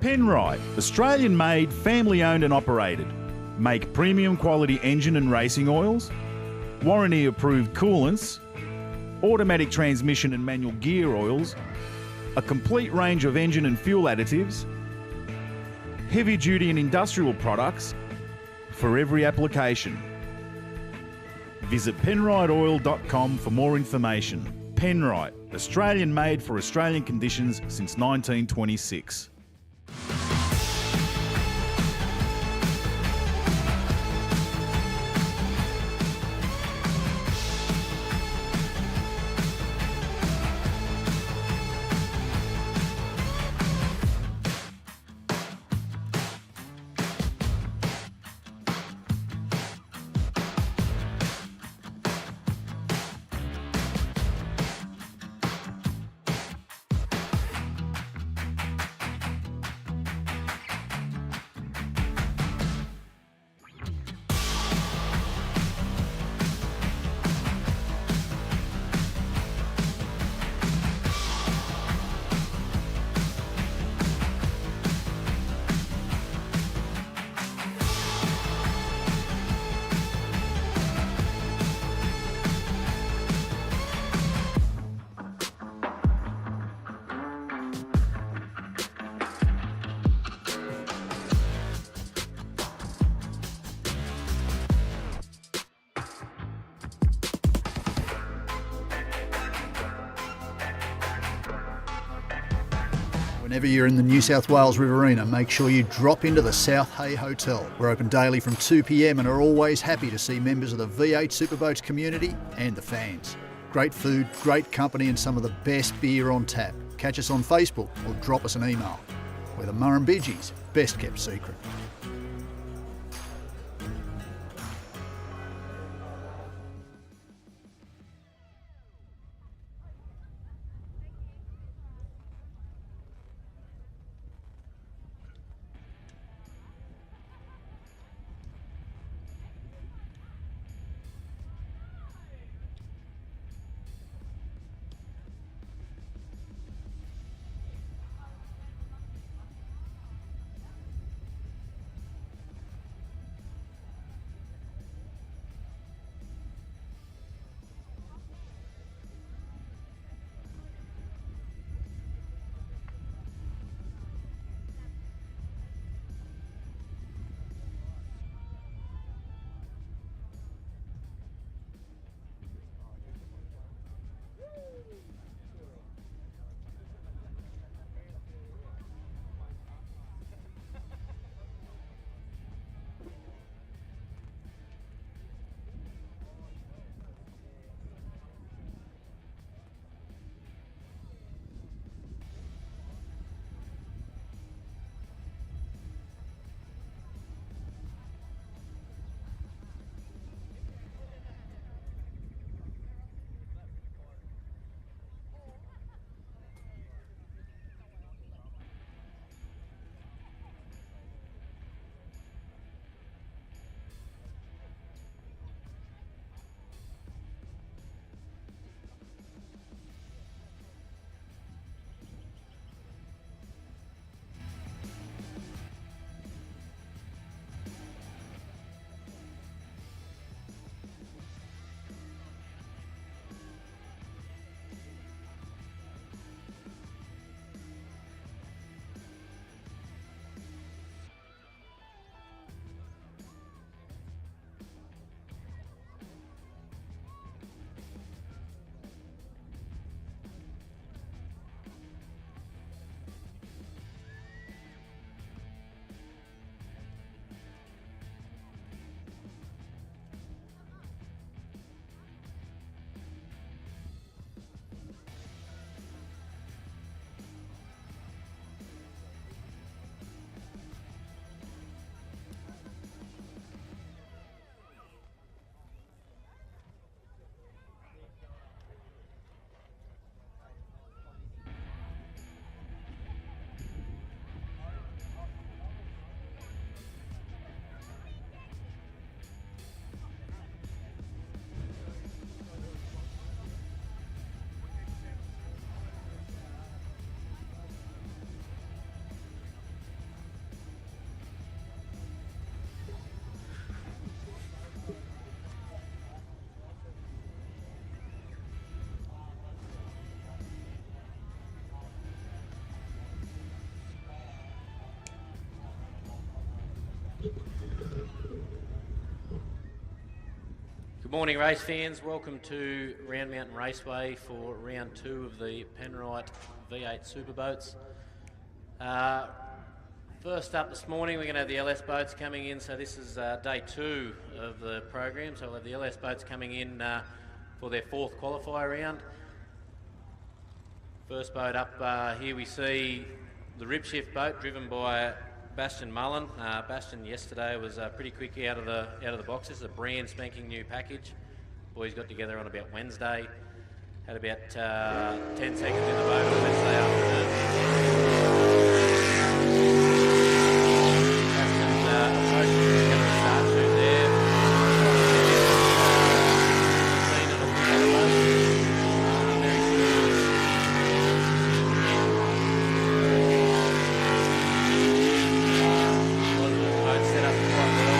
Penrite, Australian-made, family-owned and operated. Make premium quality engine and racing oils, warranty-approved coolants, automatic transmission and manual gear oils, a complete range of engine and fuel additives, heavy-duty and industrial products for every application. Visit penriteoil.com for more information. Penrite, Australian-made for Australian conditions since 1926. Whenever you're in the New South Wales Riverina, make sure you drop into the South Hay Hotel. We're open daily from 2 p.m. and are always happy to see members of the V8 Superboats community and the fans. Great food, great company and some of the best beer on tap. Catch us on Facebook or drop us an email. We're the Murrumbidgee's best kept secret. Good morning, race fans. Welcome to Round Mountain Raceway for round 2 of the Penrite V8 Superboats. First up this morning, we're going to have the LS boats coming in. So this is day 2 of the program. So we'll have the LS boats coming in for their 4th qualifier round. First boat up here we see the rib shift boat driven by Bastian Mullen. Bastian yesterday was pretty quick out of the box. This is a brand spanking new package. Boys got together on about Wednesday. Had about 10 seconds in the boat on Wednesday afternoon. Bastian approached the start shoot there. Seen it on the other boat. Very smooth. Boat set up quite well.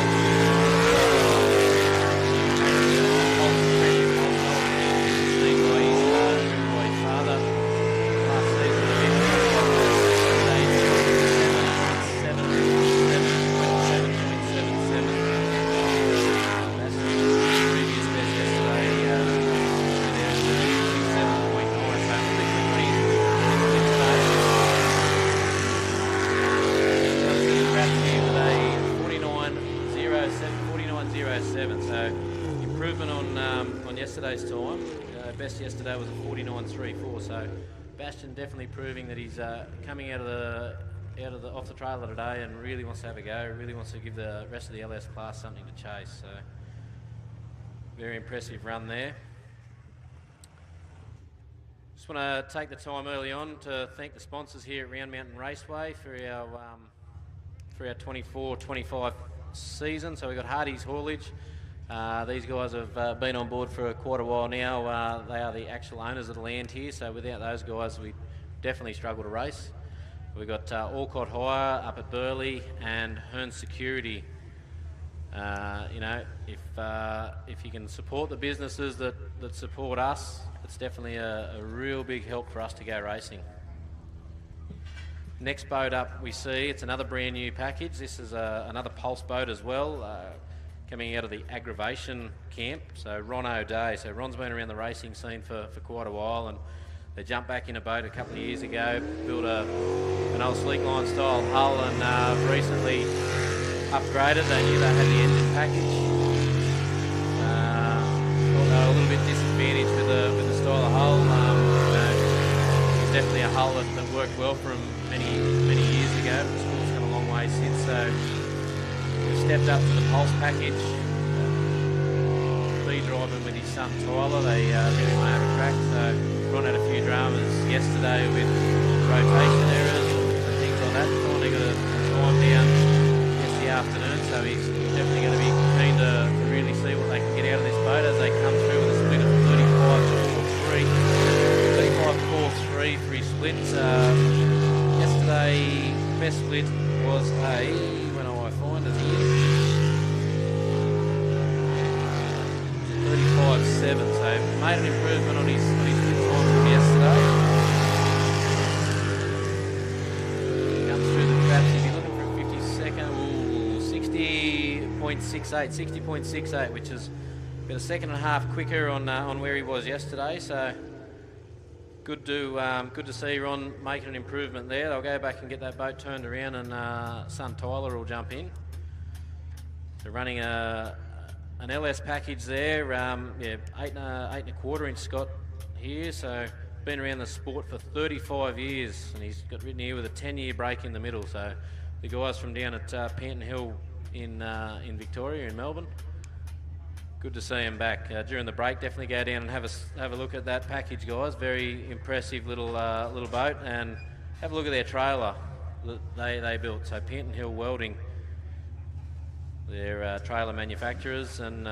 Yesterday's time. Best yesterday was a 49.34, so Bastian definitely proving that he's coming off the trailer today and really wants to have a go, really wants to give the rest of the LS class something to chase. So very impressive run there. Just want to take the time early on to thank the sponsors here at Round Mountain Raceway for our 24-25 season. So we've got Hardy's Haulage. These guys have been on board for quite a while now. They are the actual owners of the land here, so without those guys we definitely struggle to race. We've got Alcott Hire up at Burleigh and Hearn Security. You know, if you can support the businesses that support us, it's definitely a real big help for us to go racing. Next boat up we see, it's another brand new package. This is another Pulse boat as well. Coming out of the aggravation camp, so Ron O'Day. So Ron's been around the racing scene for quite a while, and they jumped back in a boat a couple of years ago, built an old sleek line style hull, and recently upgraded. They knew they had the engine package. Thought they were a little bit disadvantaged with the style of hull. You know, it's definitely a hull that worked well for them many years ago. The sport's come a long way since. So we've stepped up to the Pulse package. Speed driving with his son Tyler. They really want to have a crack. So Ron had a few dramas yesterday with rotation errors and things like that. Finally got a time down yesterday afternoon. So he's definitely going to be keen to really see what they can get out of this boat as they come through with a split of 35-4-3. 35-4-3 for his splits. Yesterday, best split was a 35.7, so made an improvement on his split time from yesterday. Comes through the traps, if you're looking for a 50-second, 60.68, which is about a second and a half quicker on where he was yesterday. So good to see Ron making an improvement there. They'll go back and get that boat turned around, and son Tyler will jump in. They're running an LS package there. 8.25 inch Scott here. So been around the sport for 35 years, and he's got written here with a 10-year break in the middle. So the guys from down at Panton Hill in Victoria, in Melbourne. Good to see him back. During the break, definitely go down and have a look at that package, guys. Very impressive little boat, and have a look at their trailer that they built. So Panton Hill Welding, they're trailer manufacturers, and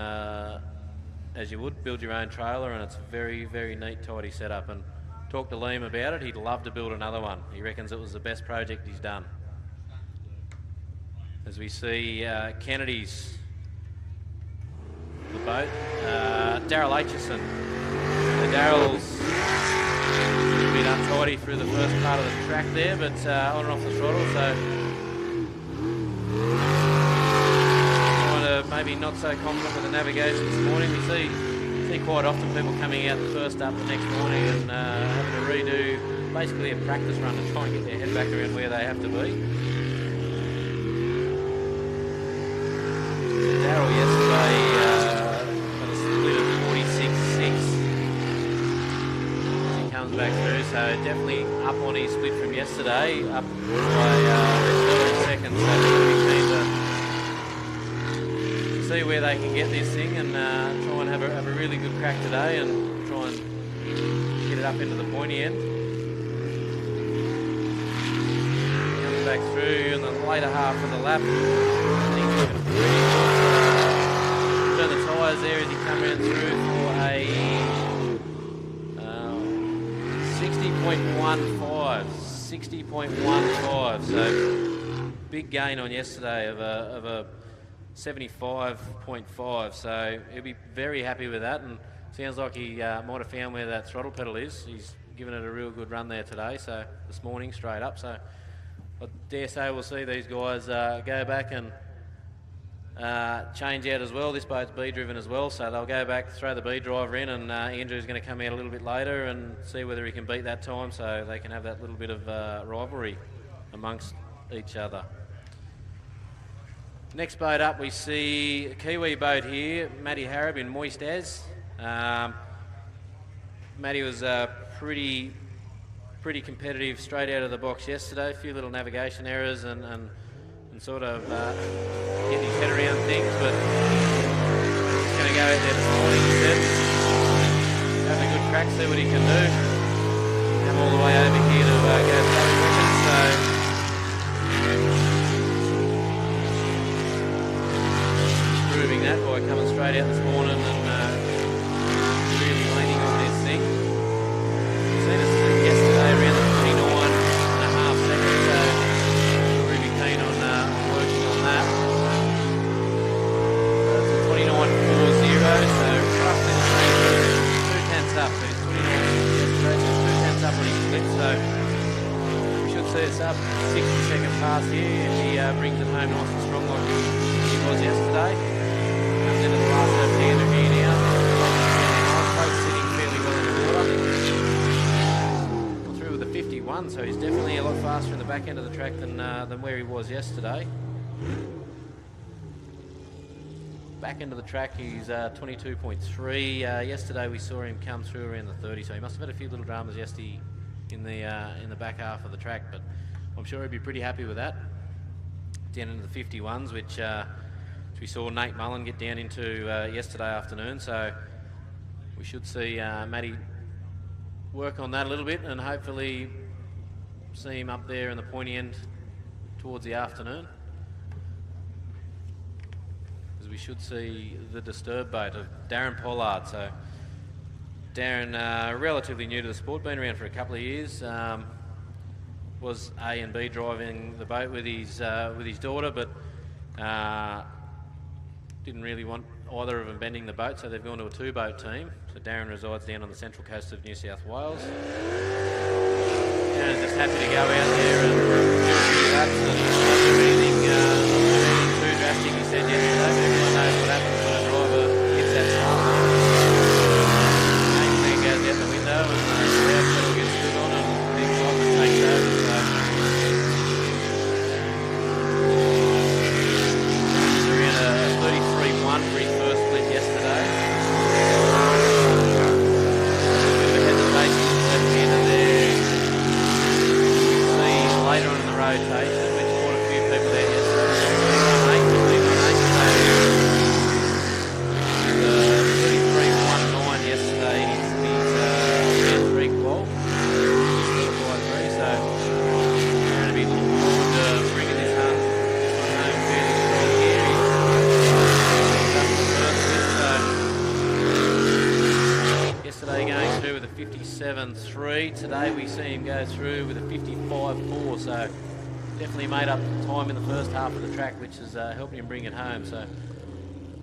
as you would, build your own trailer, and it's a very, very neat, tidy setup. And talk to Liam about it. He'd love to build another one. He reckons it was the best project he's done. As we see Kennedy's the boat, Daryl Aitchison. So Daryl's a bit untidy through the first part of the track there, but on and off the throttle. So were maybe not so confident with the navigation this morning. We see quite often people coming out the first up the next morning and having to redo basically a practice run to try and get their head back around where they have to be. Darryl yesterday had a split of 46.6 as he comes back through, so definitely up on his split from yesterday, up by 30 seconds, so really keen to see where they can get this thing and try and have a really good crack today and try and get it up into the pointy end. Comes back through in the later half of the lap. Things looking pretty good. Turn the tyres there as he comes around through for a 60.15. So big gain on yesterday of a 75.5, so he'll be very happy with that, and sounds like he might have found where that throttle pedal is. He's given it a real good run there today, so this morning straight up. So I dare say we'll see these guys go back and change out as well. This boat's B driven as well, so they'll go back, throw the B driver in, and Andrew's going to come out a little bit later and see whether he can beat that time, so they can have that little bit of rivalry amongst each other. Next boat up, we see a Kiwi boat here, Matty Harrop in Moist As. Matty was pretty competitive straight out of the box yesterday. A few little navigation errors and sort of getting his head around things, but he's going to go out there this morning instead. Have a good crack, see what he can do. Come all the way over here to go second, so. Proving that by coming straight out this morning and really leaning on this thing. Seen us yesterday around the 29.5 seconds, so we'll really be keen on working on that. It's a 29.40, so roughly the same, 2 tenths up. So he's 29 yesterday, so 2 tenths up on his split, so we should see us up 60-second pass here if he brings it home nice and strong like he was yesterday. Comes into the last left-hander here now. Both sitting fairly well in the water. Got through with a 51, so he's definitely a lot faster in the back end of the track than where he was yesterday. Back end of the track, he's 22.3. Yesterday we saw him come through around the 30, so he must have had a few little dramas yesterday in the back half of the track, but I'm sure he'd be pretty happy with that. Down into the 51s, which we saw Nate Mullen get down into yesterday afternoon, so we should see Matty work on that a little bit and hopefully see him up there in the pointy end towards the afternoon. Because we should see the Disturb boat of Darren Pollard. So Darren, relatively new to the sport, been around for a couple of years. Was A and B driving the boat with his daughter, but didn't really want either of them bending the boat, so they've gone to a 2-boat team. So Darren resides down on the central coast of New South Wales. Darren's just happy to go out there and do a few laps and not do anything too drastic, he said yesterday, but everyone knows what happens when a driver hits that small line. Main goes out the window and the ground pedal gets stood on and the excitement takes over. So for his first split yesterday. Bit of hesitation at the end of there. See later on in the rotation, which brought a few people there yesterday. 33.19 yesterday. He's round 3 qual. Still quite 3, so we're going to be looking forward to bringing this one home fairly strong here. Yesterday going through with a 57.3. Today we see him go through with a 55.4. So definitely made up time in the first half of the track, which is helping him bring it home. So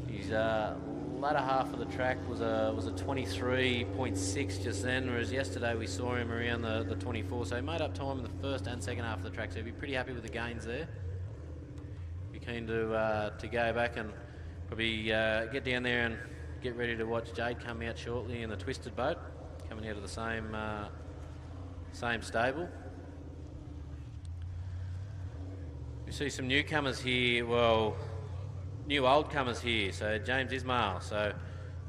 his latter half of the track was a 23.6 just then, whereas yesterday we saw him around the 24. So he made up time in the first and second half of the track. So he'd be pretty happy with the gains there. Be keen to go back and probably get down there and get ready to watch Jade come out shortly in the twisted boat, coming out of the same stable. We see some newcomers here, well, new oldcomers here. So James Ismail, so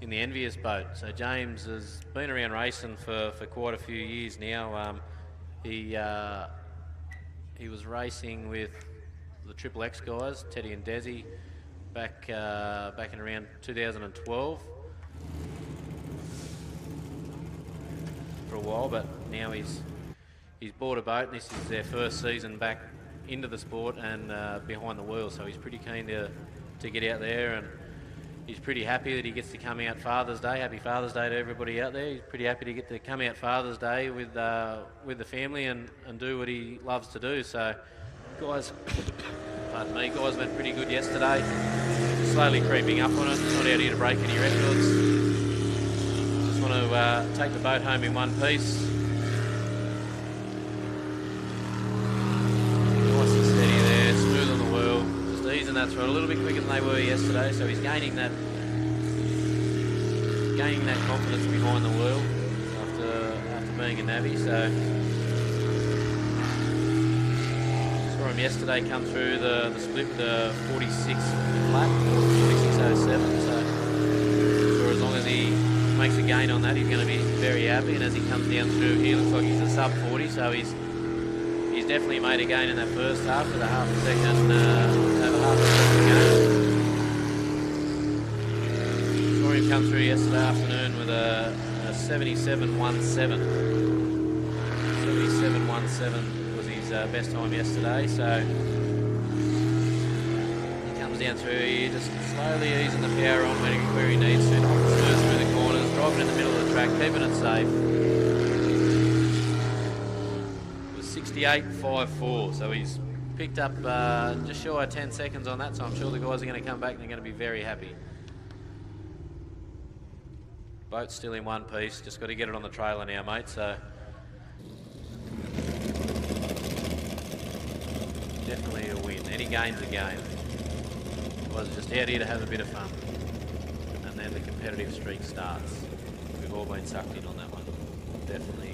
in the Envious boat. So James has been around racing for quite a few years now. He was racing with the Triple X guys, Teddy and Desi, back in around 2012 for a while, but now he's bought a boat, and this is their first season back into the sport and behind the wheel, so he's pretty keen to get out there, and he's pretty happy that he gets to come out Father's Day. Happy Father's Day to everybody out there. He's pretty happy to get to come out Father's Day with the family and do what he loves to do. So guys, pardon me, guys went pretty good yesterday, slowly creeping up on it. Not out here to break any records, just want to take the boat home in one piece. And that's right, a little bit quicker than they were yesterday, so he's gaining that confidence behind the wheel after being a navvy. So saw him yesterday come through the split with the 46 flat, 46.07. So sure, as long as he makes a gain on that, he's going to be very happy. And as he comes down through here, looks like he's a sub 40, so he's definitely made a gain in that first half with a half a second, over half a second gain. Saw him come through yesterday afternoon with a 77.17. 77.17 was his best time yesterday, so he comes down through here, just slowly easing the power on where he needs to, not smooth through the corners, driving in the middle of the track, keeping it safe. 68.54, so he's picked up just shy of 10 seconds on that, so I'm sure the guys are going to come back and they're going to be very happy. Boat's still in one piece, just got to get it on the trailer now, mate, so definitely a win. Any gain's a gain. Guys are just out here to have a bit of fun, and then the competitive streak starts. We've all been sucked in on that one, definitely.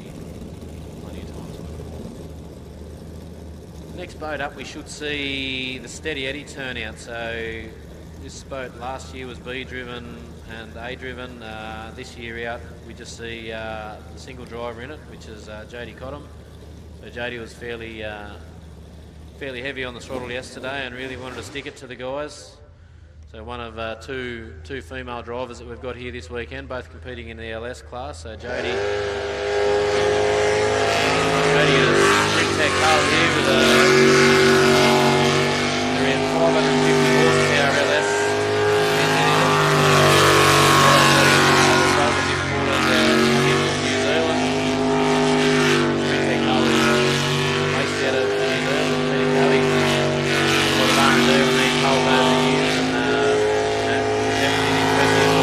Next boat up, we should see the Steady Eddie turnout. So this boat last year was B driven and A driven. This year out, we just see the single driver in it, which is Jody Cottam. So Jody was fairly heavy on the throttle yesterday and really wanted to stick it to the guys. So one of two female drivers that we've got here this weekend, both competing in the LS class. So Jody is Tech car here with around 550 horsepower LS engine in it. New Zealand. Tech car is based out of New Zealand, Peter Kelly. A lot of R&D on these cars over the years, and definitely an impressive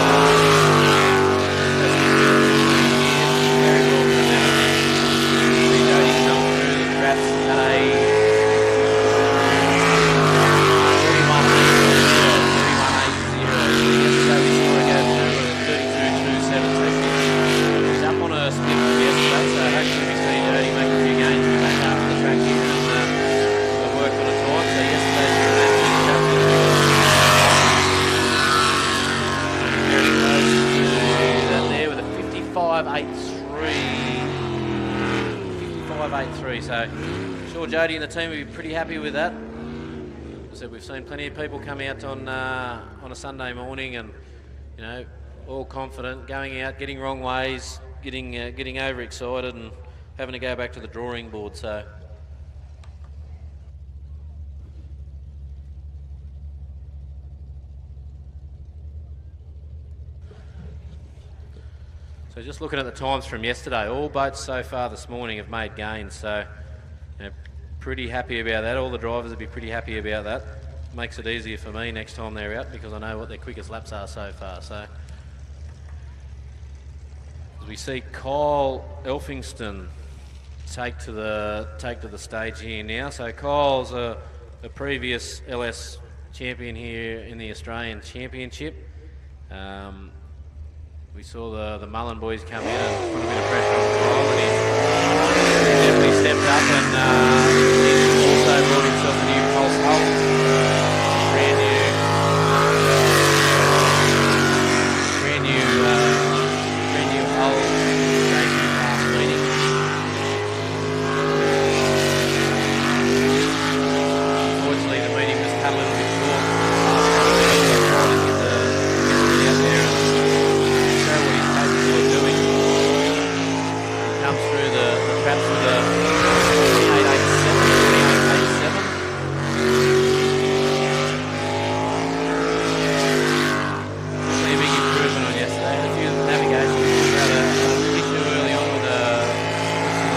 very well presented. Jody come through the traps at a 31.80. Yesterday we saw her go through a 32.27. He's up on a split from yesterday, so hopefully we see Jody make a few gains in the back half of the track here and work on a time. So yesterday's very close to that there with a 55.83. 5.83, so I'm sure Jody and the team will be pretty happy with that. So we've seen plenty of people come out on a Sunday morning and, you know, all confident, going out, getting wrong ways, getting overexcited and having to go back to the drawing board. So just looking at the times from yesterday, all boats so far this morning have made gains, so you know, pretty happy about that. All the drivers would be pretty happy about that. Makes it easier for me next time they're out because I know what their quickest laps are so far. So as we see Kyle Elphingston take to the stage here now. So Kyle's a previous LS champion here in the Australian Championship. We saw the Mullen boys come in and put a bit of pressure on Kyle, and he's definitely stepped up, and he's also brought himself a new pulse hull. Brand new hull, debut last meeting. Unfortunately, the meeting was cut a little bit short. Comes through the traps with a 887, 2887. Definitely a big improvement on yesterday. A few navigations we had a issue early on with the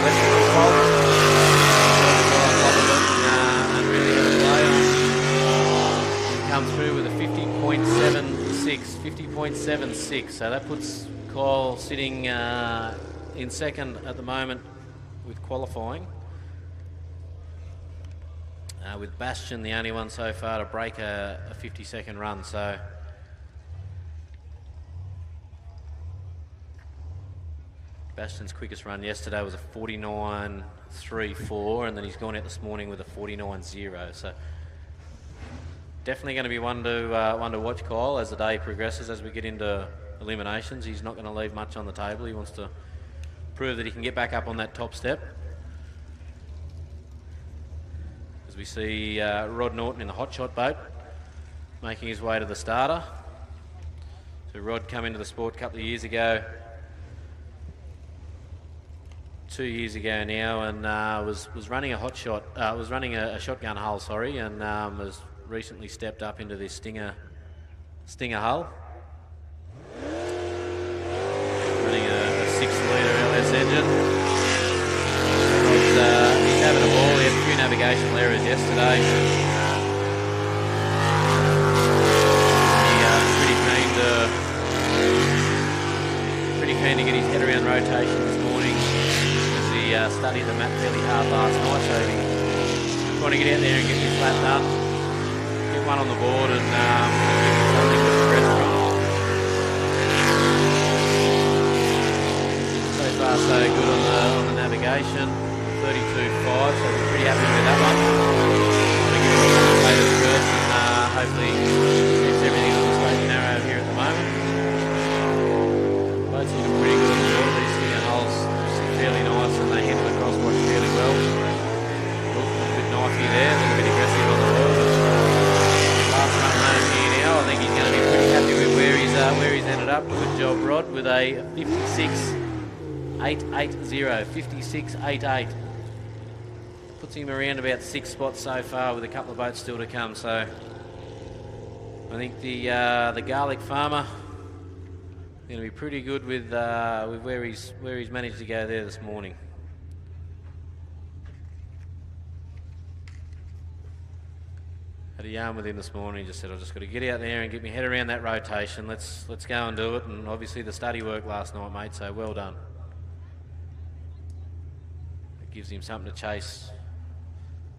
electrical fault. Got on top of it and really had a play on. Comes through with a 50.76, so that puts Kyle sitting in second at the moment with qualifying. With Bastion the only one so far to break a 50-second run, so Bastion's quickest run yesterday was a 49.34, and then he's gone out this morning with a 49.0, so definitely going to be one to watch Kyle as the day progresses, as we get into eliminations. He's not going to leave much on the table. He wants to prove that he can get back up on that top step. As we see Rod Norton in the hotshot boat making his way to the starter. So Rod come into the sport a couple of years ago, 2 years ago now, and was running a hotshot, was running a shotgun hull, sorry, and has recently stepped up into this Stinger hull. Running a 6-litre LS engine. He's having a ball. He had a few navigational errors yesterday. Pretty keen to get his head around rotation this morning, as he studied the map fairly hard last night. So he's trying to get out there and get this lap done, get one on the board, and something to progress from. So far so good on the navigation, 32.5, so we're pretty happy with that one. We'll give it a later first, and hopefully keeps everything on the straight and narrow here at the moment. Boats looking pretty good on the water. These Stinger hulls sit fairly nice, and they handle the crosswatch fairly well. A little bit knifey there, a little bit aggressive on the water, but last run home here now, I think he's going to be pretty happy with where he's ended up. Good job, Rod, with a 56.880, 56.88. Puts him around about 6 spots so far, with a couple of boats still to come. So I think the Garlic Farmer going to be pretty good with where he's managed to go there this morning. Had a yarn with him this morning. He just said, "I've just got to get out there and get my head around that rotation. Let's go and do it." And obviously the study work last night, mate. So well done. It gives him something to chase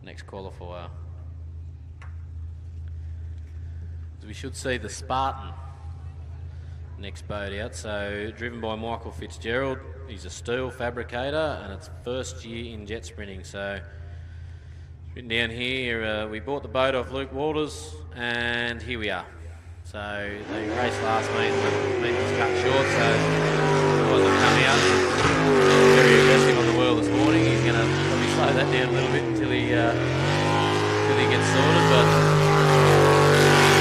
next qualifier. So we should see the Spartan next boat out. So driven by Michael Fitzgerald. He's a steel fabricator, and it's first year in jet sprinting. So written down here, we bought the boat off Luke Walters, and here we are. So they raced last meet, the meet was cut short, so it wasn't coming out. Very aggressive on the whirl this morning. He's going to probably slow that down a little bit until he gets sorted, but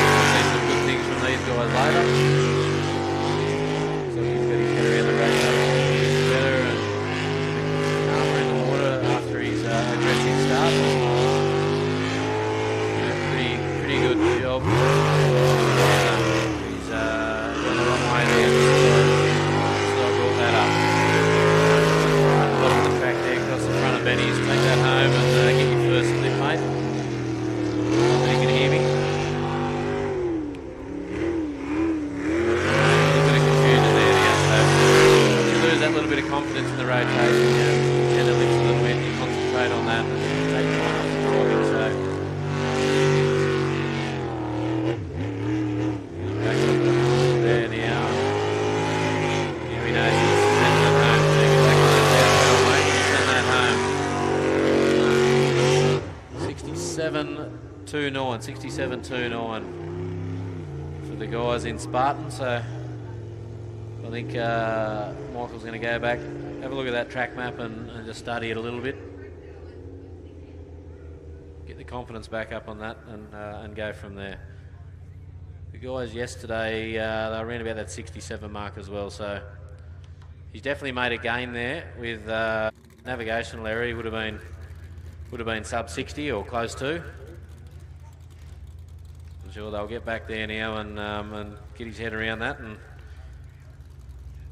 we'll see some good things from these guys later. So he's got his head around the rotation better and calmer in the water after his aggressive start. Pretty good job. He's gone a long way there. So I brought that up. Right at the bottom of the track there, across the front of Benny's. Take that home and get your first slip, mate. So you can hear me. A little bit of confusion there now. So you lose that little bit of confidence in the rotation. You tend to lift a little bit. You concentrate on that and take time off the driving. So 67.29, 67.29 for the guys in Spartan. So I think Michael's going to go back, have a look at that track map and just study it a little bit. Get the confidence back up on that and go from there. The guys yesterday, they ran about that 67 mark as well, so he's definitely made a gain there with navigational error. He would have been sub 60 or close to. I'm sure they'll get back there now and get his head around that and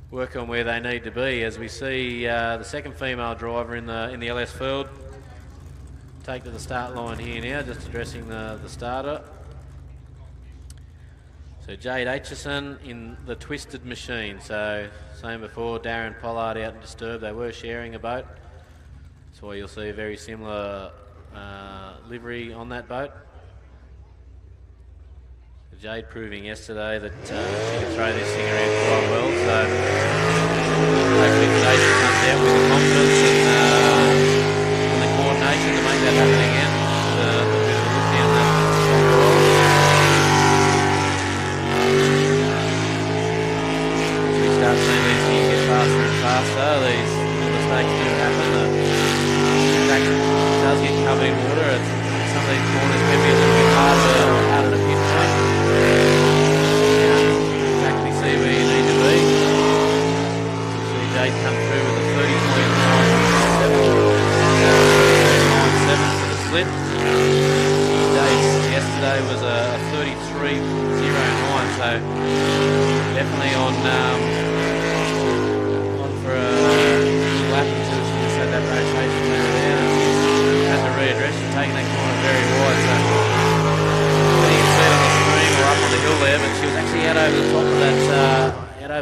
work on where they need to be. As we see the second female driver in the LS field take to the start line here now, just addressing the starter. So Jade Aitchison in the Twisted Machine. So same before, Darren Pollard out and Disturbed. They were sharing a boat. That's why you'll see a very similar livery on that boat. Jade proving yesterday that she can throw this thing around quite well. So hopefully today she comes out with the confidence and the coordination to make that happen again. A bit of a look down that top roll. As we start seeing these things get faster and faster, these mistakes do happen. The track does get covered in water. Some of these corners can be a little bit harder to pinpoint. Exactly see where you need to be. See Jade come through with a 30.97 for the slip. Jade yesterday was a 33.09, so definitely on for a lap until she just had that rotation over there. Had to readdress. She's taking that corner very wide, so you can see it on the screen or up on the hill there, but she was actually out over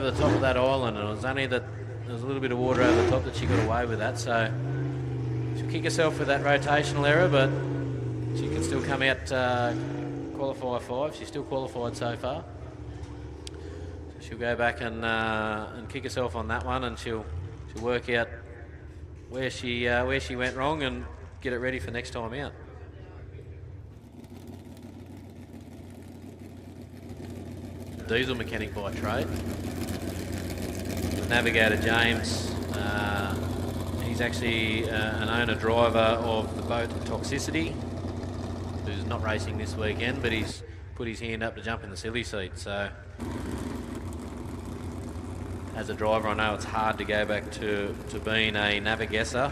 the top of that island, and it was only that there was a little bit of water over the top that she got away with that. So she'll kick herself with that rotational error, but she can still come out qualifier 5. She's still qualified so far. So she'll go back and kick herself on that one, and she'll work out where she went wrong and get it ready for next time out. Diesel mechanic by trade. Navigator James, he's actually an owner-driver of the boat Toxicity, who's not racing this weekend, but he's put his hand up to jump in the silly seat. So as a driver, I know it's hard to go back to being a navigator.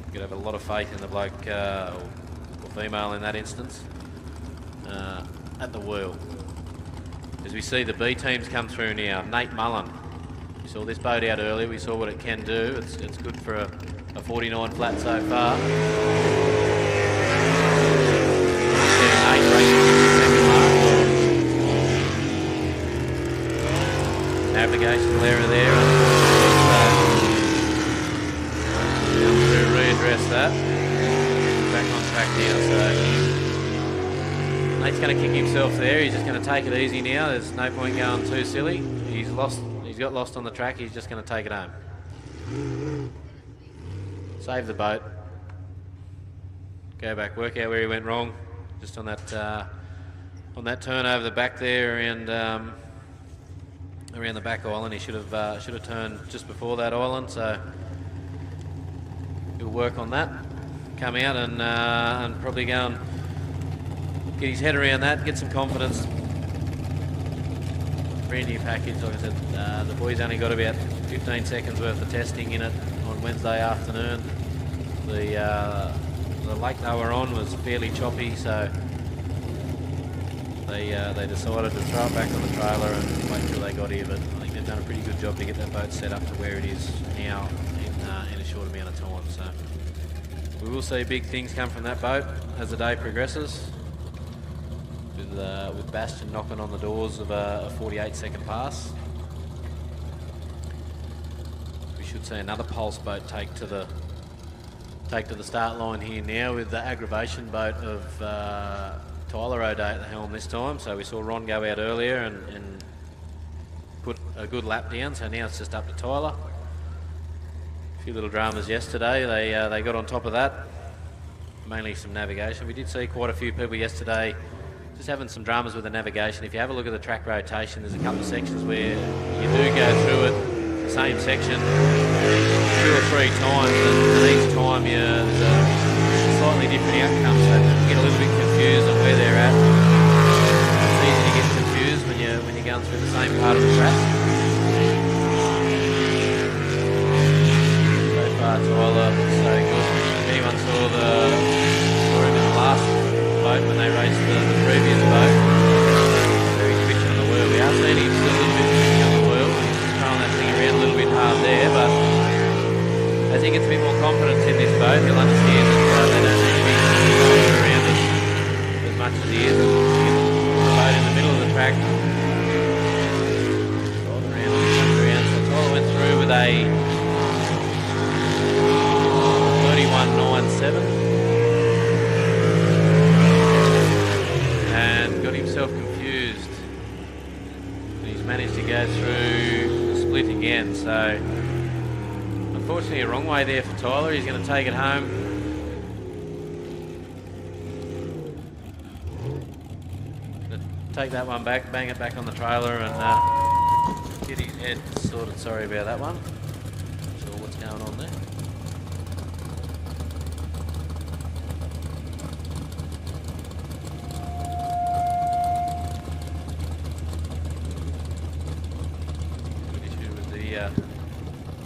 You've got to have a lot of faith in the bloke or female in that instance at the wheel. As we see the B teams come through now, Nate Mullen. We saw this boat out earlier, we saw what it can do. It's good for a 49 flat so far. Nate racing second mark. Navigational error there. Readdress that. Back on track now, so Nate's going to kick himself there. He's just going to take it easy now. There's no point going too silly. He's got lost on the track. He's just going to take it home. Save the boat. Go back, work out where he went wrong. Just on that turn over the back there around the back island. He should have turned just before that island. So he'll work on that. Come out and probably go and get his head around that, get some confidence. Brand new package, like I said, the boys only got about 15 seconds worth of testing in it on Wednesday afternoon. The lake they were on was fairly choppy, so they decided to throw it back on the trailer and wait till they got here. But I think they've done a pretty good job to get that boat set up to where it is now in a short amount of time. So we will see big things come from that boat as the day progresses. With Bastion knocking on the doors of a 48-second pass. We should see another pulse boat take to the start line here now, with the aggravation boat of Tyler O'Day at the helm this time. So we saw Ron go out earlier and put a good lap down, so now it's just up to Tyler. A few little dramas yesterday. They got on top of that. mainly some navigation. We did see quite a few people yesterday just having some dramas with the navigation. If you have a look at the track rotation, there's a couple of sections where you do go through it, the same section, 2 or 3 times, and each time there's a slightly different outcome, so you get a little bit confused on where they're at. It's easy to get confused when you're going through the same part of the track. So far, Tyler, so good. If anyone saw him in the last boat when they raced the previous boat, very twitchy on the wheel. We are seeing him still a little bit twitchy on the wheel. He's throwing that thing around a little bit hard there, but as he gets a bit more confidence in this boat, he'll understand that they don't need to be going around as much as he is. The boat in the middle of the track, rolled around. So Tyler went through with a 31.97. And got himself confused. He's managed to go through the split again, so unfortunately a wrong way there for Tyler. He's going to take it home. Take that one back, bang it back on the trailer and get his head sorted. Sorry about that one. Not sure what's going on there.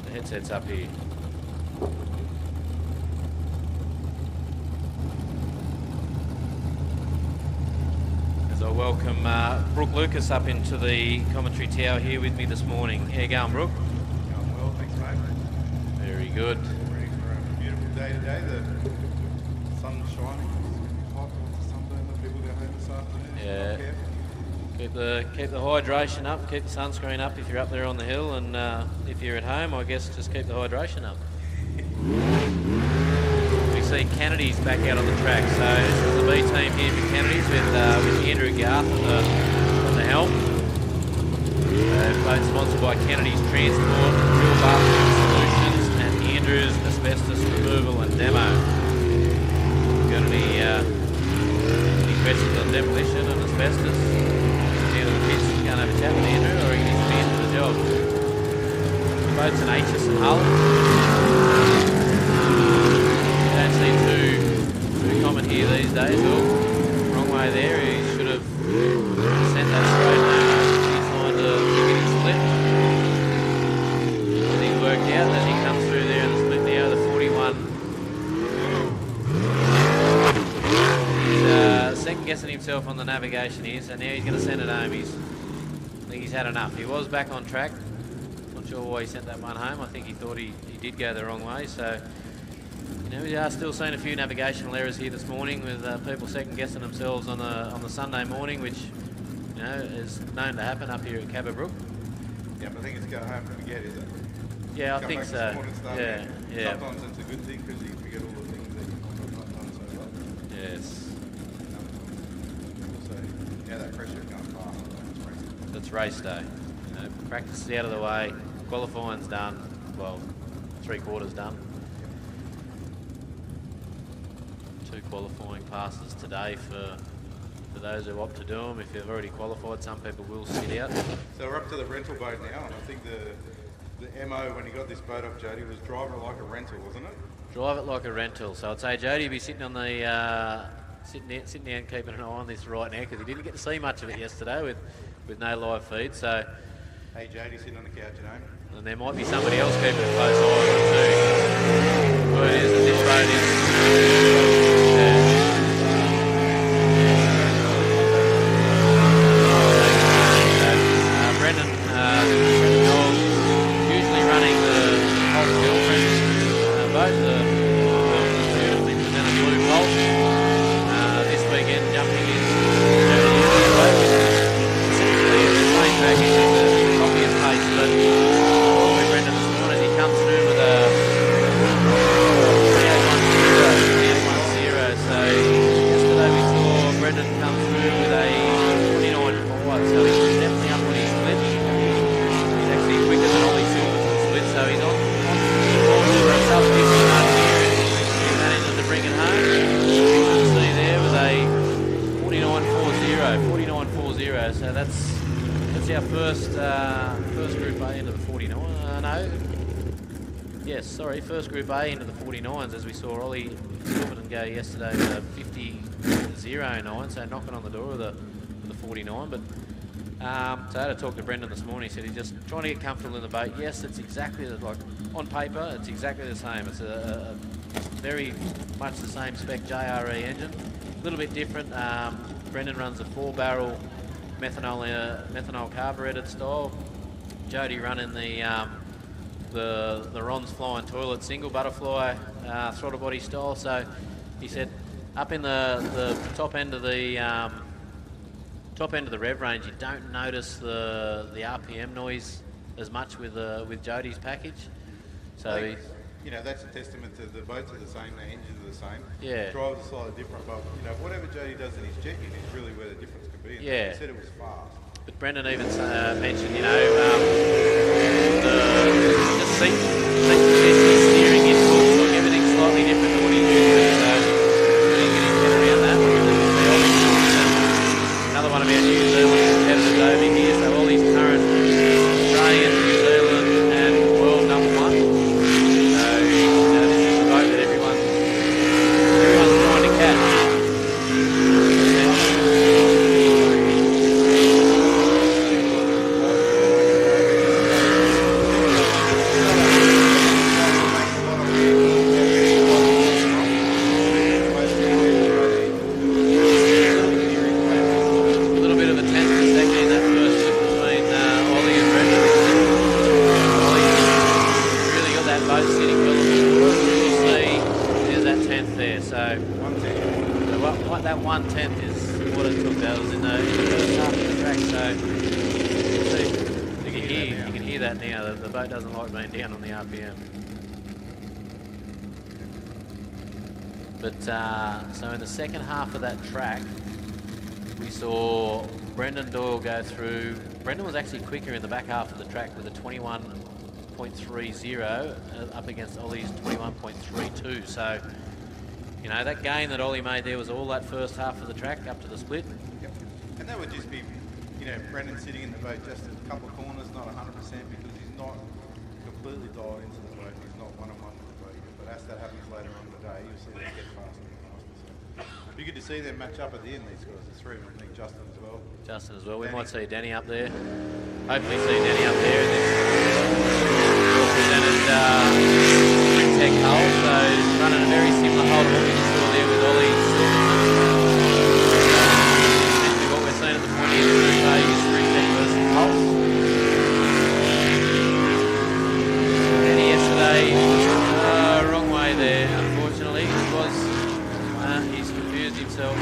The headset's up here. As I welcome Brooke Lucas up into the commentary tower here with me this morning. How you going, Brooke? Going well, thanks mate. Very good. Ready for a beautiful day today. The sun's shining. It's hot. It's a sunburn that people go home this afternoon. Yeah. Keep the hydration up, keep the sunscreen up if you're up there on the hill, and if you're at home, I guess just keep the hydration up. We see Kennedy's back out on the track, so this is the B team here for Kennedy's with Andrew Garth on the helm. Both sponsored by Kennedy's Transport, Real Bathroom Solutions, and Andrew's Asbestos Removal and Demo. Got any questions on demolition and asbestos? Going to have a chat with Andrew, or he needs to be into the job. The boat's an Aitchison hull. You don't see too common here these days. Oh, wrong way there. He should have sent that straight home. He's trying to get his split. And he's worked out that he comes through there and the split now the 41. He's second guessing himself on the navigation here, so now he's going to send it home. I think he's had enough. He was back on track. Not sure why he sent that one home. I think he thought he did go the wrong way. So, we are still seeing a few navigational errors here this morning with people second guessing themselves on the Sunday morning, which is known to happen up here at CABARITA. Yeah, but I think it's go home and forget, is it? Yeah, I think so. Yeah. Sometimes it's a good thing because you forget all the things that you've not done so well. Yes. Also, that pressure comes fast. That's race day. Practice is out of the way. Qualifying's done. Well, 3/4 done. 2 qualifying passes today for those who opt to do them. If you've already qualified, some people will sit out. So we're up to the rental boat now, and I think the MO when he got this boat off Jody was drive it like a rental, wasn't it? Drive it like a rental. So I'd say Jody will be sitting on the sitting down, keeping an eye on this right now, because he didn't get to see much of it yesterday with no live feed. So, hey Jody, sitting on the couch, and there might be somebody else keeping a close eye on it too. Word is that this road is. Brendan Knowles usually running the Holt Girlfriends boat, the beautifully presented blue Holt. This weekend jumping in the boat, essentially the same package as the copy and paste, but with Brendan this morning, he comes through with a 3810, so yesterday we saw Brendan come through with a 29.5, so he's definitely up on his split. He's actually quicker than Ollie Silverton's split, so he's on for a sub 50 mark here, and he manages to bring it home. Righto, so that's our first Group A into the 49. First Group A into the 49s, as we saw Ollie Silverton go yesterday with a 50.09, so knocking on the door of the 49. But so I had to talk to Brendan this morning. He said he's just trying to get comfortable in the boat. Yes, it's exactly like on paper, it's exactly the same. It's a very much the same spec JRE engine, a little bit different. Brendan runs a 4-barrel methanol carburetted style. Jody running the Ron's Flying Toilet single butterfly throttle body style. So he said up in the top end of the rev range, you don't notice the RPM noise as much with Jody's package. So that's a testament to the boats are the same, the engines are the same. Yeah. Drives are slightly different, but whatever Jody does in his jet unit is really where the difference could be. Yeah. He said it was fast. But Brendan even mentioned, the seat position, steering input, look, everything's slightly different to what he's used to. So he's getting his head around that. Another one of our New Zealand competitors over here. So all these current Australian, New Zealand, and world number 1. So this is the boat that everyone's trying to catch. That 1/10 is what it took. That was in the first half of the track, so you can hear that now. The boat doesn't like being down on the RPM. But so in the second half of that track, we saw Brendan Doyle go through. Brendan was actually quicker in the back half of the track with a 21.30 up against Ollie's 21.32. So. That gain that Ollie made there was all that first half of the track up to the split. Yep. And that would just be, Brendan sitting in the boat just a couple of corners, not 100% because he's not completely dialed into the boat. He's not one-on-one with the boat. But as that happens later on in the day, you'll see them get faster and faster. So it'd be good to see them match up at the end, these guys. The three of them, I think Justin as well. We might see Danny up there. Hopefully see Danny up there in this presented Tech hull, so running a very similar hull to what we just saw there with Ollie Silverman. Essentially what we're seeing at the point here is Group A versus Pulse. Danny yesterday, wrong way there, unfortunately. He's confused himself.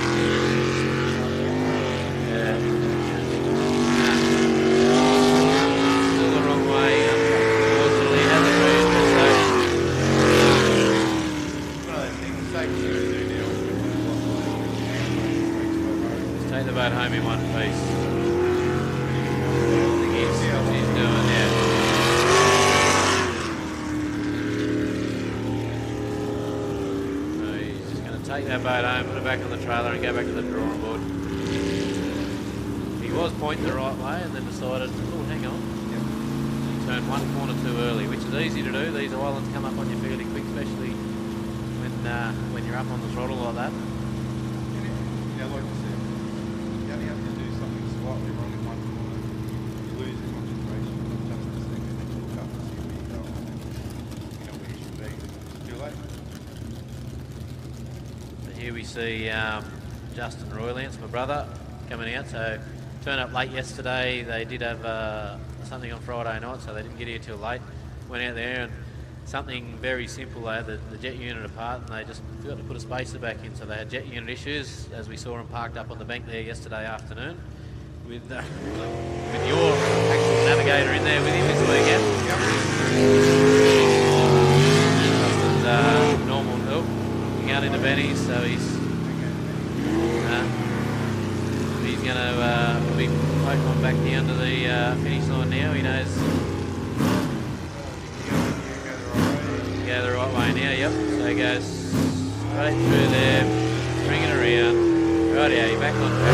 Still the wrong way, unfortunately. It hasn't moved, so. Take the boat home in one piece. I think he's doing, yeah. So he's just going to take that boat home, put it back on the trailer and go back to the drawing board. He was pointing the right way and then decided, oh, hang on. He turned one corner too early, which is easy to do. These islands come up on you fairly quick, especially when you're up on the throttle like that. Like I said, you only have to do something slightly wrong in one corner, you lose the concentration, just a second, and you look up and see where you go, and then where you should be. It's too late. So here we see Justin Roylance, my brother, coming out. So turned up late yesterday. They did have something on Friday night, so they didn't get here till late. Went out there and something very simple. They had the jet unit apart and they just forgot to put a spacer back in, so they had jet unit issues, as we saw them parked up on the bank there yesterday afternoon with your actual navigator in there with him this weekend. Justin's normal looking out into Benny's, so he's going to be floating on back down to the finish line now. He knows go the right way now, yep. So he goes straight through there, bring it around. Rightio, you're back on track.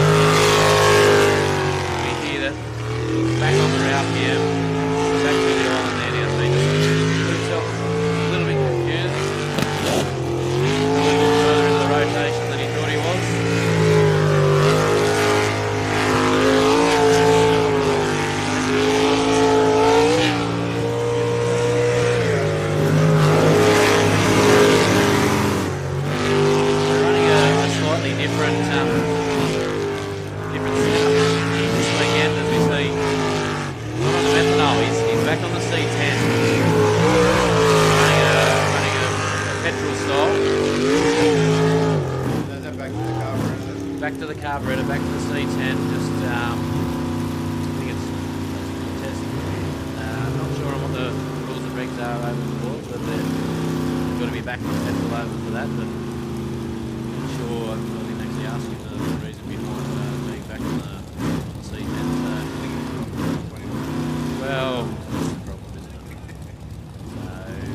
podium. Back to the island there now, so he just put himself a little bit confused. A little bit further into the rotation than he thought he was. We're running a slightly different setup this weekend, as we see. Not on the methanol, he's back on the C10. Running a petrol style. Is that back to the carburetor? Back to the carburetor, back to the C10. Just, I think it's test. Not sure on what the rules and regs are over the boards, but they've got to be back on petrol over for that. But not sure. I didn't actually ask him the reason behind being back on the C10. Well, that's the problem, isn't it?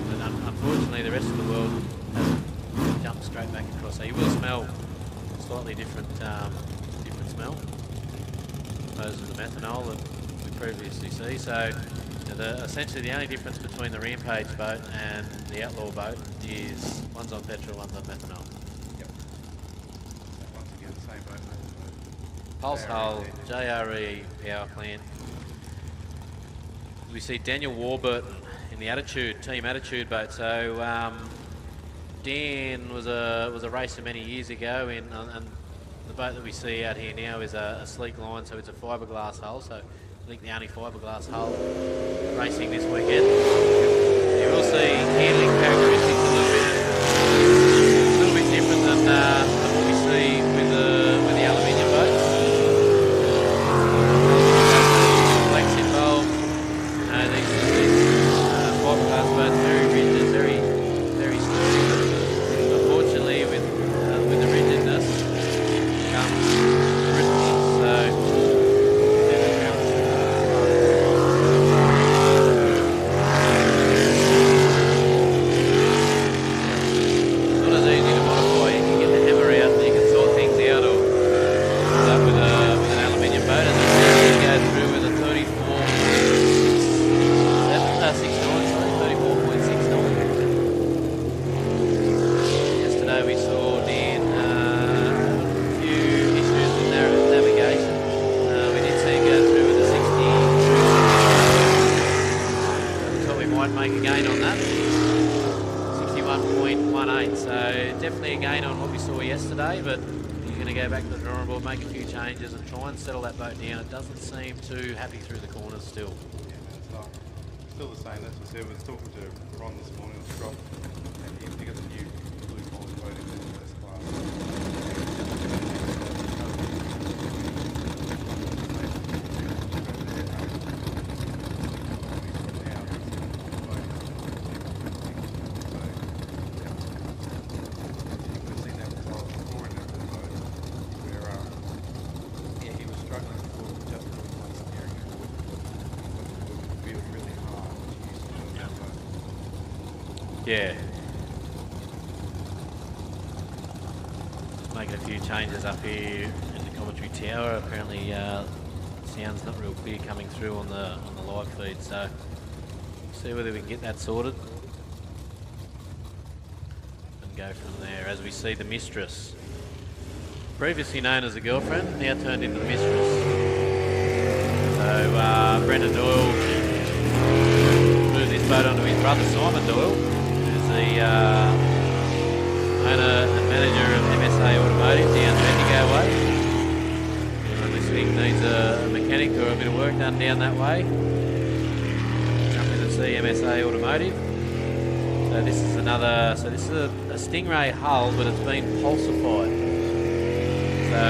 But unfortunately, the rest of the world hasn't jumped straight back across. So you will smell slightly different smell, opposed to the methanol that we previously see. So essentially the only difference between the Rampage boat and the Outlaw boat is one's on petrol, one's on methanol. Yep. Once again, same boat. Pulse hull, JRE power plant. We see Daniel Warburton in the Team Attitude boat. So Dan was a racer many years ago, and the boat that we see out here now is a sleek line, so it's a fiberglass hull. So I think the only fiberglass hull racing this weekend. You will see handling characteristics a little bit different than what we see with the aluminium boats. Flex involved. These fiberglass boats very rigid, very sturdy. Unfortunately, with the rigidness comes risks. So. Settle that boat down. It doesn't seem too happy through the corners still. Yeah, it's still the same. That's what I said. I was talking to Ron this morning on Scott, and he got the new blue collar boat in the first Yeah. Making a few changes up here in the commentary tower. Apparently, sound's not real clear coming through on the live feed. So, see whether we can get that sorted and go from there. As we see the Mistress, previously known as the Girlfriend, now turned into the Mistress. So, Brendan Doyle moved this boat onto his brother Simon Doyle, the owner and manager of MSA Automotive down Bendigo way. Anyone listening needs a mechanic or a bit of work done down that way, jump in and see MSA Automotive. So this is this is a Stingray hull, but it's been pulsified. So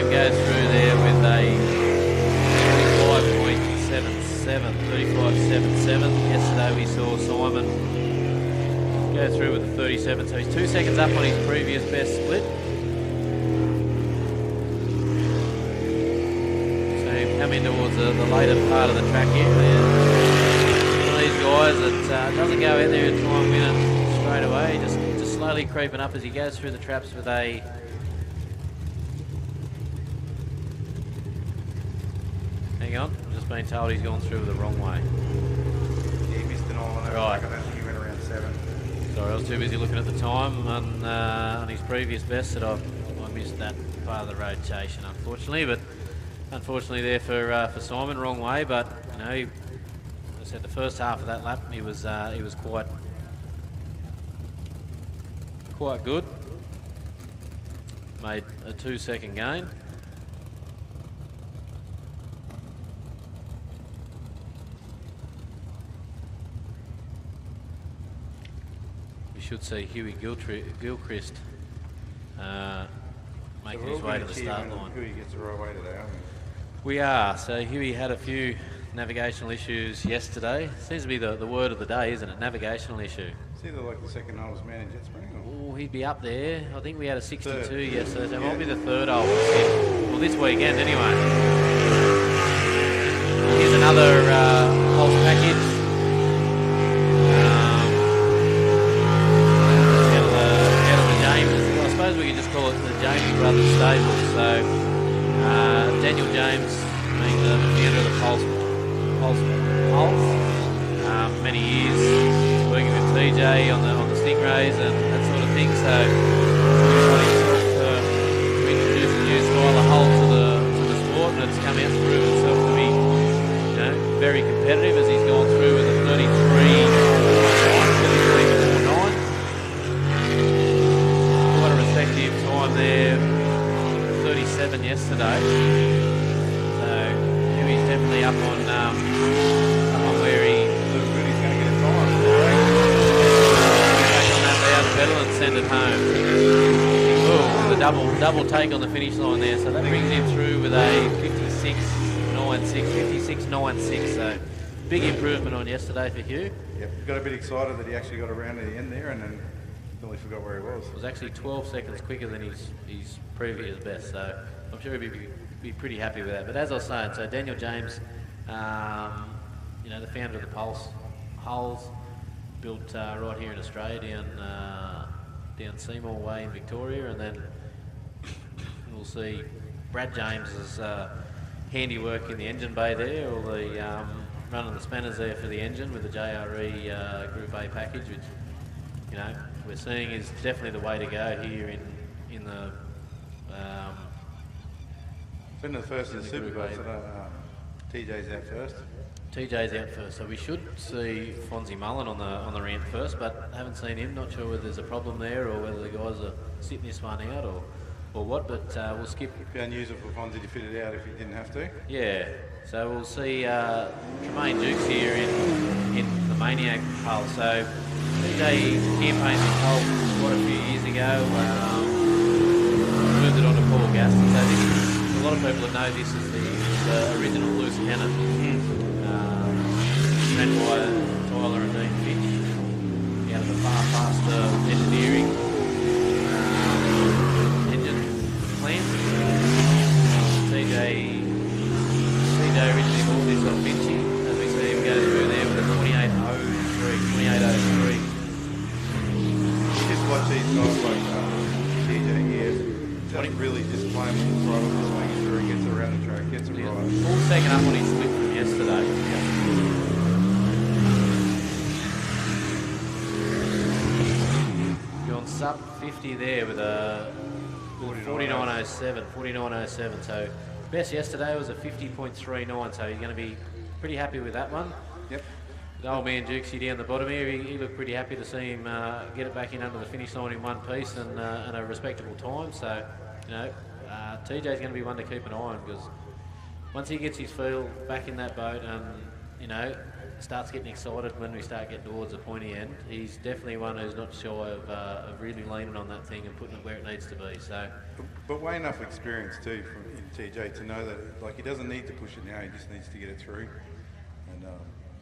go through there with a 35.77. Yesterday we saw Simon go through with a 37, so he's 2 seconds up on his previous best split. So him coming towards the later part of the track here. One of these guys that doesn't go out there and try and win it straight away, just slowly creeping up as he goes through the traps with a... Hang on, I've just been told he's gone through the wrong way. Yeah, he missed an island. Right. I don't think he went around 7. Sorry, I was too busy looking at the time on his previous best that I missed that part of the rotation, unfortunately. But unfortunately there for Simon, wrong way. But you know, as I said, the first half of that lap he was quite good. Made a 2-second gain. We should see Huey Gilchrist making his way to the start line. Huey gets the right way today, aren't we? We are. So Huey had a few navigational issues yesterday. Seems to be the word of the day, isn't it? Navigational issue. It's either like the second oldest man in jet sprinting or... Oh, he'd be up there. I think we had a 62 Third. yesterday, so it might be the third oldest. Well, this weekend anyway. Here's another pulse package. Out of the James. Well, I suppose we could just call it the James Brothers stable. So Daniel James being the founder of the Pulse. Many years working with TJ on the Stingrays and that sort of thing. So to introduce a new style of hull to the sport, and it's come out to prove itself to be, you know, very competitive as he's gone through with a 33.49. Quite a respective time there. 37 yesterday. So he's definitely up on where he. He's going to get a time. Back on that pedal and send it home. He will, with a double take on the finish line there. So that brings him through with a 56.96. So big improvement on yesterday for Hugh. Yep, got a bit excited that he actually got around to the end there and then totally forgot where he was. It was actually 12 seconds quicker than his previous best. So I'm sure he'd be pretty happy with that. But as I was saying, so Daniel James, you know, the founder of the Pulse hulls, built right here in Australia down Seymour Way in Victoria, and then we'll see Brad James's handiwork in the engine bay there, or the running the spanners there for the engine with the JRE Group A package, which, you know, we're seeing is definitely the way to go here in the. Been the first in the Superboat, so TJ's out first. TJ's out first, so we should see Fonzie Mullen on the ramp first, but haven't seen him. Not sure whether there's a problem there or whether the guys are sitting this one out or what. But we'll skip. It'd be unusual for Fonzie to fit it out if he didn't have to. Yeah, so we'll see Tremaine Dukes here in the Maniac hull. So TJ campaigned this hull quite a few years ago. Moved it on to Paul Gaston. So this is, a lot of people that know this is the original loose cannon. Ran by Tyler and Dean Fitch out of the Far Faster Engineering engine plant. TJ originally bought this off Finchy, as we see him go through there with a 2803. You just watch these guys like TJ here, just really just playing with the throttle, just making sure he gets around the track, gets it right. Full second up on his slip from yesterday. Sub 50 there with a 49.07. So best yesterday was a 50.39. So you're going to be pretty happy with that one. Yep. The old man Dukesy down the bottom here, he looked pretty happy to see him get it back in under the finish line in one piece and a respectable time. So, you know, TJ's going to be one to keep an eye on, because once he gets his feel back in that boat and, you know, starts getting excited when we start getting towards the pointy end, he's definitely one who's not shy of really leaning on that thing and putting it where it needs to be. So, but way enough experience too in TJ to know that, like, he doesn't need to push it now, he just needs to get it through and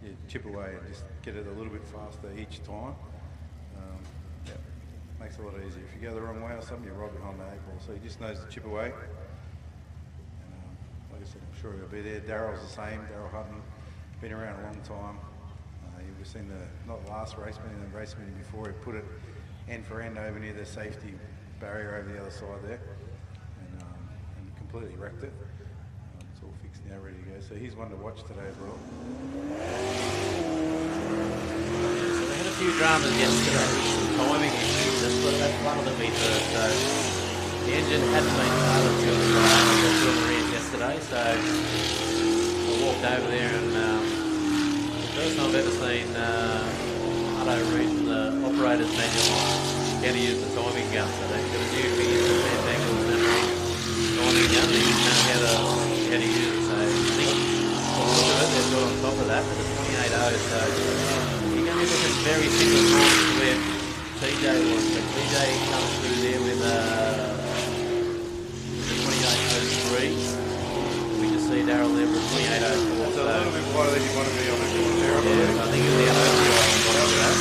yeah, chip away and just get it a little bit faster each time. Yeah, makes it a lot easier. If you go the wrong way or something, you're right behind the eight ball, so he just knows to chip away. And like I said, I'm sure he'll be there. Darryl's the same. Darryl Hutton, been around a long time. We've seen not the last race meeting, the race meeting before, he put it end for end over near the safety barrier over the other side there, and completely wrecked it. It's all fixed now, ready to go. So he's one to watch today as well. So they had a few dramas yesterday, timing issues. That's one of them we heard. So the engine hadn't been started till the rear yesterday. So I walked over there and the first time I've ever seen Hutto reading the operator's manual how to use the timing gun. So they've got a new big angle timing gun. They didn't know how to use it. So I think on top of it, they've got on top of that with the 28.0. So you're going to be looking very similar times to where TJ was. So TJ comes through there with 28.03. We just see Darryl there with 28.04. It's a little bit wider than you want to be on a short there. Yeah, I think it'll be out of that.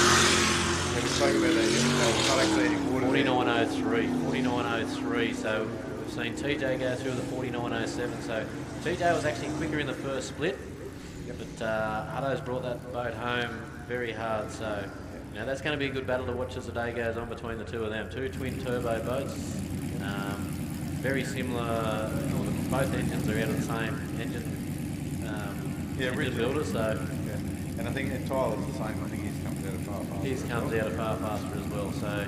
We spoke about that yesterday. Not actually eating water. 49.03. So we've seen TJ go through the 49.07. So TJ was actually quicker in the first split, but Hutto's brought that boat home very hard. So that's going to be a good battle to watch as the day goes on between the two of them. Two twin turbo boats, very similar. Both engines are out of the same engine builder. So and I think Tyler's the same. I think he's comes out of far faster. He's comes out of far faster as well. So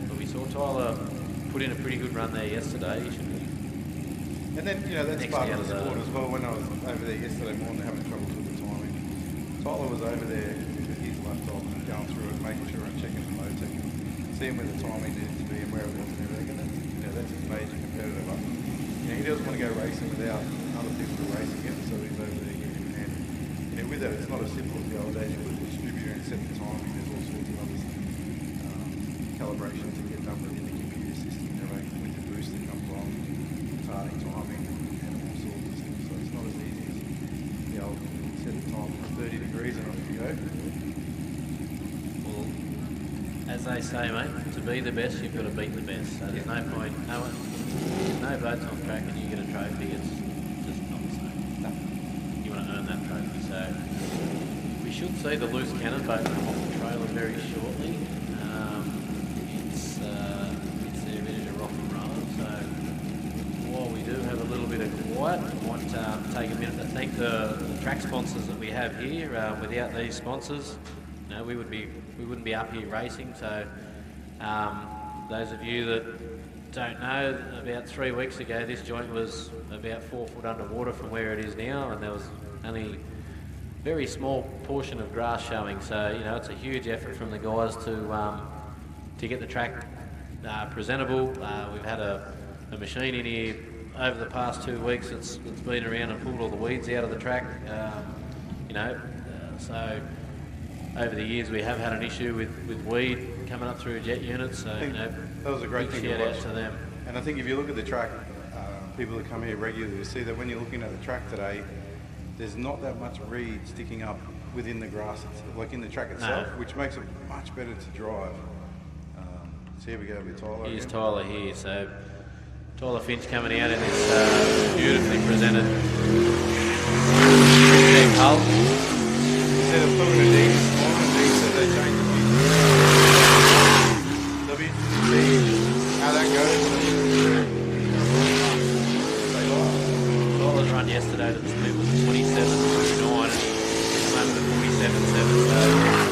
but we saw Tyler put in a pretty good run there yesterday. He should be. And then that's part of the sport as well. When I was over there yesterday morning having troubles with the timing, Tyler was over there with his laptop and going through it, making sure and checking the motec, seeing where the timing needed to be and where it was and everything. And that's his major competitor. But he doesn't want to go racing without other people to race against, so he's over there giving him a hand. With that, it's not as simple as the old days. You put the distributor and set the timing. There's all sorts of other calibrations that get done within the computer system. With the boost that comes along, retarding timing and all sorts of things. So it's not as easy as the old set the time for 30 degrees and off you go. Well, as they say, mate, to be the best, you've got to beat the best. So there's no point. No boats on track and you get a trophy. It's just not the same. No. You want to earn that trophy. So we should see the loose cannon boat come off the trailer very shortly. It's there ready to rock and roll. So while we do have a little bit of quiet, I want to take a minute to thank the track sponsors that we have here. Without these sponsors, we wouldn't be up here racing. So those of you that don't know, about 3 weeks ago this joint was about 4 foot underwater from where it is now, and there was only a very small portion of grass showing. So it's a huge effort from the guys to get the track presentable. We've had a machine in here over the past 2 weeks that's been around and pulled all the weeds out of the track. So over the years we have had an issue with weed coming up through jet units. So that was a great thing to shout watch. out to them. And I think if you look at the track, people that come here regularly will see that when you're looking at the track today, there's not that much reed sticking up within the grass, like in the track itself, which makes it much better to drive. So here we go with Tyler. Here's Tyler here. So Tyler Finch coming out in this beautifully presented hull. Instead of putting a D, so they change the W, D, how that goes. Tyler's run yesterday to the split was 27.9 and come over to 47.7.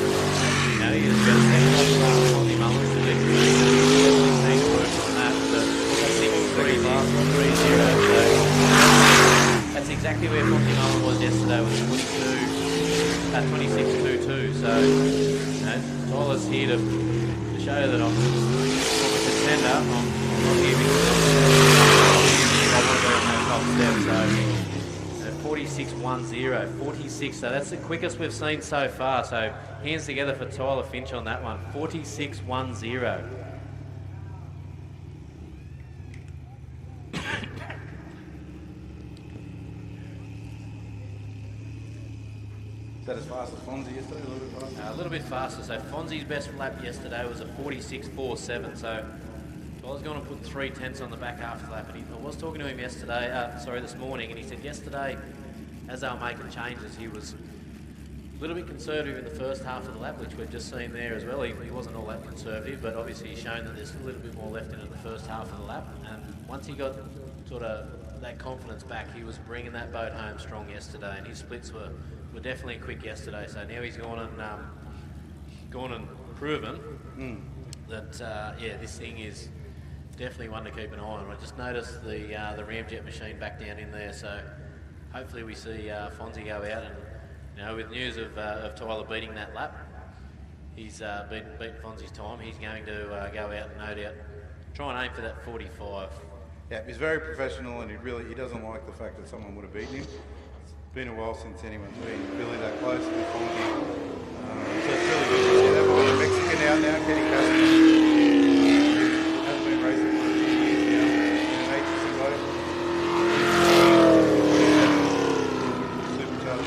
So, he's got a second off Monty Mullins to do. Definitely need to work on that. But that's 6.30. So that's exactly where Monty Mullins was yesterday with 26.22. So, Tyler's here to show that I'm a contender. I'm not here because I want to go on that top step. So 46.10, 46. So that's the quickest we've seen so far. So hands together for Tyler Finch on that one. 46.10. Is that as fast as Fonzie yesterday? A little bit faster? A little bit faster. So Fonzie's best lap yesterday was a 46.47. So Tyler's going to put 3/10 on the back half of the lap. And I was talking to him yesterday, this morning, and he said yesterday, as they were making changes, he was A little bit conservative in the first half of the lap, which we've just seen there as well. He wasn't all that conservative, but obviously he's shown that there's a little bit more left in it the first half of the lap. And once he got sort of that confidence back, he was bringing that boat home strong yesterday, and his splits were definitely quick yesterday. So now he's gone and proven that this thing is definitely one to keep an eye on. I just noticed the ramjet machine back down in there, so hopefully we see Fonzie go out, and with news of Tyler beating that lap, he's beaten Fonzie's time. He's going to go out and no doubt try and aim for that 45. Yeah, he's very professional, and he doesn't like the fact that someone would have beaten him. It's been a while since anyone's been really that close to Fonzie. So it's really good to see that. We've got a Mexican out now, Kenny Castro. Hasn't been racing for a few years now. In an agency boat. Supercharged.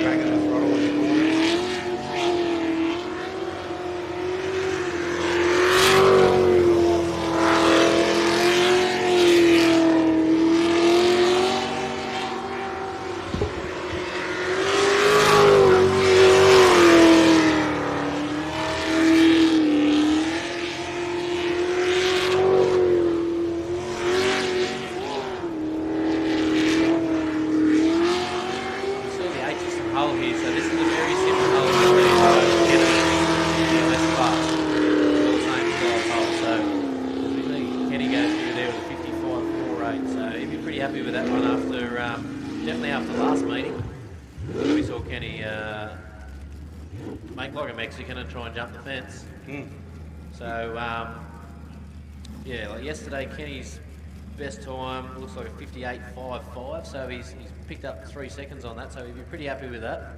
Banging the throttle in the corners. Mexican and try and jump the fence. So, like yesterday, Kenny's best time looks like a 58.55, so he's picked up 3 seconds on that, so he'd be pretty happy with that.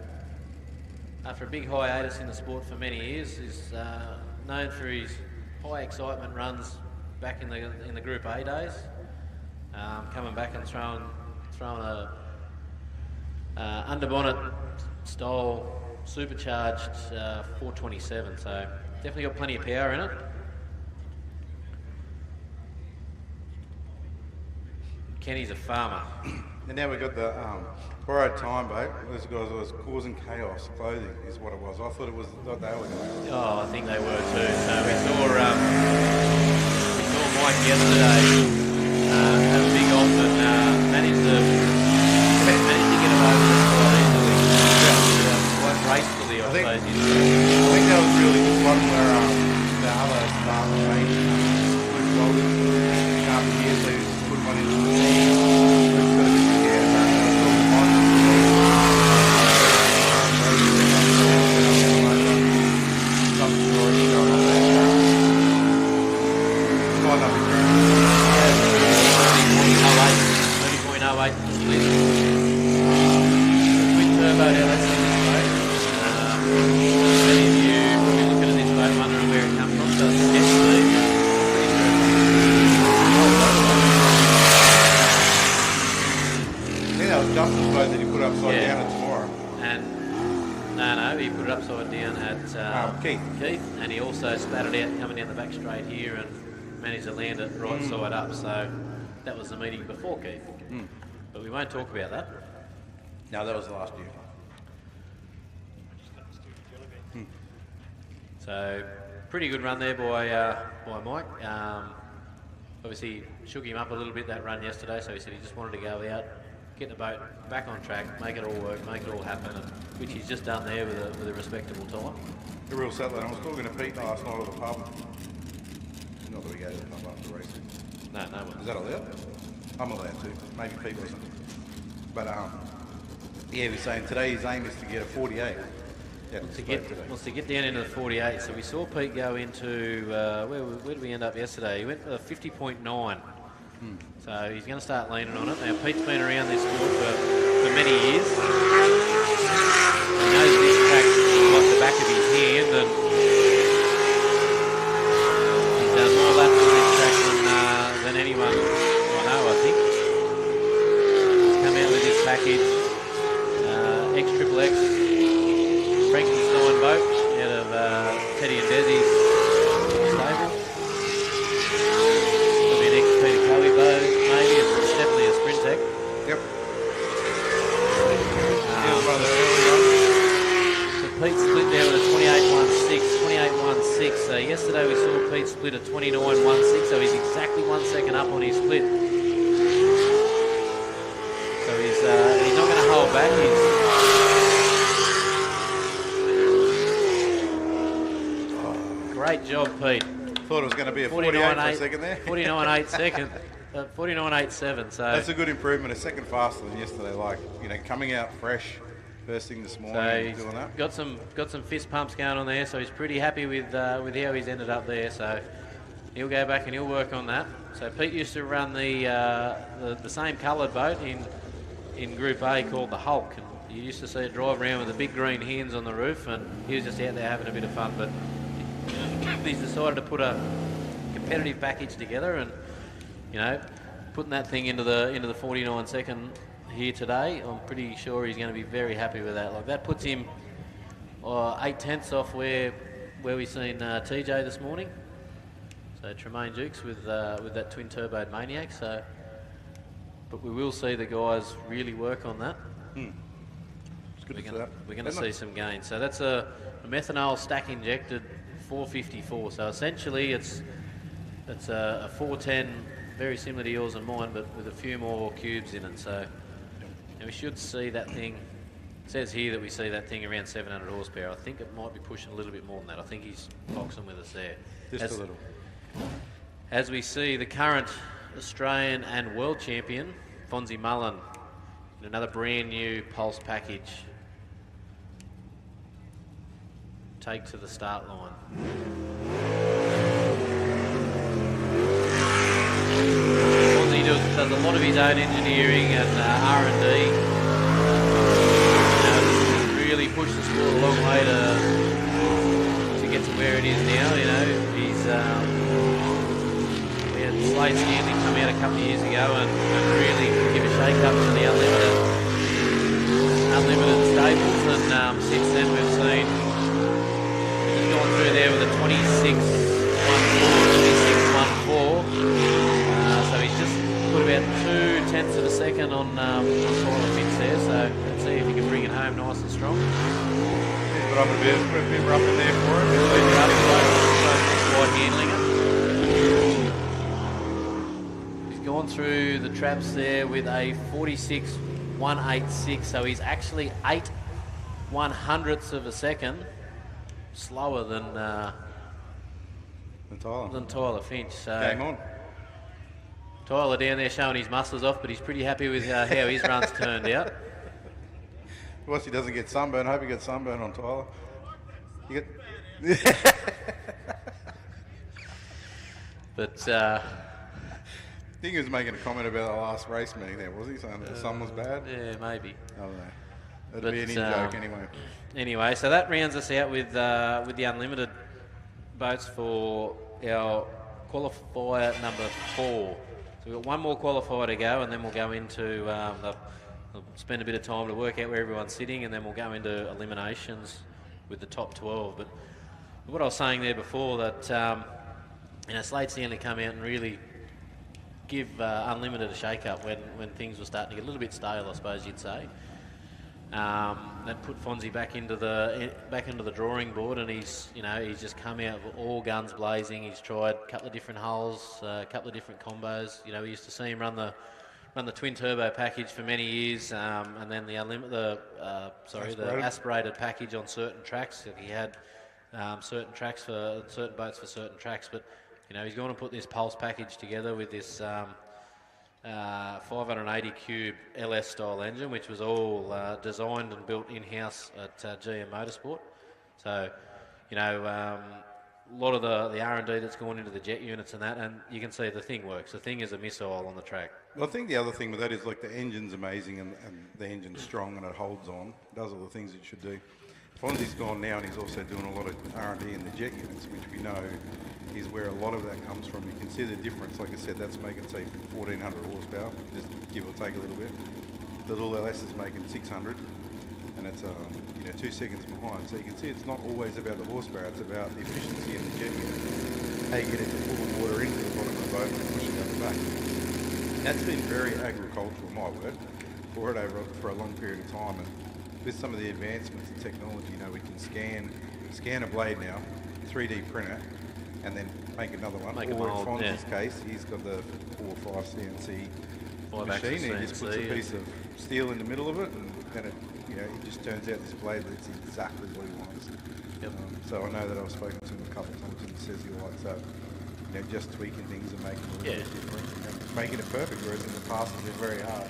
After a big hiatus in the sport for many years, he's known for his high excitement runs back in the Group A days, coming back and throwing a underbonnet style supercharged 427, so definitely got plenty of power in it. Kenny's a farmer. And now we've got the borrowed time boat. Those guys was causing chaos. Clothing is what it was. I thought it was what they were doing. Oh, I think they were too. So we saw Mike yesterday have a big off and managed to get him over the quite easily. Quite gracefully, I suppose. I think that was really the one where the other staff changed Luke Walden after years they put one into the team. Luke's got a bit scared about that. Some story going on there. Quite nothing. 30.08 split. Twin turbo LS in this boat. Many of you will be looking at this boat wondering where it comes from. So it's jet speed. I think that was Justin's boat that he put upside down at tomorrow. And no, he put it upside down at Keith, and he also spattered out coming down the back straight here and managed to land it right side up. So that was the meeting before Keith. But we won't talk about that. No, that was last year. So pretty good run there by Mike. Obviously shook him up a little bit that run yesterday, so he said he just wanted to go out, get the boat back on track, make it all work, make it all happen, which he's just done there with a respectable time. A real settler. I was talking to Pete last night at the pub. Not that we go to the pub after racing. No one. Is that allowed? I'm allowed to. Maybe Pete wasn't. But he was saying today his aim is to get a 48. To get down into the 48. So we saw Pete go into where did we end up yesterday? He went for 50.9. So he's going to start leaning on it. Now Pete's been around this sport for many years. He knows this track like the back of his hand, and he's done more laps on this track than anyone I know, I think. He's come out with this package, X-Triple-X. Frankenstein boat out of Teddy and Desi's stable. Could be an ex-Peter Cowie boat, maybe. job, Pete. Thought it was going to be a 48 for a second there. 49.8 second. 49.87. So that's a good improvement, a second faster than yesterday. Like, you know, coming out fresh first thing this morning. So he's doing that. got some fist pumps going on there. So he's pretty happy with how he's ended up there. So he'll go back and he'll work on that. So Pete used to run the same coloured boat in Group A called the Hulk. And you used to see it drive around with the big green hens on the roof, and he was just out there having a bit of fun. But he's decided to put a competitive package together, and you know, putting that thing into the 49 second here today, I'm pretty sure he's going to be very happy with that. Like, that puts him 8/10 off where we've seen TJ this morning. So Tremaine Dukes with that twin turbo Maniac. So, but we will see the guys really work on that. We're going to see some gains. So that's a methanol stack injected 454. So essentially it's a 410, very similar to yours and mine, but with a few more cubes in it. So we should see that thing. It says here that we see that thing around 700 horsepower. I think it might be pushing a little bit more than that. I think he's boxing with us there. Just a little. As we see the current Australian and world champion, Fonzie Mullen, in another brand new Pulse package, take to the start line. Fonzie does a lot of his own engineering and R&D. Really pushed the sport a long way to get to where it is now. You know, he's we had Slade Stanley come out a couple of years ago and really give a shake up to the unlimited stables, and since then we've seen he's gone through there with a 26.14. So he's just put about 0.2 of a second on Tyler Fitz there. So let's see if he can bring it home nice and strong. Put up a bit rough in there for him. Wide handling it. He's gone through the traps there with a 46.186, so he's actually 8/100ths of a second slower than Tyler Finch. So Hang on. Tyler down there showing his muscles off, but he's pretty happy with how his run's turned out. Once he doesn't get sunburn, I hope he gets sunburn on Tyler. You get. But I think he was making a comment about the last race meeting there, was he? Saying that the sun was bad? Yeah, maybe. I don't know. It'd be an in-joke anyway. Anyway, so that rounds us out with the unlimited boats for our qualifier number 4. So we've got one more qualifier to go, and then we'll go into we'll spend a bit of time to work out where everyone's sitting, and then we'll go into eliminations with the top 12. But what I was saying there before, that Slade Stanley come out and really give Unlimited a shake-up when things were starting to get a little bit stale, I suppose you'd say. That put Fonzie back into the drawing board, and he's just come out with all guns blazing. He's tried a couple of different hulls, a couple of different combos. You know, we used to see him run the twin turbo package for many years, and then the aspirated package on certain tracks. He had certain boats for certain tracks, but he's going to put this Pulse package together with this 580 cube LS style engine, which was all designed and built in-house at GM Motorsport. So, a lot of the R&D that's gone into the jet units and that, and you can see the thing works. The thing is a missile on the track. Well, I think the other thing with that is, like, the engine's amazing and the engine's strong and it holds on, does all the things it should do. Fonzie's gone now, and he's also doing a lot of R&D in the jet units, which we know is where a lot of that comes from. You can see the difference. Like I said, that's making, say, 1,400 horsepower, just give or take a little bit. The little LS is making 600, and it's 2 seconds behind. So you can see it's not always about the horsepower, it's about the efficiency in the jet unit. How you get it to pull the water into the bottom of the boat and push it out the back. That's been very agricultural, my word, for a long period of time. And with some of the advancements in technology, we can scan a blade now, 3D print it, and then make another one. Make or a mold, in Fonzie's case, he's got the 4 or 5 CNC machine. He just puts a piece of steel in the middle of it, and then it just turns out this blade that's exactly what he wants. Yep. So I know that I've spoken to him a couple of times, and he says he likes that. Just tweaking things and making it a little bit different, making it perfect. Whereas in the past, it's been very hard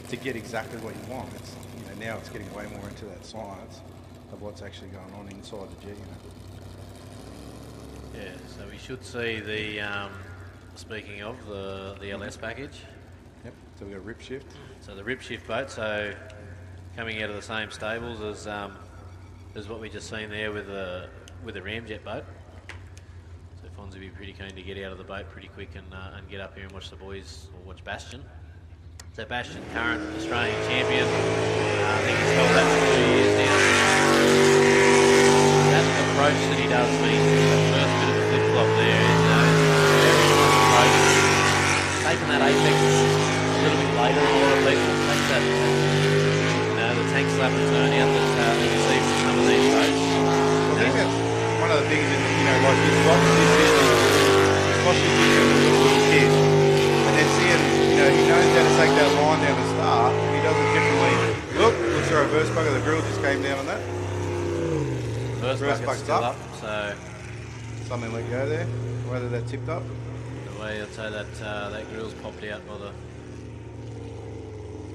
to get exactly what you want. It's now it's getting way more into that science of what's actually going on inside the jet. Yeah, so we should see the, speaking of the LS package. Yep, so we've got rip shift. So the rip shift boat, so coming out of the same stables as what we just seen there with the ramjet boat. So Fonzie will be pretty keen to get out of the boat pretty quick and get up here and watch the boys, or watch Bastion. So Bastion, current Australian champion. I think he's held that for 2 years now. That approach that he does when he's the first bit of the flip-flop there is very nice approach. Taking that apex a little bit later than a lot of people. Takes that, the tank slap and turn out that you see from some of these boats. I think that's one of the things in, like this watch this picture of a little kid, and then seeing, he knows how to take that line down the start, and he does it differently. Look, looks like a reverse bucket. The grill just came down on that. Reverse bucket's still up, so something let go there, whether that tipped up. The way I'd say that grill's popped out by the.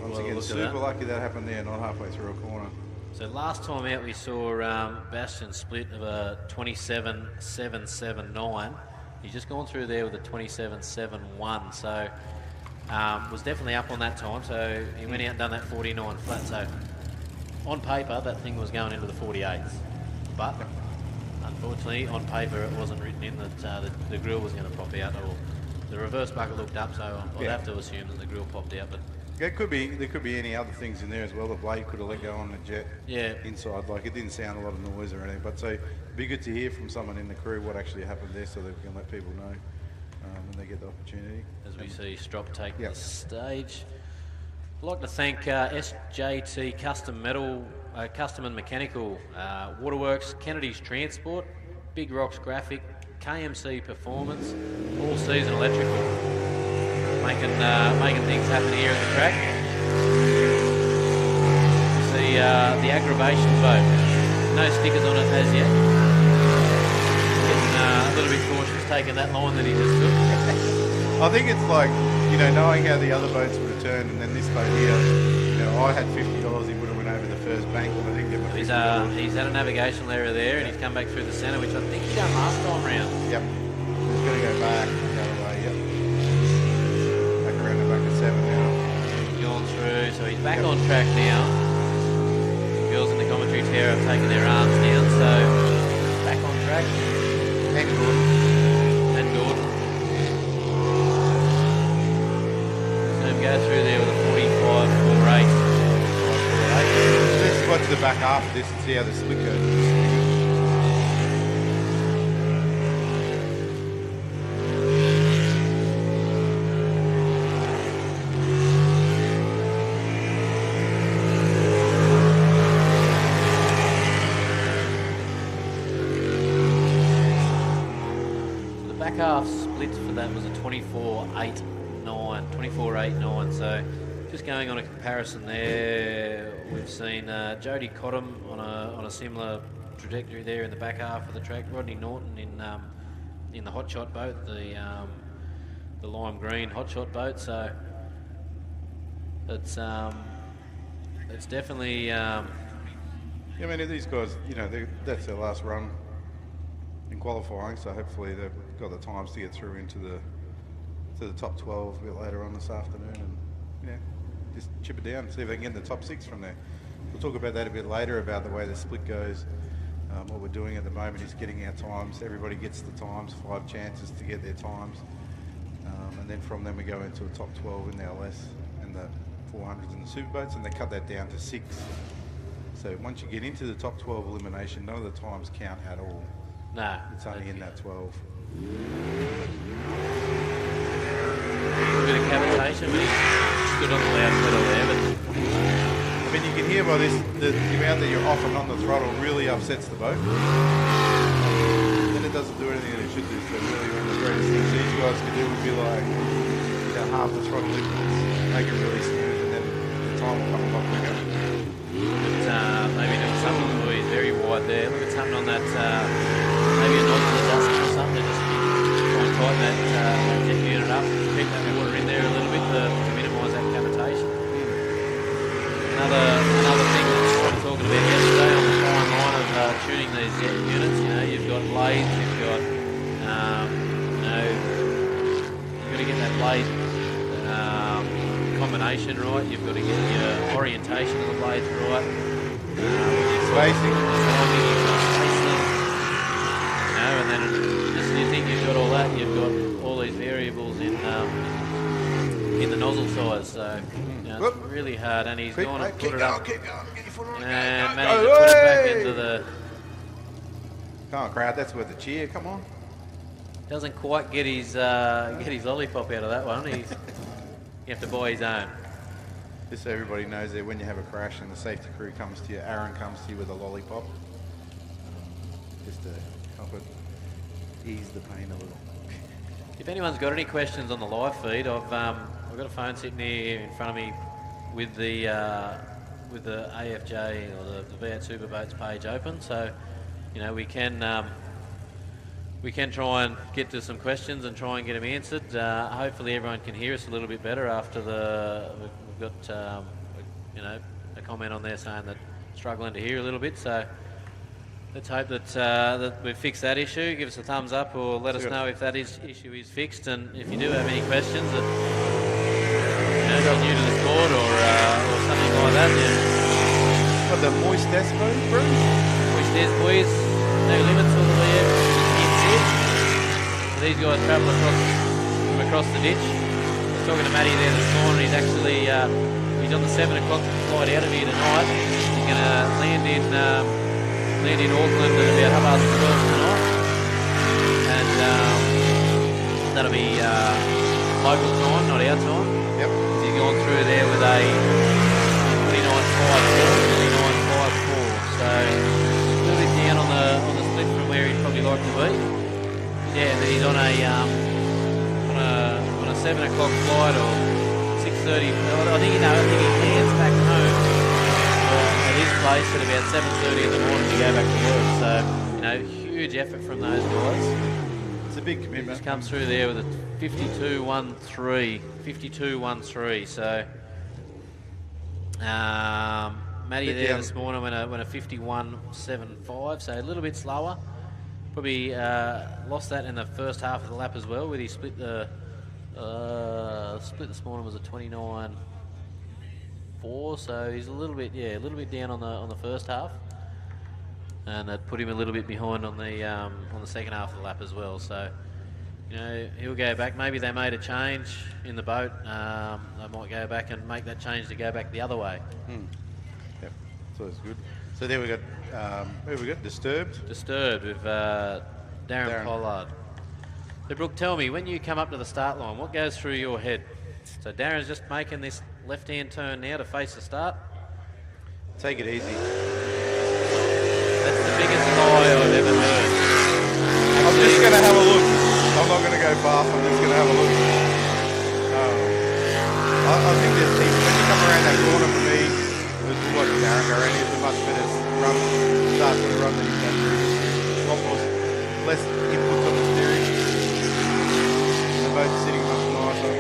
Once again, super lucky that happened there, not halfway through a corner. So last time out we saw Bastion split of a 27.779. He's just gone through there with a 27.71, so was definitely up on that time. So he went out and done that 49 flat. So on paper that thing was going into the 48s, but unfortunately on paper it wasn't written in that the grill was going to pop out, or the reverse bucket looked up. So I'd have to assume that the grill popped out, but. There could be any other things in there as well. The blade could have let go on the jet inside. Like, it didn't sound a lot of noise or anything. But so it'd be good to hear from someone in the crew what actually happened there, so that we can let people know when they get the opportunity. As we see Strop take the stage. I'd like to thank SJT Custom and Mechanical, Waterworks, Kennedy's Transport, Big Rocks Graphic, KMC Performance, All Season Electrical. Making things happen here at the track. See the aggravation boat. No stickers on it as yet. Getting a little bit cautious taking that line that he just took. I think it's like, knowing how the other boats would have turned, and then this boat here, I had $50, he would have went over the first bank, but I didn't get my $50. He's had a navigational error there, and he's come back through the centre, which I think he done last time round. Yep. He's going to go back the other way, yep. Around the back of 7 now. Gone through, so he's back on track now. The girls in the commentary tower have taken their arms down, so back on track. And Gordon. So we go through there with a 45.48. Let's watch the back half of this and see how the split goes. Half split for that was a 24.89, so just going on a comparison there, we've seen Jody Cottam on a similar trajectory there in the back half of the track, Rodney Norton in the hotshot boat, the lime green hotshot boat, so it's definitely these guys, that's their last run in qualifying, so hopefully they've got the times to get through into the top 12 a bit later on this afternoon, and just chip it down and see if they can get in the top 6 from there. We'll talk about that a bit later, about the way the split goes. What we're doing at the moment is getting our times. Everybody gets the times, 5 chances to get their times, and then from them we go into a top 12 in the LS and the 400s and the superboats, and they cut that down to 6. So once you get into the top 12 elimination, none of the times count at all. No. It's only in that 12. A bit of cavitation, but he's good on the loud pedal there. But I mean, you can hear by this, the amount that you're off and on the throttle really upsets the boat. Then it doesn't do anything that it should do. So really, one of the greatest things these guys could do would be like, half the throttle increments. make it really smooth, and then the time will come a lot quicker. Maybe doing something. Oh, he's very wide there. Look at something on that. Maybe a nozzle adjustment or something. Just try and tighten that jet unit up. Keep that water in there a little bit to minimise that cavitation. Another thing that we were talking about yesterday on the fine line of tuning these jet units. You know, you've got blades, you've got you've got to get that blade combination right. You've got to get your orientation of the blades right. Spacing. And then just when you think you've got all that, you've got all these variables in the nozzle size. So it's really hard. And he's gone and put it up. Keep going. Get your foot on it. And managed to put it back into the. Come on, crowd. That's worth a cheer. Come on. Doesn't quite get his lollipop out of that one. You have to buy his own. Just so everybody knows there, when you have a crash and the safety crew comes to you, Aaron comes to you with a lollipop, just to help it ease the pain a little. If anyone's got any questions on the live feed, I've got a phone sitting here in front of me with the AFJ or the V8 Superboats page open, so you know we can try and get to some questions and try and get them answered. Hopefully everyone can hear us a little bit better after we've got a comment on there saying that struggling to hear a little bit. So let's hope that we've fixed that issue. Give us a thumbs up or let us know if that issue is fixed. And if you do have any questions that you're new to the sport or something like that, What, the moist Espo, bro? moist des boys, no limits all the way out. These guys travel across the ditch. I was talking to Matty there this morning. He's actually he's on the 7 o'clock flight out of here tonight. He's going to land in Auckland at about 12 tonight, and that'll be local time, not our time. Yep. He's gone through there with a 29.54, so a little bit down on the split from where he'd probably like to be. Yeah, but he's on a 7 o'clock flight or 6:30. I think he lands back home at his place at about 7:30 in the morning to go back to work. So huge effort from those guys. It's a big commitment. Just comes through there with a 52.13. So Matty there this morning went a 51.75. So a little bit slower. Probably lost that in the first half of the lap as well, where he split the split this morning was a 29.4, so he's a little bit down on the first half, and that put him a little bit behind on the second half of the lap as well. So he'll go back. Maybe they made a change in the boat. They might go back and make that change to go back the other way. Yep, so it's good. So there we got, who we got? Disturbed with Darren Pollard. So Brooke, tell me, when you come up to the start line, what goes through your head? So Darren's just making this left-hand turn now to face the start. Take it easy. That's the biggest lie I've ever heard. I'm just going to have a look. I'm not going to go fast, I'm just going to have a look. I think there's things, when you come around that corner for me, what Darren Garani is a much better start to the run than he's done previously. A lot more, less inputs on the steering. The boat's sitting much nicer.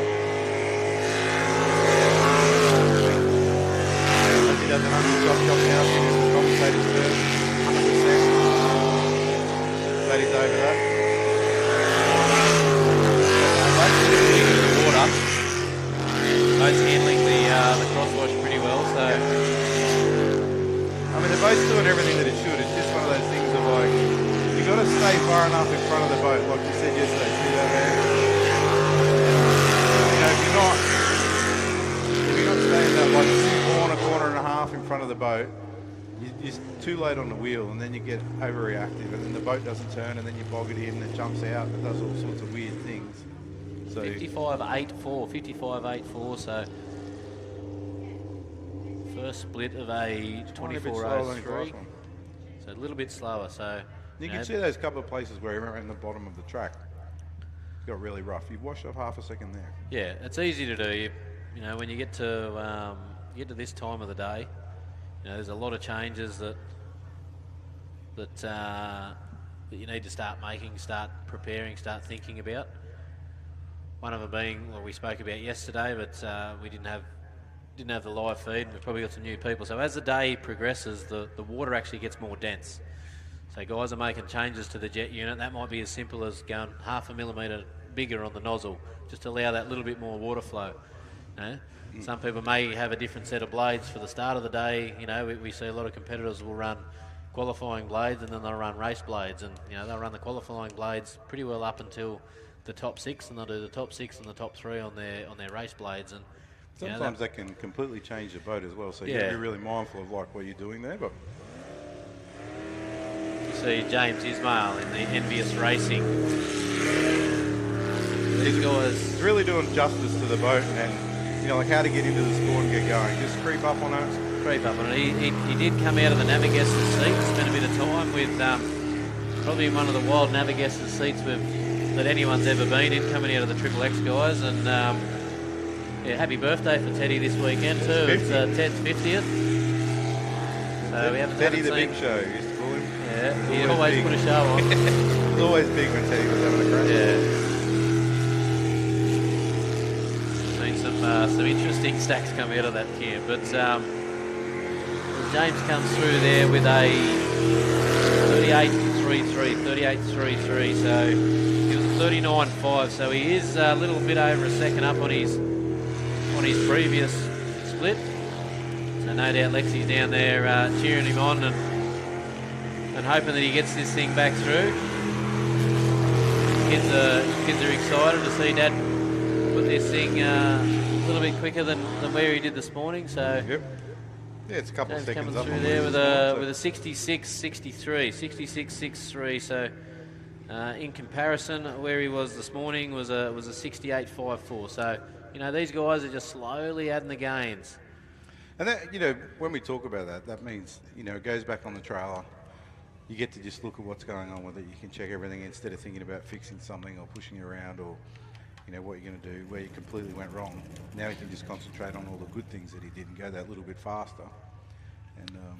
As he does an undershot job now, getting the commentators first, 100%. Glad he's over that. Boat's handling the crosswash pretty well, so... I mean, the boat's doing everything that it should. It's just one of those things of like, you got to stay far enough in front of the boat, like you said yesterday. See that there? If you're not staying that like a corner and a half in front of the boat, you're too late on the wheel, and then you get overreactive, and then the boat doesn't turn, and then you bog it in, and it jumps out, and it does all sorts of weird things. So 55.84, so first split of a 24.03, so a little bit slower. So you can see those couple of places where you're in the bottom of the track got really rough. You wash off half a second there. Yeah, it's easy to do. you know, when you get to this time of the day, you know, there's a lot of changes that you need to start making, start preparing, start thinking about. One of them being, well, we spoke about yesterday, but we didn't have the live feed. We've probably got some new people. So as the day progresses, the water actually gets more dense. So guys are making changes to the jet unit. That might be as simple as going 0.5 millimetre bigger on the nozzle, just to allow that little bit more water flow. You know? Some people may have a different set of blades for the start of the day. You know, we see a lot of competitors will run qualifying blades and then they'll run race blades, and you know, they'll run the qualifying blades pretty well up until the top 6, and they'll do the top 6 and the top 3 on their race blades. And sometimes that can completely change the boat as well, so you got to be really mindful of like what you're doing there. But you see James Ismail in the Envious Racing. These guys, it's really doing justice to the boat, and you know, like how to get into the sport and get going. Just creep up on it. Creep up on it. He did come out of the Navigator's seat, spent a bit of time with probably one of the wild Navigator's seats that anyone's ever been in, coming out of the Triple X guys. And yeah, happy birthday for Teddy this weekend too. It's Ted's 50th. So we haven't Teddy the seen Big Show, you used to call him. Yeah, he always put a show on. It was always big when Teddy was having a crash. Yeah. Seen some interesting stacks come out of that camp, but James comes through there with a 38.33, so he was 39.5, so he is a little bit over a second up on his previous split. So no doubt Lexi's down there cheering him on and hoping that he gets this thing back through. Kids are excited to see Dad put this thing a little bit quicker than where he did this morning. So yep. Yeah, it's a couple James of seconds coming up through there with a 66.63. 66.63. So in comparison, where he was this morning was a 68.54. So you know, these guys are just slowly adding the gains. And that, you know, when we talk about that, that means, you know, it goes back on the trailer. You get to just look at what's going on with it. You can check everything instead of thinking about fixing something or pushing around or, you know, what you're going to do, where you completely went wrong. Now you can just concentrate on all the good things that he did and go that little bit faster.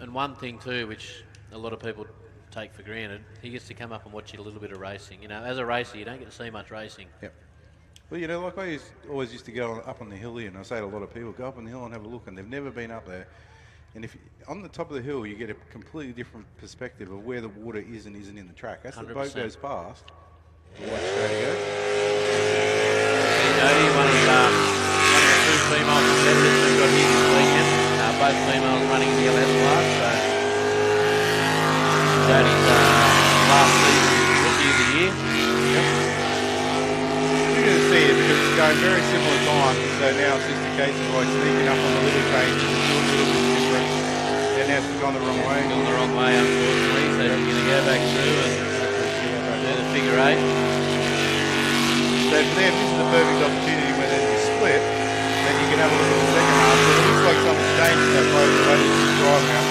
And one thing too, which a lot of people take for granted, he gets to come up and watch a little bit of racing. You know, as a racer, you don't get to see much racing. Yep. Well, you know, like I always used to go up on the hill here, and I say to a lot of people, go up on the hill and have a look, and they've never been up there. And if on the top of the hill, you get a completely different perspective of where the water is and isn't in the track. As the 100%. boat goes past, watch straight go. Jody, one of the two female competitors we've got here this weekend. Both females running in the LS class. So Jody's last season rookie of the year. Yep. You're going to see it because it's going very similar time. So now it's just a case of like sneaking up on the little changes and doing a little bit different. And now she's gone the wrong way. Gone the wrong way, unfortunately. So she's going to go back through and do the figure 8. So for them, this is a perfect opportunity when then you split, then you can have a look at the second half. So it looks like something's changed in that boat. The lady is driving out.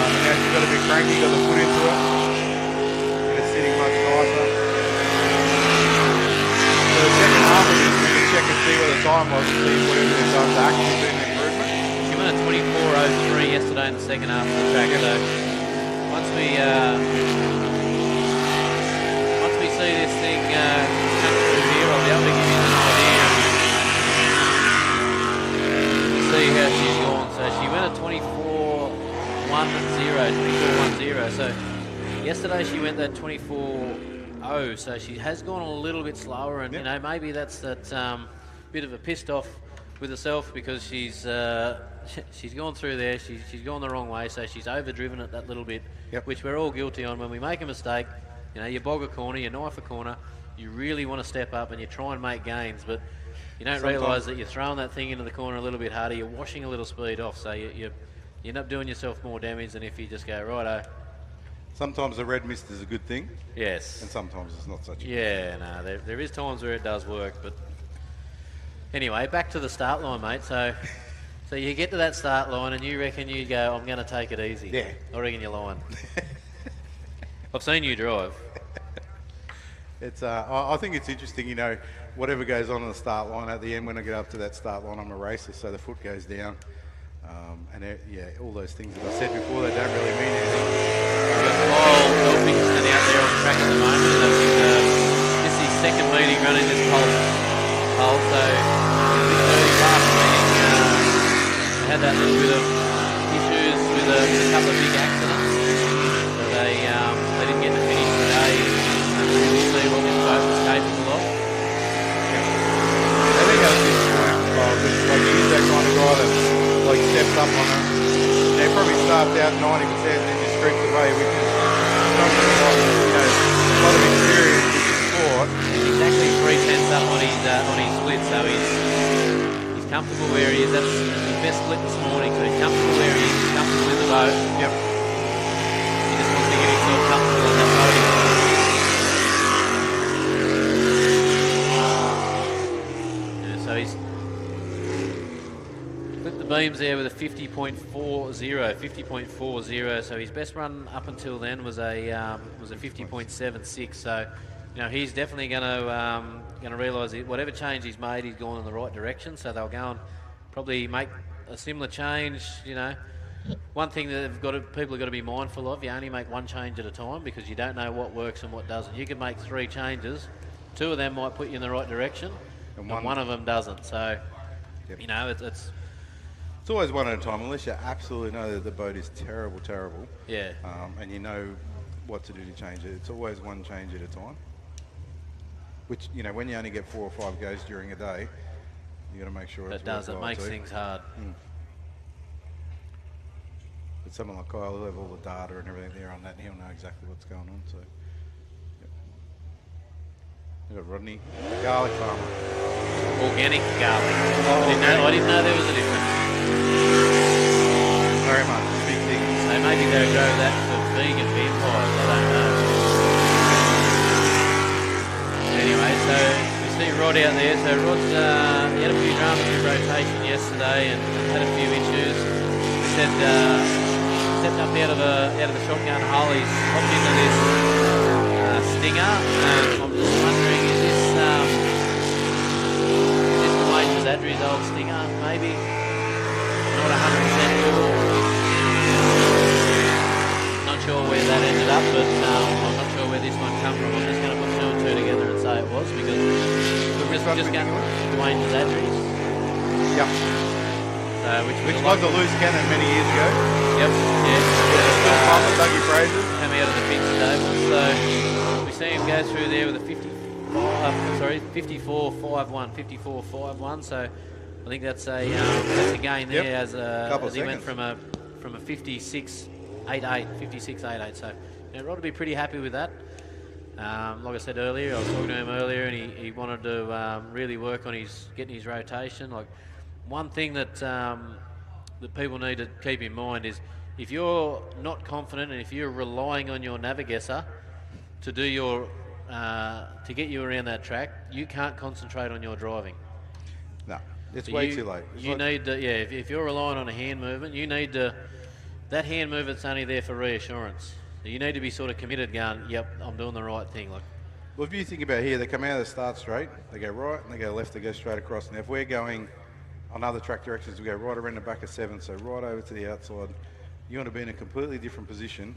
And now she's got a bit cranky, got the foot into it. And it's sitting much nicer. So the second half of this, we can check and see what the time was and see whatever they've done to actually be an improvement. She went at 24.03 yesterday in the second half of the track. So once we see this thing come through here, I'll be able to give you an idea to see how she's gone. So she went at 24.10. So yesterday she went at 24.0. So she has gone a little bit slower, and you know, maybe that's that bit of a pissed off with herself because she's gone through there. She's gone the wrong way, so she's overdriven it that little bit, which we're all guilty on when we make a mistake. You know, you bog a corner, you knife a corner, you really want to step up and you try and make gains, but you don't realise that you're throwing that thing into the corner a little bit harder, you're washing a little speed off, so you end up doing yourself more damage than if you just go, righto. Sometimes the red mist is a good thing. Yes. And sometimes it's not such a good thing. Yeah, no, there is times where it does work, but anyway, back to the start line, mate. So you get to that start line and you reckon you go, I'm going to take it easy. Yeah. I reckon you're lying. I've seen you drive. It's I think it's interesting, you know, whatever goes on the start line at the end, when I get up to that start line, I'm a racer, so the foot goes down. All those things that I said before, they don't really mean anything. Kyle Elphingston out there on the track at the moment. This is his second meeting running this pole. So this early last meeting, they had that little bit of issues with a couple of big accidents. So they didn't get to finish today and really see what this boat was capable of. I think that's just he's that kind of guy that steps up on it. They probably starts out 90% and just streaks away, which is not really a lot of experience with the sport. He's exactly 3/10 up on his split, so he's comfortable where he is. That's his best split this morning, so he's comfortable where he is. He's comfortable in the boat. Yep. He just wants to get himself comfortable in that boat. So he's clipped the beams there with a 50.40, so his best run up until then was a 50.76. So he's definitely going to realise that whatever change he's made, he's gone in the right direction. So they'll go and probably make a similar change. One thing that people have got to be mindful of: you only make one change at a time because you don't know what works and what doesn't. You can make 3 changes, 2 of them might put you in the right direction, and one of them doesn't. So it's always one at a time, unless you absolutely know that the boat is terrible. Yeah. And you know what to do to change it. It's always one change at a time. Which, when you only get 4 or 5 goes during a day, you got to make sure it makes things hard. But someone like Kyle will have all the data and everything there on that, and he'll know exactly what's going on. So, we've got Rodney, garlic farmer. Organic garlic. I didn't know there was a difference. Very much. Big thing. So maybe they'll grow that for vegan beer pies. I don't know. Anyway, so we see Rod out there. So Rod's he had a few dramas with rotation yesterday and had a few issues. He said stepped up out of the shotgun hole. He's hopped into this stinger, and I'm just wondering, is this the Wayne Zadri's old stinger? Maybe not 100% sure. Not sure where that ended up, but I'm not sure where this one come from. I'm just going to put 2 and 2 together and say it was, because we're just going to Wayne Zadri's. Yep. Which was a loose cannon many years ago. Yep. Yeah. Dougie Fraser. Come out of the big stable. So we see him go through there with a 54.51. 54.51. So I think that's a gain there, as he went from a 56.88. 56.88. So Rod will be pretty happy with that. Like I said earlier, I was talking to him earlier, and he wanted to really work on getting his rotation. Like, one thing that that people need to keep in mind is, if you're not confident and if you're relying on your navigator to do to get you around that track, you can't concentrate on your driving. No, it's way too late. Need to, if you're relying on a hand movement, you need to. That hand movement's only there for reassurance. So you need to be sort of committed, going, yep, I'm doing the right thing. Like, well, if you think about here, they come out of the start straight, they go right, and they go left, they go straight across. Now, if we're going on other track directions, we go right around the back of 7, so right over to the outside. You want to be in a completely different position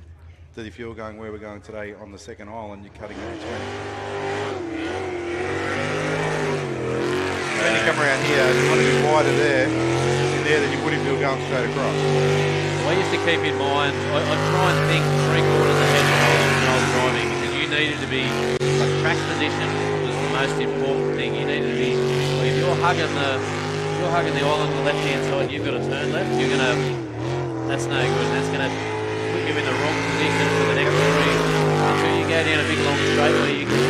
than if you're going where we're going today on the second island, you're cutting in between. Then you come around here, you want to be wider there than you would if you were going straight across. I used to keep in mind, I try and think 3 quarters ahead when I was driving, because you needed to be, like, track position was the most important thing. You needed to be, if you're hugging the island on the left hand side and you've got to turn left, that's no good. That's going to put you in the wrong position for the next 3 until you go down a big long straight where you can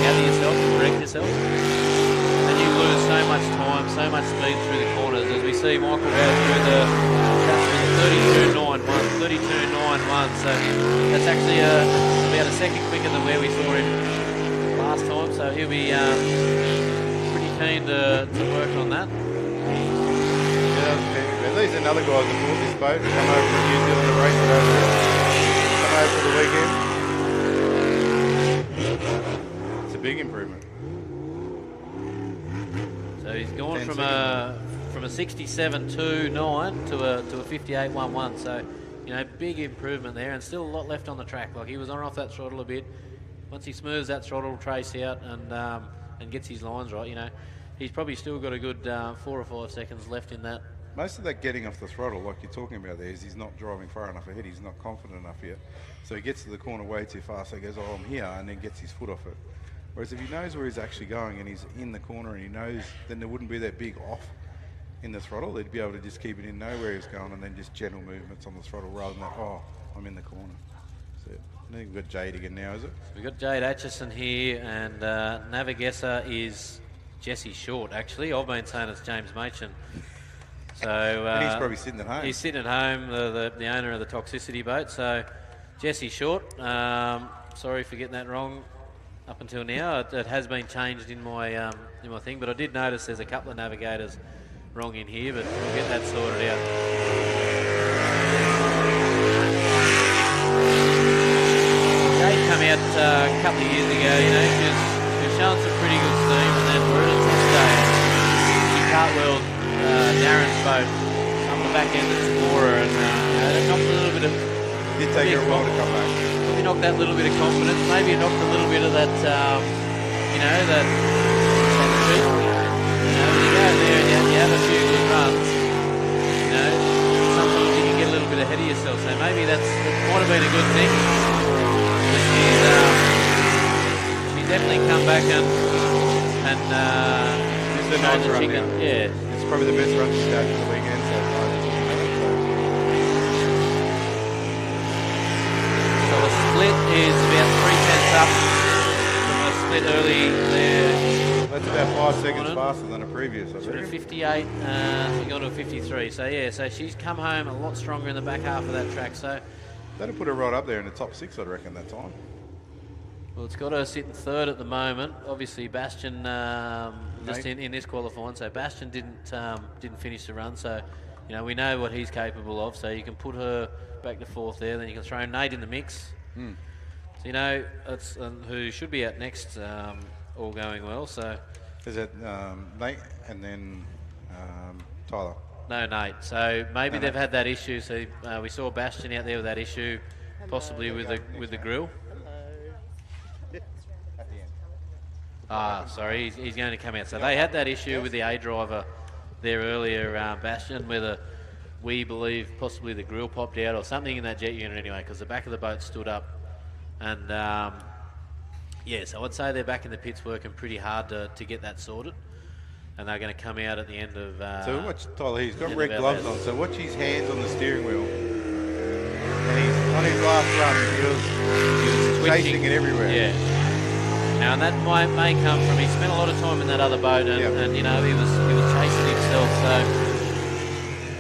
gather yourself and correct yourself. And you lose so much time, so much speed through the corners, as we see Michael go through the 32.91, 32.91. So that's actually about a second quicker than where we saw him last time. So he'll be pretty keen to work on that. Yeah, at least another guy that bought this boat and come over from New Zealand to race it over here. Come over for the weekend. It's a big improvement. he's gone 10 from seconds. a 67.29 to a 58.11. So, you know, big improvement there, and still a lot left on the track. Like, he was on and off that throttle a bit. Once he smooths that throttle trace out and gets his lines right, you know, he's probably still got a good 4 or 5 seconds left in that. Most of that getting off the throttle, like you're talking about there, is he's not driving far enough ahead. He's not confident enough yet. So he gets to the corner way too fast. So he goes, oh, I'm here, and then gets his foot off it. Whereas if he knows where he's actually going and he's in the corner and he knows, then there wouldn't be that big off in the throttle. They'd be able to just keep it in, know where he was going, and then just gentle movements on the throttle rather than that, oh, I'm in the corner. So I think we've got Jade again now, is it? We've got Jade Atchison here, and Navigessa is Jesse Short, actually. I've been saying it's James Machin. So And he's probably sitting at home. He's sitting at home, the owner of the Toxicity boat. So Jesse Short, sorry for getting that wrong up until now. It has been changed in my thing, but I did notice there's a couple of navigators wrong in here, but we'll get that sorted out. Jade come out a couple of years ago, you know, she was showing some pretty good steam, and then we're in a test day. She cartwheeled Darren's boat on the back end of the Explorer, and it knocked a little bit of... Did take her a while to come back. Maybe knocked that little bit of confidence, maybe it knocked a little bit of that, you know, that streak. You know, when you go there and you have a few good runs, you know, sometimes you can get a little bit ahead of yourself. So maybe it might have been a good thing. But she's definitely come back and It's the nice run now. Yeah. It's probably the best run she's had for the weekend so far. So the split is about 3/10 up from the split early there. That's about 5 seconds faster than a previous, I She's at a think. 58, she's gone to a 53. So yeah, so she's come home a lot stronger in the back half of that track. So, That'll put her right up there in the top 6, I'd reckon, that time. well, it's got her sitting third at the moment. Obviously, Bastian just in this qualifying. So Bastian didn't finish the run. So, you know, we know what he's capable of. So you can put her back to fourth there. Then you can throw Nate in the mix. So you know, it's who should be out next. All going well. So Is it Nate and then Tyler? no, Nate. So maybe they've had that issue. So we saw Bastian out there with that issue, possibly with the grill. At the end. Sorry, he's going to come out. So they had that issue with the A driver there earlier, Bastian, whether we believe possibly the grill popped out or something in that jet unit anyway, because the back of the boat stood up. And yeah, so I'd say they're back in the pits working pretty hard to get that sorted. And they're going to come out at the end of... So watch Tyler, he's got end red of gloves our- on, so watch his hands on the steering wheel. And he's on his last run, he was twitching. chasing it everywhere. Yeah. Now, and that may come from he spent a lot of time in that other boat, and you know he was chasing himself. So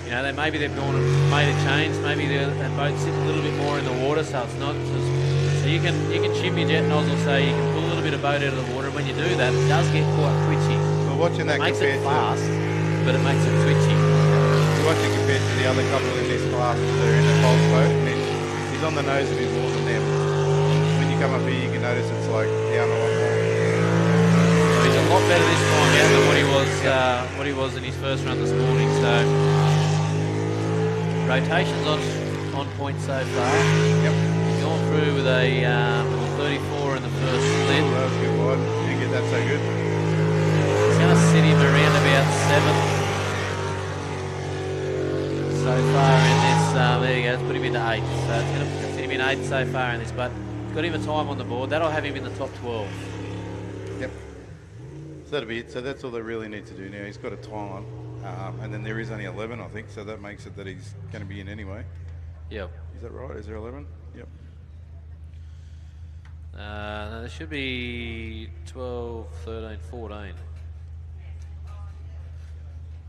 you know maybe they've gone and made a change. Maybe that boat's sitting a little bit more in the water, so it's not. So you can shim your jet nozzle, so you can pull a little bit of boat out of the water. And when you do that, it does get quite twitchy. Well, watching that It makes compared it fast, but it makes it twitchy. to watching compared to the other couple in this class that are in the Coles boat, and he's on the nose a bit more than them. When you come up here, you can notice it's like down a lot more. He's a lot better this time out than what he was in his first run this morning. So rotations on point so far. Yep. He's gone through with a 34 in the first split. That was good wide. Didn't get that so good. It's going to sit him around about 7 so far in this. There you go. Let's put him into 8. So it's going to sit him in 8 so far in this, but got him a time on the board. That'll have him in the top 12. Yep. So that'll be it. So that's all they really need to do now. He's got a time, and then there is only 11, I think. So that makes it that he's going to be in anyway. Yep. Is that right? Is there 11? Yep. No, there should be 12, 13, 14.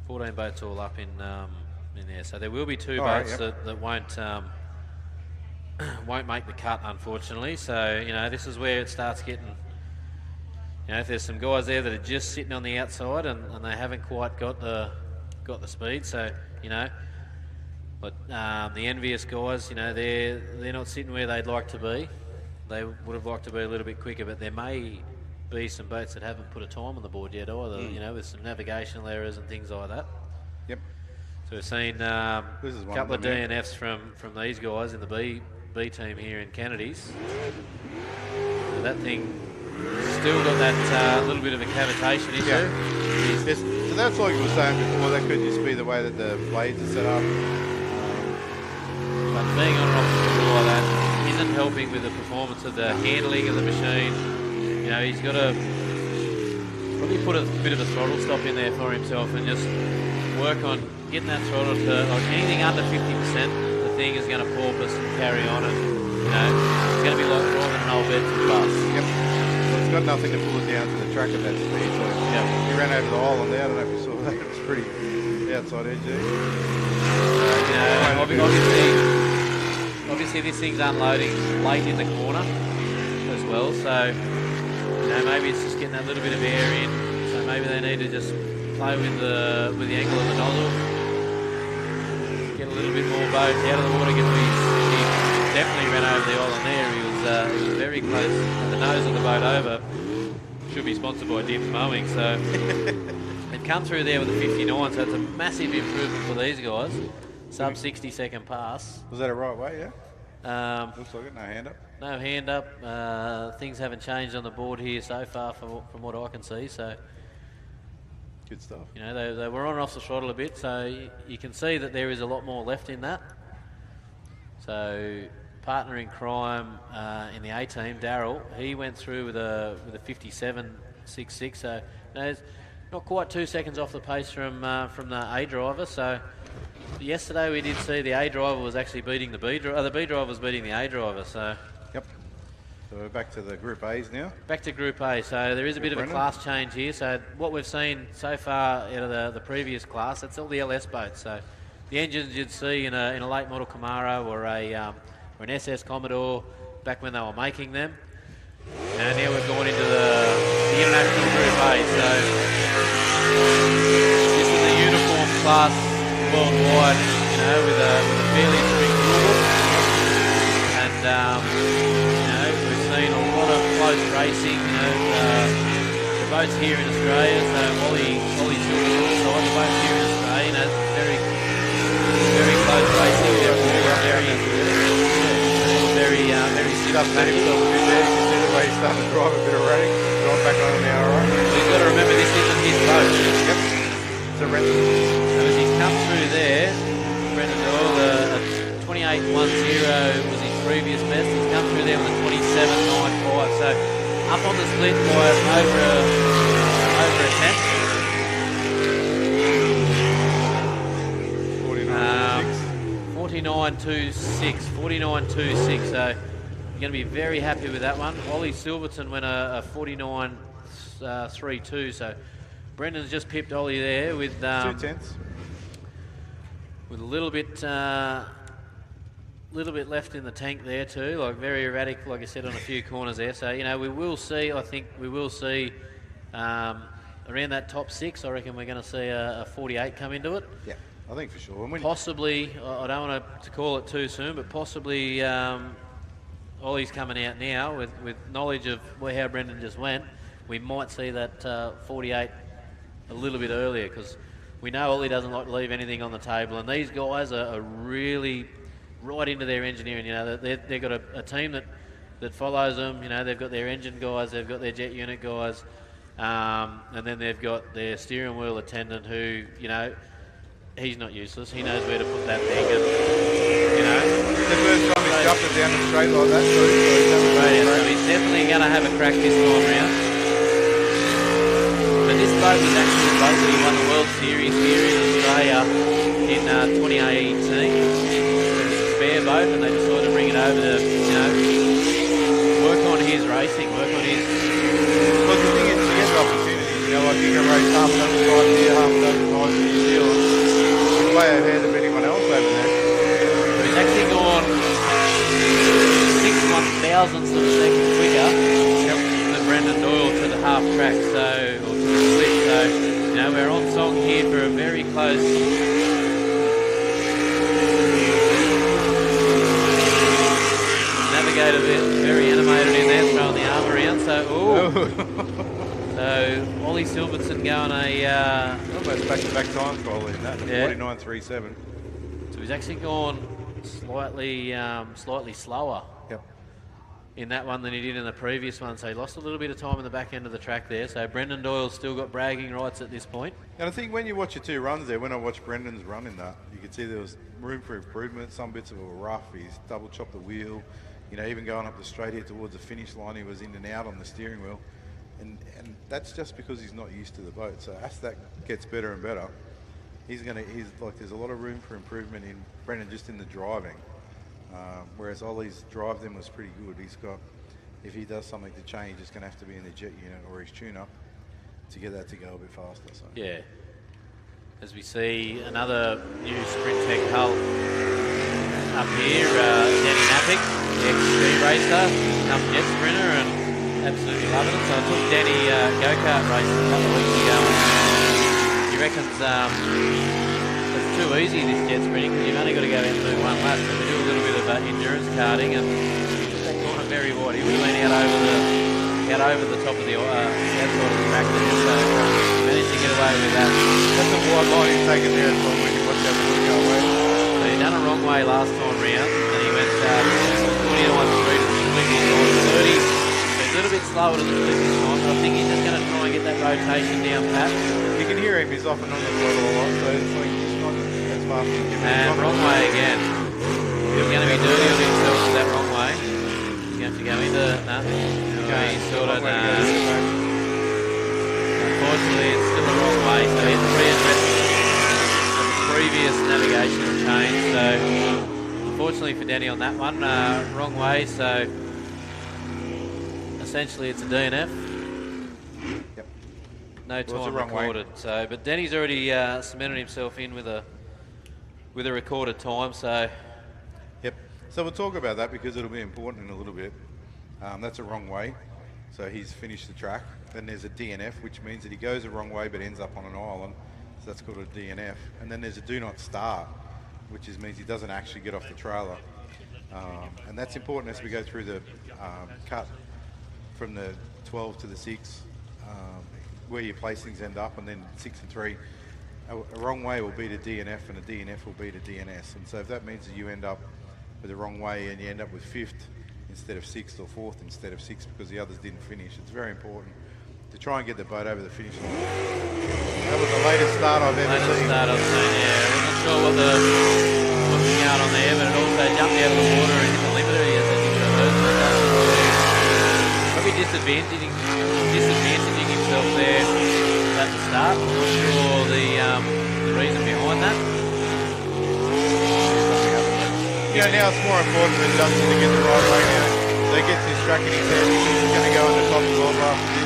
14 boats all up in there. So there will be 2 All right, boats yep. that won't make the cut, unfortunately. So you know this is where it starts getting. You know, if there's some guys there that are just sitting on the outside and they haven't quite got the speed, so you know. But the envious guys, you know, they're not sitting where they'd like to be. They would have liked to be a little bit quicker, but there may be some boats that haven't put a time on the board yet either, you know, with some navigational errors and things like that. Yep. So we've seen a couple of DNFs from these guys in the B team here in Kennedy's. So that thing still got that little bit of a cavitation issue. Yeah. So that's like you were saying before, that could just be the way that the blades are set up. But being on and off the floor like that isn't helping with the performance of the handling of the machine. You know, he's got to probably put a bit of a throttle stop in there for himself and just work on getting that throttle to, like, anything under 50%, the thing is going to porpoise and carry on, and, you know, it's going to be like driving an old bed to the bus. Yep. So it's got nothing to pull it down to the track at that speed. So he ran over the island there. I don't know if you saw that. It was pretty outside edge there. You know, obviously this thing's unloading late in the corner as well, so, you know, maybe it's just getting that little bit of air in, so maybe they need to just play with the angle of the nozzle, get a little bit more boat out of the water. He definitely ran over the island there. He was very close, and the nose of the boat over should be sponsored by Dim's Mowing, so they've come through there with a 59, so it's a massive improvement for these guys. Sub 60-second pass. Was that a right way, yeah? Looks like it, no hand up. No hand up. Things haven't changed on the board here so far from what I can see, so good stuff. You know, they were on and off the throttle a bit, so you can see that there is a lot more left in that. So partner in crime in the A team, Darryl, he went through with a 57.66, so, you know, it's not quite 2 seconds off the pace from the A driver. So yesterday we did see the A driver was actually beating the B driver. The B driver was beating the A driver. So yep. So we're back to the Group A's now. Back to Group A. So there is a bit of a class change here. So what we've seen so far out of the previous class, that's all the LS boats. So the engines you'd see in a late model Camaro or an SS Commodore back when they were making them. And now we've gone into the International Group A. So this is the uniform class worldwide, you know, with a fairly strict rule. And you know, we've seen a lot of close racing. You know, the boats here in Australia. So Ollie Silver's side, the boats here in Australia. You know, very close racing. Very set himself a bit there. You can see the way he's starting to drive a bit of rate. Drive back on now, all right. So you've got to remember this isn't his boat. Yep. It's a rental. So as he's come through there, Brendan Doyle, a 28.10 was his previous best. He's come through there with a 27.95. So up on the split by over a tenth. 49.26. So you're going to be very happy with that one. Ollie Silverton went a 49.32. So Brendan's just pipped Ollie there with 2 tenths. With a little bit left in the tank there too. Like very erratic, like I said, on a few corners there. So, you know, we will see. I think we will see around that top 6. I reckon we're going to see a 48 come into it. Yeah. I think for sure. And possibly, I don't want to call it too soon, but possibly Ollie's coming out now with knowledge of how Brendan just went. We might see that 48 a little bit earlier, because we know Ollie doesn't like to leave anything on the table, and these guys are really right into their engineering. You know, they've got a team that follows them. You know, they've got their engine guys, they've got their jet unit guys, and then they've got their steering wheel attendant who, you know, he's not useless. He knows where to put that thing, and, you know. The first time he's jumped it down the straight like that, so he's definitely going to have a crack this time round. But this boat was actually the boat that he won the World Series here in Australia in 2018. It was a spare boat, and they decided to bring it over to, you know, work on his racing, work on his. Well, the thing is, you get the opportunities. You know, like you can race half a dozen times here, half a dozen times in New Zealand. Way ahead of anyone else over there. He's actually gone 6/1000ths of a second quicker than Brendan Doyle to the half track, or to the split. So, you know, we're on song here for a very close. Navigator there, very animated in there, throwing the arm around. So, Silverton going a... Almost back-to-back time trial in that, Yeah. 49.37. So he's actually gone slightly slower Yep. in that one than he did in the previous one. So he lost a little bit of time in the back end of the track there. So Brendan Doyle's still got bragging rights at this point. And I think when you watch your two runs there, when I watched Brendan's run in that, you could see there was room for improvement. Some bits of it were rough. He's double chopped the wheel. You know, even going up the straight here towards the finish line, he was in and out on the steering wheel. And that's just because he's not used to the boat. So as that gets better and better, he's like, there's a lot of room for improvement in Brendan just in the driving. Whereas Ollie's drive then was pretty good. He's got, if he does something to change, it's going to have to be in the jet unit or his tune-up to get that to go a bit faster. So. Yeah. As we see another new Sprint Tech hull up here, Danny Nappick, the ex-speed racer, become jet sprinter and absolutely loving it. So I took Danny go-kart racing a couple of weeks ago and he reckons it's too easy this jet sprinting because you've only got to go out and do one lap. So we do a little bit of endurance karting and that corner very wide. He would have been out over the top of the outside of the track there, so managed to get away with that. That's a wide line he's taken there as well when you watch that ball go away. So he done a wrong way last time round and he went 20 on street and completely on 30. So he's a little bit slower to the flip this time, but I think he's just going to try and get that rotation down pat. You can hear him, he's off and on the throttle a lot, so it's like he's not as fast as him. And wrong way again. He's going to be dirty on himself with that wrong way. He's going to have to go into he's sort of unfortunately it's still the wrong way, so he's readdressing the previous navigational change. So unfortunately for Danny on that one, wrong way, so essentially it's a DNF. Yep. No time recorded. So, but Danny's already cemented himself in with a recorded time. So, yep. So we'll talk about that because it'll be important in a little bit. That's a wrong way. So he's finished the track. Then there's a DNF, which means that he goes the wrong way but ends up on an island. So that's called a DNF. And then there's a do not start, which means he doesn't actually get off the trailer. And that's important as we go through the cut from the 12 to the 6, where your placings end up, and then 6 and 3. A wrong way will beat a DNF, and a DNF will beat a DNS. And so if that means that you end up with the wrong way and you end up with 5th instead of 6th or 4th instead of 6th because the others didn't finish, it's very important to try and get the boat over the finish line. That was the latest start I've ever seen. Yeah. I wasn't sure what was going on there, but it also jumped out of the water and hit the limiter. He has probably disadvantaging himself there at the start. I'm not sure the reason behind that. You know, now it's more important for Justin to get the right way now. So he gets his track in his head because he's going to go in the top 12 after this.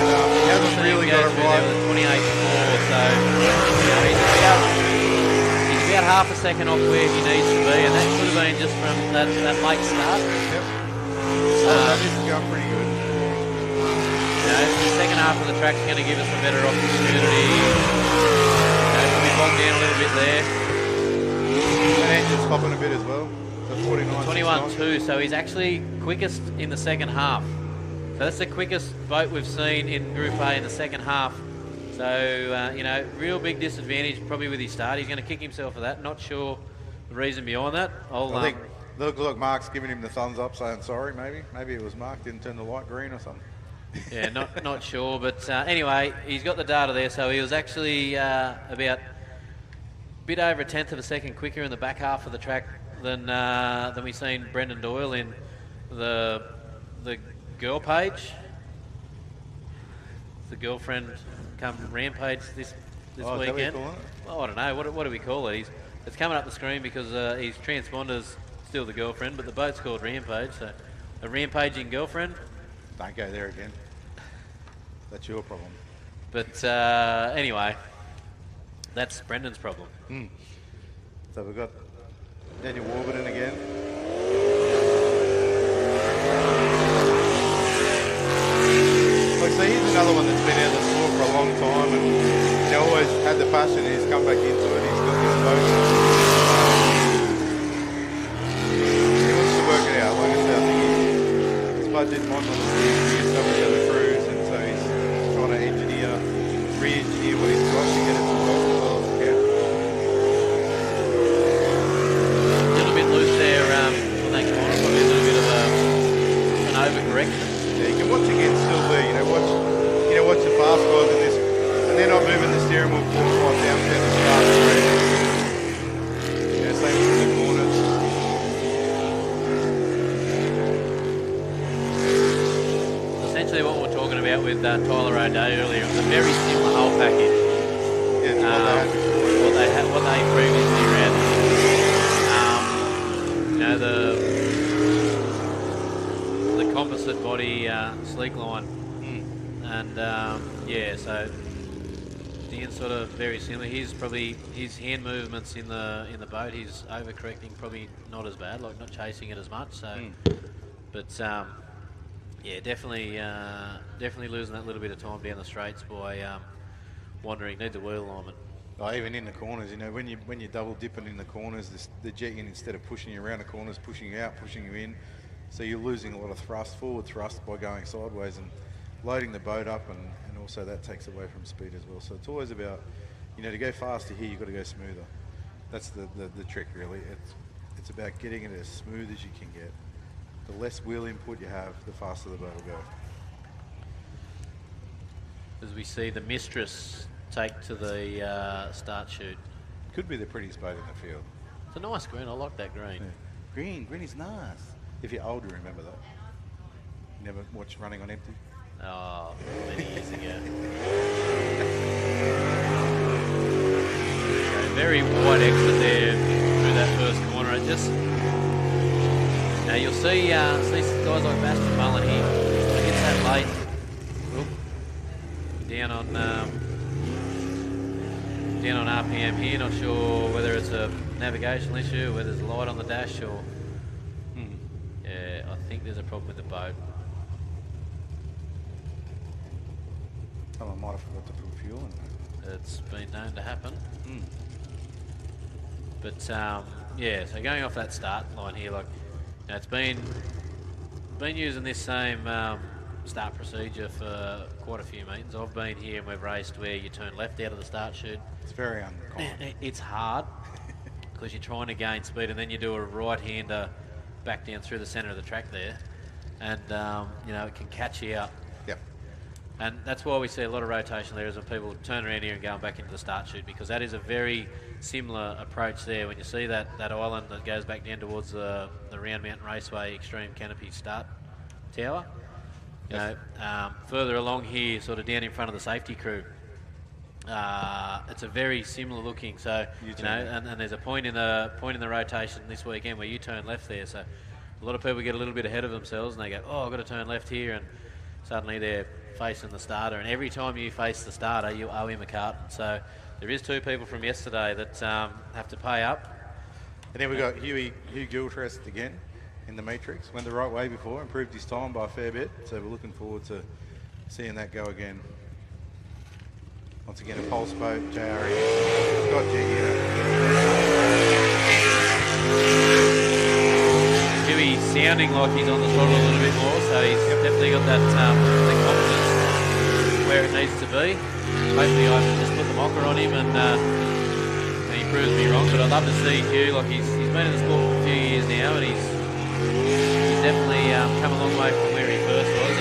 And he hasn't really got it right. 28.4, so he's about half a second off where he needs to be, and that could have been just from that late start. Yep. This is going pretty good. The second half of the track is going to give us a better opportunity. We'll be bogged down a little bit there. And engine's popping a bit as well. So 21.2, so he's actually quickest in the second half. So that's the quickest boat we've seen in Group A in the second half. So, real big disadvantage probably with his start. He's going to kick himself for that. Not sure the reason behind that. I think, look, Mark's giving him the thumbs up saying sorry, maybe. Maybe it was Mark, didn't turn the light green or something. Yeah, not sure. But anyway, he's got the data there. So he was actually about a bit over 1/10 of a second quicker in the back half of the track than we've seen Brendan Doyle in the girl page. The girlfriend come rampage this weekend. Well, I don't know. What do we call it? It's coming up the screen because his transponder's still the girlfriend, but the boat's called Rampage. So a rampaging girlfriend. Don't go there again. That's your problem. But anyway, that's Brendan's problem. So we've got Daniel Warburton again. So he's another one that's been out of the sport for a long time and always had the passion and he's come back into it. He's got this boat. He wants to work it out. Like I said, I think his budget might not be as some of the other crews, and so he's trying to engineer with Tyler O'Day earlier. It was a very similar hull package. Yeah, What they previously ran. The composite body sleek line, and so Dean's sort of very similar. He's probably his hand movements in the boat. He's overcorrecting, probably not as bad, like not chasing it as much. So, but definitely losing that little bit of time down the straights by wandering. Needs a wheel alignment. Oh, even in the corners, when you're double dipping in the corners, the jet unit, instead of pushing you around the corners, pushing you out, pushing you in, so you're losing a lot of forward thrust by going sideways and loading the boat up, and also that takes away from speed as well. So it's always about, to go faster here, you've got to go smoother. That's the trick, really. It's about getting it as smooth as you can get. The less wheel input you have, the faster the boat will go. As we see the Mistress take to the start chute. Could be the prettiest boat in the field. It's a nice green. I like that green. Yeah. Green is nice. If you're older, remember that. You never watched Running on Empty? Oh, many years ago. Very wide exit there through that first corner. It just now you'll see guys like Bastion Mullen here. He hits that late. Oop. Down on RPM here. Not sure whether it's a navigational issue, whether there's a light on the dash, or I think there's a problem with the boat. Someone might have forgot to put fuel in there. It's been known to happen. But so going off that start line here, it's been using this same start procedure for quite a few meetings. I've been here and we've raced where you turn left out of the start chute. It's very uncommon. It's hard because you're trying to gain speed, and then you do a right-hander back down through the centre of the track there, and it can catch you out. Yep. And that's why we see a lot of rotation there, is when people turn around here and going back into the start chute, because that is a very similar approach there. When you see that island that goes back down towards the Round Mountain Raceway Extreme Canopy start tower, further along here, sort of down in front of the safety crew, it's a very similar looking. So and there's a point in the rotation this weekend where you turn left there. So a lot of people get a little bit ahead of themselves and they go, "Oh, I've got to turn left here," and suddenly they're facing the starter. And every time you face the starter, you owe him a carton. So there is two people from yesterday that have to pay up. And then we've got Hugh Gilchrist again in the Matrix. Went the right way before, improved his time by a fair bit. So we're looking forward to seeing that go again. Once again, a pulse boat, JRE. Scott G here. Huey's sounding like he's on the throttle a little bit more, so he's definitely got that confidence where it needs to be. Hopefully I can just put the mocker on him and he proves me wrong, but I'd love to see Hugh. He's been in the sport for a few years now, and he's definitely come a long way from where he first was.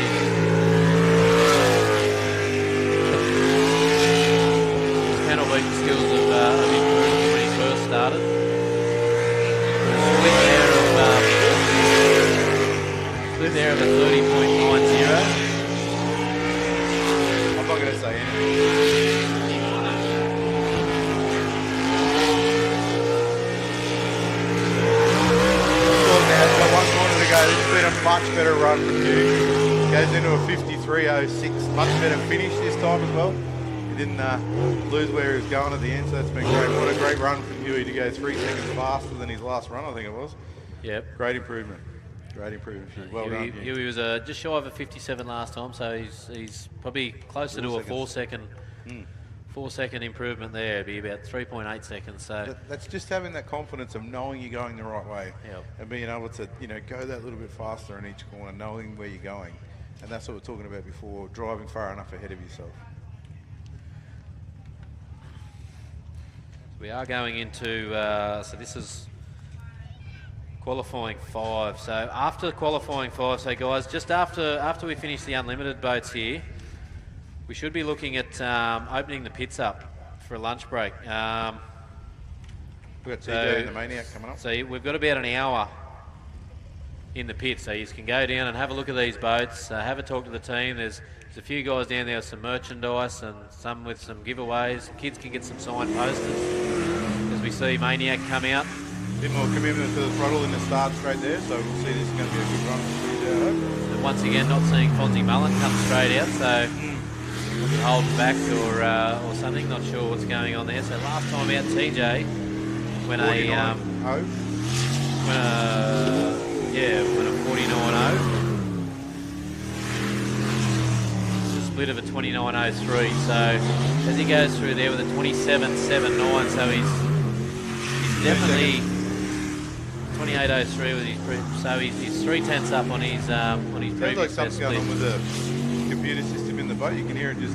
His panel beating skills have improved when he first started. Split there of a 30.90. I'm not going to say anything. Got one corner to go. This has been a much better run from Hugh. Goes into a 53.06. Much better finish this time as well. He didn't lose where he was going at the end, so that's been great. What a great run from Huey to go 3 seconds faster than his last run, I think it was. Yep. Great improvement. Great improvement. Well done. Huey was just shy of a 57 last time, so he's probably closer to a 4 second. 4 second improvement there. It'd be about 3.8 seconds. So that's just having that confidence of knowing you're going the right way, and being able to go that little bit faster in each corner, knowing where you're going, and that's what we're talking about before, driving far enough ahead of yourself. We are going into so this is qualifying 5. So after qualifying 5, so guys, just after we finish the unlimited boats here, we should be looking at opening the pits up for a lunch break. We've got TJ and the Maniac coming up. So we've got about an hour in the pit. So you can go down and have a look at these boats, have a talk to the team. There's a few guys down there with some merchandise and some with some giveaways. Kids can get some signed posters as we see Maniac come out. A bit more commitment to the throttle in the start straight there, so we'll see this is going to be a good run for TJ, I hope. And once again, not seeing Fonzie Mullen come straight out, so holding back or something. Not sure what's going on there. So last time out, TJ when a 49.0. Split of a 29.03. So as he goes through there with a 27.79, so he's definitely 28.03 with his so he's 3/10 up on his previous. Sounds like something's going on with the computer system in the boat. You can hear it just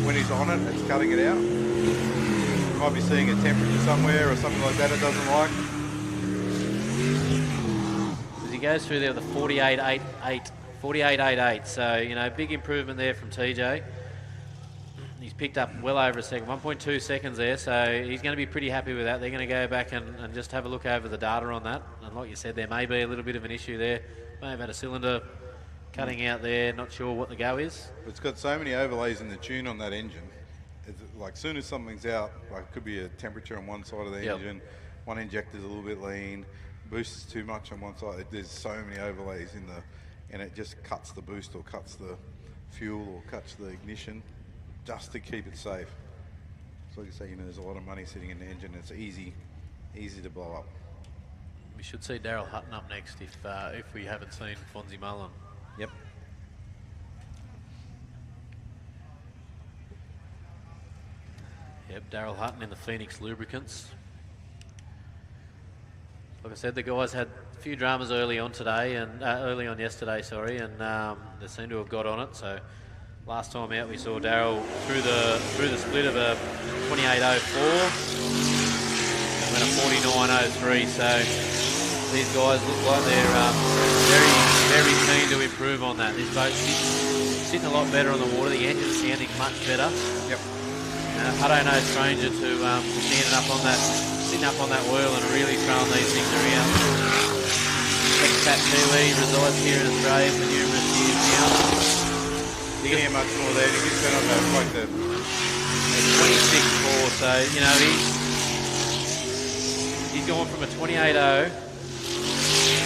when he's on it, it's cutting it out. Might be seeing a temperature somewhere or something like that it doesn't like. As he goes through there with a 48.88. 48.88, so, you know, big improvement there from TJ. He's picked up well over a second, 1.2 seconds there, so he's going to be pretty happy with that. They're going to go back and just have a look over the data on that. And like you said, there may be a little bit of an issue there. May have had a cylinder cutting out there, not sure what the go is. It's got so many overlays in the tune on that engine. It's like, soon as something's out, like it could be a temperature on one side of the engine, one injector's a little bit lean, boost is too much on one side. There's so many overlays in the, and it just cuts the boost or cuts the fuel or cuts the ignition just to keep it safe. So like you say, you know, there's a lot of money sitting in the engine. It's easy to blow up. We should see Daryl Hutton up next if we haven't seen Fonzie Mullen. Yep. Yep, Daryl Hutton in the Phoenix Lubricants. Like I said, the guys had a few dramas early on today and early on yesterday, sorry, and they seem to have got on it. So last time out, we saw Daryl through the split of a 28.04 and went a 49.03. So these guys look like they're very keen to improve on that. This boat's sitting a lot better on the water. The engine's sounding much better. Yep. Hutto no stranger to standing up on that. Sitting up on that wheel and really throwing these things around. Expat Kiwi resides here in Australia for numerous years now. You can hear much more there. You can turn on that like the 26.4, so you know he's gone from a 28.0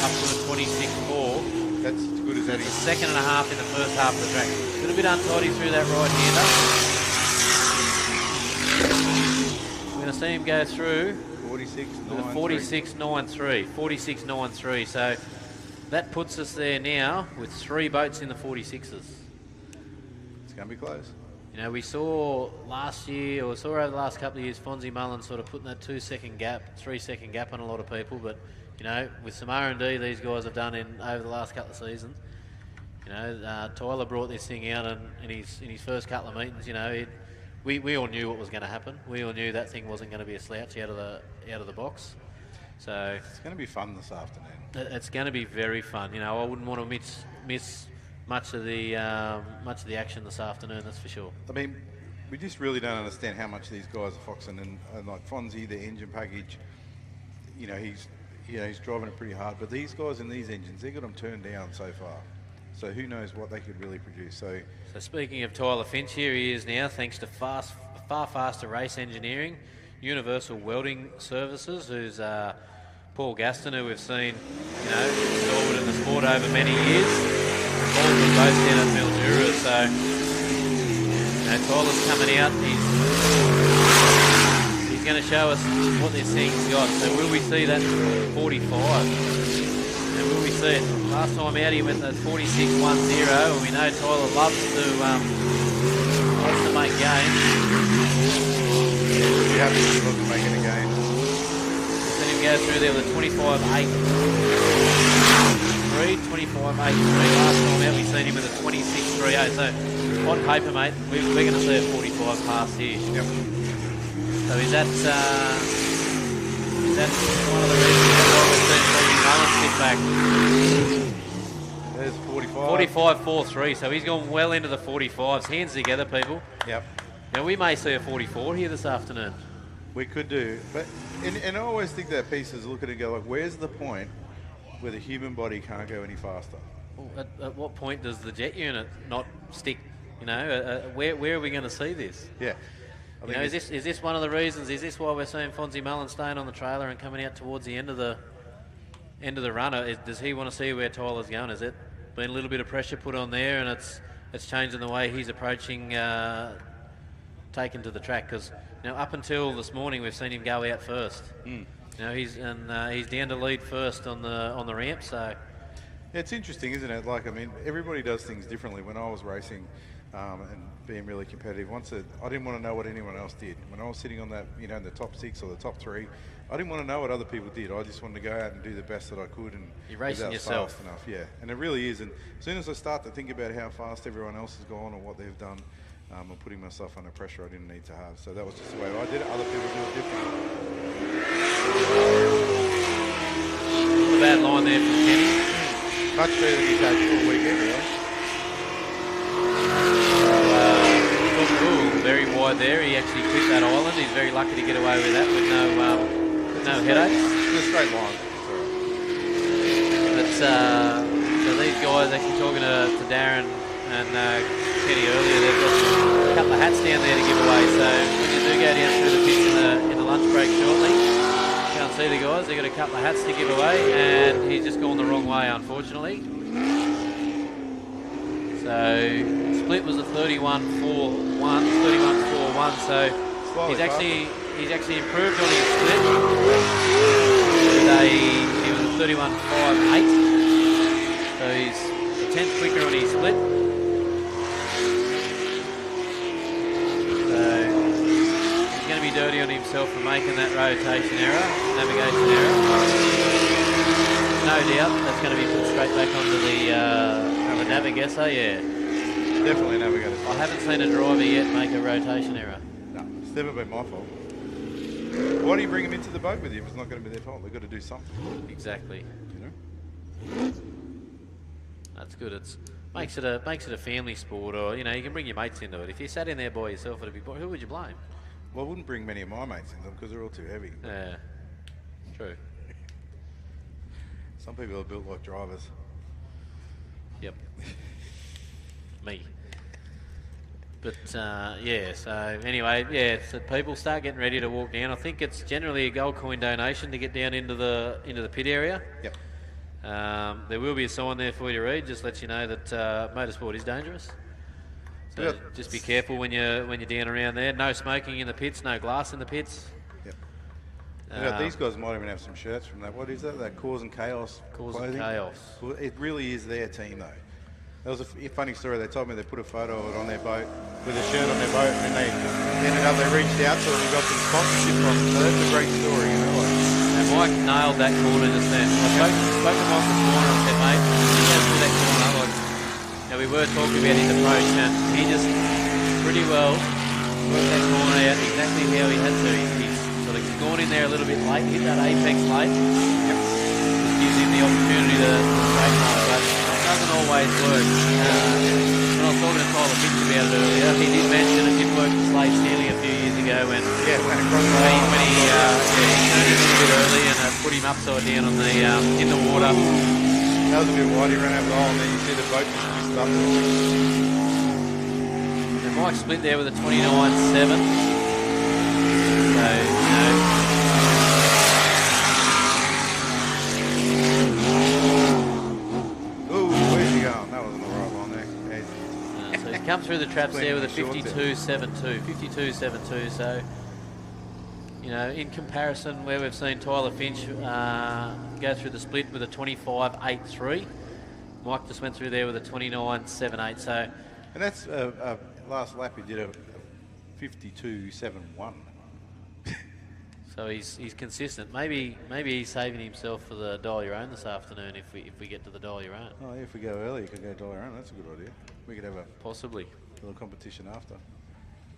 up to a 26.4. That's as good as any. That's a second and a half in the first half of the track. A little bit untidy through that right hander. We're going to see him go through 46.93. 46.93. So that puts us there now with 3 boats in the 46s. It's going to be close. You know, we saw last year, or saw over the last couple of years, Fonzie Mullen sort of putting that 2-second gap, 3-second gap on a lot of people. But, you know, with some R&D these guys have done over the last couple of seasons, you know, Tyler brought this thing out and in his first couple of meetings, you know, we all knew what was going to happen. We all knew that thing wasn't going to be a slouch out of the box. So it's going to be fun this afternoon. It's going to be very fun. You know, I wouldn't want to miss much of the action this afternoon. That's for sure. I mean, we just really don't understand how much these guys are foxing, and like Fonzie, the engine package. You know, he's driving it pretty hard. But these guys in these engines, they got them turned down so far. So who knows what they could really produce. So speaking of Tyler Finch, here he is now, thanks to far faster race engineering, Universal Welding Services, who's Paul Gaston, who we've seen, you know, stalwart in the sport over many years. All of them both down at Mildura. So, you know, Tyler's coming out. He's going to show us what this thing's got. So will we see that 45? And will we see it? Last time out he went at 46.10, and we know Tyler loves to make games. Yeah, we'll be happy if he wasn't making a game. Seen him go through there with a 25.83, 25.83. Last time out we seen him with a 26.38. So on paper, mate, we're going to see a 45 pass here. Yep. So is that one of the reasons why we've seen Fonzie sit back? There's 45. 45.43, so he's gone well into the 45s. Hands together, people. Yep. Now, we may see a 44 here this afternoon. We could do. But and I always think that pieces look at it and go, like, where's the point where the human body can't go any faster. Well, at what point does the jet unit not stick? You know, where are we going to see this? Yeah. You know, is this one of the reasons? Is this why we're seeing Fonzie Mullen staying on the trailer and coming out towards the end of the run? Does he want to see where Tyler's going? Has it been a little bit of pressure put on there, and it's changing the way he's approaching taking to the track? Because up until this morning, we've seen him go out first. You know, he's down to lead first on the ramp. So yeah, it's interesting, isn't it? Like, I mean, everybody does things differently. When I was racing and being really competitive, I didn't want to know what anyone else did. When I was sitting on that, in the top 6 or the top 3, I didn't want to know what other people did. I just wanted to go out and do the best that I could, and you're racing yourself. Fast enough, yeah. And it really is. And as soon as I start to think about how fast everyone else has gone or what they've done, I'm putting myself under pressure I didn't need to have. So that was just the way I did it. Other people do it differently. A bad line there from Kenny. Much better than you coached all weekend, really. Very wide there. He actually quit that island. He's very lucky to get away with that with no headaches. It's a straight line. But so these guys, actually talking to Darren and Kenny earlier, they've got a couple of hats down there to give away. So when you do go down through the pits in the lunch break shortly, you can't see the guys. They've got a couple of hats to give away, and he's just gone the wrong way, unfortunately. So split was a 31-4-1, so he's actually improved on his split. He was a 31-5-8, so he's a tenth quicker on his split. So he's going to be dirty on himself for making that rotation error, navigation error. No doubt that's going to be put straight back onto the navigator, yeah. Definitely a navigator. I haven't seen a driver yet make a rotation error. No, it's never been my fault. Why do you bring them into the boat with you if it's not going to be their fault? They've got to do something. Exactly. You know? That's good. It makes it a family sport, or you can bring your mates into it. If you sat in there by yourself, it'd be boring. Who would you blame? Well, I wouldn't bring many of my mates in them because they're all too heavy. Yeah, true. Some people are built like drivers. Yep. Me. But yeah, so anyway, yeah, so people start getting ready to walk down. I think it's generally a gold coin donation to get down into the pit area. Yep. There will be a sign there for you to read, just lets you know that motorsport is dangerous. So yep. Just be careful when you're down around there. No smoking in the pits, no glass in the pits. Yep. These guys might even have some shirts from that. What is that? That Cause and Chaos clothing? Chaos. Well, it really is their team, though. There was a funny story. They told me they put a photo of it on their boat with a shirt on their boat, and then they reached out to them and got some sponsorship from it. So that's a great story, And Mike nailed that corner just then. I spoke to Mike this morning and said, mate, you go through that corner. We were talking about his approach, and he just pretty well worked that corner out exactly how he had to. He's sort of gone in there a little bit late, hit that apex late. Yep. Just gives him the opportunity to straighten up, but it doesn't always work. When I was talking to Tyler Fitch about it earlier, he did mention it did work for Slade Stealing a few years ago when he turned him a bit early and put him upside down on the in the water. That was a bit wide. He ran over the hole, and then you see the boat just twist up. And Mike split there with a 29.7. Ooh, where's he going? That wasn't the right one there. So he's come through the traps there with a 52.72. 52.72. So, in comparison, where we've seen Tyler Finch go through the split with a 25.83, Mike just went through there with a 29.78. So, and that's last lap he did a 52.71. So he's consistent. Maybe he's saving himself for the dial your own this afternoon if we get to the dial your own. Oh, yeah, if we go early, you can go dial your own. That's a good idea. We could have a possibly little competition after.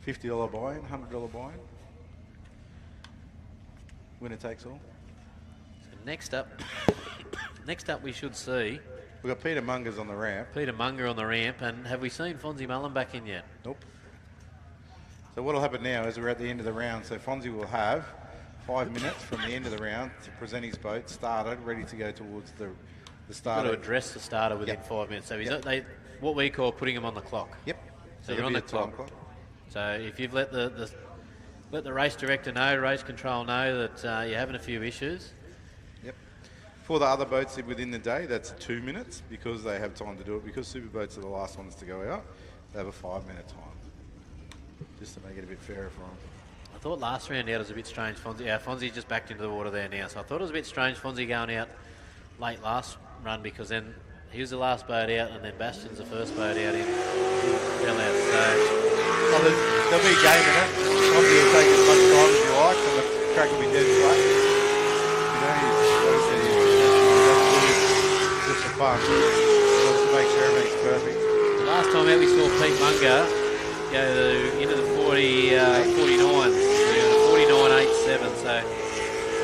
$50 buy-in, $100 buy-in. Winner takes all. So next up we should see. We've got Peter Munger's on the ramp. Peter Munger on the ramp, and have we seen Fonzie Mullen back in yet? Nope. So what'll happen now is we're at the end of the round, so Fonzie will have 5 minutes from the end of the round to present his boat, started, ready to go towards the starter. Got to address the starter within 5 minutes. So he's what we call putting him on the clock. Yep. So you're on the clock. So if you've let the race director know, race control know that you're having a few issues. Yep. For the other boats within the day, that's 2 minutes because they have time to do it. Because superboats are the last ones to go out, they have a 5-minute time, just to make it a bit fairer for them. I thought last round out was a bit strange. Fonzie just backed into the water there now, so I thought it was a bit strange Fonzie going out late last run because then he was the last boat out and then Bastian's the first boat out in fell out. So there'll be a game in it. Fonzie will take as much time as you like and the track will be dead flat. You know, he's just for fun. He wants to make sure everything's perfect. The last time out we saw Pete Munger go into the 49s, 49.87. So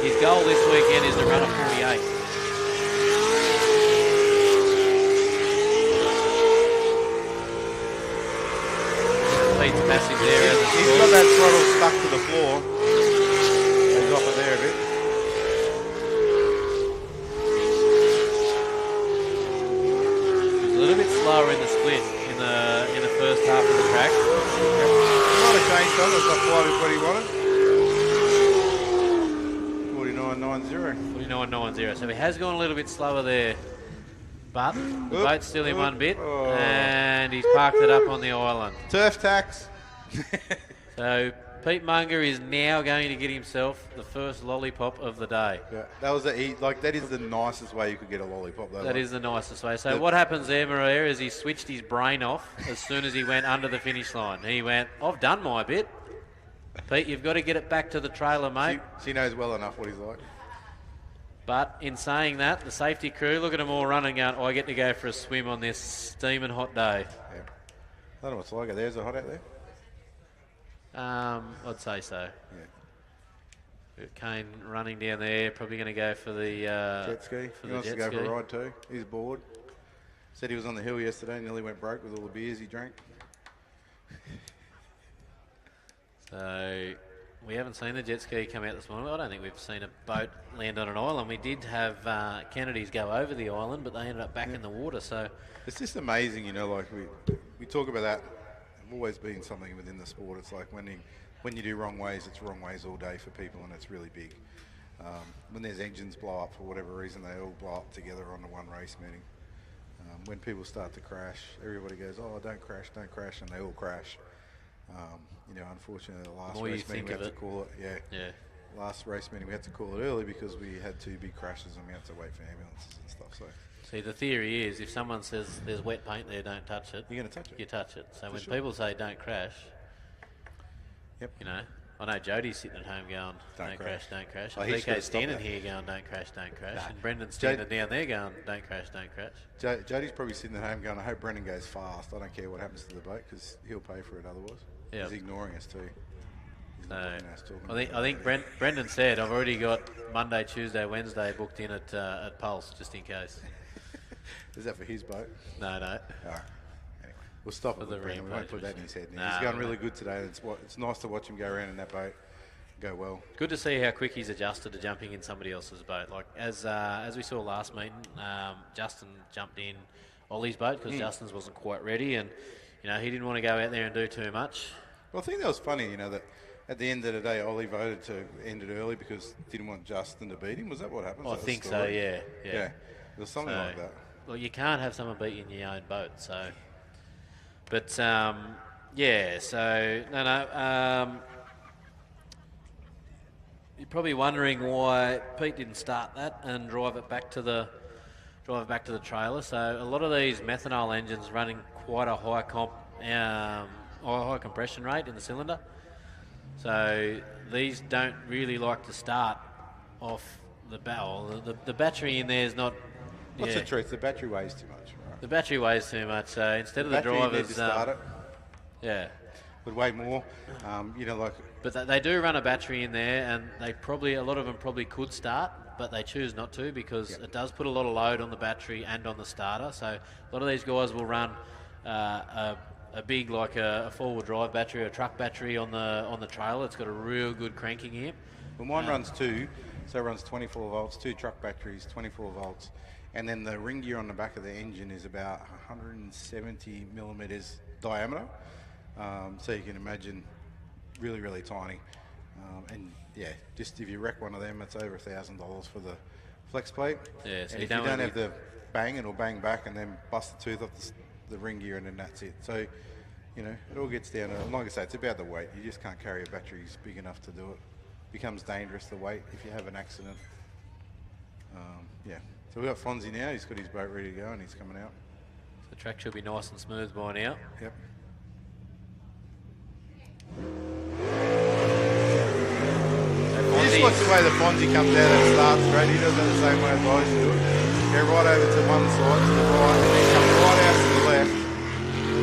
his goal this weekend is to run a 48. Pete's massive there. He's got that throttle stuck to the floor. He's off it there a bit. He's a little bit slower in the split in the first half of the track. Not a change on, it's not quite what he wanted. 49.90. 49.90. So he has gone a little bit slower there, but the boat's still in one bit, and he's parked it up on the island. Turf tax. So Pete Munger is now going to get himself the first lollipop of the day. Yeah, that was that is the nicest way you could get a lollipop. That is the nicest way. So what happens there, Maria, is he switched his brain off as soon as he went under the finish line. He went, I've done my bit. Pete, you've got to get it back to the trailer, mate. She knows well enough what he's like. But in saying that, the safety crew, look at them all running out. I get to go for a swim on this steaming hot day. Yeah. I don't know what's like. There's a hot out there. I'd say so. Yeah. Kane running down there, probably going to go for the jet ski. He wants to go for a ride too. He's bored. Said he was on the hill yesterday and nearly went broke with all the beers he drank. So we haven't seen the jet ski come out this morning. I don't think we've seen a boat land on an island. We did have Kennedy's go over the island, but they ended up back in the water. So it's just amazing, you know, like we talk about that. It's always been something within the sport. It's like when you do wrong ways, it's wrong ways all day for people, and it's really big. When there's engines blow up for whatever reason, they all blow up together on the one race meeting. When people start to crash, everybody goes, "Oh, don't crash," and they all crash. You know, unfortunately, the last race meeting we had to call it. Yeah. Last race meeting we had to call it early because we had 2 big crashes and we had to wait for ambulances and stuff. So. See, the theory is if someone says there's wet paint there, don't touch it. You're going to touch it. You touch it. So when people say don't crash, yep. You know, I know Jodie's sitting at home going, don't crash, don't crash. Oh, And BK's standing here going, don't crash, don't crash. No. And Brendan's standing down there going, don't crash, don't crash. Jodie's probably sitting at home going, I hope Brendan goes fast. I don't care what happens to the boat because he'll pay for it otherwise. Yep. He's ignoring us too. I think Brendan said, I've already got Monday, Tuesday, Wednesday booked in at Pulse, just in case. Is that for his boat? No. All right. Anyway, we'll stop it with Brendan. We won't put that in his head now. He's going really good today. It's nice to watch him go around in that boat, go well. Good to see how quick he's adjusted to jumping in somebody else's boat. Like as we saw last meeting, Justin jumped in Ollie's boat because Justin's wasn't quite ready, and you know he didn't want to go out there and do too much. Well, I think that was funny, you know, that at the end of the day, Ollie voted to end it early because he didn't want Justin to beat him. Was that what happened? I think so, yeah. There was something like that. Well, you can't have someone beat you in your own boat, so. But, you're probably wondering why Pete didn't start that and drive it back to the trailer. So a lot of these methanol engines running quite a high high compression rate in the cylinder. So these don't really like to start off the barrel. The battery in there is not. What's the truth? The battery weighs too much. Right? The battery weighs too much. So instead of the drivers, start it. Yeah, would weigh more. You know, like. But they do run a battery in there, and a lot of them probably could start, but they choose not to because it does put a lot of load on the battery and on the starter. So a lot of these guys will run a big, like a four-wheel drive battery or a truck battery on the trailer. It's got a real good cranking amp, Well, mine runs 2, so it runs 24 volts, 2 truck batteries, 24 volts. And then the ring gear on the back of the engine is about 170 millimeters diameter. So you can imagine really, really tiny. And yeah, just if you wreck one of them, it's over $1,000 for the flex plate. Yeah, so and you if you don't don't have the bang, it'll bang back and then bust the tooth off the ring gear, and then that's it. So, you know, it all gets down to, like I say, it's about the weight. You just can't carry a battery big enough to do it. Becomes dangerous, the weight, if you have an accident. Yeah. So we've got Fonzie now. He's got his boat ready to go, and he's coming out. The track should be nice and smooth by now. Yep. Just watch the way the Fonzie comes out and starts straight. He does it the same way as I used to do it. Go right over to one side, to the right, and then come right out to the left,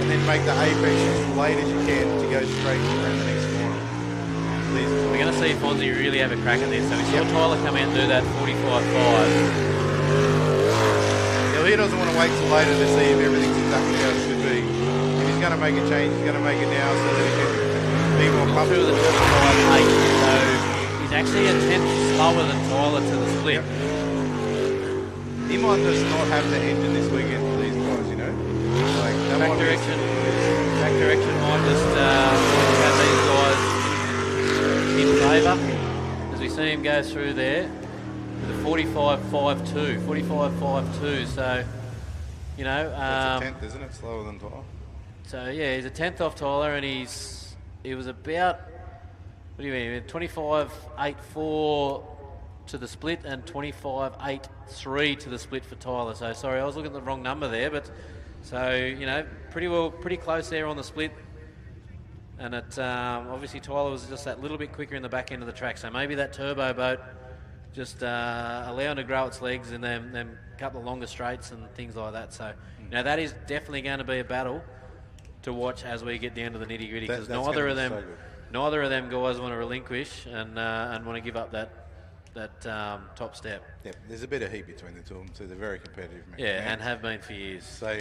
and then make the apex as late as you can to go straight around the next corner. Please. We're going to see Fonzie really have a crack at this. So we saw Tyler come out and do that 45.5. Yeah, he doesn't want to wait till later to see if everything's exactly how it should be. If he's going to make a change, he's going to make it now so that he can be more comfortable. Through the 45.8, so he's actually a tenth slower than Tyler to the split. Yep. He might just not have the engine this weekend for these guys, you know? Like, Track direction might just have these guys in favour as we see him go through there with a 45.52, 45.52. So, you know, that's a tenth, isn't it? Slower than Tyler. So yeah, he's a tenth off Tyler, and he was about, what do you mean, 25.84 to the split and 25.83 to the split for Tyler. So sorry, I was looking at the wrong number there, but so, you know, pretty close there on the split. And it obviously Tyler was just that little bit quicker in the back end of the track. So maybe that turbo boat just allowing to grow its legs in them couple of longer straights and things like that. So now that is definitely going to be a battle to watch as we get down to the nitty gritty, because neither of them guys want to relinquish and want to give up that top step. Yep, there's a bit of heat between the two of them, so they're very competitive. Yeah, and have been for years. So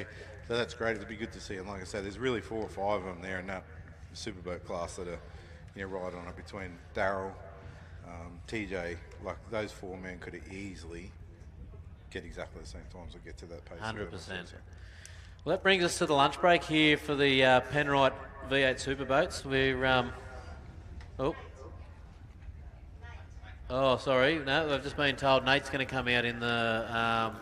that's great. It'll be good to see. And like I said, there's really 4 or 5 of them there in that superboat class that are, you know, right on it between Darryl, TJ. Like those 4 men could easily get exactly the same times or get to that pace. 100%. Well, that brings us to the lunch break here for the Penrite V8 Superboats. We're oh, sorry. No, I've just been told Nate's going to come out in the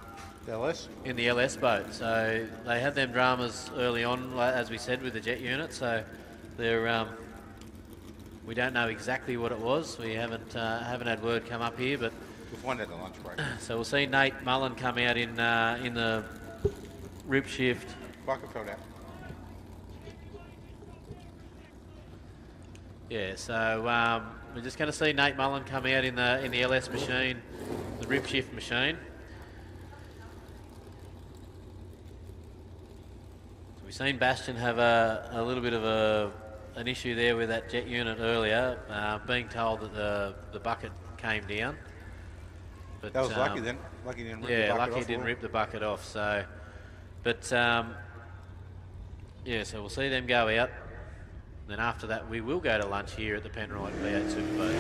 LS? In the LS boat. So they had them dramas early on, as we said, with the jet unit. So they're we don't know exactly what it was. We haven't had word come up here, but we'll find out the lunch break. So we'll see Nate Mullen come out in the rip shift. Bucket fell out. Yeah, so we're just going to see Nate Mullen come out in the LS machine, the rip shift machine. So we've seen Bastian have a little bit of an issue there with that jet unit earlier, being told that the bucket came down. But, that was lucky then. Lucky he didn't rip the bucket off. Yeah, lucky he didn't rip the bucket off. So, but yeah, so we'll see them go out. Then after that, we will go to lunch here at the Penrite V8 Superboat.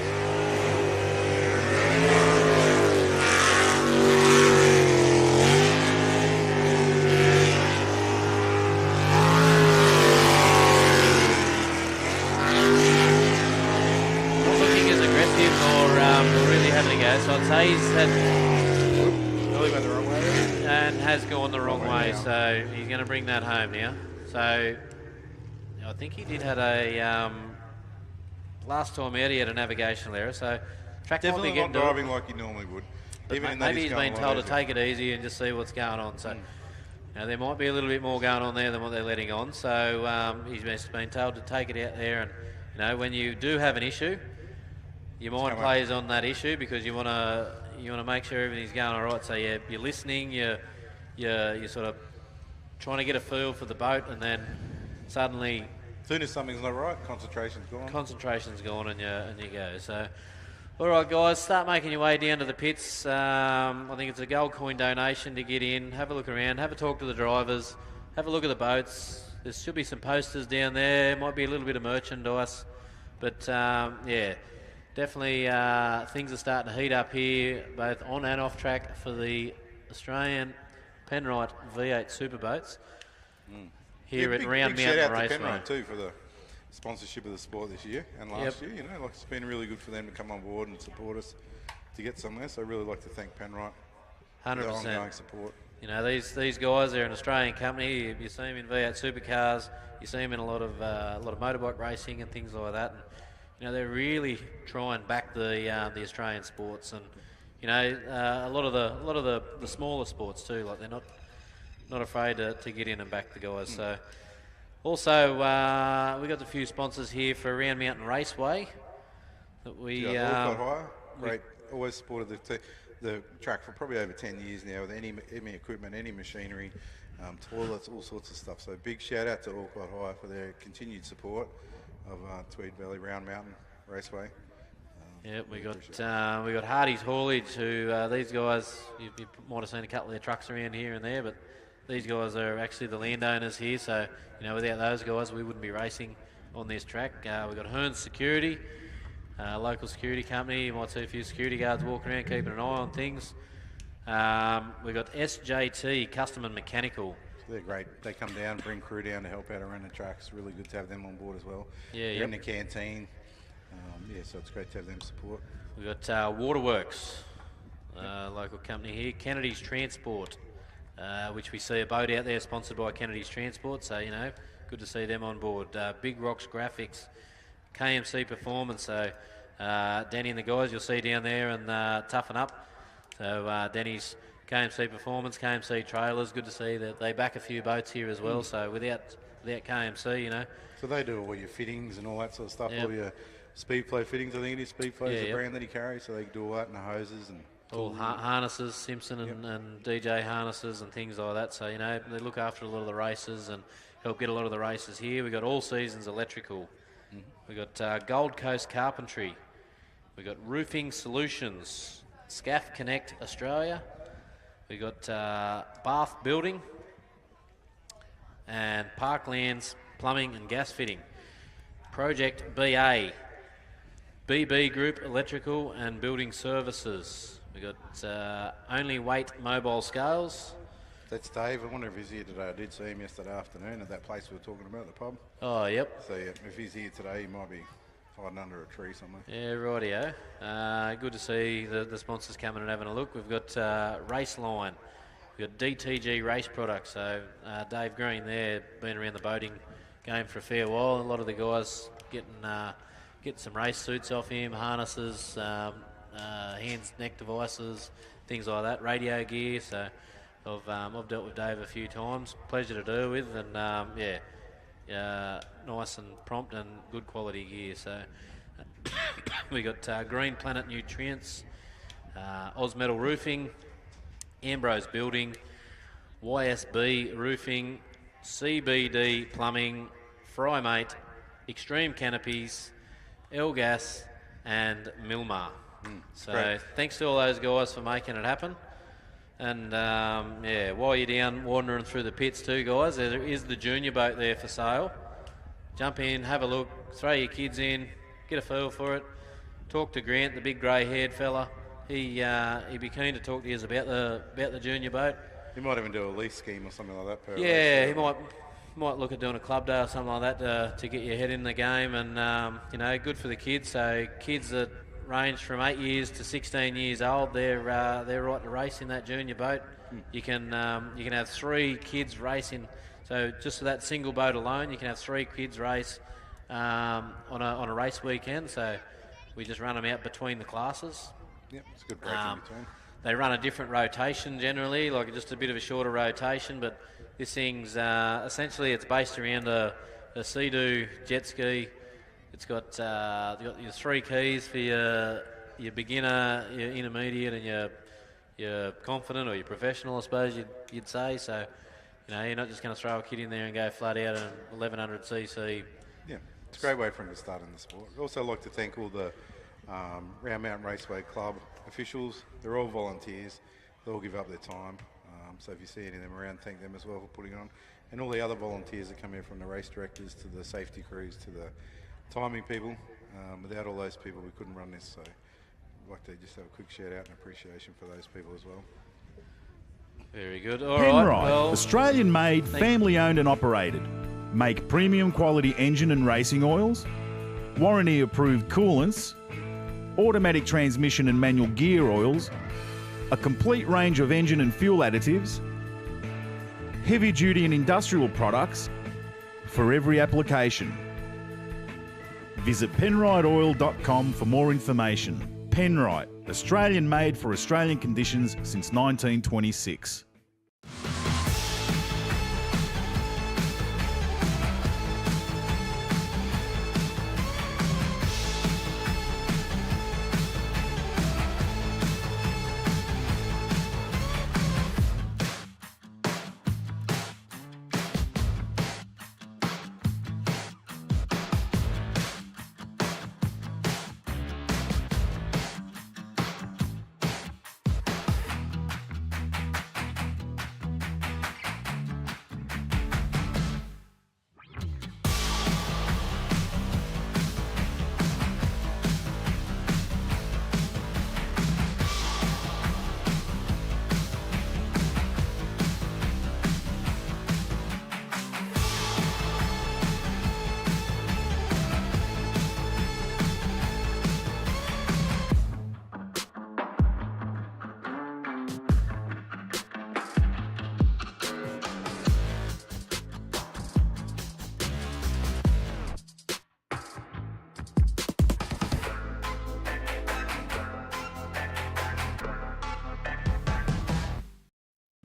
Not looking as aggressive or really having a go. So I'd say he's had really went the wrong way and has gone the wrong way. So he's going to bring that home now. So I think he did had a last time out he had a navigational error, so track definitely might be not driving like he normally would. Even maybe he's been told to take it easy and just see what's going on. So now there might be a little bit more going on there than what they're letting on. So he's just been told to take it out there, and you know, when you do have an issue, your mind plays on that issue because you want to make sure everything's going all right. So you're listening, you're sort of trying to get a feel for the boat, and then suddenly, as soon as something's not right, concentration's gone and you go. So, all right, guys, start making your way down to the pits. I think it's a gold coin donation to get in. Have a look around. Have a talk to the drivers. Have a look at the boats. There should be some posters down there. Might be a little bit of merchandise, but yeah, definitely things are starting to heat up here, both on and off track for the Australian Penrite V8 Superboats here at Round big Mountain shout out to Raceway. Penrite too for the sponsorship of the sport this year and last year. You know, like it's been really good for them to come on board and support us to get somewhere. So I really like to thank Penrite for their 100%. ongoing support. You know, these guys, they're an Australian company. You see them in V8 supercars. You see them in a lot of motorbike racing and things like that. And, you know, they're really trying back the Australian sports, and you know, a lot of the smaller sports too. Like they're not afraid to get in and back the guys. So also we got a few sponsors here for Round Mountain Raceway that we great. Always supported the track for probably over 10 years now with any equipment, any machinery, toilets, all sorts of stuff. So big shout out to Alcott Hire for their continued support of Tweed Valley Round Mountain Raceway. Yeah, we got Hardy's Haulage, who these guys, you might have seen a couple of their trucks around here and there, but these guys are actually the landowners here, so you know, without those guys we wouldn't be racing on this track. We've got Hearns Security, local security company. You might see a few security guards walking around keeping an eye on things. We've got SJT, Custom and Mechanical. So they're great. They come down, bring crew down to help out around the track. It's really good to have them on board as well. Yeah, they're in the canteen. So it's great to have them support. We've got Waterworks, local company here. Kennedy's Transport, which we see a boat out there sponsored by Kennedy's Transport. So, you know, good to see them on board. Big Rocks Graphics, KMC Performance. So Danny and the guys you'll see down there and Toughen Up. So Danny's KMC Performance, KMC Trailers. Good to see that they back a few boats here as well. So without KMC, you know. So they do all your fittings and all that sort of stuff. All your Speedflow fittings, I think it is. Speedflow is the brand that he carries, so they do all that, and the hoses and all harnesses, Simpson and DJ harnesses and things like that. So, you know, they look after a lot of the races and help get a lot of the races here. We've got All Seasons Electrical. We've got Gold Coast Carpentry. We've got Roofing Solutions, Scaff Connect Australia. We've got Bath Building and Parklands Plumbing and Gas Fitting. Project BA, BB Group Electrical and Building Services. We've got Only Weight Mobile Scales. That's Dave. I wonder if he's here today. I did see him yesterday afternoon at that place we were talking about, the pub. Oh, yep. So yeah, if he's here today, he might be hiding under a tree somewhere. Yeah, rightio. Good to see the sponsors coming and having a look. We've got Raceline. We've got DTG Race Products. So Dave Green there, been around the boating game for a fair while. A lot of the guys getting some race suits off him, harnesses, hands, neck devices, things like that, radio gear. So I've dealt with Dave a few times. Pleasure to do with, and nice and prompt and good quality gear. So we got Green Planet Nutrients, Oz Metal Roofing, Ambrose Building, YSB Roofing, CBD Plumbing, Frymate, Extreme Canopies, Elgas and Milmar. So thanks to all those guys for making it happen. And while you're down wandering through the pits too, guys, there is the junior boat there for sale. Jump in, have a look, throw your kids in, get a feel for it. Talk to Grant, the big grey-haired fella. He'd be keen to talk to you about the junior boat. He might even do a lease scheme or something like that. Per yeah, race. he might look at doing a club day or something like that to get your head in the game, and you know, good for the kids. So kids that range from 8 years to 16 years old, they're right to race in that junior boat. You can have 3 kids racing. So just for that single boat alone, you can have 3 kids race on a race weekend. So we just run them out between the classes. Yep, it's a good break in between. They run a different rotation generally, like just a bit of a shorter rotation, but this thing's essentially it's based around a Sea-Doo jet ski. It's got your 3 keys for your beginner, your intermediate, and your confident or your professional, I suppose you'd say. So, you know, you're not just going to throw a kid in there and go flat out an 1100cc. Yeah, it's a great way for him to start in the sport. I'd also like to thank all the Round Mountain Raceway Club officials. They're all volunteers. They all give up their time. So if you see any of them around, thank them as well for putting on. And all the other volunteers that come in, from the race directors to the safety crews to the timing people. Without all those people, we couldn't run this. So I'd like to just have a quick shout out and appreciation for those people as well. Very good. All Penrite, right. Well, Australian-made, family-owned and operated. Make premium quality engine and racing oils, warranty-approved coolants, automatic transmission and manual gear oils, a complete range of engine and fuel additives, heavy-duty and industrial products for every application. Visit penriteoil.com for more information. Penrite, Australian-made for Australian conditions since 1926.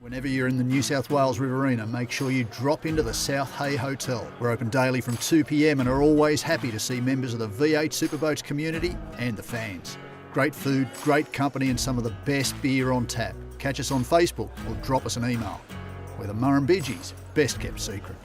Whenever you're in the New South Wales Riverina, make sure you drop into the South Hay Hotel. We're open daily from 2 p.m. and are always happy to see members of the V8 Superboats community and the fans. Great food, great company and some of the best beer on tap. Catch us on Facebook or drop us an email. We're the Murrumbidgee's best kept secret.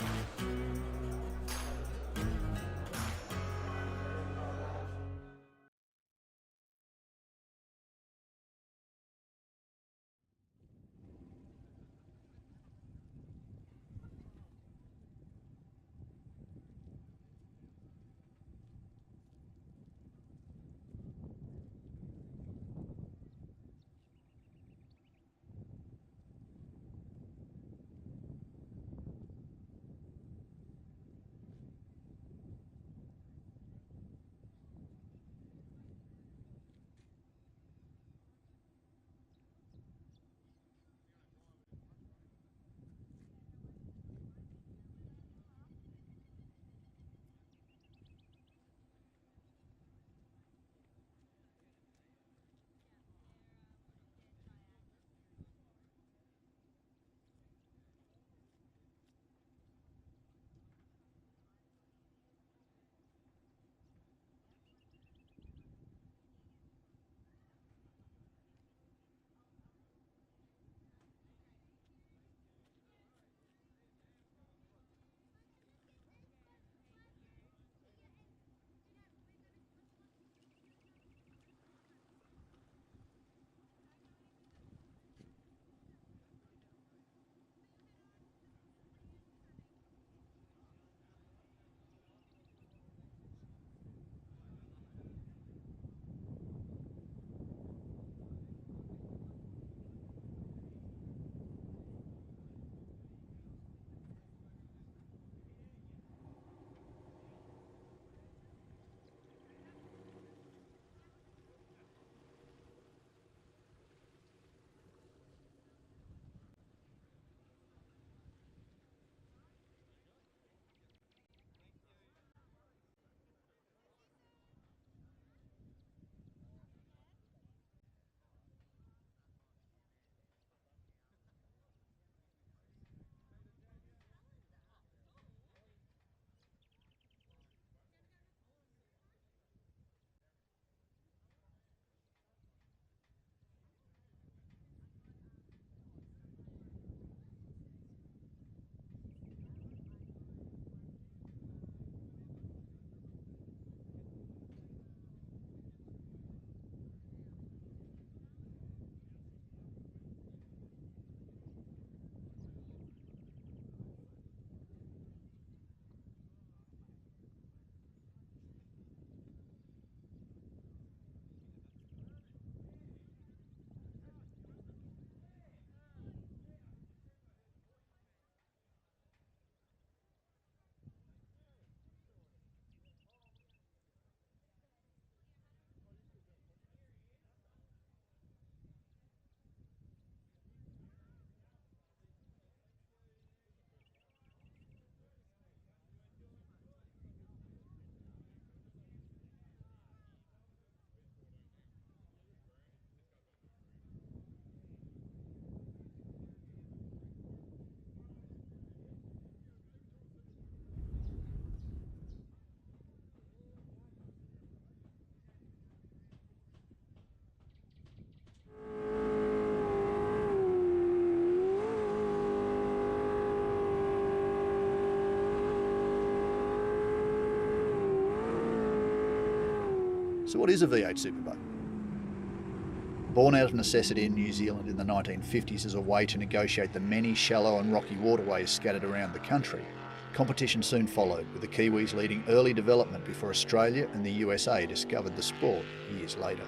So what is a V8 superboat? Born out of necessity in New Zealand in the 1950s as a way to negotiate the many shallow and rocky waterways scattered around the country, competition soon followed, with the Kiwis leading early development before Australia and the USA discovered the sport years later.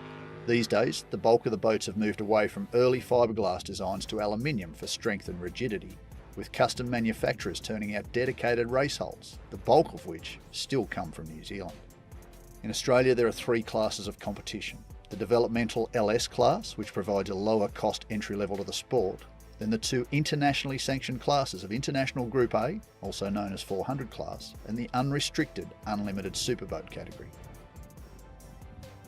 These days, the bulk of the boats have moved away from early fiberglass designs to aluminium for strength and rigidity, with custom manufacturers turning out dedicated race hulls, the bulk of which still come from New Zealand. In Australia, there are 3 classes of competition. The developmental LS class, which provides a lower cost entry level to the sport, then the 2 internationally sanctioned classes of International Group A, also known as 400 class, and the unrestricted unlimited superboat category.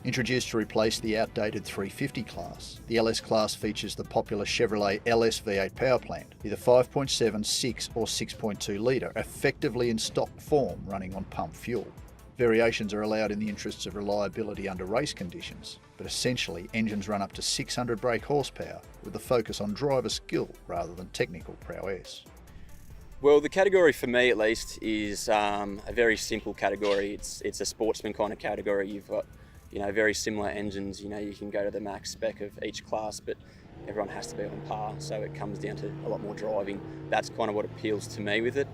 Introduced to replace the outdated 350 class, the LS class features the popular Chevrolet LS V8 power plant, either 5.7, 6 or 6.2 litre, effectively in stock form running on pump fuel. Variations are allowed in the interests of reliability under race conditions, but essentially engines run up to 600 brake horsepower with a focus on driver skill rather than technical prowess. Well, the category for me at least is a very simple category. It's a sportsman kind of category. You've got very similar engines. You can go to the max spec of each class, but everyone has to be on par, so it comes down to a lot more driving. That's kind of what appeals to me with it.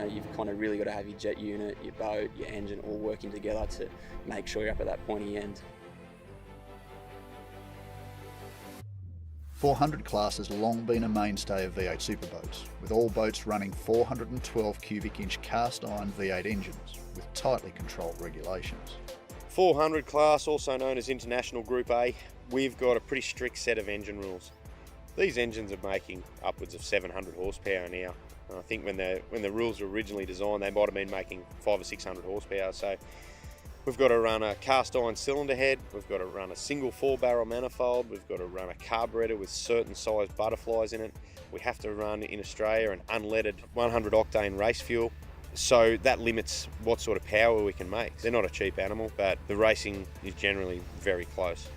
You've kind of really got to have your jet unit, your boat, your engine all working together to make sure you're up at that pointy end. 400 class has long been a mainstay of V8 superboats, with all boats running 412 cubic inch cast iron V8 engines with tightly controlled regulations. 400 class, also known as International Group A, we've got a pretty strict set of engine rules. These engines are making upwards of 700 horsepower now. And I think when the rules were originally designed, they might have been making 500 or 600 horsepower. So we've got to run a cast iron cylinder head, we've got to run a single 4-barrel manifold, we've got to run a carburetor with certain size butterflies in it. We have to run in Australia an unleaded 100 octane race fuel. So that limits what sort of power we can make. They're not a cheap animal, but the racing is generally very close.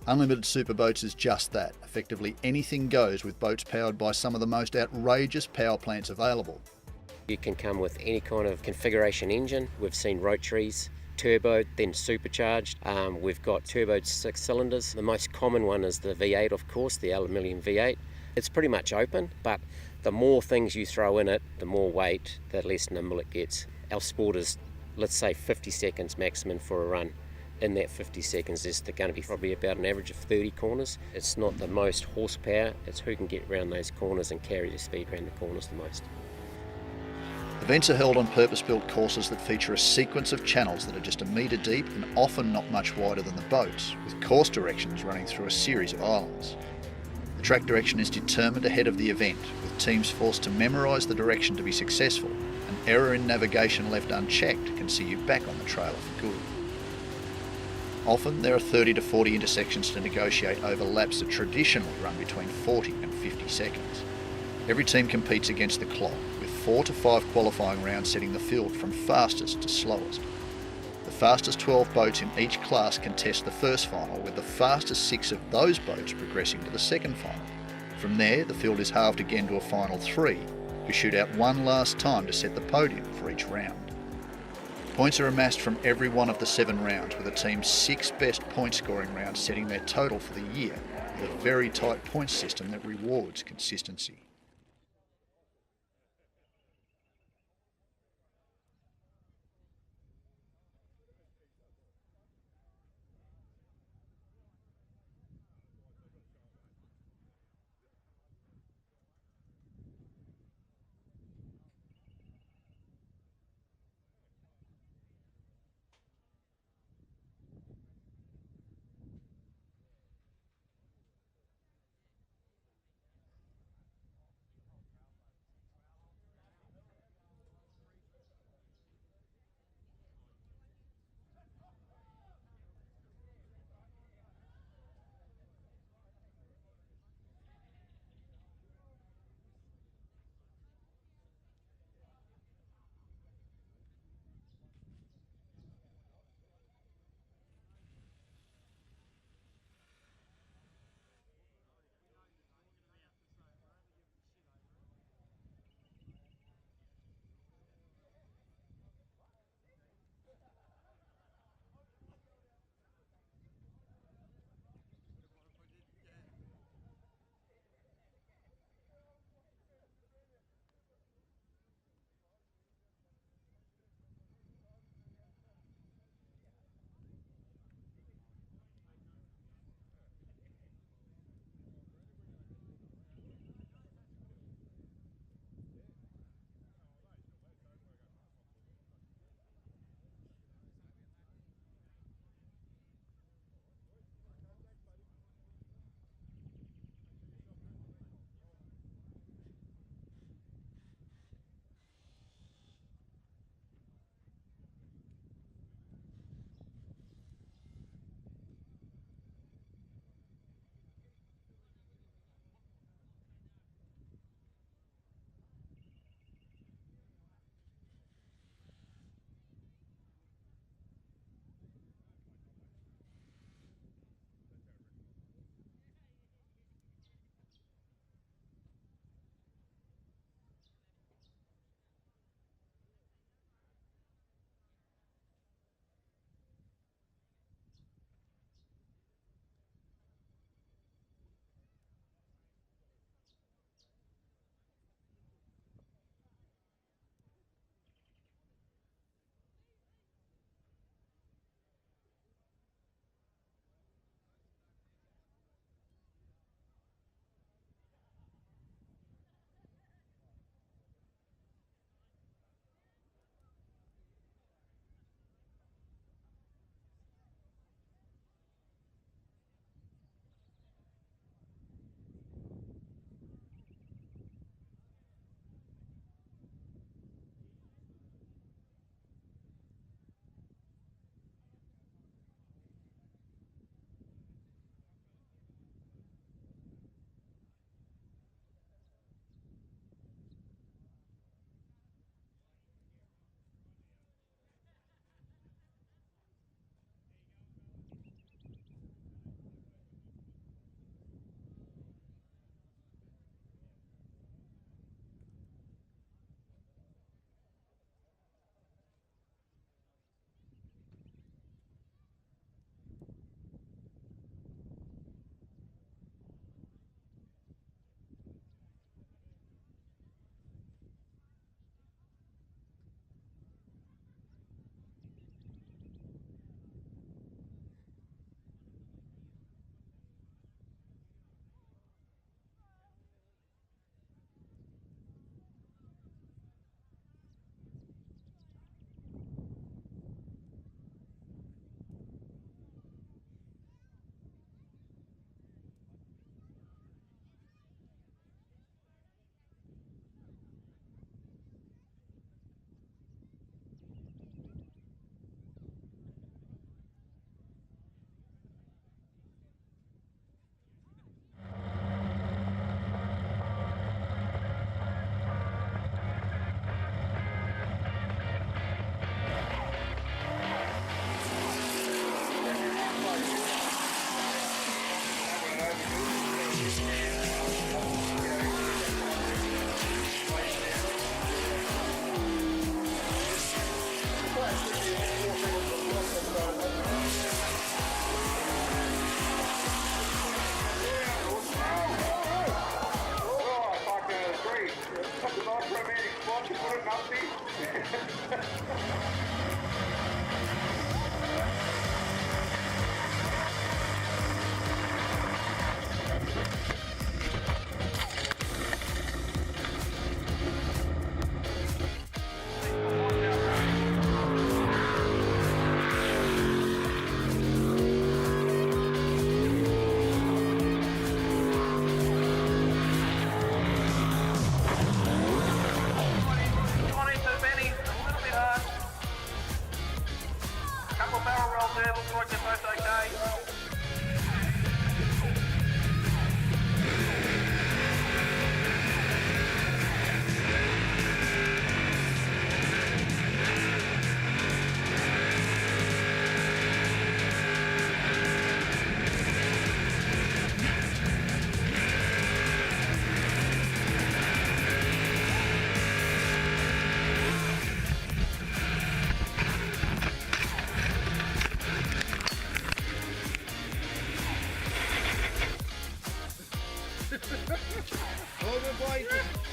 Unlimited superboats is just that. Effectively anything goes with boats powered by some of the most outrageous power plants available. You can come with any kind of configuration engine. We've seen rotaries, turbo, then supercharged. We've got turbo 6 cylinders. The most common one is the V8, of course, the aluminium V8. It's pretty much open, but the more things you throw in it, the more weight, the less nimble it gets. Our sport is, let's say, 50 seconds maximum for a run. In that 50 seconds, there's going to be probably about an average of 30 corners. It's not the most horsepower, it's who can get around those corners and carry the speed around the corners the most. Events are held on purpose-built courses that feature a sequence of channels that are just a metre deep and often not much wider than the boats, with course directions running through a series of islands. The track direction is determined ahead of the event, with teams forced to memorise the direction to be successful. An error in navigation left unchecked can see you back on the trailer for good. Often there are 30 to 40 intersections to negotiate over laps that traditionally run between 40 and 50 seconds. Every team competes against the clock, with 4 to 5 qualifying rounds setting the field from fastest to slowest. The fastest 12 boats in each class contest the first final, with the fastest 6 of those boats progressing to the second final. From there, the field is halved again to a final 3, who shoot out one last time to set the podium for each round. Points are amassed from every one of the 7 rounds, with a team's 6 best point scoring rounds setting their total for the year, with a very tight point system that rewards consistency. All good, boys.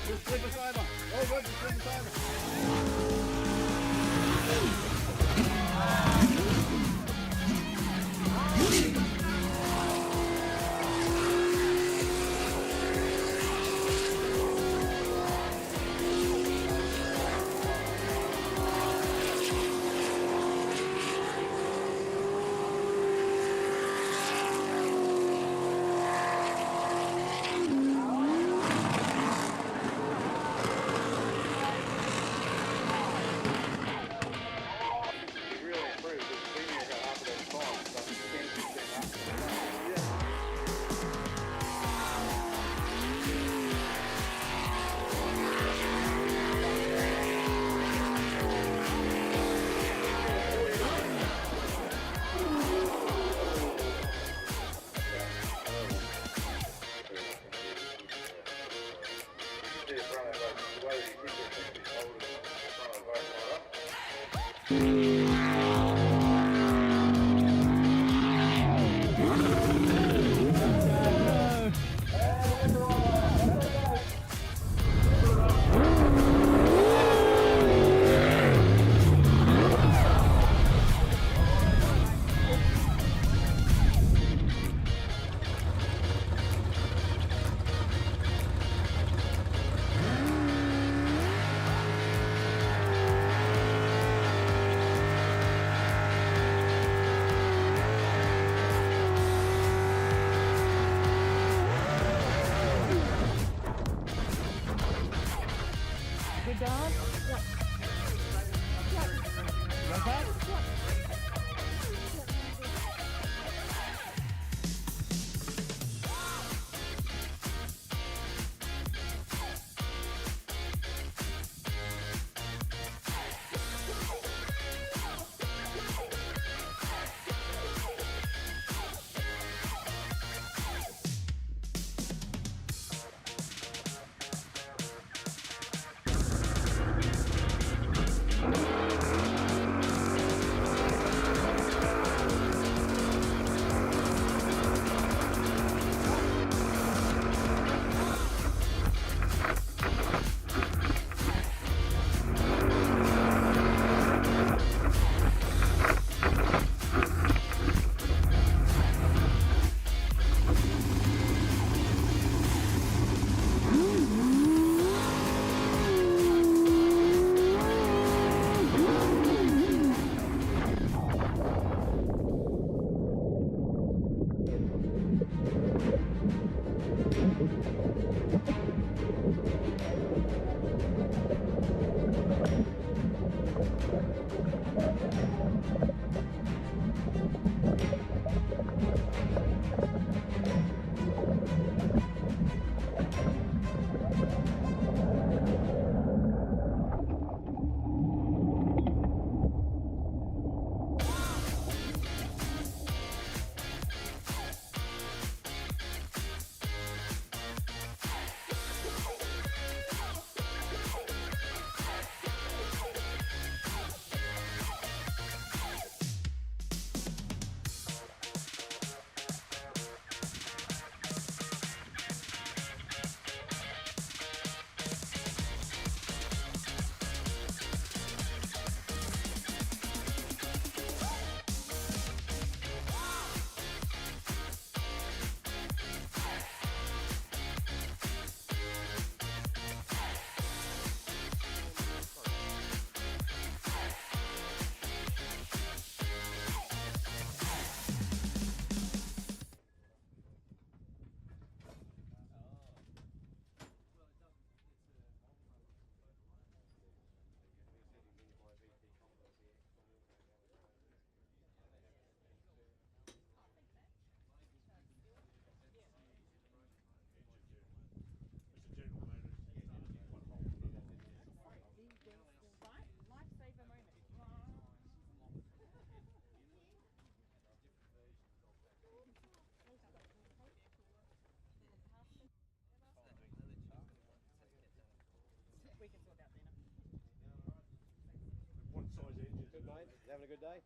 Just flip us over. All good, just flip us over. Having a good day?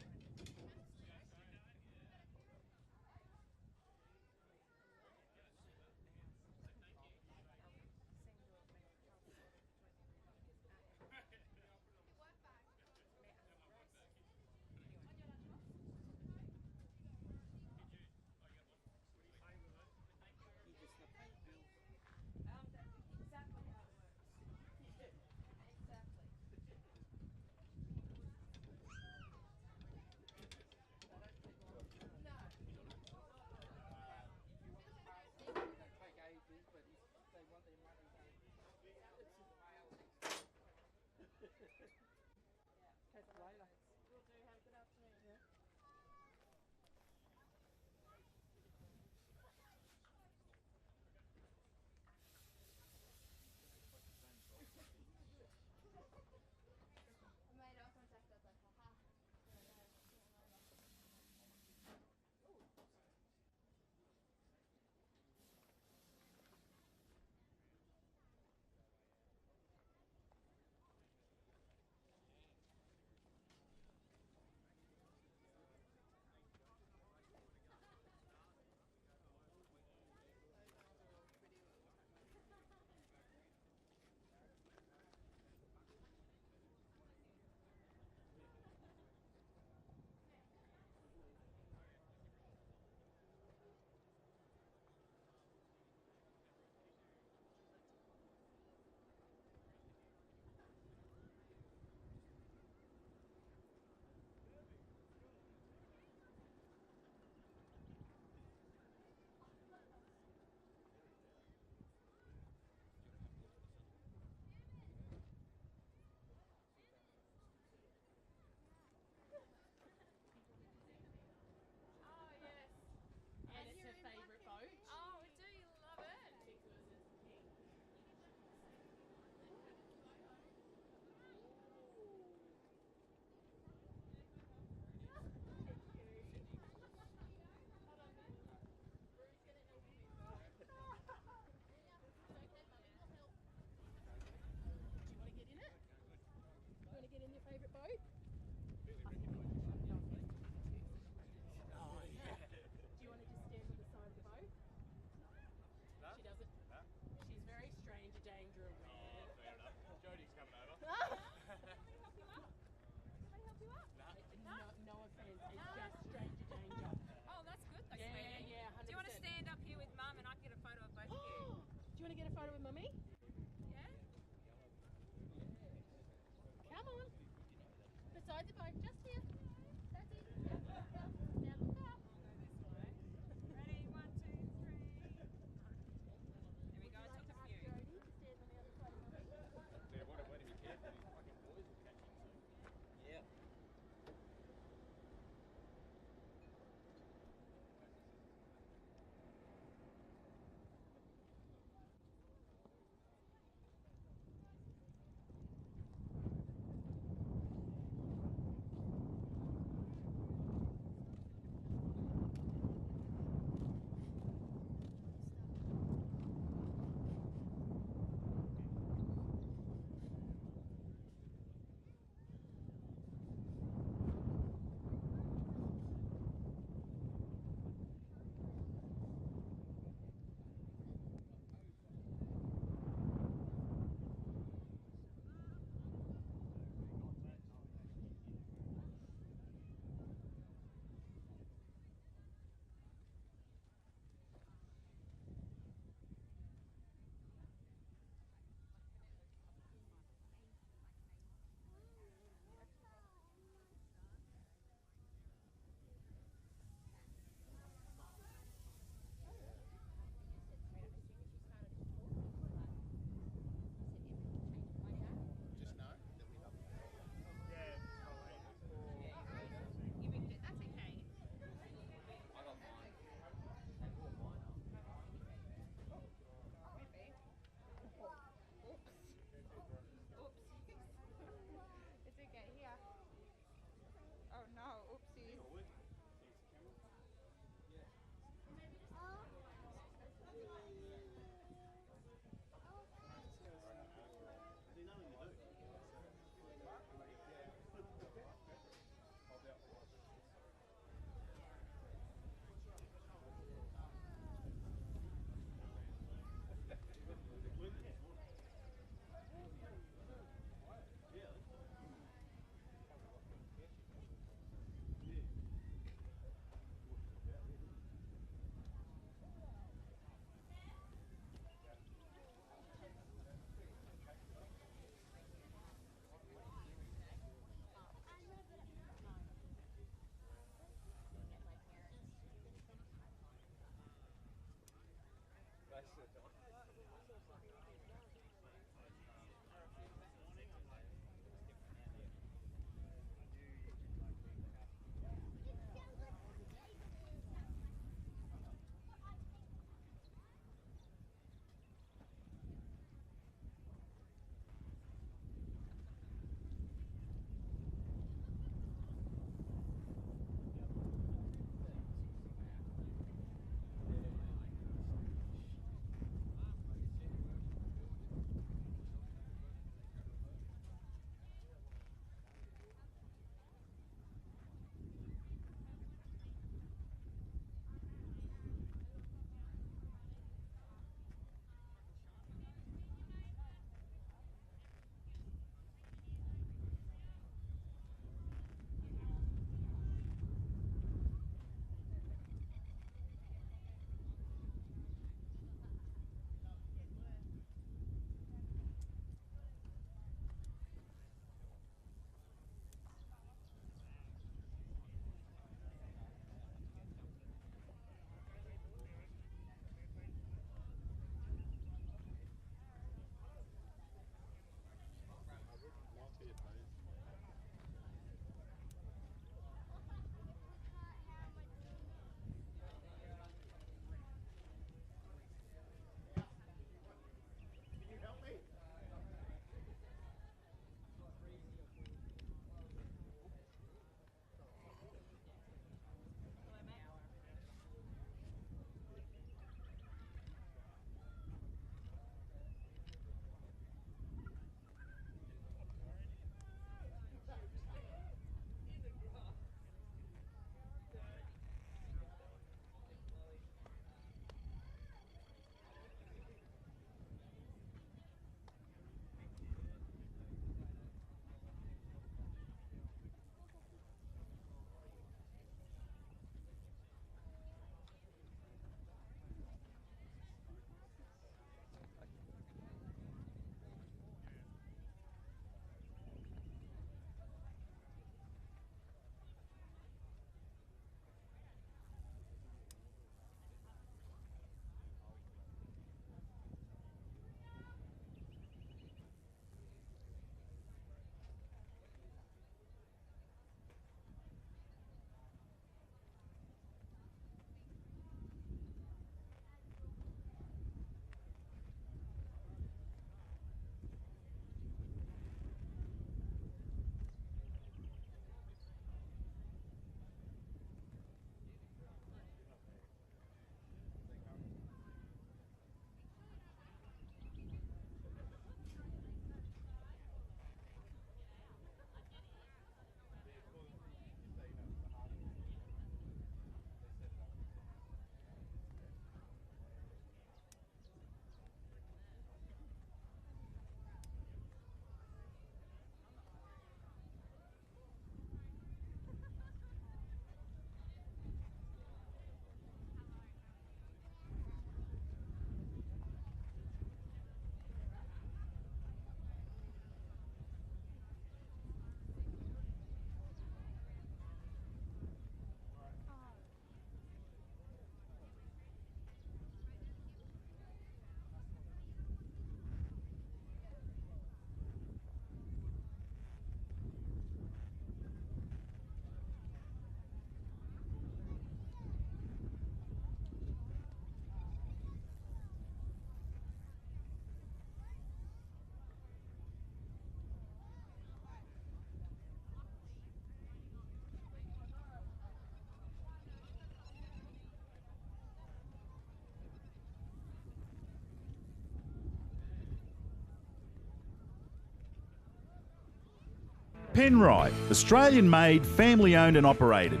Penrite, Australian-made, family-owned and operated.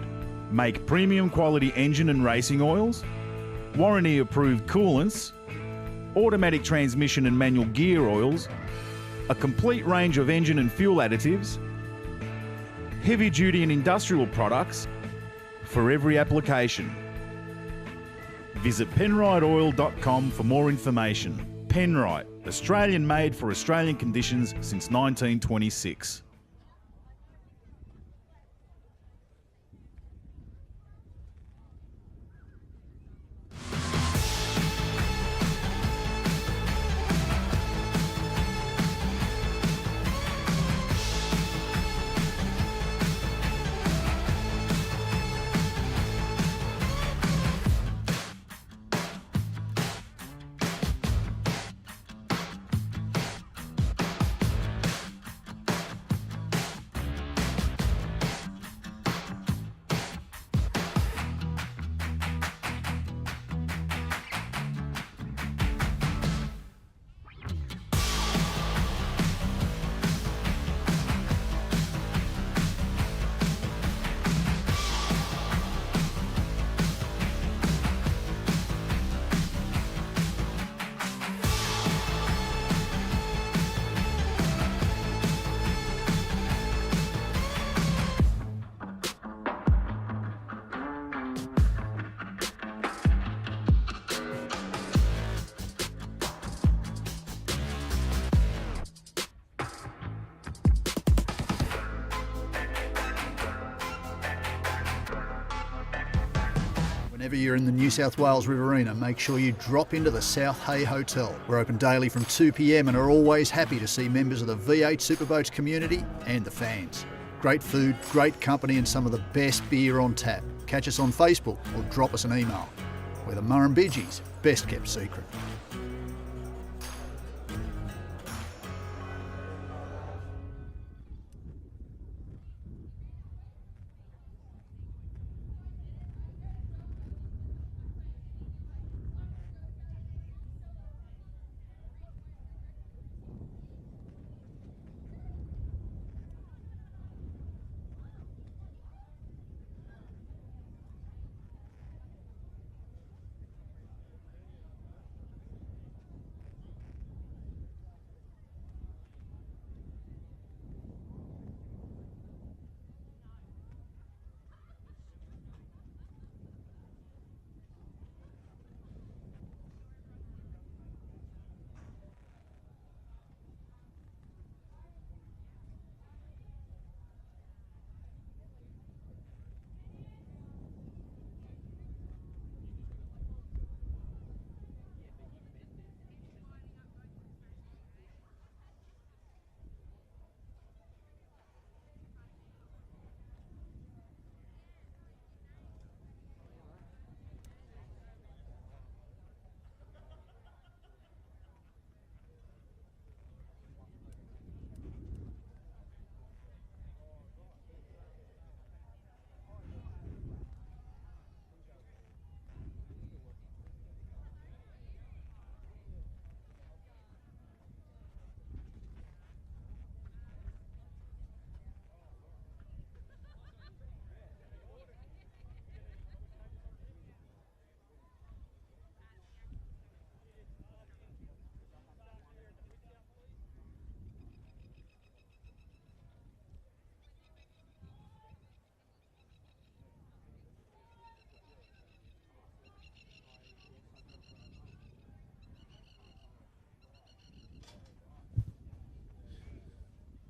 Make premium quality engine and racing oils, warranty-approved coolants, automatic transmission and manual gear oils, a complete range of engine and fuel additives, heavy-duty and industrial products for every application. Visit penriteoil.com for more information. Penrite, Australian-made for Australian conditions since 1926. Whenever you're in the New South Wales Riverina, make sure you drop into the South Hay Hotel. We're open daily from 2 p.m. and are always happy to see members of the V8 Superboats community and the fans. Great food, great company and some of the best beer on tap. Catch us on Facebook or drop us an email. We're the Murrumbidgee's best kept secret.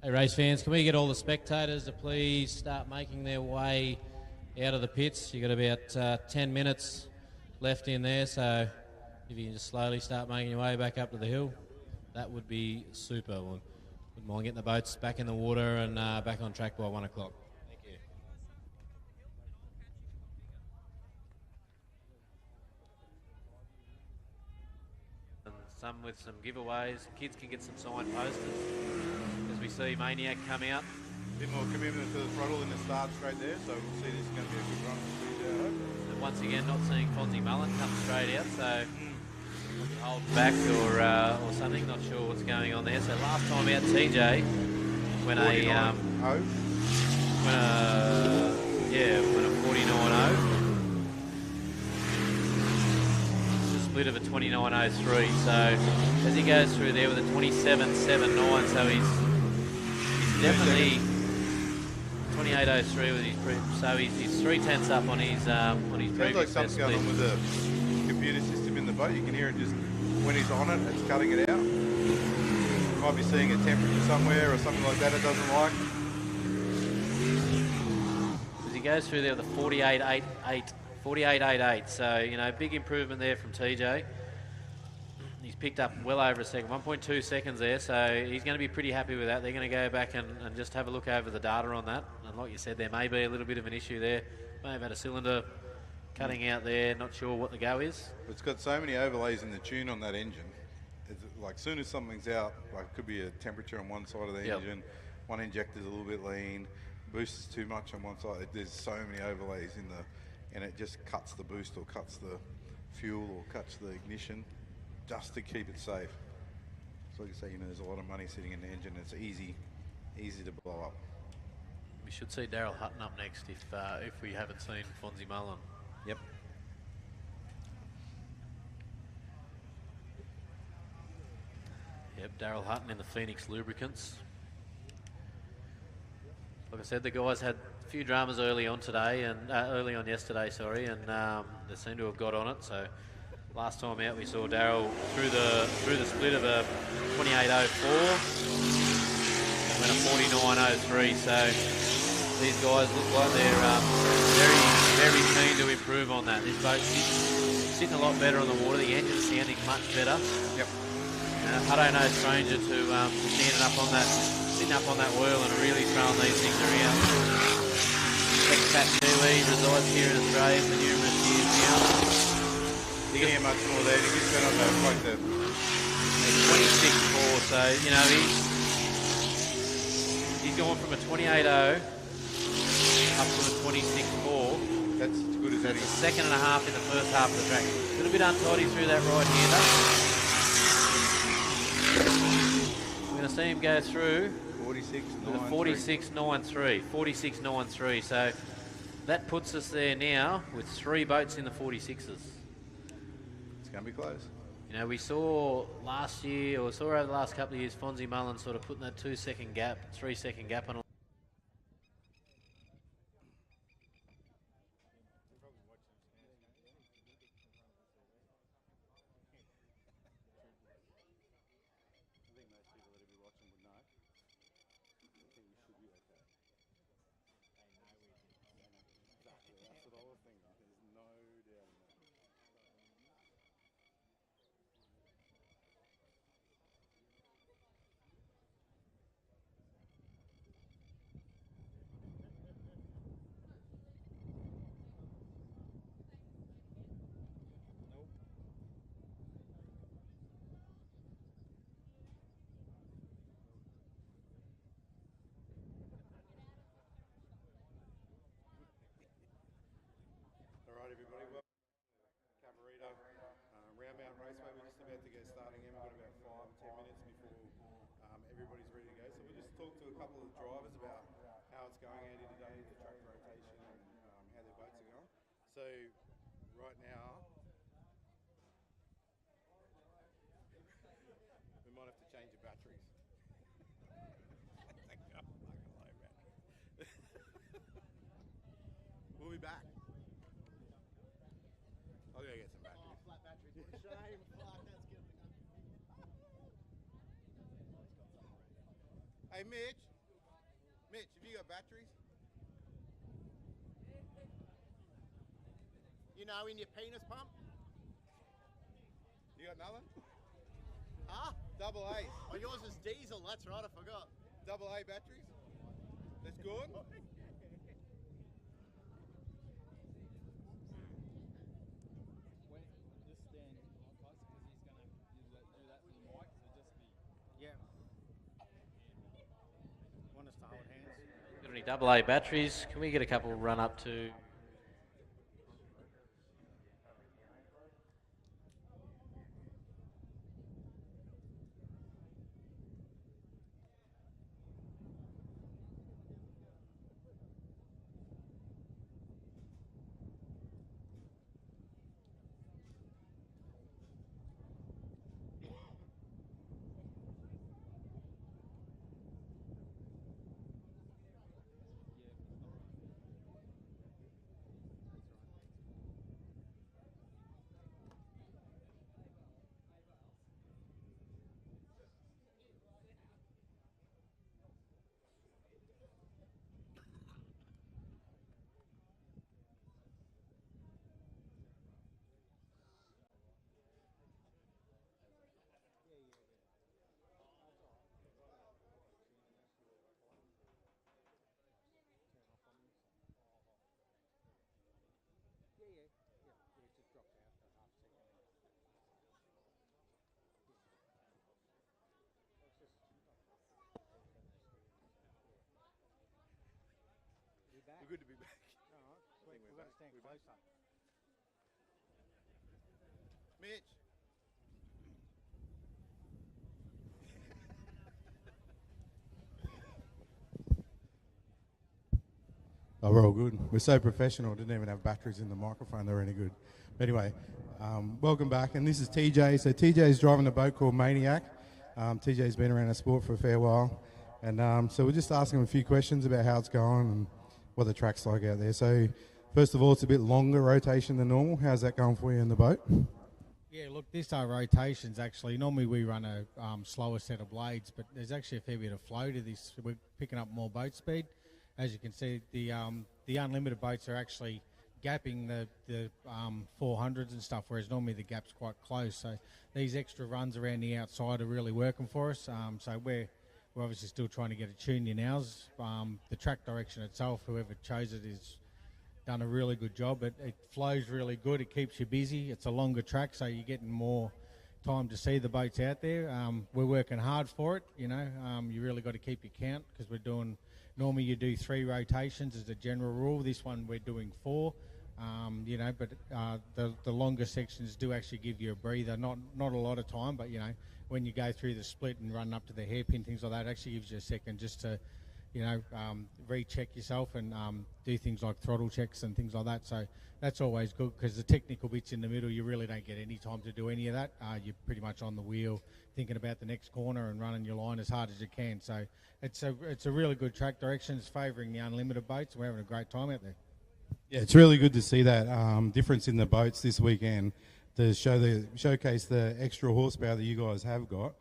Hey race fans, can we get all the spectators to please start making their way out of the pits? You've got about 10 minutes left in there, so if you can just slowly start making your way back up to the hill, that would be super. Wouldn't mind getting the boats back in the water and back on track by 1 o'clock. Thank you. And some with some giveaways. Kids can get some signed posters. As we see Maniac come out. A bit more commitment to the throttle in the start straight there, so we'll see this is going to be a good run for Freeze. And once again, not seeing Fonzie Mullen come straight out, so hold back or something. Not sure what's going on there. So last time out, TJ when 49.0. when a 49.0. It's a split of a 29.03. So as he goes through there with a 27.79, so he's definitely 28.03 with his so he's 3/10 up on his Sounds previous like something's going on with the computer system in the boat. You can hear it just when he's on it, it's cutting it out. Might be seeing a temperature somewhere or something like that it doesn't like. As he goes through there with a 48.88, 48.88. So, you know, big improvement there from TJ. He's picked up well over a second, 1.2 seconds there, so he's going to be pretty happy with that. They're going to go back and just have a look over the data on that. And like you said, there may be a little bit of an issue there. May have had a cylinder cutting out there, not sure what the go is. It's got so many overlays in the tune on that engine. It's like soon as something's out, like it could be a temperature on one side of the engine, one injector's a little bit lean, boost is too much on one side. There's so many overlays in and it just cuts the boost or cuts the fuel or cuts the ignition just to keep it safe. So like you say, you know, there's a lot of money sitting in the engine. It's easy to blow up. We should see Daryl Hutton up next if we haven't seen Fonzie Mullen. Yep. Yep, Daryl Hutton in the Phoenix Lubricants. Like I said, the guys had a few dramas early on yesterday, sorry, and they seem to have got on it. So last time out, we saw Daryl through the split of a 28.04 and went a 49.03. So these guys look like they're very keen to improve on that. This boat's sitting a lot better on the water. The engine's sounding much better. Yep. Hutto no stranger to standing up on that, sitting up on that wheel and really throwing these things around. Expat Kiwi resides here in Australia for numerous years now. You can hear much more there. You can turn on like the 26.4, so you know he's gone from a 28.0 up to a 26.4. That's as good as That's any. a second and a half in the first half of the track. A little bit untidy through that right-hander. We're going to see him go through 46.93. 46.93. So that puts us there now with 3 boats in the 46s. It's going to be close. You know, we saw last year, or saw over the last couple of years, Fonzie Mullen sort of putting that 2-second gap, 3-second gap on. All right, everybody. Well, CABARITA, Round Mountain Raceway. We're just about to get starting in. We've got about 5-10 minutes before everybody's ready to go. So we'll just talk to a couple of the drivers about how it's going, Andy, today with the track rotation and how their boats are going. So right now, we might have to change the batteries. We'll be back. I'll go get some batteries. Oh, flat batteries. What a shame. Fuck, that's good. Hey, Mitch. Mitch, have you got batteries? You know, in your penis pump? You got nothing? Huh? Double A. Oh, yours is diesel. That's right, I forgot. Double A batteries? That's good? Want us to hold hands? Got any double A batteries? Can we get a couple run up to? stand closer. Mitch. Oh, we're all good. We're so professional, didn't even have batteries in the microphone. They're any good. But anyway, welcome back. And this is TJ. So TJ's driving a boat called Maniac. TJ's been around the sport for a fair while. And so we're just asking him a few questions about how it's going and what the track's like out there. So first of all, it's a bit longer rotation than normal. How's that going for you in the boat? Yeah, look, this rotation's actually, normally we run a slower set of blades, but there's actually a fair bit of flow to this. We're picking up more boat speed. As you can see, the unlimited boats are actually gapping the 400s and stuff, whereas normally the gap's quite close. So these extra runs around the outside are really working for us. So we're obviously still trying to get it tuned in ours. The track direction itself, whoever chose it, is done a really good job. It flows really good. It keeps you busy. It's a longer track, so you're getting more time to see the boats out there. We're working hard for it. You really got to keep your count, because we're doing. Normally you do 3 rotations as a general rule. This one we're doing 4. But the longer sections do actually give you a breather. Not a lot of time, but when you go through the split and run up to the hairpin, things like that, it actually gives you a second just to recheck yourself and do things like throttle checks and things like that. So that's always good, because the technical bits in the middle, you really don't get any time to do any of that. You're pretty much on the wheel thinking about the next corner and running your line as hard as you can. So it's a really good track direction. It's favouring the unlimited boats. We're having a great time out there. Yeah, it's really good to see that difference in the boats this weekend, to showcase the extra horsepower that you guys have got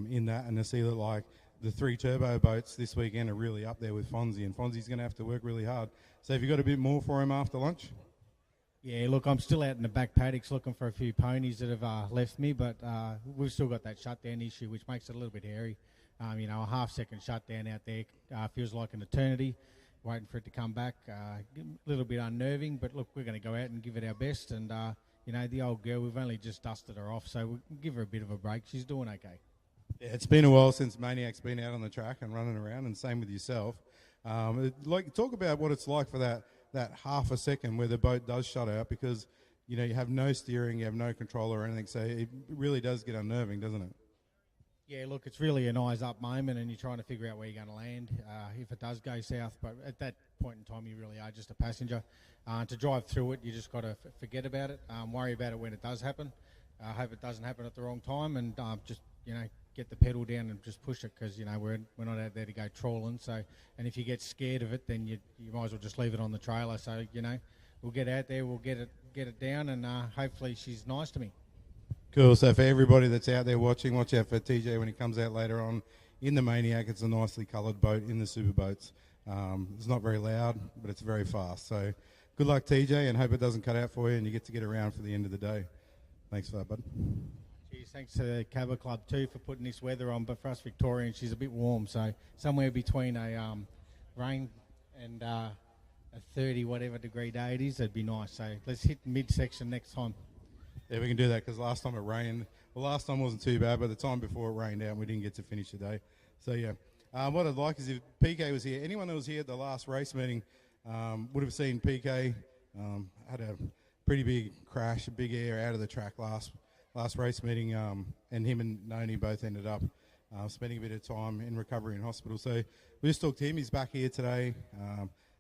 in that, and to see that like the 3 turbo boats this weekend are really up there with Fonzie, and Fonzie's going to have to work really hard. So have you got a bit more for him after lunch? Yeah, look, I'm still out in the back paddocks looking for a few ponies that have left me, but we've still got that shutdown issue, which makes it a little bit hairy. A half-second shutdown out there feels like an eternity, waiting for it to come back. A little bit unnerving, but look, we're going to go out and give it our best. And, the old girl, we've only just dusted her off, so we'll give her a bit of a break. She's doing okay. Yeah, it's been a while since Maniac's been out on the track and running around, and same with yourself. Talk about what it's like for that half a second where the boat does shut out, because you have no steering, you have no control or anything, so it really does get unnerving, doesn't it? Yeah, look, it's really an eyes up moment, and you're trying to figure out where you're going to land if it does go south. But at that point in time, you really are just a passenger. To drive through it, you just got to forget about it, worry about it when it does happen. Hope it doesn't happen at the wrong time, and just get the pedal down and just push it, because we're not out there to go trawling. So, and if you get scared of it, then you might as well just leave it on the trailer. So we'll get out there, we'll get it down, and hopefully she's nice to me. Cool. So for everybody that's out there watching, watch out for TJ when he comes out later on in the Maniac. It's a nicely coloured boat in the Superboats. It's not very loud, but it's very fast. So good luck, TJ, and hope it doesn't cut out for you and you get to get around for the end of the day. Thanks for that, bud. Cheers. Thanks to the Cabba Club too for putting this weather on, but for us Victorians, she's a bit warm, so somewhere between a rain and a 30 whatever degree day it is, that'd be nice. So let's hit midsection next time. Yeah, we can do that, because last time it rained. Well, last time wasn't too bad, but the time before it rained out and we didn't get to finish the day. So, yeah. What I'd like is if PK was here, anyone that was here at the last race meeting would have seen PK had a pretty big crash, a big air out of the track last race meeting, and him and Noni both ended up spending a bit of time in recovery in hospital. So we just talked to him. He's back here today.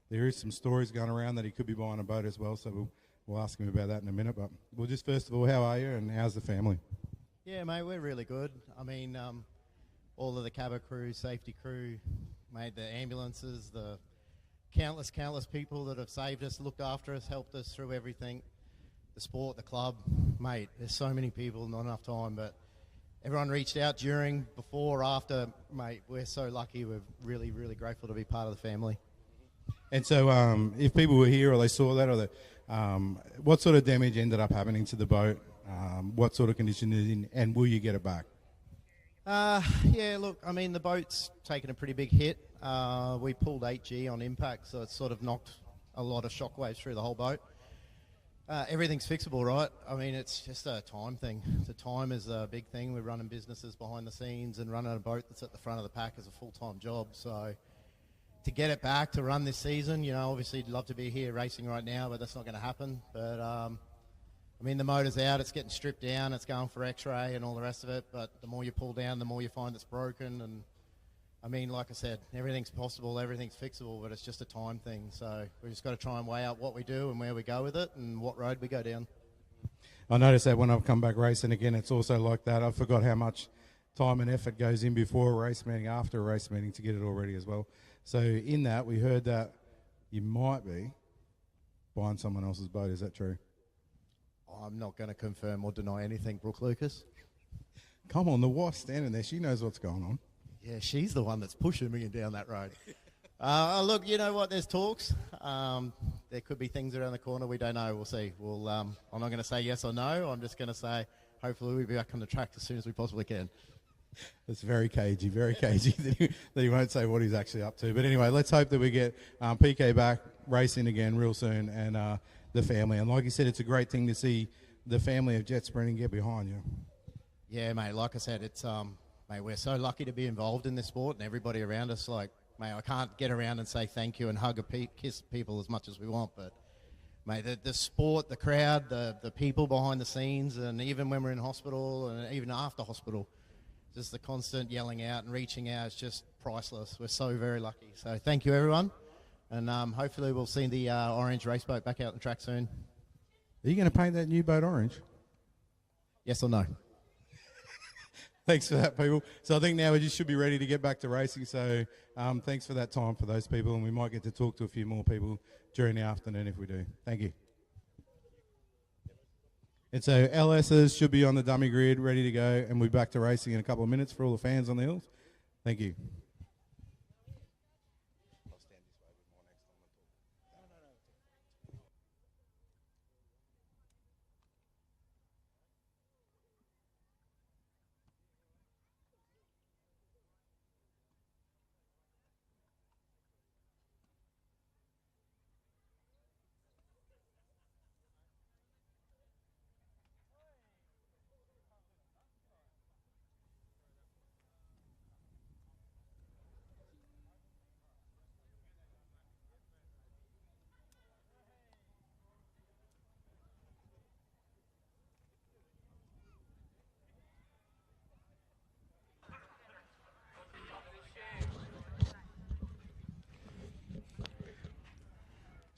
There is some stories going around that he could be buying a boat as well, so we'll ask him about that in a minute. But we'll just, first of all, how are you and how's the family? Yeah, mate, we're really good. I mean, all of the Cabba crew, safety crew, mate, the ambulances, the countless people that have saved us, looked after us, helped us through everything, the sport, the club, mate, there's so many people, not enough time, but everyone reached out during, before, after, mate, we're so lucky. We're really, really grateful to be part of the family. And so if people were here or they saw that, or what sort of damage ended up happening to the boat? What sort of condition is it in, and will you get it back? Yeah, look, I mean, the boat's taken a pretty big hit. We pulled 8G on impact, so it's sort of knocked a lot of shockwaves through the whole boat. Everything's fixable, right? I mean, it's just a time thing. The time is a big thing. We're running businesses behind the scenes, and running a boat that's at the front of the pack is a full-time job. So, to get it back to run this season. You know, obviously you'd love to be here racing right now, but that's not going to happen. But I mean, the motor's out, it's getting stripped down, it's going for x-ray and all the rest of it, but the more you pull down, the more you find it's broken. And I mean, like I said, everything's possible, everything's fixable, but it's just a time thing. So we've just got to try and weigh out what we do and where we go with it and what road we go down. I noticed that when I've come back racing again, it's also like that. I forgot how much time and effort goes in before a race meeting, after a race meeting to get it all ready as well. So in that, we heard that you might be buying someone else's boat. Is that true? I'm not going to confirm or deny anything, Brooke Lucas. Come on, the wife's standing there. She knows what's going on. Yeah, she's the one that's pushing me down that road. Look, you know what? There's talks. There could be things around the corner. We don't know. We'll see. I'm not going to say yes or no. I'm just going to say hopefully we'll be back on the track as soon as we possibly can. It's very cagey that he won't say what he's actually up to. But anyway, let's hope that we get PK back racing again real soon and the family. And like you said, it's a great thing to see the family of Jet Sprinting get behind you. Yeah, mate. Like I said, it's mate, we're so lucky to be involved in this sport and everybody around us. Like, mate, I can't get around and say thank you and hug a kiss people as much as we want, but mate, the sport, the crowd, the people behind the scenes, and even when we're in hospital and even after hospital, just the constant yelling out and reaching out is just priceless. We're so very lucky. So thank you, everyone. And hopefully we'll see the orange race boat back out on the track soon. Are you going to paint that new boat orange? Yes or no? Thanks for that, people. So I think now we just should be ready to get back to racing. So thanks for that time for those people. And we might get to talk to a few more people during the afternoon if we do. Thank you. And so LSs should be on the dummy grid, ready to go, and we'll be back to racing in a couple of minutes for all the fans on the hills. Thank you.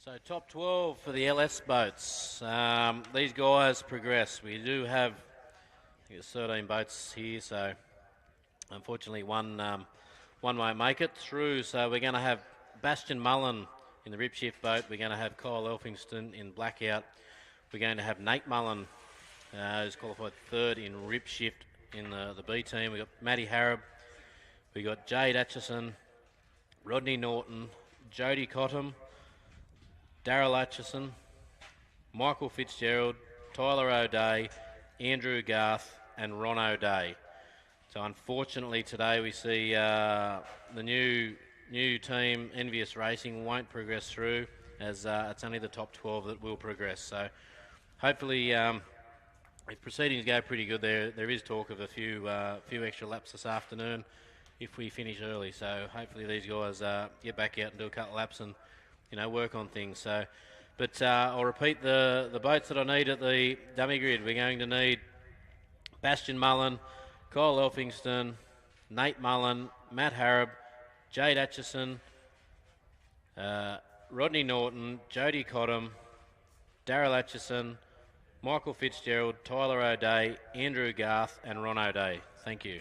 So top 12 for the LS boats. These guys progress. We do have, I think it's 13 boats here, so unfortunately one won't make it through. So we're going to have Bastian Mullen in the rip shift boat. We're going to have Kyle Elphingston in blackout. We're going to have Nate Mullen, who's qualified third in rip shift in the B team. We've got Matty Harrop. We've got Jade Atchison, Rodney Norton, Jody Cottam, Daryl Atchison, Michael Fitzgerald, Tyler O'Day, Andrew Garth and Ron O'Day. So unfortunately today we see the new team, Envious Racing, won't progress through as it's only the top 12 that will progress. So hopefully if proceedings go pretty good, there is talk of a few extra laps this afternoon if we finish early. So hopefully these guys get back out and do a couple of laps and work on things. So, but I'll repeat the boats that I need at the dummy grid. We're going to need Bastian Mullen, Kyle Elphingston, Nate Mullen, Matt Harrop, Jade Atchison, Rodney Norton, Jody Cottam, Daryl Atchison, Michael Fitzgerald, Tyler O'Day, Andrew Garth and Ron O'Day. Thank you.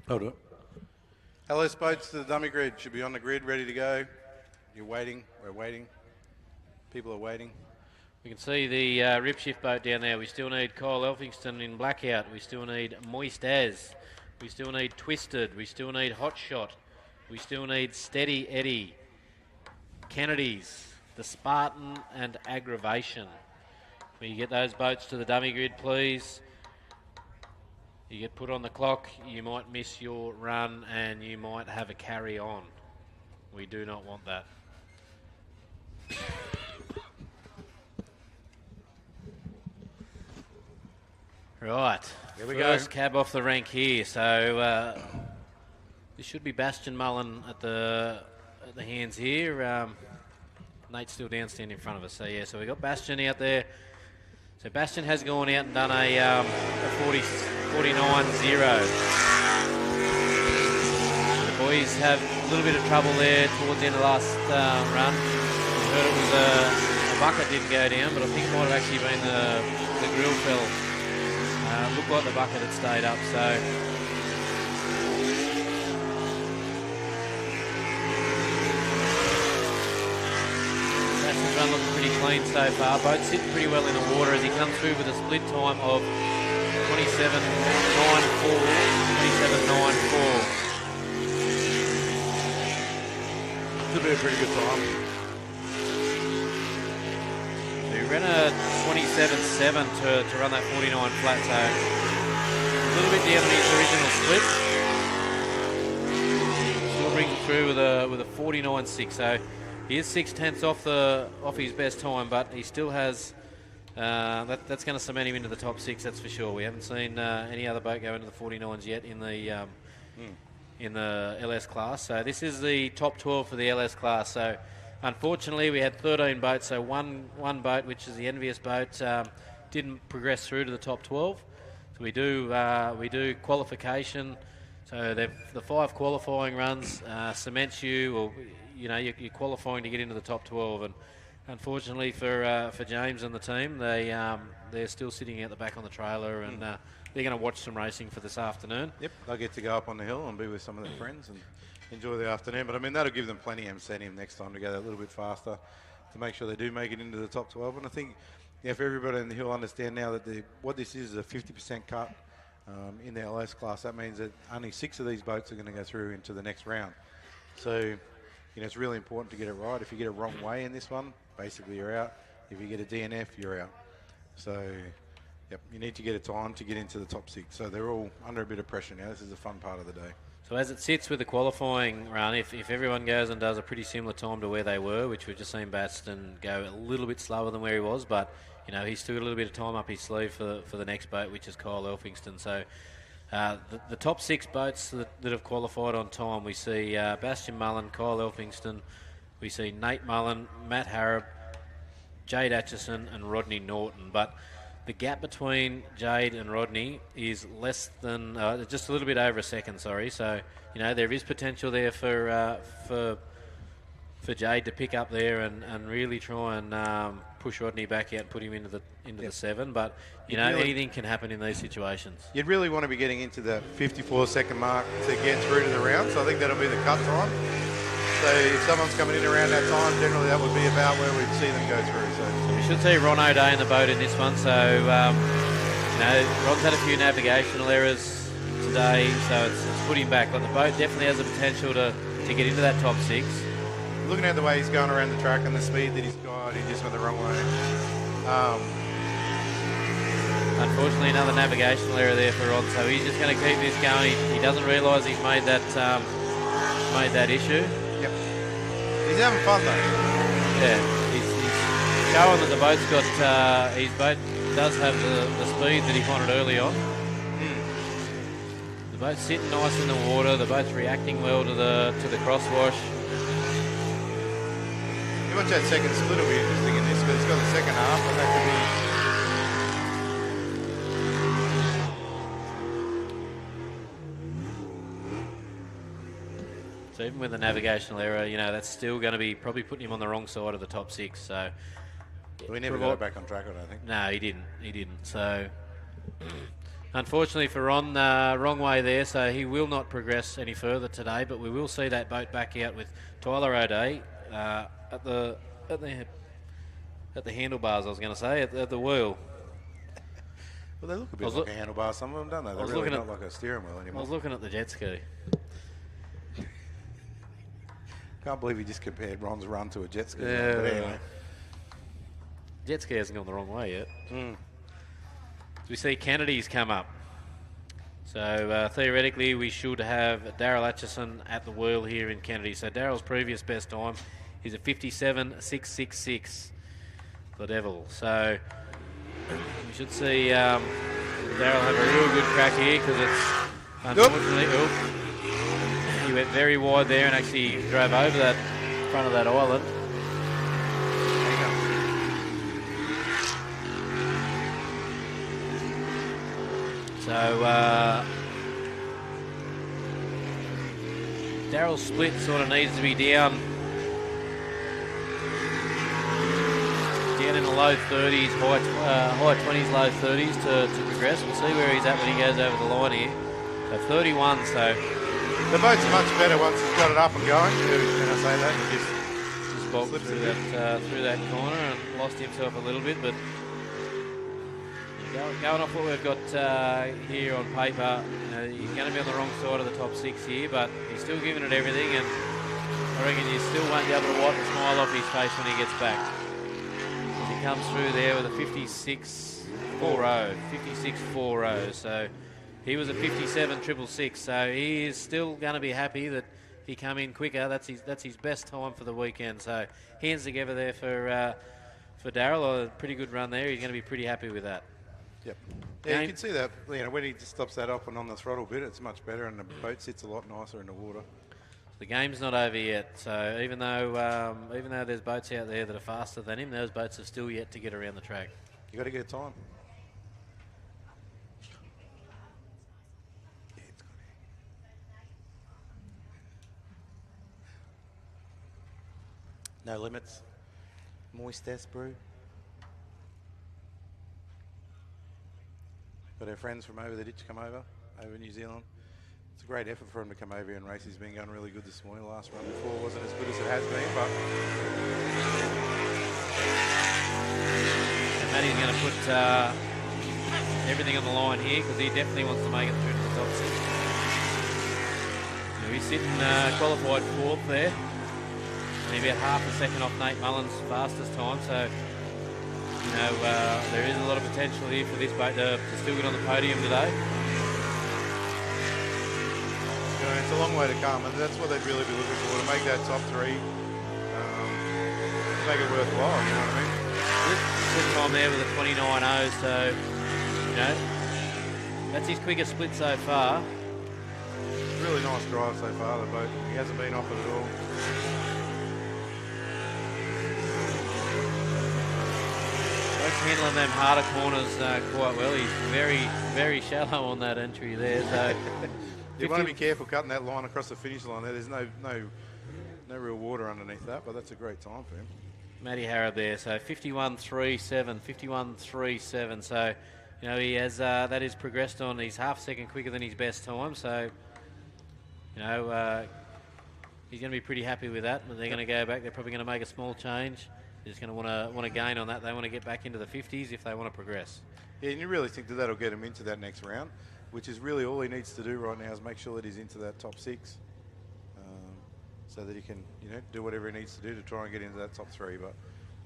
I'll do it. LS boats to the dummy grid. Should be on the grid, ready to go. You're waiting. We're waiting. People are waiting. We can see the Ripshift boat down there. We still need Kyle Elphingston in blackout. We still need Moist As. We still need Twisted. We still need Hot Shot. We still need Steady Eddie, Kennedy's, the Spartan, and Aggravation. Will you get those boats to the dummy grid, please? You get put on the clock, you might miss your run and you might have a carry on. We do not want that. Right, here we first go. cab off the rank here. So this should be Bastion Mullen at the hands here. Nate's still down standing in front of us. So yeah, so we got Bastion out there. So Bastion has gone out and done a 49.0. The boys have a little bit of trouble there towards the end of the last run. We heard it was a bucket didn't go down, but I think it might have actually been the grill fell. Looked like the bucket had stayed up, so Bastion's run looking pretty clean so far. Boat's sitting pretty well in the water as he comes through with a split time of 27.94. 27.94. Could be a pretty good time. So he ran a 27.7 to run that 49 flat, so a little bit down on his original split. Still brings it through with a 49.6, so he is 0.6 off his best time, but he still has that's going to cement him into the top 6. That's for sure. We haven't seen any other boat go into the 49s yet in the LS class. So this is the top 12 for the LS class. So unfortunately, we had 13 boats. So one boat, which is the Envious boat, didn't progress through to the top 12. So we do qualification. So the 5 qualifying runs cements you, or you're qualifying to get into the top 12. And unfortunately for James and the team, they're still sitting out the back on the trailer, and they're going to watch some racing for this afternoon. Yep, they'll get to go up on the hill and be with some of their friends and enjoy the afternoon. But I mean, that'll give them plenty of incentive next time to go that little bit faster to make sure they do make it into the top 12. And I think if everybody in the hill understand now that what this is a 50% cut in the LS class, that means that only 6 of these boats are going to go through into the next round. So, it's really important to get it right. If you get it wrong way in this one, basically you're out. If you get a DNF, you're out. So, yep, you need to get a time to get into the top 6. So they're all under a bit of pressure now. This is a fun part of the day. So as it sits with the qualifying run, if everyone goes and does a pretty similar time to where they were, which we've just seen Baston go a little bit slower than where he was, but he's still got a little bit of time up his sleeve for the next boat, which is Kyle Elphingston. So the top 6 boats that have qualified on time, we see Bastion Mullen, Kyle Elphingston, we see Nate Mullen, Matt Harrop, Jade Atchison and Rodney Norton. But the gap between Jade and Rodney is less than just a little bit over a second. Sorry, so there is potential there for Jade to pick up there and really try and push Rodney back out and put him into the 7. But anything can happen in these situations. You'd really want to be getting into the 54-second mark to get through to the round. So I think that'll be the cut time. So if someone's coming in around that time, generally that would be about where we'd see them go through. So we should see Ron O'Day in the boat in this one. So Ron's had a few navigational errors today, so it's put him back. But the boat definitely has the potential to get into that top 6. Looking at the way he's going around the track and the speed that he's got, he just went the wrong way. Unfortunately, another navigational error there for Ron, so he's just going to keep this going. He doesn't realise he's made that issue. Yep. He's having fun though. Yeah, he's showing that the boat's got his boat does have the speed that he wanted early on. The boat's sitting nice in the water. The boat's reacting well to the crosswash. You watch that second split will be interesting in this because it's got the second half, and that could be. So even with the navigational error, that's still going to be probably putting him on the wrong side of the top 6. So we never got it back on track, I don't think. No, he didn't. So Unfortunately for Ron, wrong way there, so he will not progress any further today. But we will see that boat back out with Tyler O'Day at the handlebars. I was going to say at the wheel. Well, they look a bit like a handlebar, some of them, don't they? They're really not like a steering wheel anymore. I was looking at the jet ski. Can't believe he just compared Ron's run to a jet ski. Yeah, but anyway. Jet ski hasn't gone the wrong way yet. We see Kennedy's come up. So theoretically we should have Daryl Atchison at the wheel here in Kennedy. So Daryl's previous best time is a 57.666 for Devil. So we should see Daryl have a real good crack here because it's unfortunately he went very wide there and actually drove over that front of that island. So Daryl's split sort of needs to be down in the low 30s, high 20s, low 30s to progress. We'll see where he's at when he goes over the line here. So 31, so the boat's much better once he's got it up and going. Can I say that? He just bolted through that corner and lost himself a little bit, but going off what we've got here on paper, he's going to be on the wrong side of the top 6 here, but he's still giving it everything, and I reckon you still won't be able to wipe the smile off his face when he gets back. As he comes through there with a 56.40, so he was a 57.666, so he is still going to be happy that he come in quicker. That's his best time for the weekend. So hands together there for Daryl. A pretty good run there. He's going to be pretty happy with that. Yep. Yeah, you can see that. When he just stops that up and on the throttle bit, it's much better, and the boat sits a lot nicer in the water. The game's not over yet. So even though there's boats out there that are faster than him, those boats are still yet to get around the track. You got to get time. No limits. Moist brew. Got our friends from over the ditch come over New Zealand. It's a great effort for him to come over here and race. He's been going really good this morning. Last run before wasn't as good as it has been, but and Matty's going to put everything on the line here because he definitely wants to make it through to the top 6. So he's sitting qualified 4th there. Maybe about half a second off Nate Mullen's fastest time, so there is a lot of potential here for this boat to still get on the podium today. It's a long way to come, and that's what they'd really be looking for, to make that top 3, make it worthwhile, you know what I mean? Good time there with a 29.0, so, that's his quickest split so far. Really nice drive so far, the boat. He hasn't been off it at all. Boat's handling them harder corners quite well. He's very, very shallow on that entry there. So you want to be careful cutting that line across the finish line there. There's no real water underneath that, but that's a great time for him. Matty Harrod there, so 51.37. So, he has that is progressed on. He's half a second quicker than his best time. So, he's going to be pretty happy with that. But they're going to go back. They're probably going to make a small change. They're just going to want to gain on that. They want to get back into the 50s if they want to progress. Yeah, and you really think that'll get him into that next round, which is really all he needs to do right now is make sure that he's into that top 6, so that he can, do whatever he needs to do to try and get into that top 3. But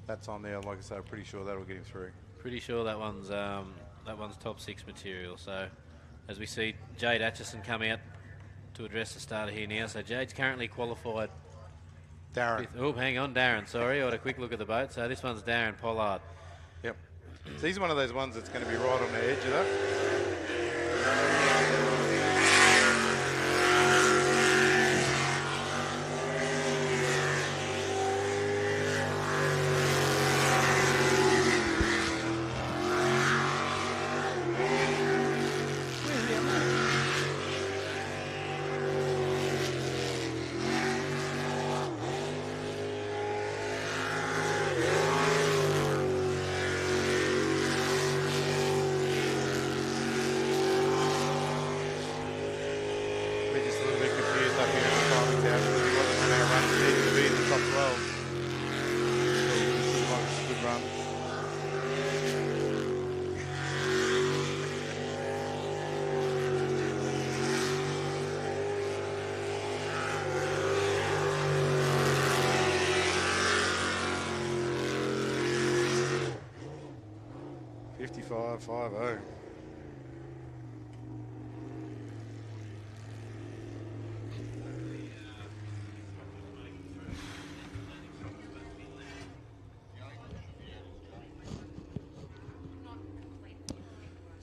that time there, like I say, I'm pretty sure that'll get him through. Pretty sure that one's top 6 material. So as we see Jade Atchison come out to address the starter here now. So Jade's currently qualified. Darren. Oh, hang on, Darren. Sorry, I had a quick look at the boat. So this one's Darren Pollard. Yep. So he's one of those ones that's going to be right on the edge of that. absolutely wasn't running a run he needed to be in the top 12. So this is like a good run. .55.50.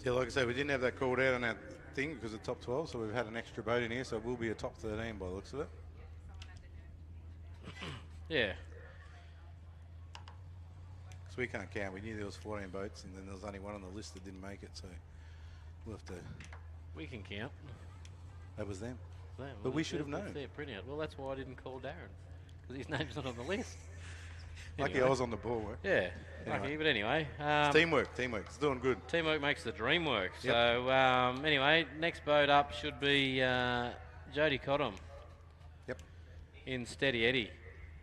Yeah, like I say, we didn't have that called out on our thing because of top 12, so we've had an extra boat in here, so it will be a top 13 by the looks of it. Yeah. Because we can't count. We knew there was 14 boats, and then there was only one on the list that didn't make it, so we'll have to... We can count. That was them. No, But we should have known. They're pretty out. Well, that's why I didn't call Darren, because his name's not on the list. Lucky I was on the ball, work. Yeah, Anyway. lucky, but anyway. It's teamwork. It's doing good. Teamwork makes the dream work. Yep. So, anyway, next boat up should be Jody Cottam. Yep. In Steady Eddie.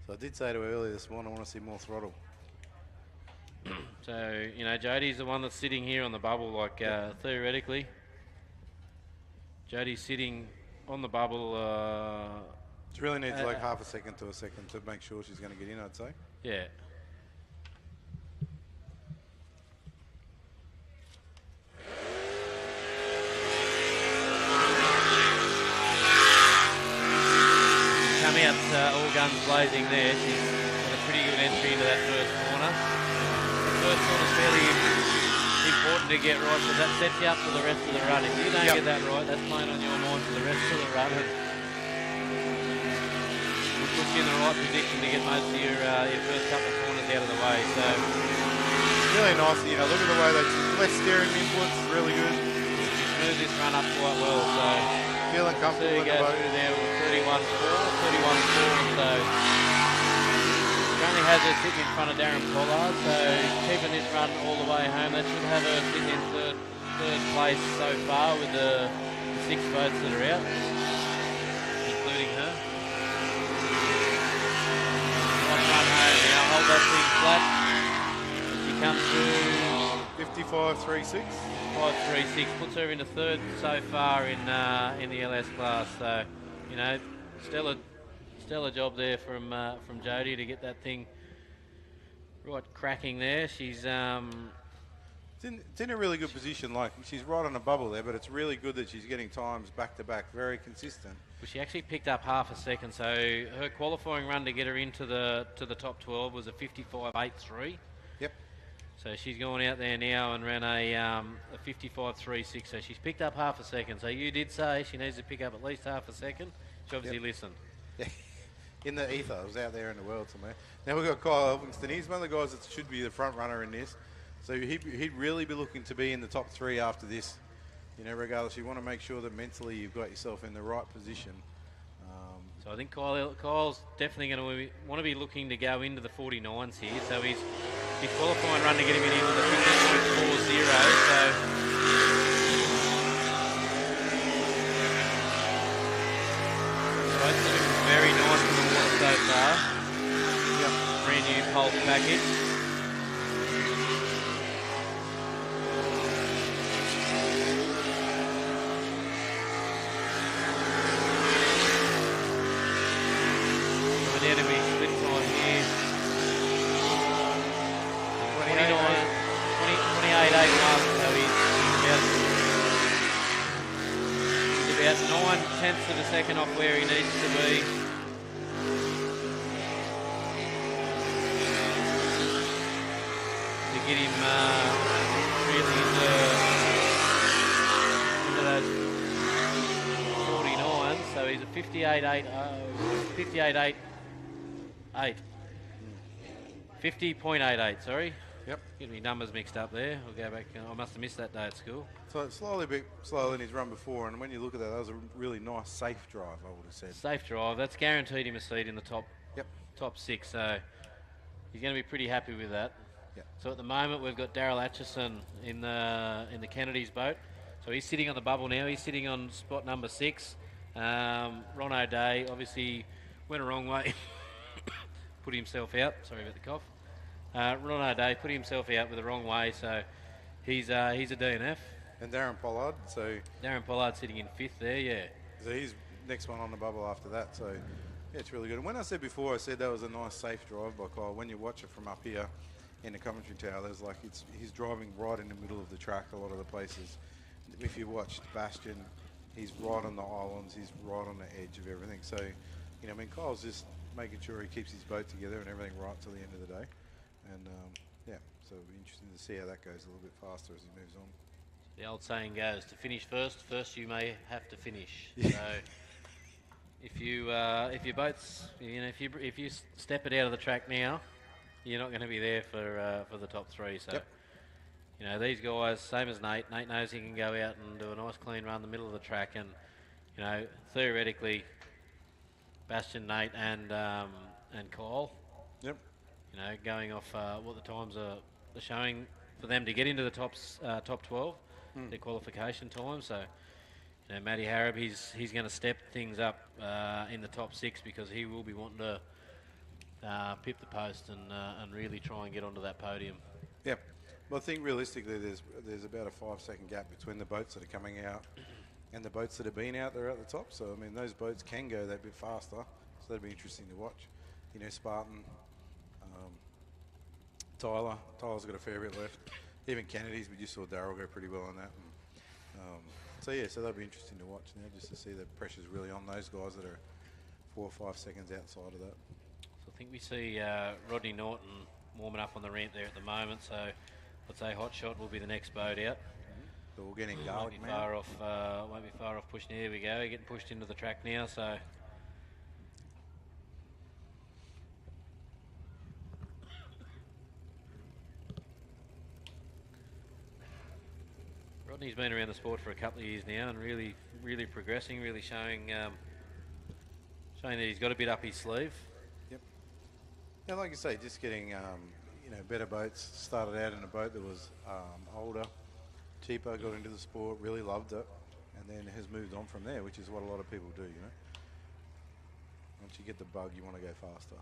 So I did say to her earlier this morning, I want to see more throttle. So, you know, Jody's the one that's sitting here on the bubble, like theoretically. Jody's sitting on the bubble. She really needs like half a second to a second to make sure she's going to get in, I'd say. Yeah. Come out all guns blazing there. She's got a pretty good entry into that first corner. The first corner's fairly important to get right because that sets you up for the rest of the run. If you don't get that right, that's playing on your mind for the rest of the run. Will put you in the right position to get most of your first couple of corners out of the way. So really nice, you know, look at the way they less steering inputs, really good. She's moved this run up quite well. So feeling comfortable in the boat. There with 31.4, 31.4. So currently has her sitting in front of Darren Pollard. So keeping this run all the way home, that should have her sitting in third place so far with the 6 boats that are out, including her. Run home now, hold that thing flat. She comes through 55.36. 5.36 puts her into third so far in the LS class. So, you know, stellar job there from Jody to get that thing right cracking there. She's It's in a really good position. Like she's right on a bubble there, but it's really good that she's getting times back to back, very consistent. Well, she actually picked up half a second, so her qualifying run to get her into the top 12 was a 55.83. Yep. So she's gone out there now and ran a 55.36. So she's picked up half a second. So you did say she needs to pick up at least half a second. She obviously listened. Yeah. In the ether, it was out there in the world somewhere. Now we've got Kyle Elphingston. He's one of the guys that should be the front runner in this. So he'd really be looking to be in the top 3 after this. You know, regardless, you want to make sure that mentally you've got yourself in the right position. So I think Kyle's definitely going to want to be looking to go into the 49s here. So his qualifying run to get him into the 50.40. So both looking very nice in the water so far. Yep. Brand new pulse package. Enemy split time here. 28.81, so he's about 9/10 of a second off where he needs to be. To get him really into those 49s, so he's a 58.8. 50.88, sorry. Yep. Getting me numbers mixed up there. I'll go back. I must have missed that day at school. So it's slightly a bit slower than his run before, and when you look at that was a really nice, safe drive, I would have said. Safe drive. That's guaranteed him a seat in the top 6, so he's going to be pretty happy with that. Yep. So at the moment we've got Daryl Atchison in the Kennedy's boat. So he's sitting on the bubble now. He's sitting on spot number 6. Ron O'Day, obviously went a wrong way. Put himself out. Sorry about the cough. Ron O'Day put himself out with the wrong way, so he's a DNF. And Darren Pollard, so Darren Pollard sitting in 5th there, yeah. So he's next one on the bubble after that. So yeah, it's really good. And when I said before, I said that was a nice, safe drive by Kyle. When you watch it from up here in the commentary tower, there's like he's driving right in the middle of the track a lot of the places. If you watched Bastion, he's right on the islands. He's right on the edge of everything. So, you know, I mean, Kyle's just making sure he keeps his boat together and everything right till the end of the day. And yeah, so it'll be interesting to see how that goes a little bit faster as he moves on. The old saying goes, to finish first you may have to finish. So if your boat's, you know, if you step it out of the track now, you're not going to be there for the top 3. So Yep. you know, these guys, same as Nate. Nate knows he can go out and do a nice clean run in the middle of the track, and you know, theoretically, Bastion, Nate, and Kyle. Yep. You know, going off what the times are showing for them to get into the top 12, their qualification time. So, you know, Matty Harrop, he's going to step things up in the top 6 because he will be wanting to pip the post and really try and get onto that podium. Yep. Well, I think realistically, there's about a 5-second gap between the boats that are coming out and the boats that have been out there at the top. So, I mean, those boats can go that bit faster. So that'd be interesting to watch. You know, Spartan, Tyler's got a fair bit left. Even Kennedy's, we just saw Darryl go pretty well on that. And, so yeah, so that'll be interesting to watch now, just to see the pressure's really on those guys that are 4 or 5 seconds outside of that. So I think we see Rodney Norton warming up on the ramp there at the moment. So I'd say Hot Shot will be the next boat out. So we're getting garlic, won't be far off pushing. Here we go, getting pushed into the track now. So. Rodney's been around the sport for a couple of years now and really progressing, really showing that he's got a bit up his sleeve. Yep. Yeah, like you say, just getting you know, better boats. Started out in a boat that was older, cheaper, got into the sport, really loved it, and then has moved on from there, which is what a lot of people do, you know. Once you get the bug, you want to go faster.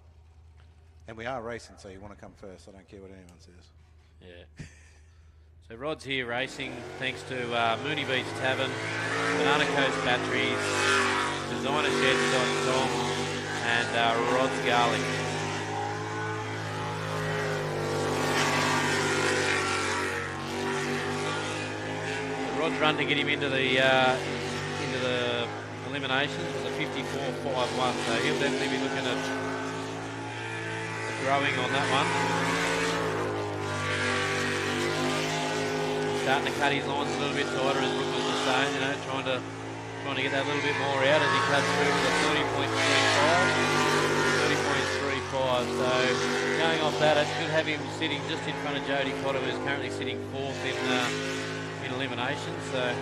And we are racing, so you want to come first. I don't care what anyone says. Yeah. So Rod's here racing thanks to Mooney Beach Tavern, Banana Coast Batteries, DesignerSheds.com and Rod's Garlic. Rod's run to get him into the eliminations was a 54.51, so he'll definitely be looking at growing on that one. Starting to cut his lines a little bit tighter, as Brooke was just saying, you know, trying to get that little bit more out as he cuts through with a 30.35. So going off that, it should have him sitting just in front of Jody Cotter, who's currently sitting 4th in elimination. So.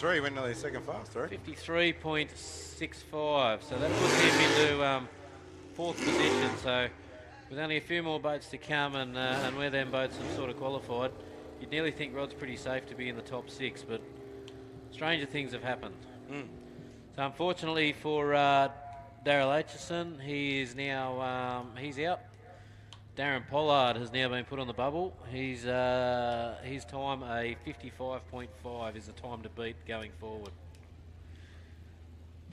He went nearly second fast, right? 53.65, so that puts him into 4th position. So with only a few more boats to come and where them boats have sort of qualified, you'd nearly think Rod's pretty safe to be in the top 6, but stranger things have happened. So unfortunately for Daryl Aitchison, he is now he's out. Darren Pollard has now been put on the bubble. His time, a 55.5, is the time to beat going forward.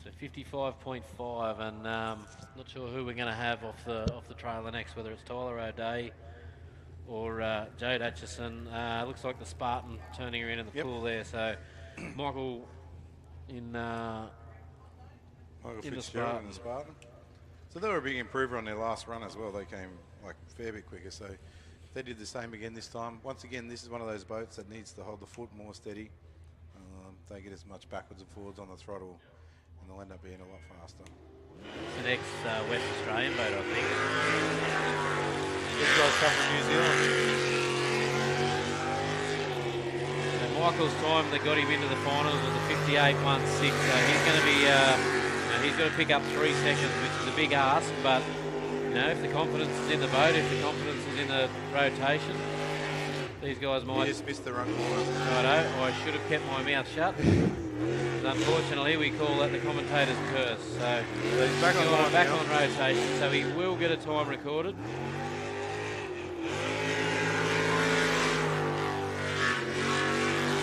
So 55.5, and not sure who we're going to have off the trailer next, whether it's Tyler O'Day or Jade Aitchison. Looks like the Spartan turning around in the pool there. So Michael in the Spartan. In the Spartan. So they were a big improver on their last run as well. They came like a fair bit quicker. So if they did the same again this time. Once again, this is one of those boats that needs to hold the foot more steady. They get as much backwards and forwards on the throttle, and they'll end up being a lot faster. It's an ex-West Australian boat, I think. This guy's come from New Zealand. And Michael's time that got him into the finals was a 58.16. So he's going to be, he's got to pick up 3 seconds, which is a big ask, but You know, if the confidence is in the boat, if the confidence is in the rotation, these guys might... You just missed the run corner. Righto, I should have kept my mouth shut. Unfortunately, we call that the commentator's curse. So he's back on rotation, so he will get a time recorded.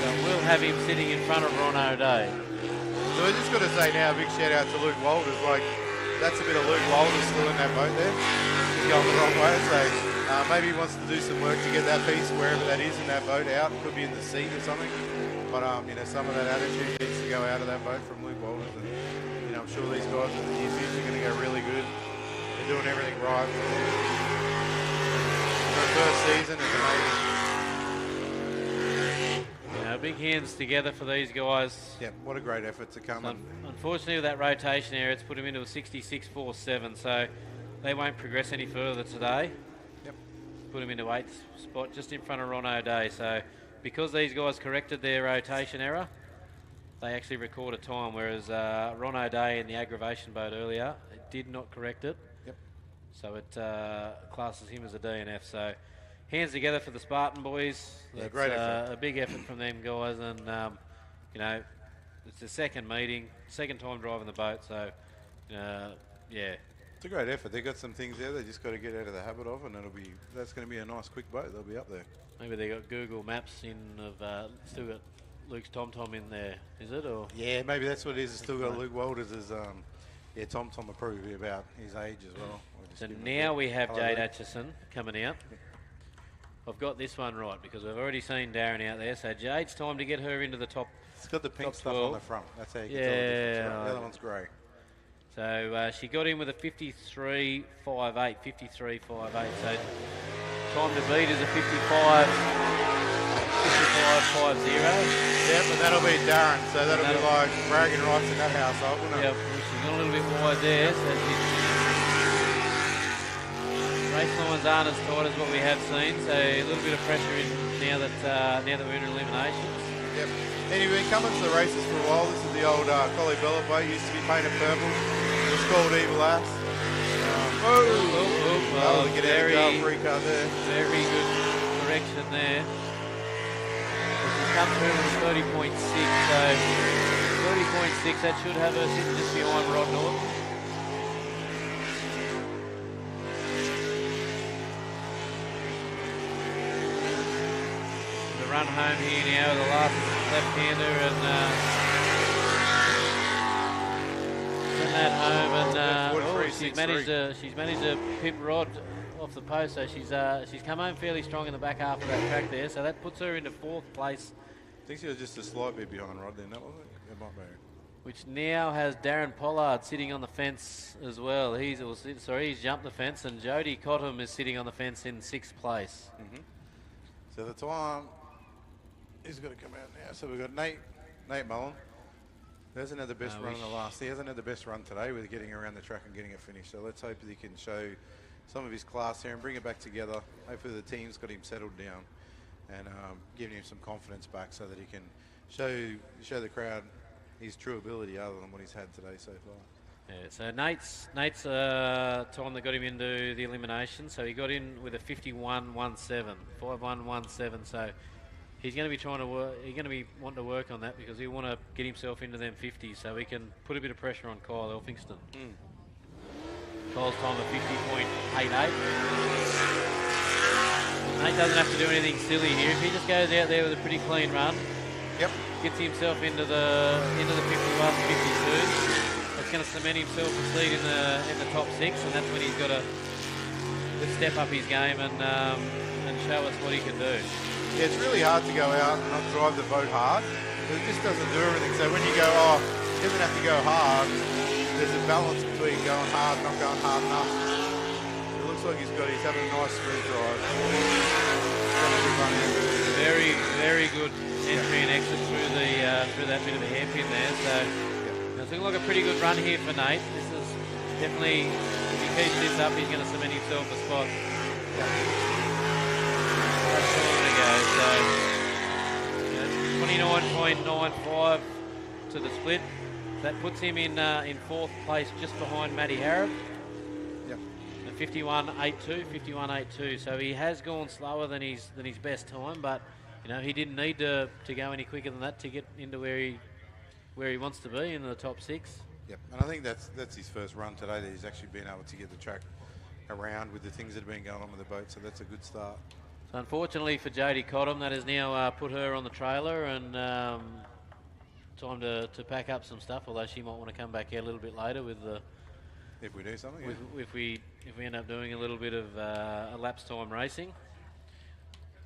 So we'll have him sitting in front of Ron O'Day. So I just got to say now, a big shout out to Luke Walters. Like, that's a bit of Luke Walters still in that boat there. He's going the wrong way, so maybe he wants to do some work to get that piece, wherever that is in that boat, out. It could be in the seat or something. But you know, some of that attitude needs to go out of that boat from Luke Walters. And you know, I'm sure these guys in the near future are going to go really good. They're doing everything right. For the first season, it's amazing. Big hands together for these guys. Yeah, what a great effort to come. So unfortunately, with that rotation area, it's put him into a 66.47, so they won't progress any further today. Yep. Put him into 8th spot, just in front of Ron O'Day. So because these guys corrected their rotation error, they actually record a time, whereas Ron O'Day in the aggravation boat earlier, it did not correct it. Yep. So it classes him as a DNF. So hands together for the Spartan boys. Yeah, great effort. A big effort from them guys, and you know, it's the second meeting, second time driving the boat. So yeah, it's a great effort. They got some things there they just got to get out of the habit of, and that's going to be a nice quick boat. They'll be up there. Maybe they got Google Maps in of still got Luke's TomTom in there, is it? Or yeah, maybe that's what it is. It's still got Luke Walters as TomTom approved about his age as well. So now we have Jade Atchison coming out. I've got this one right because we've already seen Darren out there. So Jade's time to get her into the top. It's got the pink stuff 12. on the front. That's how you can tell the difference. Right? The other one's grey. So she got in with a 53.58, 53.58. So time to beat is a 55.50. Yep, and that'll be Darren. So that'll be like bragging rights in that household, wouldn't it? Yep, she's got a little bit wide there. So race lines aren't as tight as what we have seen, so a little bit of pressure in now that we're in eliminations. Yep. And you've been coming to the races for a while. This is the old Collie Bella boat. Used to be painted purple. It was called Evil Ass. Get very, out of free car there. Very good correction there. She's come through with 30.6, so 30.6, that should have her sitting just behind Rod Norton. Run home here now with the last left-hander and send that home, and she's managed to pip Rod off the post, so she's come home fairly strong in the back half of that track there, so that puts her into 4th place. I think she was just a slight bit behind Rod then, that wasn't it? It might be. Which now has Darren Pollard sitting on the fence as well. He's jumped the fence, and Jody Cottam is sitting on the fence in 6th place. Mm-hmm. So the time. He's got to come out now. So we've got Nate Mullen. He hasn't had the best run in the last. He hasn't had the best run today with getting around the track and getting it finished. So let's hope that he can show some of his class here and bring it back together. Hopefully the team's got him settled down and giving him some confidence back so that he can show the crowd his true ability other than what he's had today so far. Yeah, so Nate's time that got him into the elimination. So he got in with a 51.17, 51.17. So he's going to be trying to work. He's going to be wanting to work on that because he'll want to get himself into them 50s so he can put a bit of pressure on Kyle Elphingston. Kyle's time of 50.88. Nate doesn't have to do anything silly here. If he just goes out there with a pretty clean run, gets himself into the 51, 52. That's going to cement himself a seat in the top 6, and that's when he's got to step up his game and show us what he can do. Yeah, it's really hard to go out and not drive the boat hard. It just doesn't do everything. So when you go, he doesn't have to go hard, there's a balance between going hard, not going hard enough. It looks like he's having a nice smooth drive. Very, very good entry and exit through that bit of a hairpin there. So it's looking like a pretty good run here for Nate. This is definitely, if he keeps this up, he's going to cement himself a spot. So 29.95 to the split. That puts him in 4th place, just behind Matty Harrop. Yep. At 51.82, 51.82. So he has gone slower than his best time, but you know he didn't need to go any quicker than that to get into where he wants to be in the top 6. Yep, and I think that's his first run today that he's actually been able to get the track around with the things that have been going on with the boat, so that's a good start. So unfortunately for Jodie Cottam, that has now put her on the trailer and time to pack up some stuff, although she might want to come back out a little bit later with the... If we do something, if we end up doing a little bit of elapsed time racing.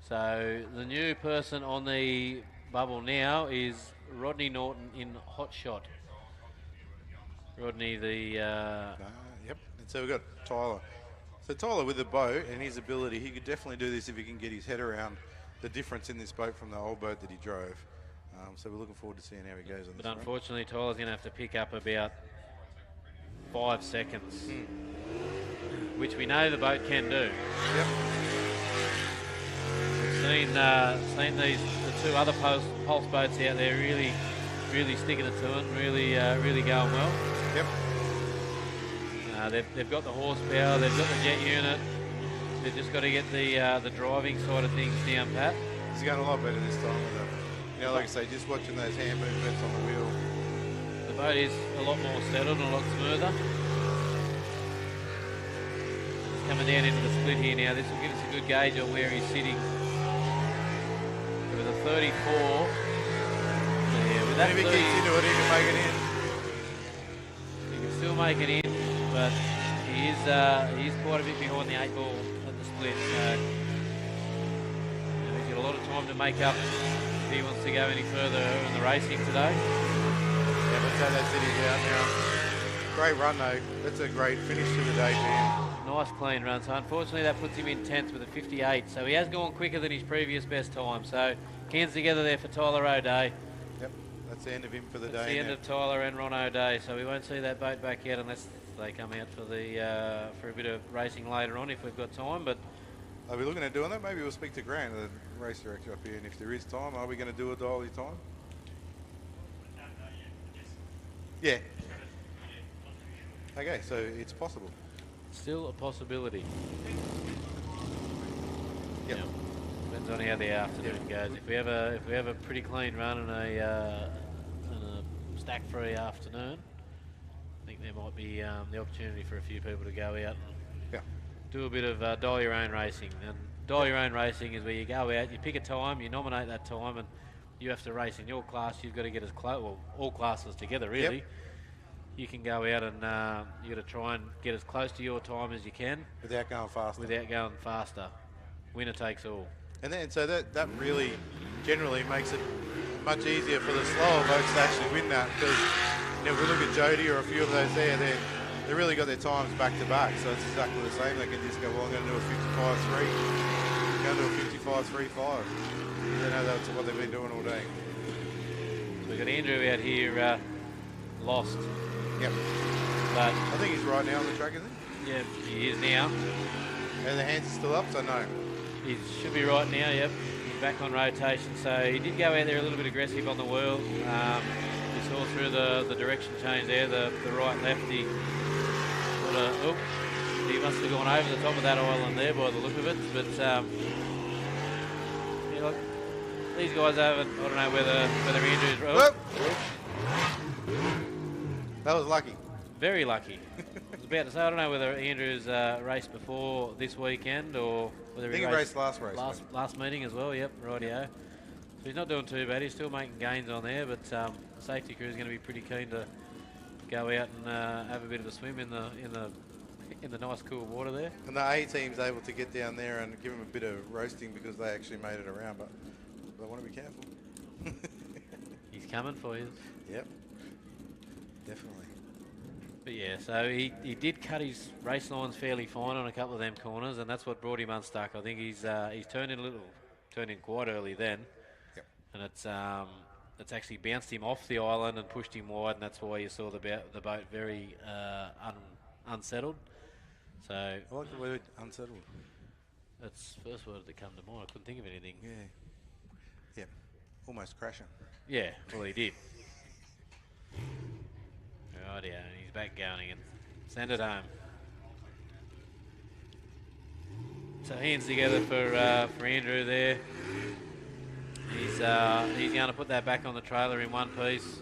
So the new person on the bubble now is Rodney Norton in Hot Shot. Rodney, yep, and so we've got Tyler. So Tyler with the boat and his ability, he could definitely do this if he can get his head around the difference in this boat from the old boat that he drove. So we're looking forward to seeing how he goes on this. But unfortunately, Tyler's going to have to pick up about 5 seconds, which we know the boat can do. Yep. We've seen the 2 other pulse boats out there really sticking it to it, really going well. Yep. They've got the horsepower, they've got the jet unit. They've just got to get the driving side of things down pat. He's going a lot better this time. You know, like I say, just watching those hand movements on the wheel. The boat is a lot more settled and a lot smoother. It's coming down into the split here now. This will give us a good gauge on where he's sitting. With a 34. Yeah, with that if he gets into it, he can make it in. He can still make it in, but he is quite a bit behind the 8 ball at the split. So he's got a lot of time to make up if he wants to go any further in the racing today. Yeah, let's have that city down now. Great run though. That's a great finish to the day, man. Nice clean run. So unfortunately that puts him in 10th with a 58. So he has gone quicker than his previous best time. So cans together there for Tyler O'Day. Yep, that's the end of him for the day. That's the end of Tyler and Ron O'Day. So we won't see that boat back out unless they come out for a bit of racing later on if we've got time. But are we looking at doing that? Maybe we'll speak to Grant, the race director up here, and if there is time, are we going to do a dolly time? Yeah. Okay, so it's possible. Still a possibility. Yep. Yeah. Depends on how the afternoon goes. If we have a pretty clean run and a stack-free afternoon, I think there might be the opportunity for a few people to go out and do a bit of dial your own racing. And dial your own racing is where you go out, you pick a time, you nominate that time, and you have to race in your class. You've got to get as close, well, all classes together really. Yep. You can go out and you got to try and get as close to your time as you can without going faster. Winner takes all. And then so that really generally makes it much easier for the slower boats to actually win that, because if we look at Jody or a few of those there, they really got their times back to back, so it's exactly the same. They can just go, well, I'm going to do a 55.3, I'm going to do a 55.35. They know that's what they've been doing all day. So we've got Andrew out here lost. Yep. But I think he's right now on the track, isn't he? Yeah, he is now. And the hands are still up, so no. He should be right now, yep. He's back on rotation, so he did go out there a little bit aggressive on the wheel. You saw through the direction change there, the right-left, he must have gone over the top of that island there by the look of it. But yeah, look, these guys over, I don't know whether Andrew's... That was lucky. Very lucky. I was about to say, I don't know whether Andrew's raced before this weekend or whether he raced last meeting as well. Yep, rightio. So he's not doing too bad. He's still making gains on there, but the safety crew is going to be pretty keen to go out and have a bit of a swim in the nice cool water there. And the A team's able to get down there and give him a bit of roasting because they actually made it around, but they want to be careful. He's coming for you. Yep. Definitely. But yeah, so he did cut his race lines fairly fine on a couple of them corners, and that's what brought him unstuck. I think he's turned in quite early then. Yep. And it's actually bounced him off the island and pushed him wide, and that's why you saw the boat very unsettled. So I like the word unsettled. That's the first word that came to mind. I couldn't think of anything. Yeah. Yep. Almost crashing. Yeah, well he did. Rightio, and he's back going again. Send it home. So hands together for Andrew there. He's going to put that back on the trailer in one piece.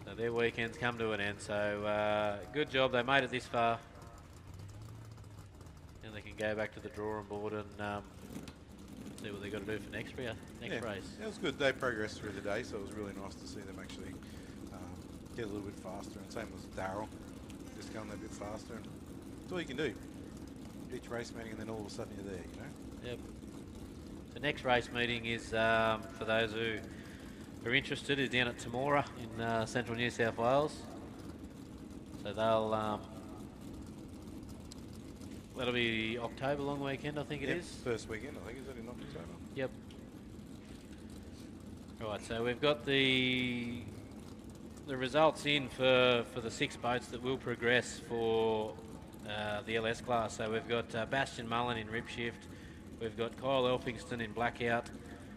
So their weekend's come to an end. So good job, they made it this far. And they can go back to the drawing board and see what they've got to do for next race. It was good. They progressed through the day, so it was really nice to see them actually get a little bit faster. And same with Darryl, just going a little bit faster. And that's all you can do. Each race meeting, and then all of a sudden you're there, you know? Yep. The next race meeting is, for those who are interested, is down at Temora in central New South Wales. So that'll be October long weekend, I think it is. First weekend, I think, is it in October? Yep. Right, so we've got the results in for the 6 boats that will progress for the LS class. So we've got Bastian Mullen in Rip Shift. We've got Kyle Elphingston in Blackout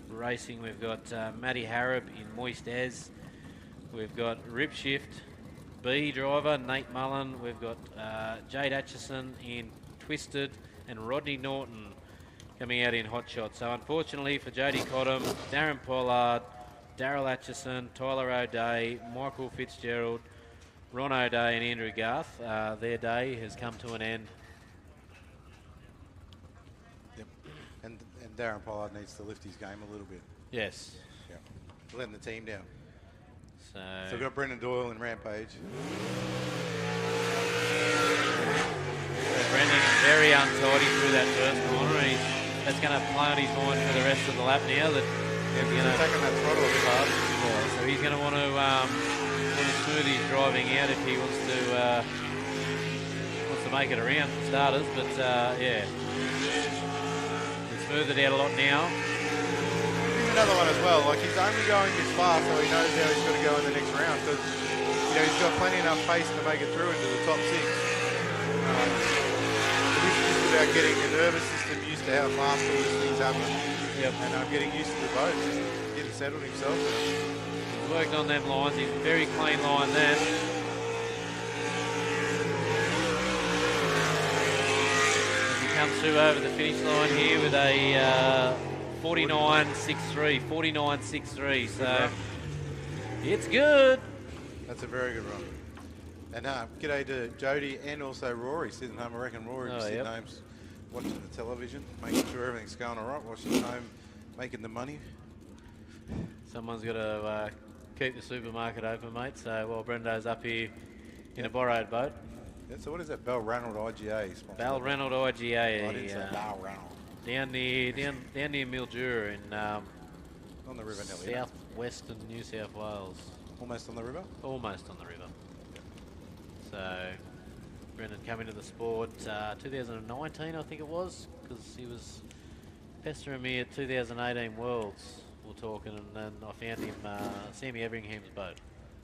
Racing. We've got Matty Harrop in Moist As. We've got Rip Shift B driver Nate Mullen. We've got Jade Atchison in Twisted, and Rodney Norton coming out in Hot Shot. So unfortunately for Jody Cottam, Darren Pollard, Daryl Atchison, Tyler O'Day, Michael Fitzgerald, Ron O'Day and Andrew Garth, their day has come to an end. Yep. And Darren Pollard needs to lift his game a little bit. Yes. Yeah. Letting the team down. So we've got Brendan Doyle in Rampage. Brendan very untidy through that first corner. That's going to play on his mind for the rest of the lap now. That he's attacking that throttle a bit hard. Yeah, so he's going to want to smooth his driving out if he wants to make it around for starters. But yeah, he's smoothed it out a lot now. Another one as well. Like, he's only going this far, so he knows how he's got to go in the next round, because he's got plenty enough pace to make it through into the top 6. This is just about getting the nervous system used to how fast all these things happen. Yep. And getting used to the boat, getting settled himself. He's worked on them lines. He's a very clean line then. As he comes through over the finish line here with a 49.63, 49.63. So it's good. That's a very good run. And g'day to Jody and also Rory sitting home. I reckon Rory was sitting home watching the television, making sure everything's going all right, watching home, making the money. Someone's got to keep the supermarket open, mate. So while Brendo's up here in a borrowed boat. Yeah, so what is that? Balranald IGA? Balranald IGA. I didn't say Balranald. Down near Mildura in on the river, nearly. southwestern New South Wales. Almost on the river? Almost on the river. So Brendan coming to the sport 2019, I think it was, because he was pestering me at 2018 Worlds. We're talking, and then I found him Sammy Everingham's boat,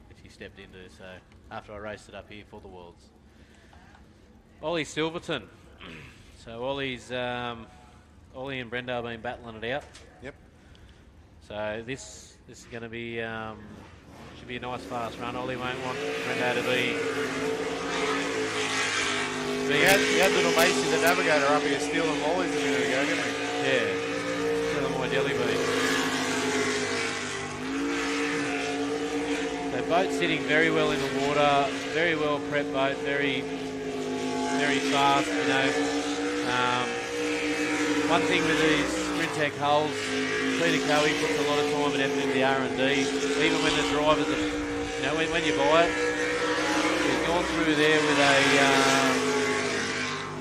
which he stepped into. So after I raced it up here for the Worlds, Ollie Silverton. So Ollie's Ollie and Brendo have been battling it out. Yep. So this is going to be should be a nice fast run. Ollie won't want Brendo to be. He had little Macy the navigator up here stealing lollies a minute ago, didn't he? Yeah. Stealing my jelly bean. So boat sitting very well in the water, very well prepped boat, very fast. You know. One thing with these Sprintec hulls, Peter Coey puts a lot of time and effort into the R&D. Even when the drivers are, you know, when you buy it, he's gone through there with a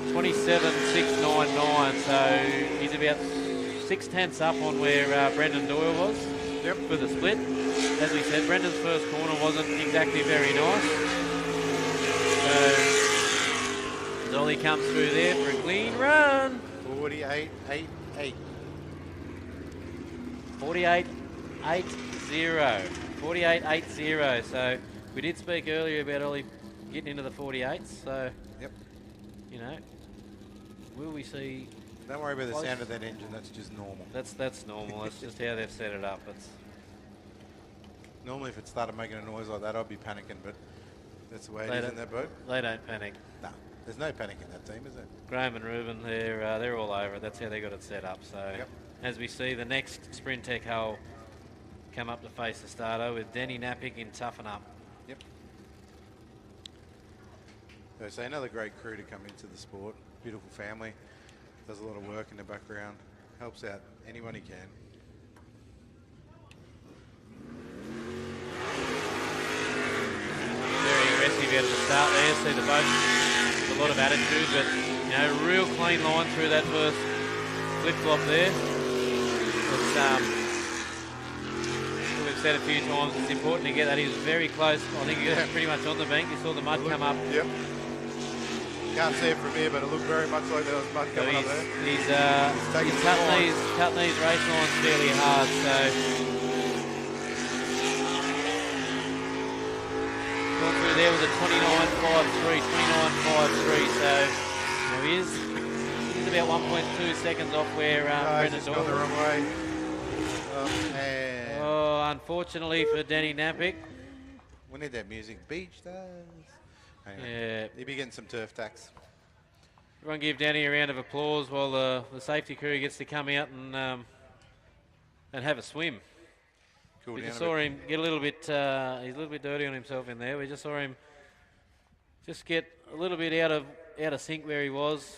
27.699, so he's about 0.6 up on where Brendan Doyle was for the split. As we said, Brendan's first corner wasn't exactly very nice. So Zolly comes through there for a clean run. 48.88. 48.80. 48.80. So we did speak earlier about Ollie getting into the 48s. So, yep. You know, will we see? Don't worry about the sound of that engine. That's just normal. That's normal. That's just how they've set it up. It's normally if it started making a noise like that, I'd be panicking. But that's the way it is in that boat. They don't panic. No, There's no panic in that team, is there? Graham and Ruben, they're all over it. That's how they got it set up. So as we see the next Sprint Tech hole come up to face the starter with Denny Napick in Toughen Up. Yep. So another great crew to come into the sport. Beautiful family. Does a lot of work in the background. Helps out anyone he can. Very aggressive out of the start there. See the boat with a lot of attitude, but you know, real clean line through that first flip flop there. It's, we've said a few times, it's important to get that. He was very close. I think he was pretty much on the bank. You saw the mud come up. Yep. Can't see it from here, but it looked very much like there was mud coming up there. He's cutting these race lines fairly hard, so gone through there with a 29.53, 29.53. So you know, he's about 1.2 seconds off where Brendan Doyle. Gone the wrong way. Oh, unfortunately for Denny Napick. We need that music. Beach days. Yeah. He'll be getting some turf tax. Everyone give Danny a round of applause while the safety crew gets to come out and have a swim. Cool. We just saw him get a little bit, he's a little bit dirty on himself in there. We just saw him just get a little bit out of sync where he was.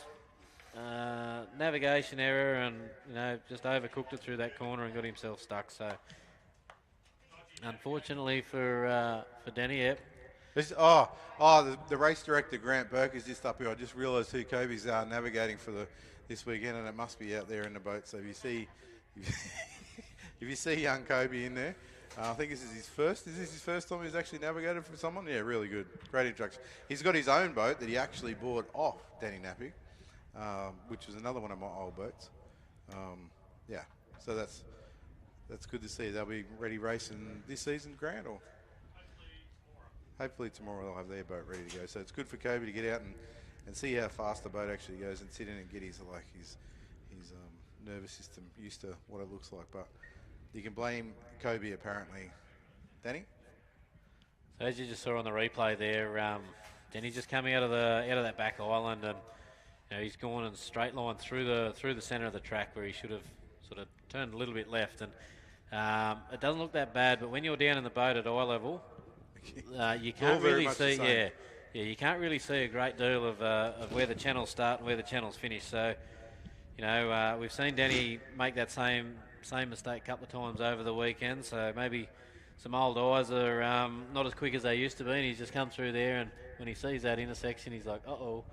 Navigation error, and you know, just overcooked it through that corner and got himself stuck. So unfortunately for Danny, yep. The race director Grant Burke is just up here. I just realised who Kobe's navigating for this weekend, and it must be out there in the boat. So if you see if you see young Kobe in there, I think this is his first. Is this his first time he's actually navigated for someone? Yeah, really good, great introduction. He's got his own boat that he actually bought off Danny Napick, which was another one of my old boats. Yeah, so that's good to see. They'll be ready racing this season, Grant, or hopefully tomorrow they'll have their boat ready to go. So it's good for Kobe to get out and see how fast the boat actually goes and sit in and get his nervous system used to what it looks like. But you can blame Kobe apparently. Danny? So as you just saw on the replay there, Danny just coming out of that back island, and you know, he's gone in straight line through the centre of the track where he should have sort of turned a little bit left, and it doesn't look that bad. But when you're down in the boat at eye level, you can't really see. You can't really see a great deal of where the channels start and where the channels finish. So, you know, we've seen Danny make that same mistake a couple of times over the weekend. So maybe some old eyes are not as quick as they used to be, and he's just come through there. And when he sees that intersection, he's like, "Uh-oh,"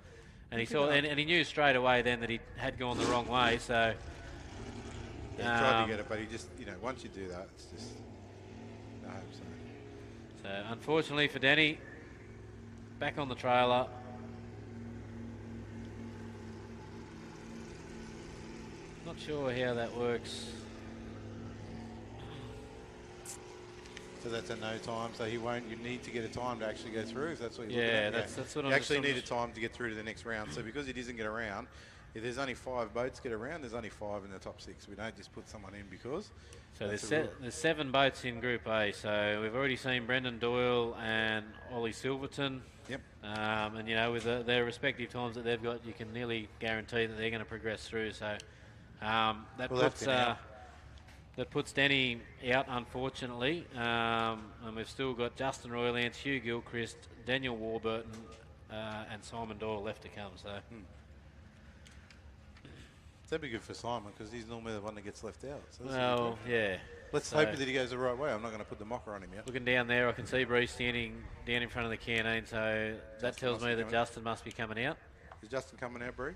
and he saw, and he knew straight away then that he had gone the wrong way. So he tried to get it, but he just, you know, once you do that, it's just no hope. So unfortunately for Danny, back on the trailer. Not sure how that works. So that's a no time. So you need to get a time to actually go through. If that's what you're Yeah, looking at. that's what I'm. You actually need a time to get through to the next round. So because he doesn't get around, if there's only 5 boats get around, there's only 5 in the top 6. We don't just put someone in because. So there's 7 boats in Group A. So we've already seen Brendan Doyle and Ollie Silverton. Yep. And you know, with their respective times that they've got, you can nearly guarantee that they're going to progress through. So that puts Danny out, unfortunately. And we've still got Justin Roylance, Hugh Gilchrist, Daniel Warburton, and Simon Doyle left to come. So. That'd be good for Simon because he's normally the one that gets left out. So well, yeah. Let's hope that he goes the right way. I'm not going to put the mocker on him yet. Looking down there, I can see Bruce standing down in front of the canine, so that tells me that Justin must be coming out. Is Justin coming out, Bree?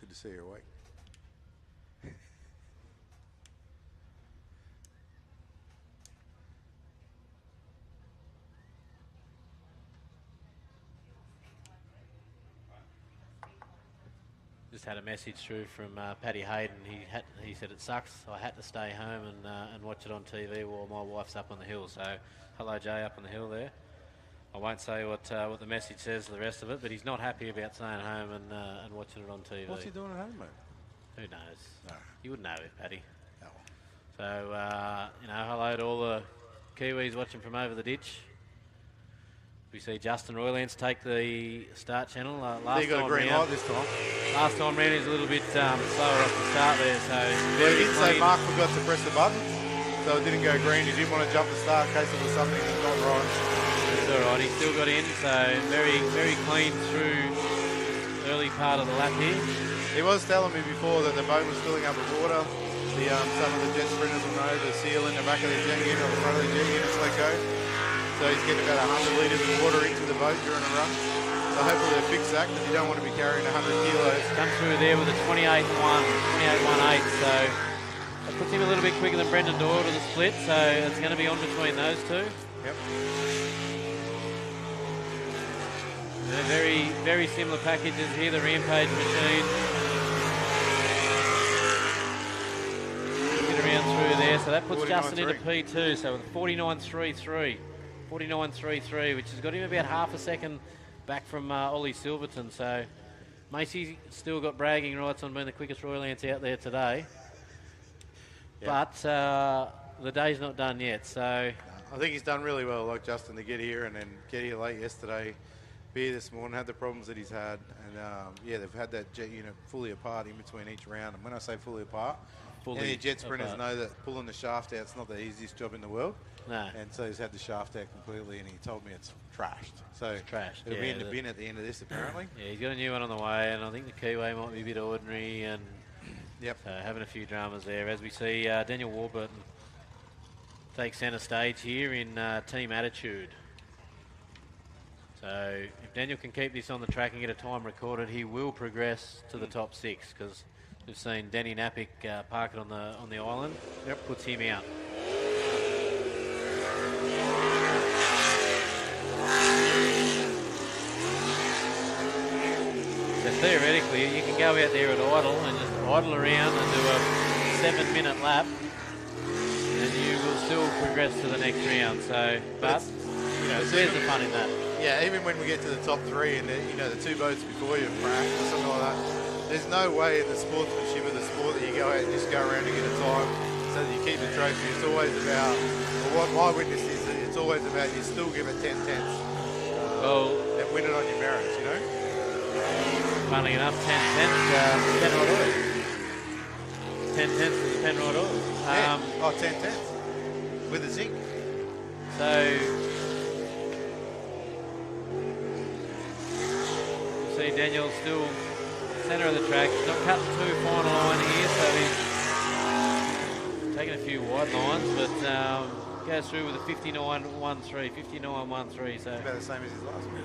Good to see you awake. Just had a message through from Paddy Hayden. He said it sucks. I had to stay home and watch it on TV while my wife's up on the hill. So hello Jay up on the hill there. I won't say what the message says to the rest of it, but he's not happy about staying home and watching it on TV. What's he doing at home, mate? Who knows? No. You wouldn't know it, Paddy. No. So you know, hello to all the Kiwis watching from over the ditch. We see Justin Roylance take the start channel. He got a green light this time. Last time round, he's a little bit slower off the start there, so He did say Mark forgot to press the button, so it didn't go green. He didn't want to jump the start in case it was something that's not right. It's all right. He still got in, so very, very clean through early part of the lap here. He was telling me before that the boat was filling up with water. Some of the jet sprinters will know the seal in the back of the jet unit or the front of the jet unit's let go. So he's getting about 100 litres of water into the boat during a run. So hopefully they'll fix that because you don't want to be carrying 100 kilos. Come through there with a 28.1, 28.18, so that puts him a little bit quicker than Brendan Doyle to the split, so it's going to be on between those two. Yep. They're very, very similar packages here, the Rampage machine. Get around through there, so that puts Justin into P2, so with 49.33. 49.33, which has got him about half a second back from Ollie Silverton. So Macy's still got bragging rights on being the quickest Roylance out there today. Yep. But the day's not done yet. So I think he's done really well, like Justin, to get here and then get here late yesterday, be here this morning, had the problems that he's had. And yeah, they've had that jet unit fully apart in between each round. And when I say fully apart, any jet sprinters know that pulling the shaft out is not the easiest job in the world. No. And so he's had the shaft out completely, and he told me it's trashed. So it's trashed. It'll be in the bin at the end of this, apparently. Yeah, he's got a new one on the way, and I think the Keyway might be a bit ordinary, and yep. So having a few dramas there. As we see Daniel Warburton take centre stage here in Team Attitude. So if Daniel can keep this on the track and get a time recorded, he will progress to the top 6, because we've seen Danny Napick park it on the island. Yep. Puts him out. So theoretically, you can go out there at idle and just idle around and do a 7-minute lap, and you will still progress to the next round. So, but you know, there's the fun in that. Yeah, even when we get to the top 3 and the 2 boats before you crash or something like that, there's no way in the sportsmanship of the sport that you go out and just go around and get a time so that you keep the trophy. It's always about, well, what my witness is, it's always about you still give it 10 tenths and win it on your merits, you know? Funnily enough, 10 tenths, Penrod Oil. 10 tenths is Penrod Oil. Yeah. 10 tenths with the zinc. So, you see Daniel still centre of the track. He's not cutting too fine a line here, so he's taking a few wide lines, but goes through with a 59.13, 59.13. So about the same as his last one.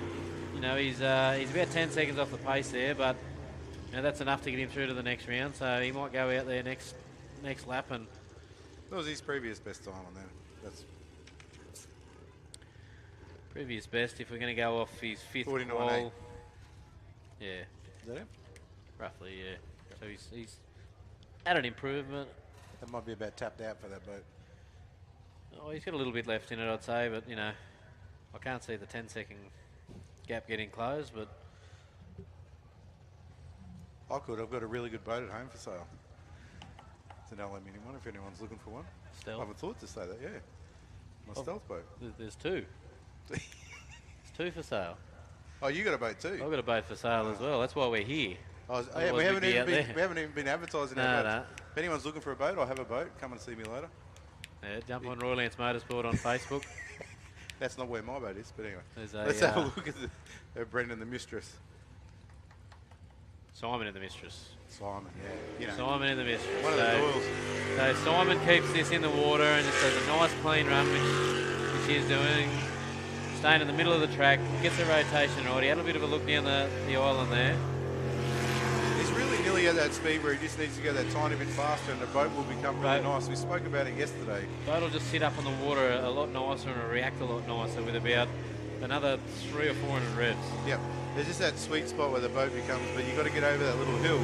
You know, he's about 10 seconds off the pace there, but you know, that's enough to get him through to the next round. So he might go out there next lap and. That was his previous best time on there. That's previous best. If we're going to go off his 5th 49.8. qual, yeah, is that him? roughly, yeah. So he's had an improvement. That might be about tapped out for that boat. Oh, he's got a little bit left in it, I'd say, but you know, I can't see the 10-second gap getting closed, but I could. I've got a really good boat at home for sale. It's an aluminium one if anyone's looking for one. Stealth. I haven't thought to say that, yeah. My stealth boat. There's 2. There's 2 for sale. Oh, you got a boat too? I've got a boat for sale as well. That's why we're here. Yeah, we haven't even been advertising our boats. No. If anyone's looking for a boat, I have a boat. Come and see me later. Yeah, jump on Roylance Motorsport on Facebook. That's not where my boat is, but anyway. Let's have a look at Brendan the Mistress. Simon and the Mistress. Simon, yeah. You know, Simon and the Mistress. one of the Doyles. So Simon keeps this in the water and just does a nice clean run, which he's doing. Staying in the middle of the track, gets the rotation right. He had a bit of a look down the island there. He's really nearly at that speed where he just needs to go that tiny bit faster and the boat will become really nice. We spoke about it yesterday. The boat will just sit up on the water a lot nicer and it'll react a lot nicer with about another 300 or 400 revs. Yep. There's just that sweet spot where the boat becomes, but you've got to get over that little hill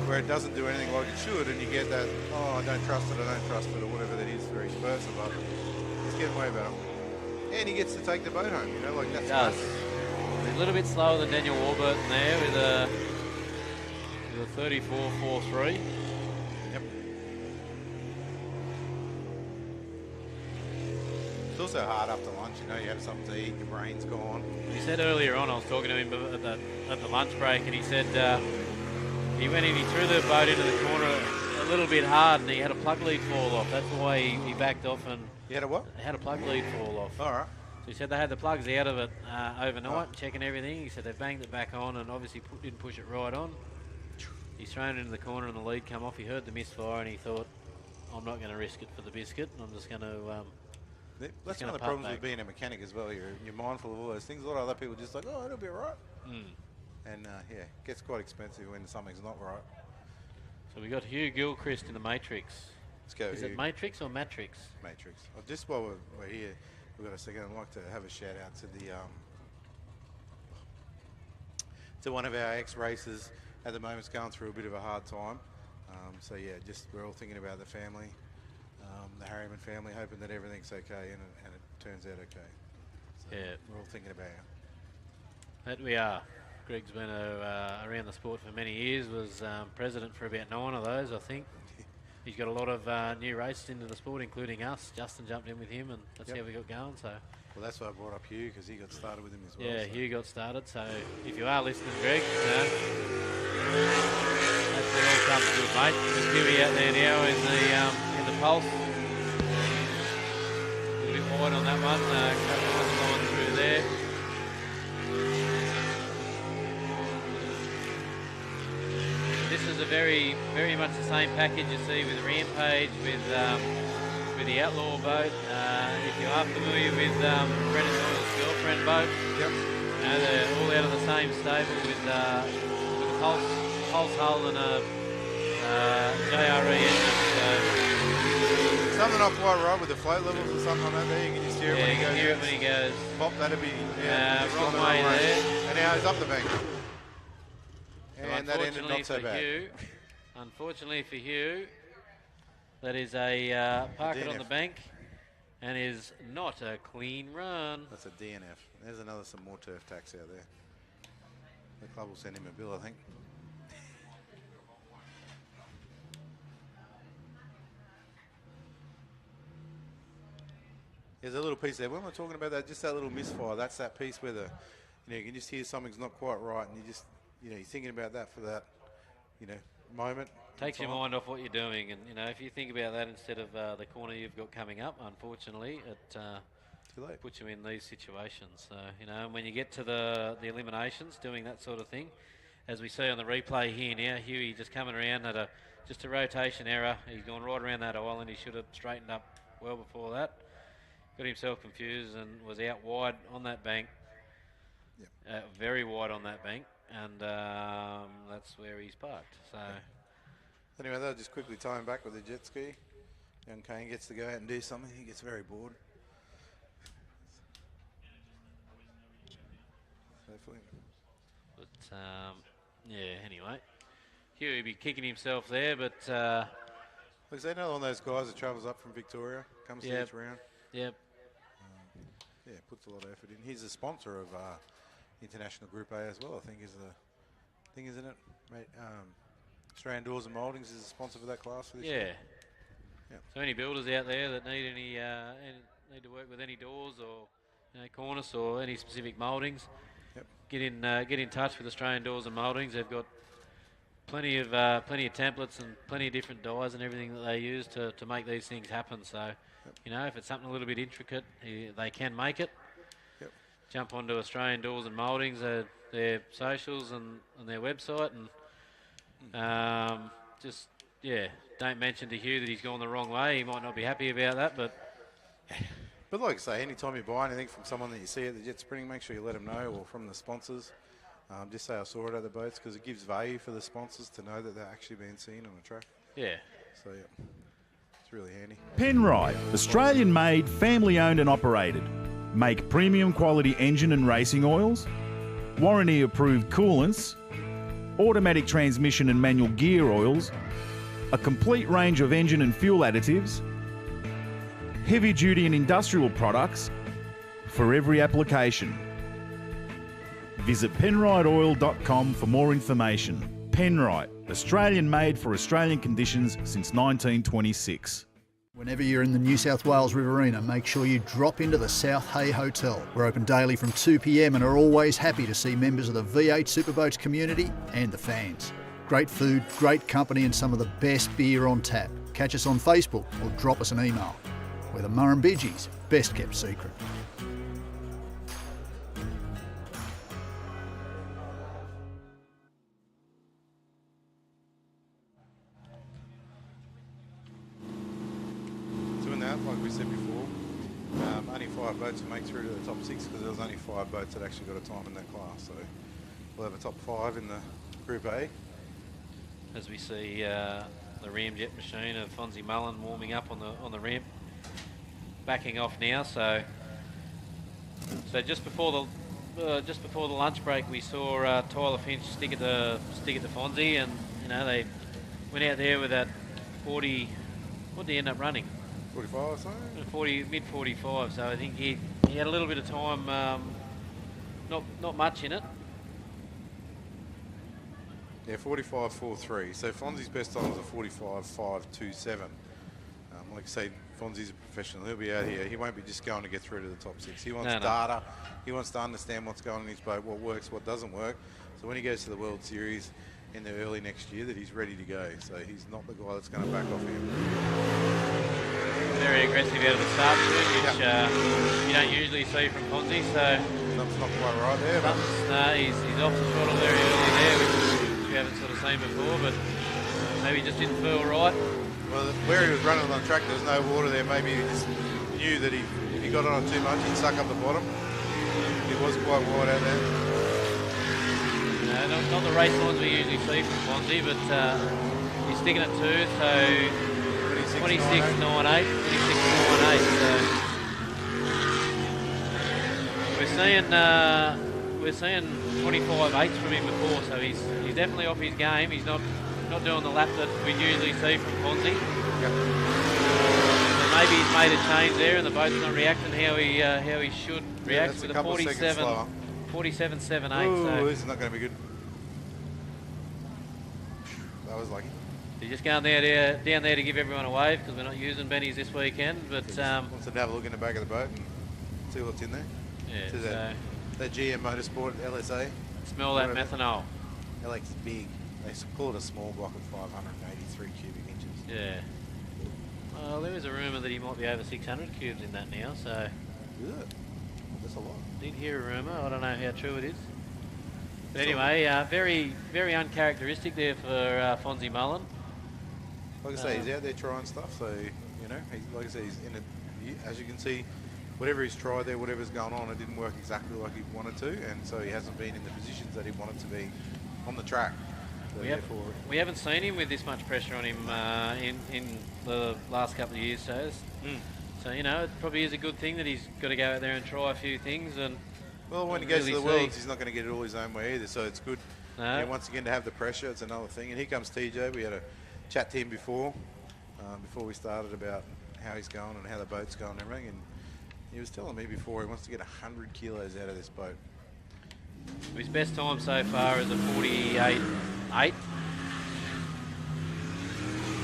where it doesn't do anything like it should, and you get that, oh, I don't trust it, or whatever that is for each person, but it's getting way better. And he gets to take the boat home, you know, like that's does. He's a little bit slower than Daniel Warburton there with a 34.43. Yep. also hard after lunch, you know, you have something to eat, your brain's gone. He said earlier on, I was talking to him at the lunch break, and he said he went in, he threw the boat into the corner a little bit hard, and he had a plug lead fall off. That's why he backed off, and You had a what? had a plug lead fall off. All right. So he said they had the plugs out of it overnight, checking everything. He said they banged it back on and obviously didn't push it right on. He's thrown it into the corner and the lead come off. He heard the misfire and he thought, I'm not going to risk it for the biscuit. I'm just going to... That's one of the problems with being a mechanic as well. You're mindful of all those things. A lot of other people just like, oh, it'll be all right. And yeah, it gets quite expensive when something's not right. So we got Hugh Gilchrist in the Matrix. Let's go. Is it Matrix or Matrix? Matrix. Just while we're here, we've got a second. I'd like to have a shout out to the to one of our ex-racers. At the moment, it's going through a bit of a hard time. So yeah, just we're all thinking about the family, the Harriman family, hoping that everything's okay and it turns out okay. So Yeah, we're all thinking about you. that we are. Greg's been around the sport for many years, was president for about 9 of those, I think. He's got a lot of new races into the sport, including us. Justin jumped in with him, and that's how we got going. So, well, that's why I brought up Hugh, because he got started with him as well. yeah, so. Hugh got started. So, if you are listening, Greg, that's all comes good, mate. There's Huey out there now in the pulse. A little bit wide on that one. Couple of lines through there. This is a very much the same package you see with Rampage, with the Outlaw boat. If you are familiar with Brendan Doyle's girlfriend boat, they're all out of the same stable with a pulse hull and a JRE engine. Something not quite right with the float levels or something like that there. You can just hear it when he goes. Hear it when he goes. Pop, that'd be just wrong on the way there. And now he's up the bank. So And that ended not so bad. Unfortunately for Hugh, that is a park it on the bank and is not a clean run. That's a DNF. There's some more turf tax out there. The club will send him a bill, I think. There's a little piece there. When we're talking about that, just that little misfire, that's that piece where you can just hear something's not quite right, and you just, you're thinking about that for that, moment. Takes your mind off what you're doing, and if you think about that instead of the corner you've got coming up, unfortunately, it Too late. puts you in these situations. So and when you get to the eliminations, doing that sort of thing, as we see on the replay here now, Huey just coming around at just a rotation error. He's gone right around that island. He should have straightened up well before that. Got himself confused and was out wide on that bank. Very wide on that bank, and that's where he's parked. So. Anyway, they'll just quickly tie him back with a jet ski. Young Kane gets to go out and do something. He gets very bored. Hopefully. But anyway, Hugh will be kicking himself there, but looks like another one of those guys that travels up from Victoria, comes to each round. Yep. Puts a lot of effort in. He's a sponsor of International Group A as well, I think is the thing, isn't it? Mate, Australian Doors and Mouldings is a sponsor for that class for this year. So any builders out there that need any need to work with any doors or cornice or any specific mouldings, get in touch with Australian Doors and Mouldings. They've got plenty of templates and plenty of different dyes and everything that they use to make these things happen. So if it's something a little bit intricate, they can make it. Jump onto Australian Doors and Mouldings, their socials and their website, and don't mention to Hugh that he's gone the wrong way. He might not be happy about that, but like I say, anytime you buy anything from someone that you see at the Jet Spring, make sure you let them know, or from the sponsors. Just say I saw it at the boats, because it gives value for the sponsors to know that they're actually being seen on the track. So it's really handy. Penrite, Australian-made, family-owned and operated. Make premium quality engine and racing oils, warranty-approved coolants, automatic transmission and manual gear oils, a complete range of engine and fuel additives, heavy-duty and industrial products for every application. Visit penriteoil.com for more information. Penrite, Australian-made for Australian conditions since 1926. Whenever you're in the New South Wales Riverina, make sure you drop into the South Hay Hotel. We're open daily from 2 p.m. and are always happy to see members of the V8 Superboats community and the fans. Great food, great company and some of the best beer on tap. Catch us on Facebook or drop us an email. We're the Murrumbidgee's best kept secret. Like we said before, only 5 boats will make through to the top 6 because there was only 5 boats that actually got a time in that class. So we'll have a top 5 in the Group A. As we see the ramjet machine of Fonzie Mullen warming up on the ramp, backing off now. So just before the lunch break, we saw Tyler Finch stick at the Fonzie, and you know they went out there with that 40. What did he end up running? 45 or something? Mid 45, so I think he had a little bit of time, not much in it. Yeah, 45.43. So Fonzie's best time was a 45.527. Like I say, Fonzie's a professional. He'll be out here. He won't be just going to get through to the top 6. He wants data. He wants to understand what's going on in his boat, what works, what doesn't work. So when he goes to the World Series in the early next year, that he's ready to go. So he's not the guy that's going to back off him. Very aggressive out of the start shoot, which you don't usually see from Fonzie. So something's not quite right there. But he's off the throttle very early there, which we haven't sort of seen before, but maybe just didn't feel right. Well, where he was running on the track, there was no water there. Maybe he just knew that if he got on too much, he'd suck up the bottom. It was quite wide out there. No, not the race lines we usually see from Fonzie, but he's sticking at 2, so 26.98. So we're seeing 25.8s from him before, so he's definitely off his game. He's not doing the lap that we usually see from Fonzie. Yep. So maybe he's made a change there, and the boat's not reacting how he should react with a 47.78. So this is not going to be good. That was lucky. He's just going down there to give everyone a wave because we're not using bennies this weekend. But wants to have a look in the back of the boat and see what's in there. Yeah. That GM Motorsport LSA. Smell that methanol. LX big. They call it a small block of 583 cubic inches. Yeah. Well, there is a rumour that he might be over 600 cubes in that now. So. Yeah. That's a lot. Did hear a rumour. I don't know how true it is. But anyway, very, very uncharacteristic there for Fonzie Mullen. Like I say, he's out there trying stuff, so, you know, like I say, he's in it. As you can see, whatever he's tried there, whatever's going on, it didn't work exactly like he wanted to, and so he hasn't been in the positions that he wanted to be on the track. So we haven't seen him with this much pressure on him in the last couple of years, so you know, it probably is a good thing that he's got to go out there and try a few things. And well, when he goes to the Worlds, he's not going to get it all his own way either, so it's good. No. Yeah, once again, to have the pressure, it's another thing. And here comes TJ. We had a chat to him before we started about how he's going and how the boat's going and everything. And he was telling me before he wants to get 100 kilos out of this boat. His best time so far is a 48.8.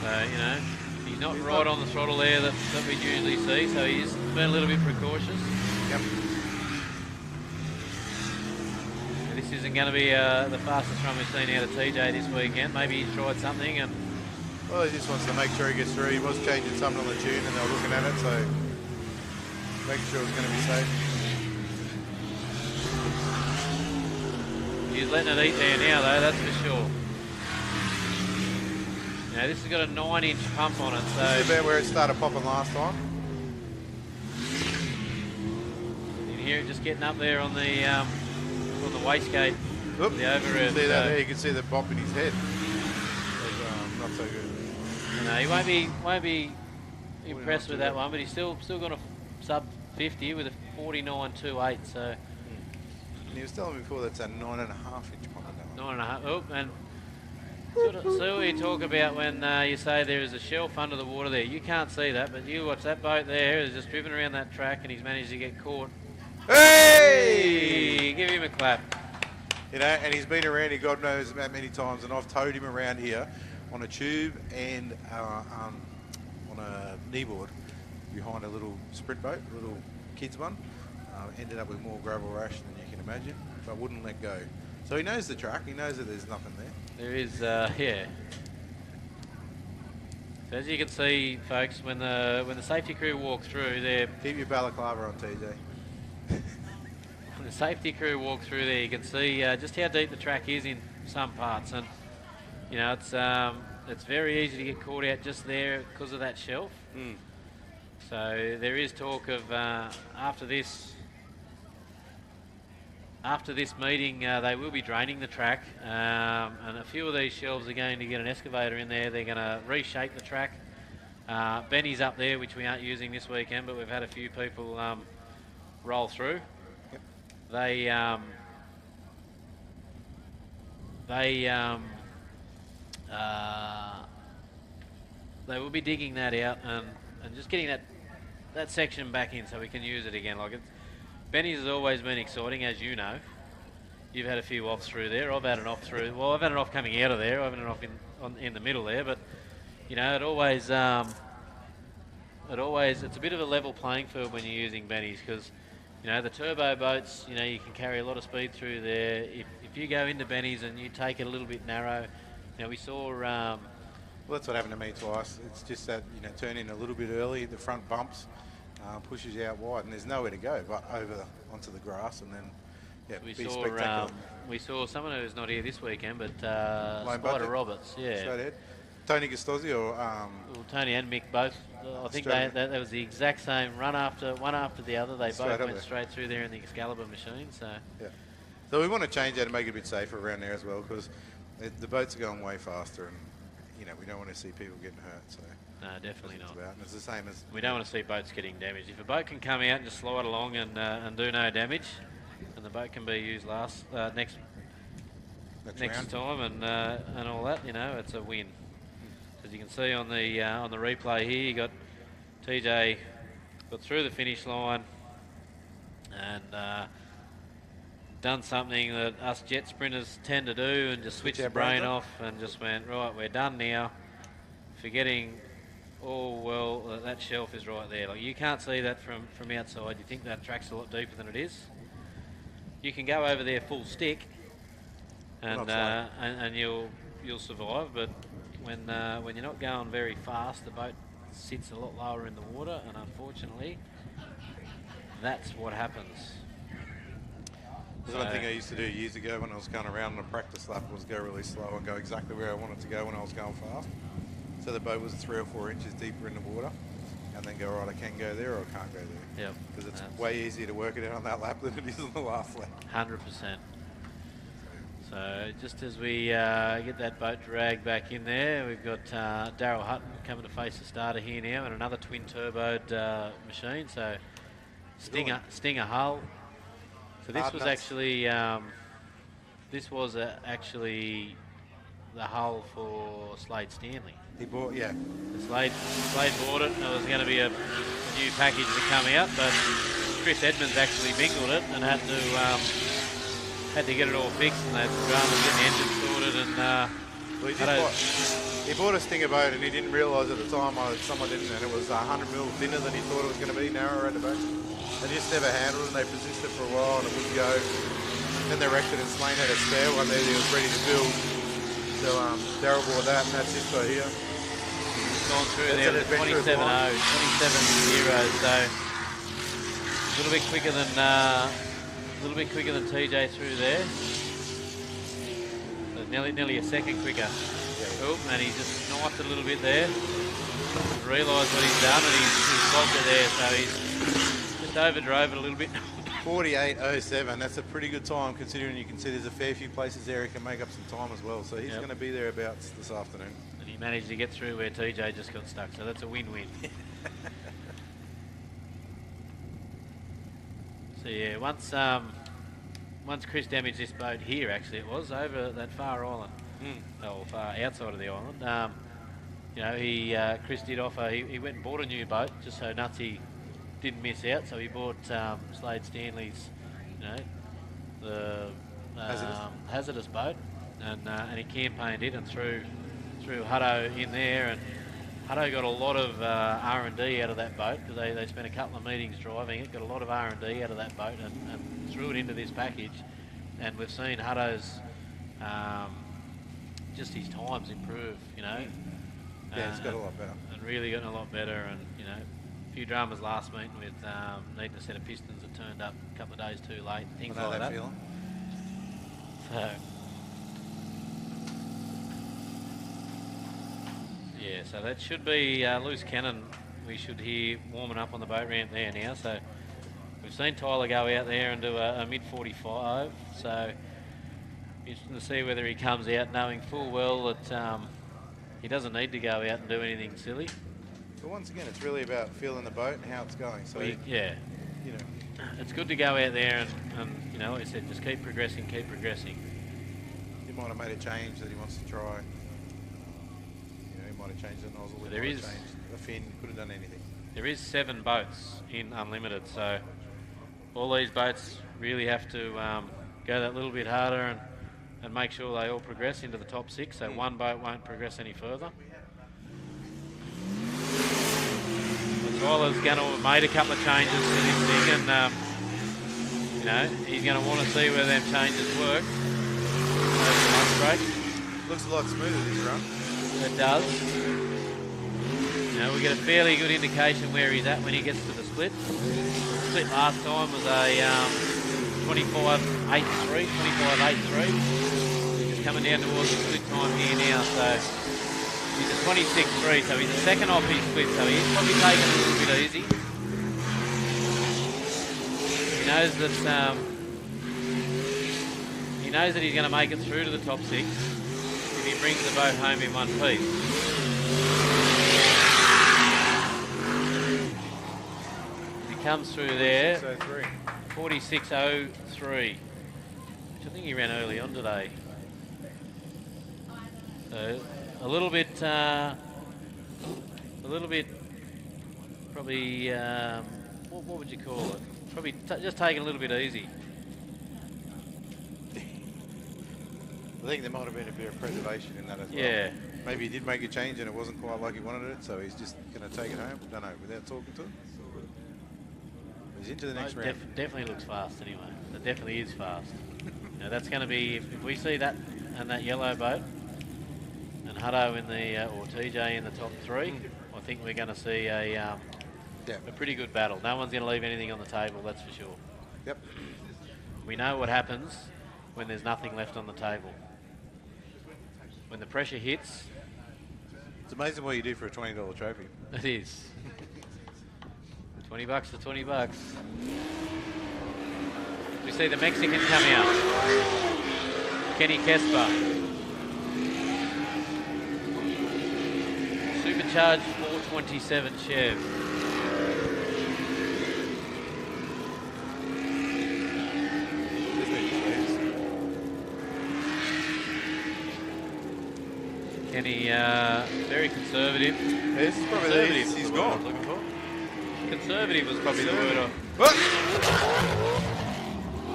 So, you know, he's not right on the throttle there that we usually see, so he's been a little bit precautious. Yep. This isn't going to be the fastest run we've seen out of TJ this weekend. Maybe he's tried something and... Well, he just wants to make sure he gets through. He was changing something on the tune and they were looking at it, so making sure it was going to be safe. He's letting it eat there now, though, that's for sure. Now, this has got a 9-inch pump on it, so... This is about where it started popping last time. You can hear it just getting up there on the wastegate. Oop, the overhead. See that there? You can see the bump in his head. It's, not so good. No, he won't be impressed with that one, but he's still got a sub 50 with a 49.28. So. And he was telling me before that's a 9.5-inch pump. 9.5. Oh, and see what you talk about when you say there is a shelf under the water there. You can't see that, but you watch that boat there is just driven around that track, and he's managed to get caught. Hey! Give him a clap. You know, and he's been around here God knows how many times, and I've towed him around here on a tube and on on a kneeboard behind a little sprint boat, a little kids one. Ended up with more gravel rash than you can imagine, but wouldn't let go. So he knows the track, he knows that there's nothing there. There is, yeah. So as you can see, folks, when the safety crew walk through, they're... Keep your balaclava on, TJ. When the safety crew walk through there, you can see just how deep the track is in some parts, and you know it's very easy to get caught out just there because of that shelf. So there is talk of after this meeting, they will be draining the track, and a few of these shelves are going to get an excavator in there. They're going to reshape the track. Benny's up there, which we aren't using this weekend, but we've had a few people roll through. Yep. They will be digging that out and just getting that section back in so we can use it again. Like Benny's has always been exciting, as you know. You've had a few offs through there. I've had an off through. Well, I've had an off coming out of there. I've had an off in the middle there. But you know, it always it's a bit of a level playing field when you're using Benny's, because you know the turbo boats. You know, you can carry a lot of speed through there. If you go into Benny's and you take it a little bit narrow, you know, we saw. Well, that's what happened to me twice. It's just that, you know, turn in a little bit early, the front bumps, pushes you out wide, and there's nowhere to go but over onto the grass, and then we be saw spectacular. we saw someone who's not here this weekend, but Lane Spider Budget. Roberts, yeah. Straight ahead. Tony Gustozzi or Well, Tony and Mick both. I think that was the exact same run one after the other. They both went straight through there in the Excalibur machine. So yeah. So we want to change that and make it a bit safer around there as well, because the boats are going way faster, and you know, we don't want to see people getting hurt. So no, definitely not. And it's the same as we don't want to see boats getting damaged. If a boat can come out and just slide along and do no damage, and the boat can be used next time and all that, you know, it's a win. As you can see on the replay here, you got TJ got through the finish line and done something that us jet sprinters tend to do, and just switch the brain off and just went, right, we're done now, forgetting, oh well, that shelf is right there. Like, you can't see that from outside. You think that track's a lot deeper than it is. You can go over there full stick and you'll survive, but when you're not going very fast, the boat sits a lot lower in the water, and unfortunately that's what happens. There's one thing I used to do years ago when I was going around on a practice lap, was go really slow and go exactly where I wanted to go when I was going fast. So the boat was 3 or 4 inches deeper in the water, and then go, right, I can go there or I can't go there. Yep. Because it's way easier to work it out on that lap than it is on the last lap. 100%. So just as we get that boat dragged back in there, we've got Darryl Hutton coming to face the starter here now, and another twin turboed machine. So Stinger hull. So this was actually actually the hull for Slade Stanley. He bought, yeah. Slade bought it, and it was going to be a new package to come out, but Chris Edmonds actually bingled it and had to get it all fixed, and they had some drama getting the engine sorted. And he bought a Stinger boat, and he didn't realise at the time, someone didn't, and it was 100 mil thinner than he thought it was going to be, narrower at the boat. They just never handled it, and they persisted for a while, and it wouldn't go. Then they wrecked it, and Slane had a spare one there that he was ready to build. So Darryl bought that, and that's this boat here. Gone through there with 27.0, 27 euros, so a little bit quicker than TJ through there. So nearly a second quicker. Oh, and he just knifed it a little bit there. Realised what he's done, and he's logged it there, so he's just overdrove it a little bit. 48.07, that's a pretty good time, considering you can see there's a fair few places there he can make up some time as well. So he's going to be thereabouts this afternoon. And he managed to get through where TJ just got stuck, so that's a win-win. So yeah, once Chris damaged this boat here, actually it was, over that far island, or far outside of the island, you know, Chris did offer, he went and bought a new boat just so Nutsy didn't miss out, so he bought Slade Stanley's, you know, the hazardous boat, and he campaigned it and threw Hutto in there, and Hutto got a lot of R&D out of that boat because they spent a couple of meetings driving it, got a lot of R&D out of that boat and threw it into this package. And we've seen Hutto's, just his times improve, you know. Yeah, it's got a lot better. And really gotten a lot better. And, you know, a few dramas last meeting with needing a set of pistons that turned up a couple of days too late, things I know like that. feeling. So, yeah, so that should be loose cannon. We should hear warming up on the boat ramp there now. So we've seen Tyler go out there and do a mid 45. So interesting to see whether he comes out knowing full well that he doesn't need to go out and do anything silly. But once again, it's really about feeling the boat and how it's going. So yeah, you know, it's good to go out there and you know, like I said, just keep progressing, keep progressing. He might have made a change that he wants to try. Might have changed the nozzle, There is changed the fin, could have done anything. There is 7 boats in Unlimited, so all these boats really have to go that little bit harder and make sure they all progress into the top 6, so one boat won't progress any further. Tyler's going to have made a couple of changes to this thing, and you know, he's going to want to see where them changes work. Looks a lot smoother this run. It does. You know, we get a fairly good indication where he's at when he gets to the split. The split last time was a 25.83, 25.83. He's just coming down towards the split time here now, so he's a 26.3, so he's a second off his split, so he's probably taking it a little bit easy. He knows that he's going to make it through to the top 6. He brings the boat home in one piece. He comes through there, 46.03, which I think he ran early on today. So a little bit, probably, what would you call it? Probably just taking a little bit easy. I think there might have been a bit of preservation in that as well. Yeah. Maybe he did make a change and it wasn't quite like he wanted it, so he's just going to take it home. Don't know, without talking to him. He's into the next round. Definitely looks fast anyway. It definitely is fast. Now that's going to be, if we see that and that yellow boat and Hutto in the, or TJ in the top 3, I think we're going to see a pretty good battle. No one's going to leave anything on the table, that's for sure. Yep. We know what happens when there's nothing left on the table. When the pressure hits... It's amazing what you do for a $20 trophy. It is. $20 to $20. We see the Mexican come out. Kenny Kesper. Supercharged 427 Chev. Kenny, very conservative. This is probably conservative. He's gone. Looking for. Conservative was probably the word.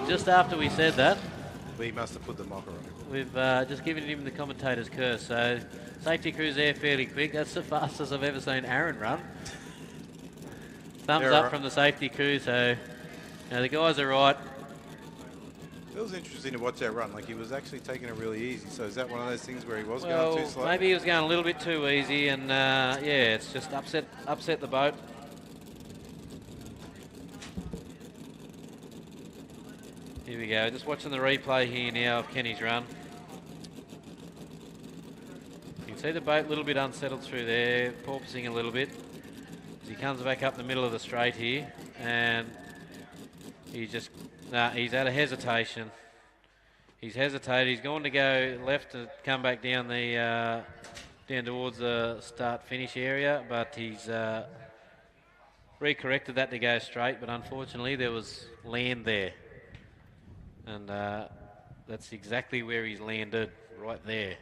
Just after we said that, We must have put the mocker on. we've just given him the commentator's curse. So safety crew's there fairly quick. That's the fastest I've ever seen Aaron run. Thumbs up from the safety crew. So you know, the guys are right. It was interesting to watch that run. Like, he was actually taking it really easy. So is that one of those things where he was Well, going too slow? maybe he was going a little bit too easy, and yeah, it's just upset the boat. Here we go. Just watching the replay here now of Kenny's run. You can see the boat a little bit unsettled through there, porpoising a little bit. As he comes back up the middle of the straight here, and he's at a hesitation. He's hesitated. He's going to go left to come back down the down towards the start-finish area, but he's recorrected that to go straight. But unfortunately, there was land there, and that's exactly where he's landed, right there.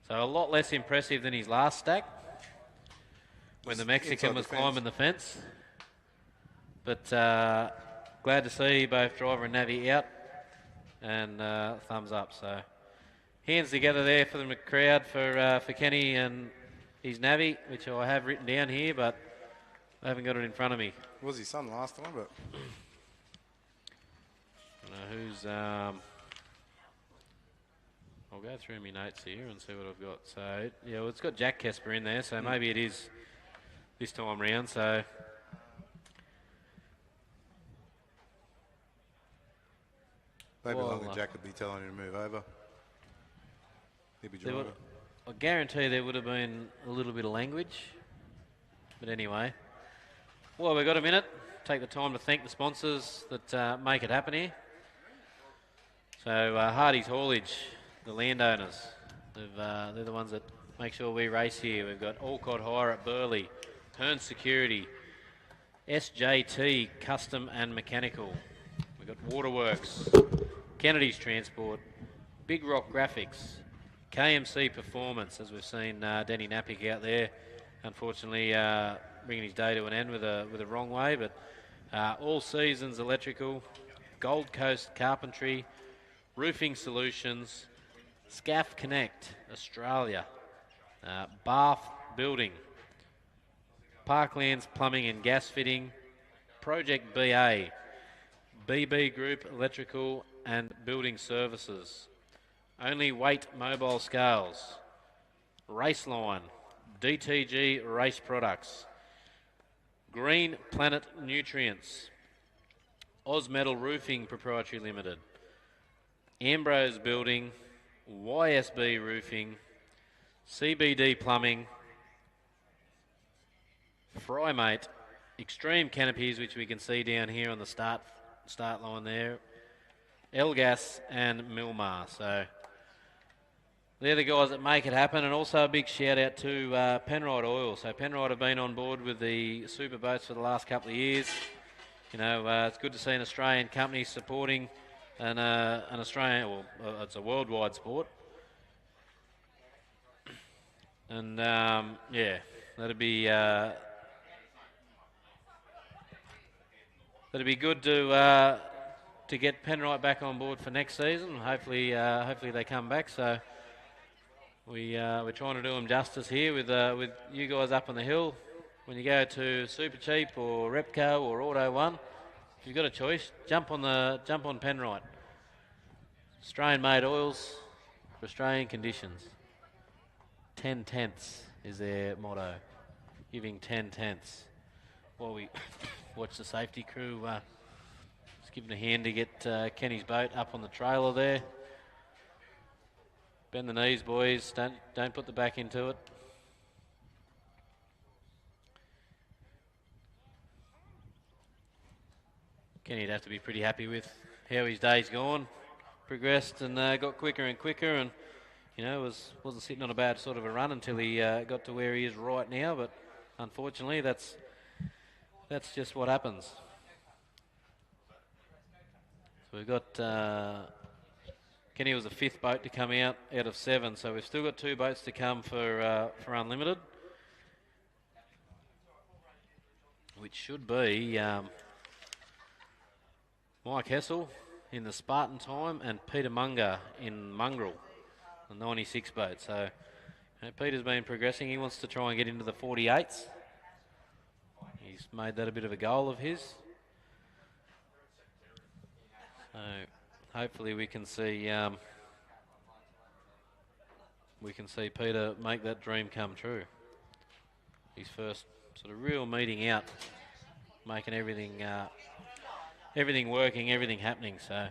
So a lot less impressive than his last stack, when the Mexican was climbing the fence. But glad to see both driver and navvy out, and thumbs up. So hands together there for the crowd for Kenny and his navvy, which I have written down here, but I haven't got it in front of me. It was his son last time, but Who's I'll go through my notes here and see what I've got. So yeah, well, it's got Jack Kesper in there, so maybe it is this time round. So maybe well, Long and Jack would be telling him to move over. He'd be driving. I guarantee there would have been a little bit of language, but anyway. Well, we've got a minute. Take the time to thank the sponsors that make it happen here. So Hardy's Haulage, the landowners, they're the ones that make sure we race here. We've got Alcott Hire at Burleigh, Hearn Security, SJT Custom and Mechanical. We've got Waterworks, Kennedy's Transport, Big Rock Graphics, KMC Performance, as we've seen Danny Napick out there, unfortunately bringing his day to an end with a wrong way, but All Seasons Electrical, Gold Coast Carpentry, Roofing Solutions, Scaff Connect Australia, Bath Building, Parklands Plumbing and Gas Fitting, Project BA, BB Group Electrical and Building Services, Only Weight Mobile Scales, Raceline, DTG Race Products, Green Planet Nutrients, Ozmetal Roofing Proprietary Limited, Ambrose Building, YSB Roofing, CBD Plumbing, Frymate, Extreme Canopies, which we can see down here on the start line there, Elgas and Milmar. So they're the guys that make it happen, and also a big shout out to Penrite Oil. So Penrite have been on board with the Superboats for the last couple of years. You know, it's good to see an Australian company supporting an Australian, well, it's a worldwide sport. And yeah, that'd be good to get Penrite back on board for next season. Hopefully they come back. So we're trying to do them justice here with you guys up on the hill. When you go to Super Cheap or Repco or Auto One, if you've got a choice, jump on Penrite. Australian-made oils for Australian conditions. 10 tenths is their motto, giving 10 tenths. While we watch the safety crew just giving a hand to get Kenny's boat up on the trailer there. Bend the knees, boys. Don't put the back into it. Kenny'd have to be pretty happy with how his day's gone. Progressed and got quicker and quicker, and you know wasn't sitting on a bad sort of a run until he got to where he is right now. But unfortunately, that's just what happens. So we've got Kenny was the 5th boat to come out of 7, so we've still got 2 boats to come for Unlimited, which should be Mike Hessel in the Spartan time and Peter Munger in Mongrel, the 96 boat. So you know, Peter's been progressing. He wants to try and get into the 48s. He's made that a bit of a goal of his. So hopefully we can see Peter make that dream come true. His first sort of real meeting out, making everything working, everything happening. So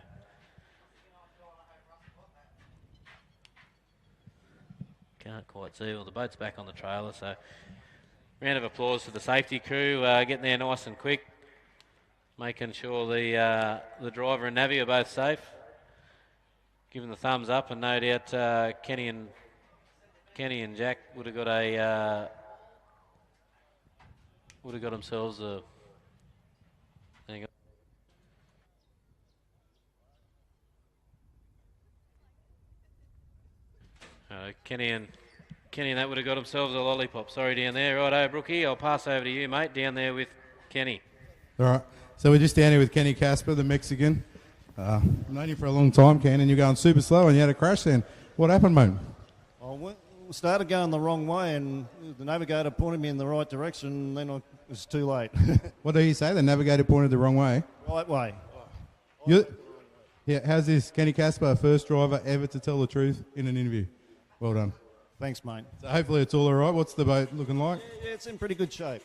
can't quite see. Well, the boat's back on the trailer. So round of applause for the safety crew, getting there nice and quick, making sure the driver and navvy are both safe. Giving the thumbs up, and no doubt Kenny and Jack would have got themselves a. Hang on. Kenny and that would have got themselves a lollipop. Sorry, down there. Righto, Brookie, I'll pass over to you, mate, down there with Kenny. All right. So we're just down here with Kenny Casper, the Mexican. I've known you for a long time, Ken, and you're going super slow and you had a crash then. What happened, mate? Oh, started going the wrong way, and the navigator pointed me in the right direction, and then it was too late. What do you say? The navigator pointed the wrong way? Right way. Yeah, how's this? Kenny Casper, first driver ever to tell the truth in an interview. Well done. Thanks, mate. So hopefully it's all all right. What's the boat looking like? Yeah, it's in pretty good shape.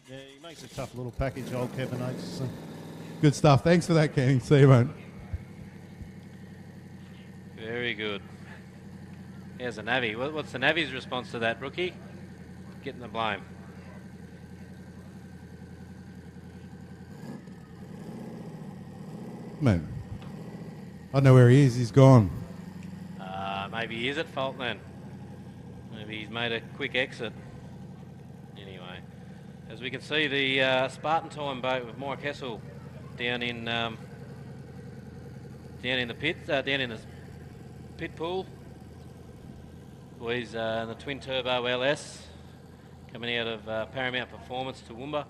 Yeah, he makes a tough little package, old Kevin Oates. So. Good stuff. Thanks for that, Kenny. See you, mate. Very good. Here's the Navi. What's the Navi's response to that, rookie? Getting the blame. Man, I don't know where he is. He's gone. Maybe he is at fault then. Maybe he's made a quick exit. Anyway, as we can see, the Spartan time boat with Mike Hessel down in the pit pool. Boys in the twin turbo LS coming out of Paramount Performance to Toowoomba.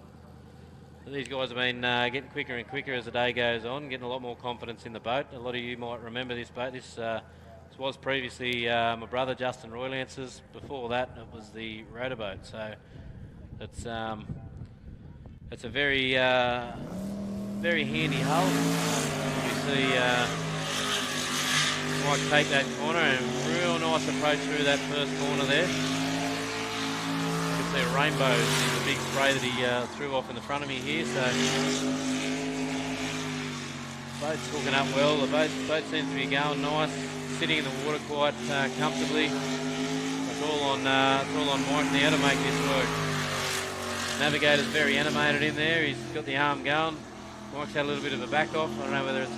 So these guys have been getting quicker and quicker as the day goes on, getting a lot more confidence in the boat. A lot of you might remember this boat. This was previously my brother Justin Roylance's. Before that, it was the rotor boat. So it's a very very handy hull. You see Mike take that corner and real nice approach through that first corner there. You can see a rainbow in the big spray that he threw off in the front of me here. So boat's hooking up well. The boat seems to be going nice, sitting in the water quite comfortably. It's all on Mike now to make this work. Navigator's very animated in there. He's got the arm going. Mike's had a little bit of a back off. I don't know whether it's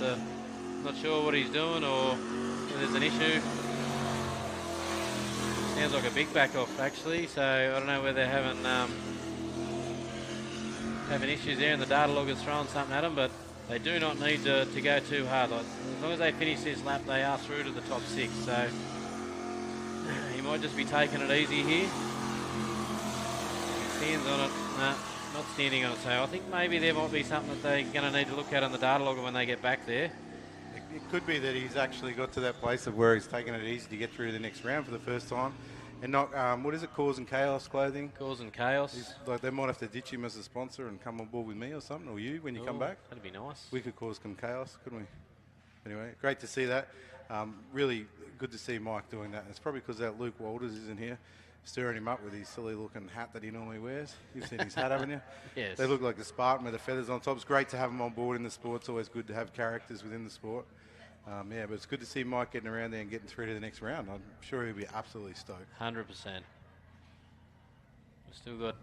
not sure what he's doing or whether there's an issue. Sounds like a big back off actually. So I don't know whether they're having issues there and the data logger's throwing something at them, but they do not need to go too hard. Like, as long as they finish this lap, they are through to the top 6. So he might just be taking it easy here. Stands on it. No, not standing on it. So I think maybe there might be something that they're going to need to look at on the data logger when they get back there. It could be that he's actually got to that place of where he's taking it easy to get through the next round for the first time. And not, what is it, Cause and Chaos clothing? Cause and Chaos. Like they might have to ditch him as a sponsor and come on board with me or something, or you when you come back. That'd be nice. We could cause some chaos, couldn't we? Anyway, great to see that. Really good to see Mike doing that. And it's probably because that Luke Walters isn't here, stirring him up with his silly looking hat that he normally wears. You've seen his hat, haven't you? Yes. They look like the Spartan with the feathers on top. It's great to have them on board in the sport. It's always good to have characters within the sport. Yeah, but it's good to see Mike getting around there and getting through to the next round. I'm sure he'll be absolutely stoked. 100%. We've still got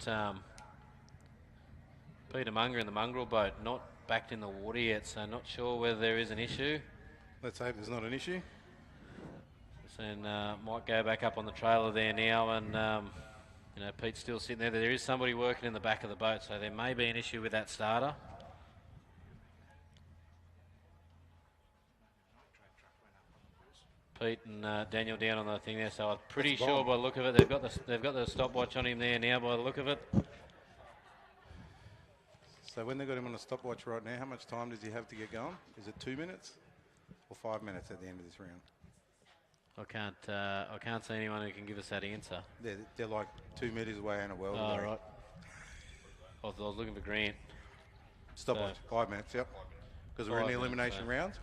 Peter Munger in the mongrel boat, not backed in the water yet, so not sure whether there is an issue. Let's hope there's not an issue. And might go back up on the trailer there now, and you know, Pete's still sitting there. There is somebody working in the back of the boat, so there may be an issue with that starter. Pete and Daniel down on the thing there, so I'm pretty sure by the look of it, they've got the stopwatch on him there now by the look of it. So when they got him on a stopwatch right now, how much time does he have to get going? Is it 2 minutes or 5 minutes at the end of this round? I can't see anyone who can give us that answer. They're like 2 metres away in a world. Oh, right. I was looking for Grant. Stopwatch, 5 minutes, yep. Because we're in the elimination rounds.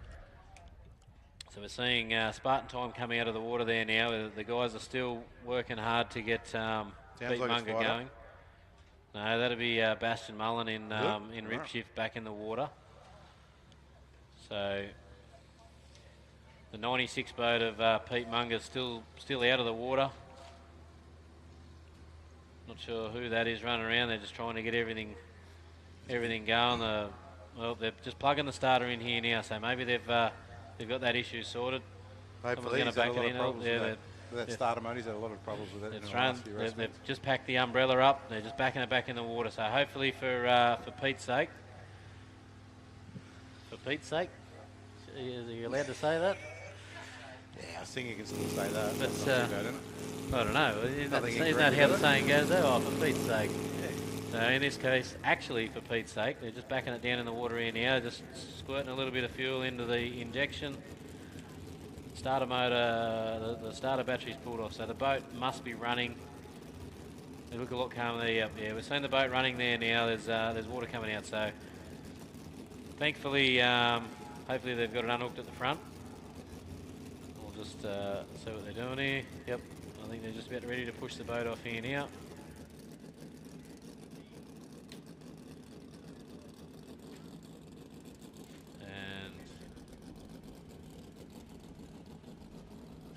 So we're seeing Spartan time coming out of the water there now. The guys are still working hard to get Pete Munger going. No, that'll be Bastion Mullen in Rip Shift back in the water. So the 96 boat of Pete Munger still out of the water. Not sure who that is running around. They're just trying to get everything going. Well, they're just plugging the starter in here now, so maybe they've got that issue sorted. Hopefully he's had a lot of problems with that starter mode. He's had a lot of problems with it. They've just packed the umbrella up. They're just backing it back in the water. So hopefully for Pete's sake. For Pete's sake? Are you allowed to say that? Yeah, I think you can still say that. But, That's not too bad, isn't it? I don't know. Isn't that how the saying goes though? Oh, for Pete's sake. Yeah. So in this case, actually for Pete's sake, they're just backing it down in the water here now, just squirting a little bit of fuel into the injection. starter motor, the starter battery's pulled off, so the boat must be running. They look a lot calmer there. Yep, yeah, we're seeing the boat running there now. There's water coming out, so thankfully, hopefully they've got it unhooked at the front. We'll just see what they're doing here. Yep, I think they're just about ready to push the boat off here now.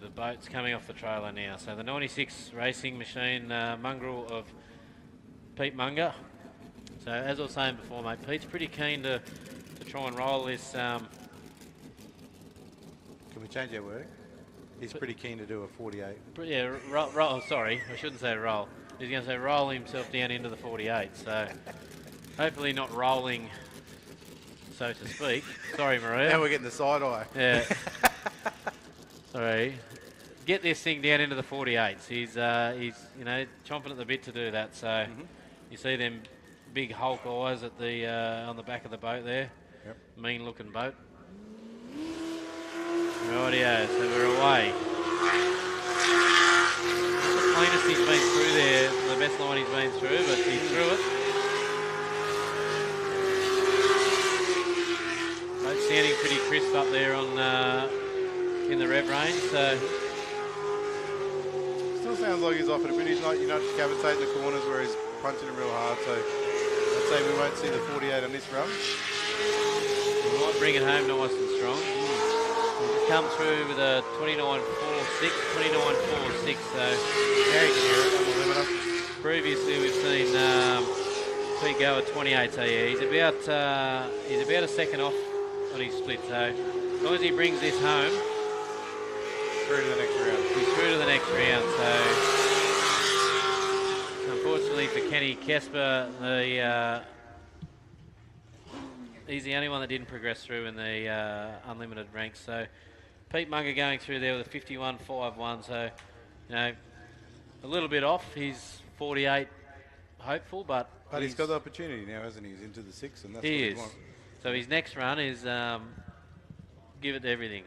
The boat's coming off the trailer now. So the 96 racing machine mongrel of Pete Munger. So as I was saying before, mate, Pete's pretty keen to try and roll this. Can we change our word? He's pretty keen to do a 48. Yeah, roll, sorry, I shouldn't say roll. He's going to say roll himself down into the 48. So hopefully not rolling, so to speak. Sorry, Maria. Now we're getting the side eye. Yeah. Sorry. Get this thing down into the 48s. He's you know, chomping at the bit to do that. So you see them big Hulk eyes at the on the back of the boat there. Yep. Mean looking boat. Rightio, so we're away. The cleanest he's been through there, the best line he's been through, but he's through it. Boat's sounding pretty crisp up there on in the rev range, so Still sounds like he's offered a bit. He's not, you're not just cavitating the corners where he's punching them real hard. So I'd say we won't see the 48 on this run. we might bring it home nice and strong. We've come through with a 29.46, 29.46, so Very accurate on the limiter. previously we've seen Pete go at 28, so yeah, he's about a second off on his split, so as long as he brings this home, Through to the next round. he's through to the next round. So unfortunately for Kenny Kesper, he's the only one that didn't progress through in the unlimited ranks. So Pete Munger going through there with a 51.51. So you know, a little bit off. He's 48 hopeful, but He's got the opportunity now, hasn't he? He's into the 6, and that's he what is. he wants. So his next run is give it to everything.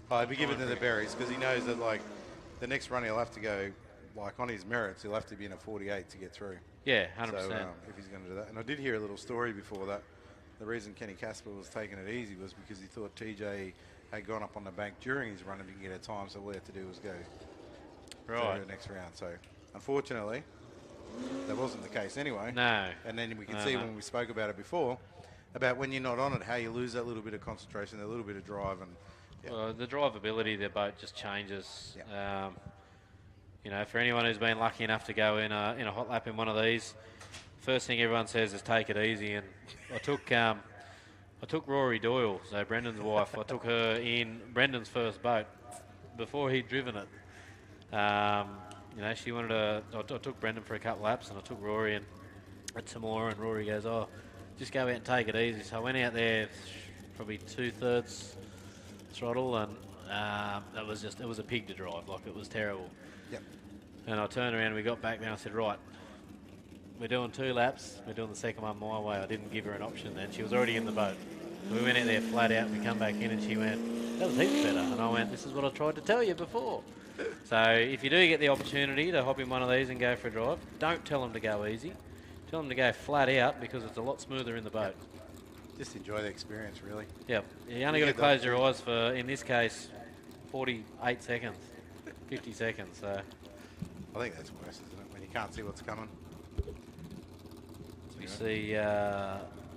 Oh, he'll be giving to the berries because he knows that, like, the next run he'll have to go, like, on his merits, he'll have to be in a 48 to get through. Yeah, 100%. So if he's going to do that. And I did hear a little story before that. The reason Kenny Casper was taking it easy was because he thought TJ had gone up on the bank during his run and didn't get a time, so all he had to do was go to the next round. So unfortunately, that wasn't the case anyway. No. And then we can see when we spoke about it before, about when you're not on it, how you lose that little bit of concentration, a little bit of drive. And Well, the drivability of the boat just changes. You know, for anyone who's been lucky enough to go in a hot lap in one of these, first thing everyone says is take it easy. And I took Rory Doyle, so Brendan's wife. I took her in Brendan's first boat before he'd driven it. You know, she wanted to. I took Brendan for a couple laps, and I took Rory and at Tamora, and Rory goes, "Oh, just go out and take it easy." So I went out there, probably 2/3 throttle, and it was a pig to drive. Like, it was terrible. Yep. And I turned around and we got back there and I said, right, we're doing 2 laps. We're doing the second one my way. I didn't give her an option then. She was already in the boat. We went out there flat out. We come back in and she went, that was heaps better. And I went, this is what I tried to tell you before. So if you do get the opportunity to hop in one of these and go for a drive, don't tell them to go easy. Tell them to go flat out because it's a lot smoother in the boat. just enjoy the experience, really. Yep. You only got to close your eyes for, in this case, 48 seconds, 50 seconds. So I think that's worse, isn't it? When you can't see what's coming. we see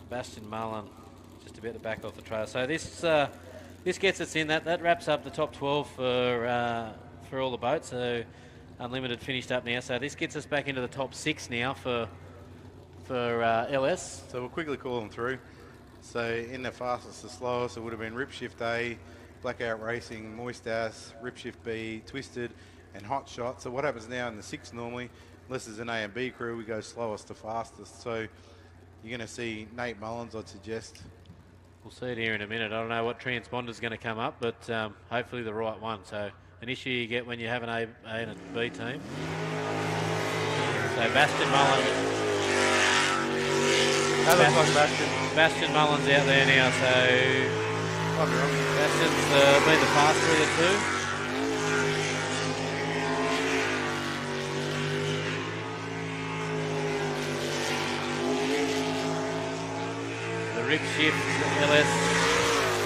Bastion Mullen just about to back off the trail. So this gets us in. That wraps up the top 12 for all the boats. So Unlimited finished up now. So this gets us back into the top 6 now for LS. So we'll quickly call them through. So in the fastest to slowest, it would have been Rip Shift A, Blackout Racing, Moist Ass, Rip Shift B, Twisted, and Hot Shot. So what happens now in the 6 normally, unless there's an A and B crew, we go slowest to fastest. So you're going to see Nate Mullins, I'd suggest. We'll see it here in a minute. I don't know what transponder's going to come up, but hopefully the right one. So an issue you get when you have an A and a B team. So Bastion Mullins. That looks like Bastion. Bastion Mullins out there now, so Might be wrong. Bastian's been the faster of the two. The rip shift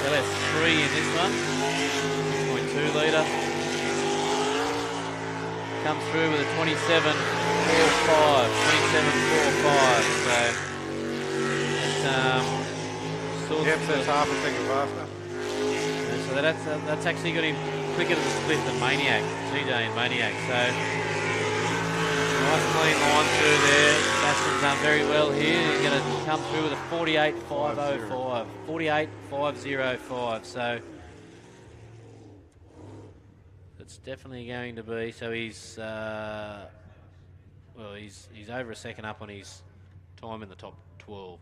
LS3 in this one. 6.2 litre. Comes through with a 27.45. 27.45. So Yep, so it's half a second faster. so that's actually got him quicker to the split than Maniac, TJ and Maniac. So nice clean line through there. Bastian's done very well here. He's going to come through with a 48.505. 48.505. So it's definitely going to be. So he's he's over a second up on his time in the top 12.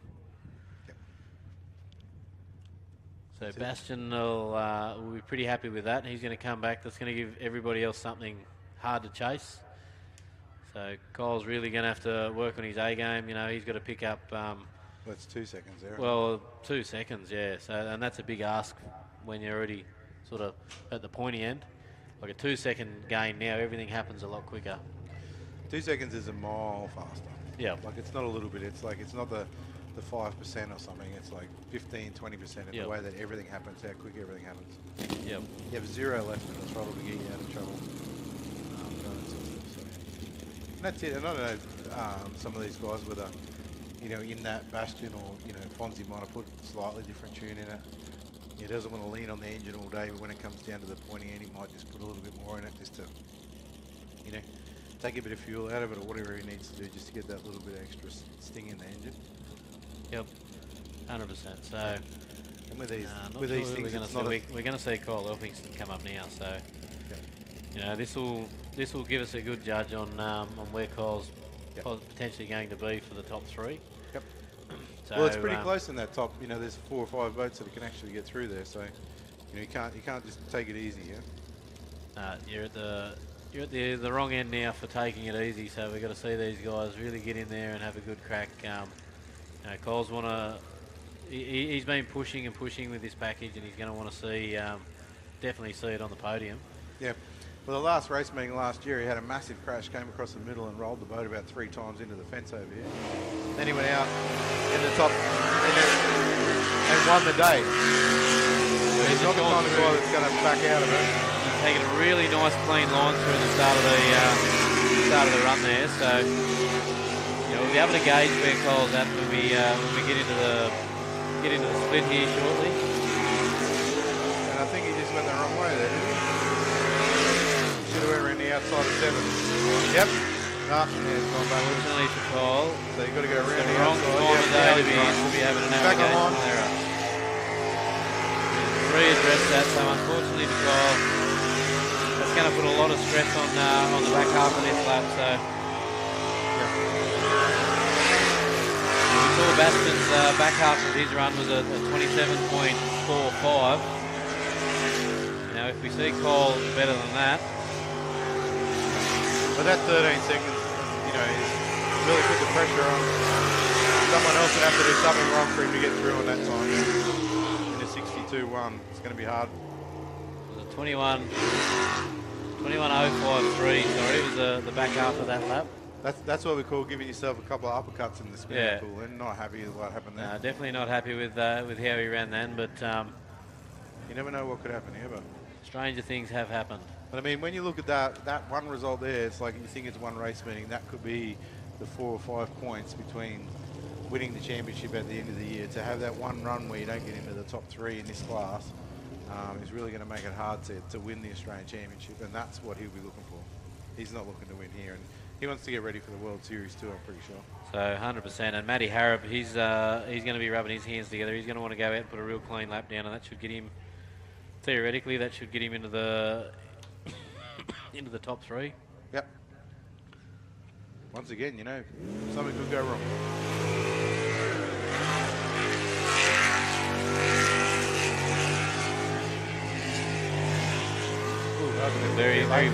So Bastian will be pretty happy with that. He's going to come back. That's going to give everybody else something hard to chase. So Kyle's really going to have to work on his A game. You know, he's got to pick up. That's 2 seconds there. Well, 2 seconds, yeah. So and that's a big ask when you're already sort of at the pointy end. Like a 2 second gain now, everything happens a lot quicker. 2 seconds is a mile faster. Yeah. Like it's not a little bit. It's like it's not the 5% or something. It's like 15, 20% in the way that everything happens, how quick everything happens. Yep. You have 0 left in the throttle to get you out of trouble. And that's it. And I don't know some of these guys whether, you know, in that Bastian or, you know, Fonzie might have put slightly different tune in it. He doesn't want to lean on the engine all day, but when it comes down to the pointy end, he might just put a little bit more in it just to, you know, take a bit of fuel out of it or whatever he needs to do just to get that little bit extra sting in the engine. Yep, 100%. So, and with these things, we're going to see Kyle Elphingston come up now. So, you know, this will give us a good judge on where Kyle's potentially going to be for the top 3. Yep. So, well, it's pretty close in that top. You know, there's 4 or 5 boats that can actually get through there. So, you know, you can't just take it easy. Yeah. You're at the wrong end now for taking it easy. So we've got to see these guys really get in there and have a good crack. You know, Kyle's he's been pushing and pushing with this package, and he's going to want to see, definitely see it on the podium. Yeah. Well, the last race meeting last year, he had a massive crash, came across the middle and rolled the boat about 3 times into the fence over here. Then he went out in the top and won the day. So he's not the kind of guy that's going to back out of it. He's taking a really nice clean line through the start of the run there. So, you know, we'll be able to gauge where Kyle's at when we get into the split here shortly. And I think he just went the wrong way there, didn't he? Should have went around the outside of 7. Yep. Nah, yeah, it's gone back. Unfortunately for Kyle. So you've got to go around the wrong outside. time of day to be having a navigational error. Readdress that, so unfortunately for Kyle, that's going to put a lot of stress on the back half of this lap. So we saw Bastian's back half of his run was a 27.45. You know, if we see Kyle better than that. But that 13 seconds, you know, is really put the pressure on. Someone else would have to do something wrong for him to get through on that time. In a 62.1, it's going to be hard. It was a 21.053, sorry, it was the back half of that lap. That's what we call giving yourself a couple of uppercuts in the spinning pool and not happy with what happened there. No, definitely not happy with how he ran then, but you never know what could happen here, but stranger things have happened. But I mean, when you look at that one result there, it's like you think it's one race meeting. That could be the 4 or 5 points between winning the championship at the end of the year. To have that one run where you don't get into the top 3 in this class is really going to make it hard to win the Australian Championship, and that's what he'll be looking for. He's not looking to win here, and he wants to get ready for the World Series too, I'm pretty sure. So 100%, and Matty Harrop, he's going to be rubbing his hands together. He's going to want to go out and put a real clean lap down, and that should get him, theoretically, that should get him into the top 3. Yep. Once again, you know, something could go wrong. Very wide.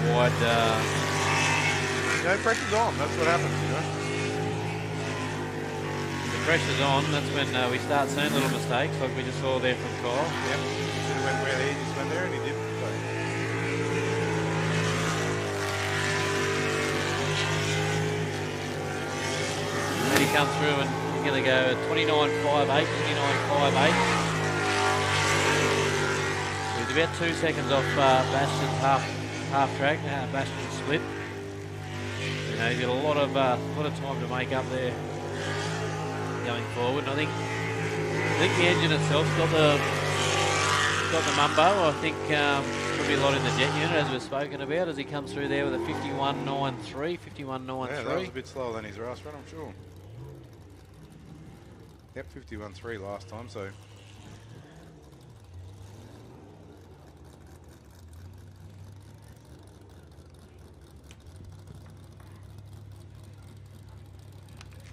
You know, pressure's on. That's what happens, you know. The pressure's on. That's when we start seeing little mistakes, like we just saw there from Kyle. Yep. should have went where the edges went there, and he didn't. So. And he comes through and he's going to go 29.58, 29.58. He's about 2 seconds off Bastian's half track. Bastian's split. You know, he's got a lot of time to make up there going forward. And I think the engine itself's got the mumbo. I think could be a lot in the jet unit, as we've spoken about, as he comes through there with a 51.93, 51.93. Yeah, that was a bit slower than his last run, I'm sure. Yep, 51.3 last time, so.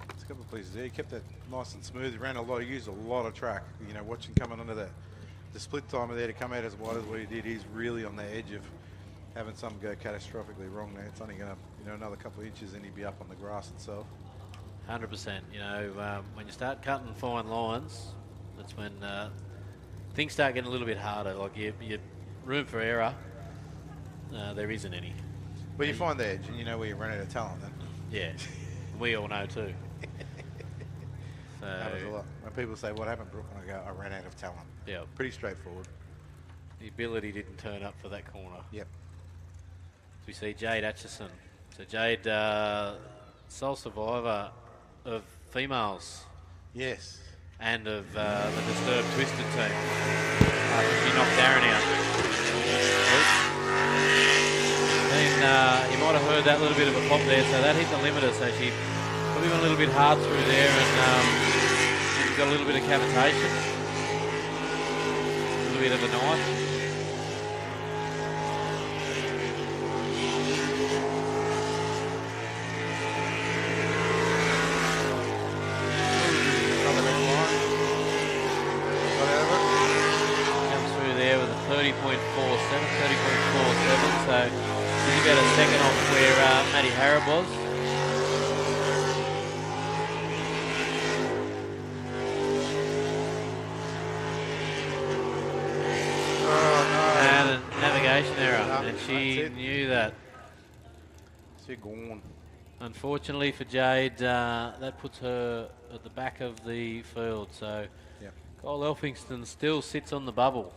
There's a couple of pieces there. He kept that nice and smooth. He ran a lot. He used a lot of track. You know, watching coming under the split timer there to come out as wide as what he did. He's really on the edge of having something go catastrophically wrong there. It's only going to, you know, another couple of inches and he'd be up on the grass itself. 100%. You know, when you start cutting fine lines, that's when things start getting a little bit harder. Like you room for error, there isn't any. But you find the edge, and you know where you run out of talent then. Yeah, we all know too. So, happens a lot. When people say, "What happened, Brooke?" and I go, "I ran out of talent." Yeah, pretty straightforward. The ability didn't turn up for that corner. Yep. So we see Jade Atchison. So Jade, sole survivor of females. Yes. And of the Disturbed Twisted team. She knocked Darren out. Then you might have heard that little bit of a pop there, so that hit the limiter, so she probably went a little bit hard through there and got a little bit of cavitation. A little bit of a knife. Comes through there with a 30.47, 30.47, so he's about a second off where Matty Harrod was. And a navigation error, and she knew that. She's gone. Unfortunately for Jade, that puts her at the back of the field, so Kyle Elphingston still sits on the bubble.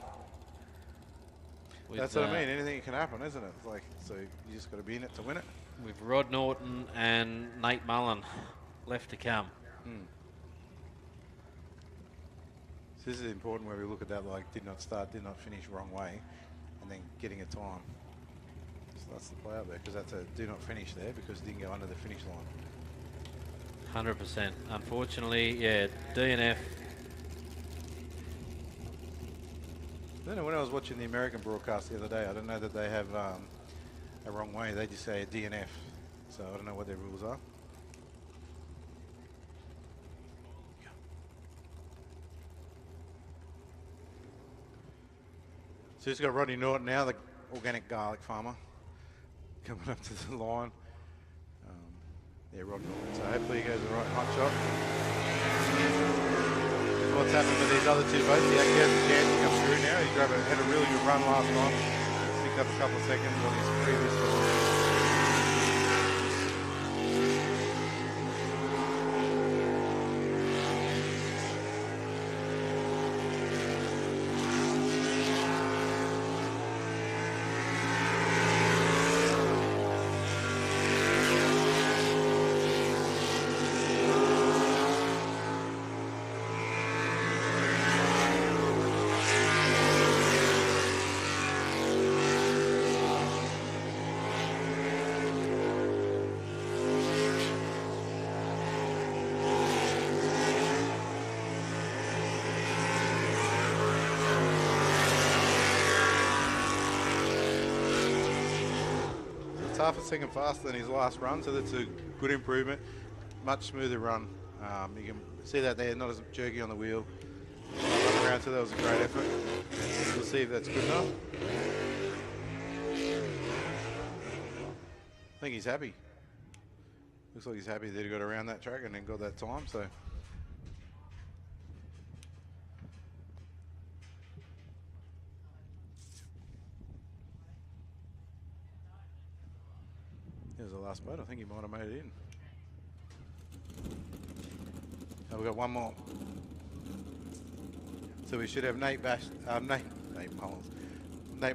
That's what I mean. Anything can happen, isn't it? It's like, so you just got to be in it to win it. With Rod Norton and Nate Mullen left to come. So this is important where we look at that, like did not start, did not finish, wrong way, and then getting a time. So that's the play out there, because that's a do not finish there because it didn't go under the finish line. 100%. Unfortunately, yeah, DNF. I don't know, when I was watching the American broadcast the other day, I don't know that they have a wrong way. They just say a DNF. So I don't know what their rules are. So he's got Rodney Norton now, the organic garlic farmer, coming up to the line. Yeah, Rod Norton. So hopefully he goes the right hot shot. What's happened with these other two boats? He actually has a chance to come through now. He had a really good run last time. Picked up a couple of seconds on his previous one. Half a second faster than his last run, so that's a good improvement. Much smoother run. You can see that there, not as jerky on the wheel. Run around, so that was a great effort. We'll see if that's good enough. I think he's happy. Looks like he's happy that he got around that track and then got that time. So. Here's the last boat. I think he might have made it in. Oh, we've got one more. So we should have Nate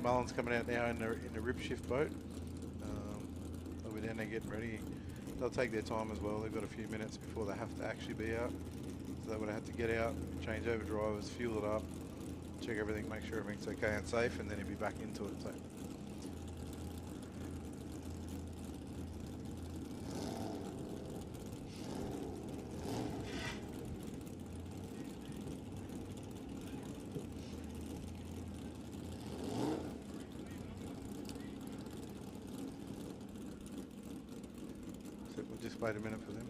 Mullins coming out now in the rib shift boat. They'll be down there getting ready. They'll take their time as well. They've got a few minutes before they have to actually be out. So they would have to get out, change over drivers, fuel it up, check everything, make sure everything's okay and safe, and then he'll be back into it. So. We'll just wait a minute for them.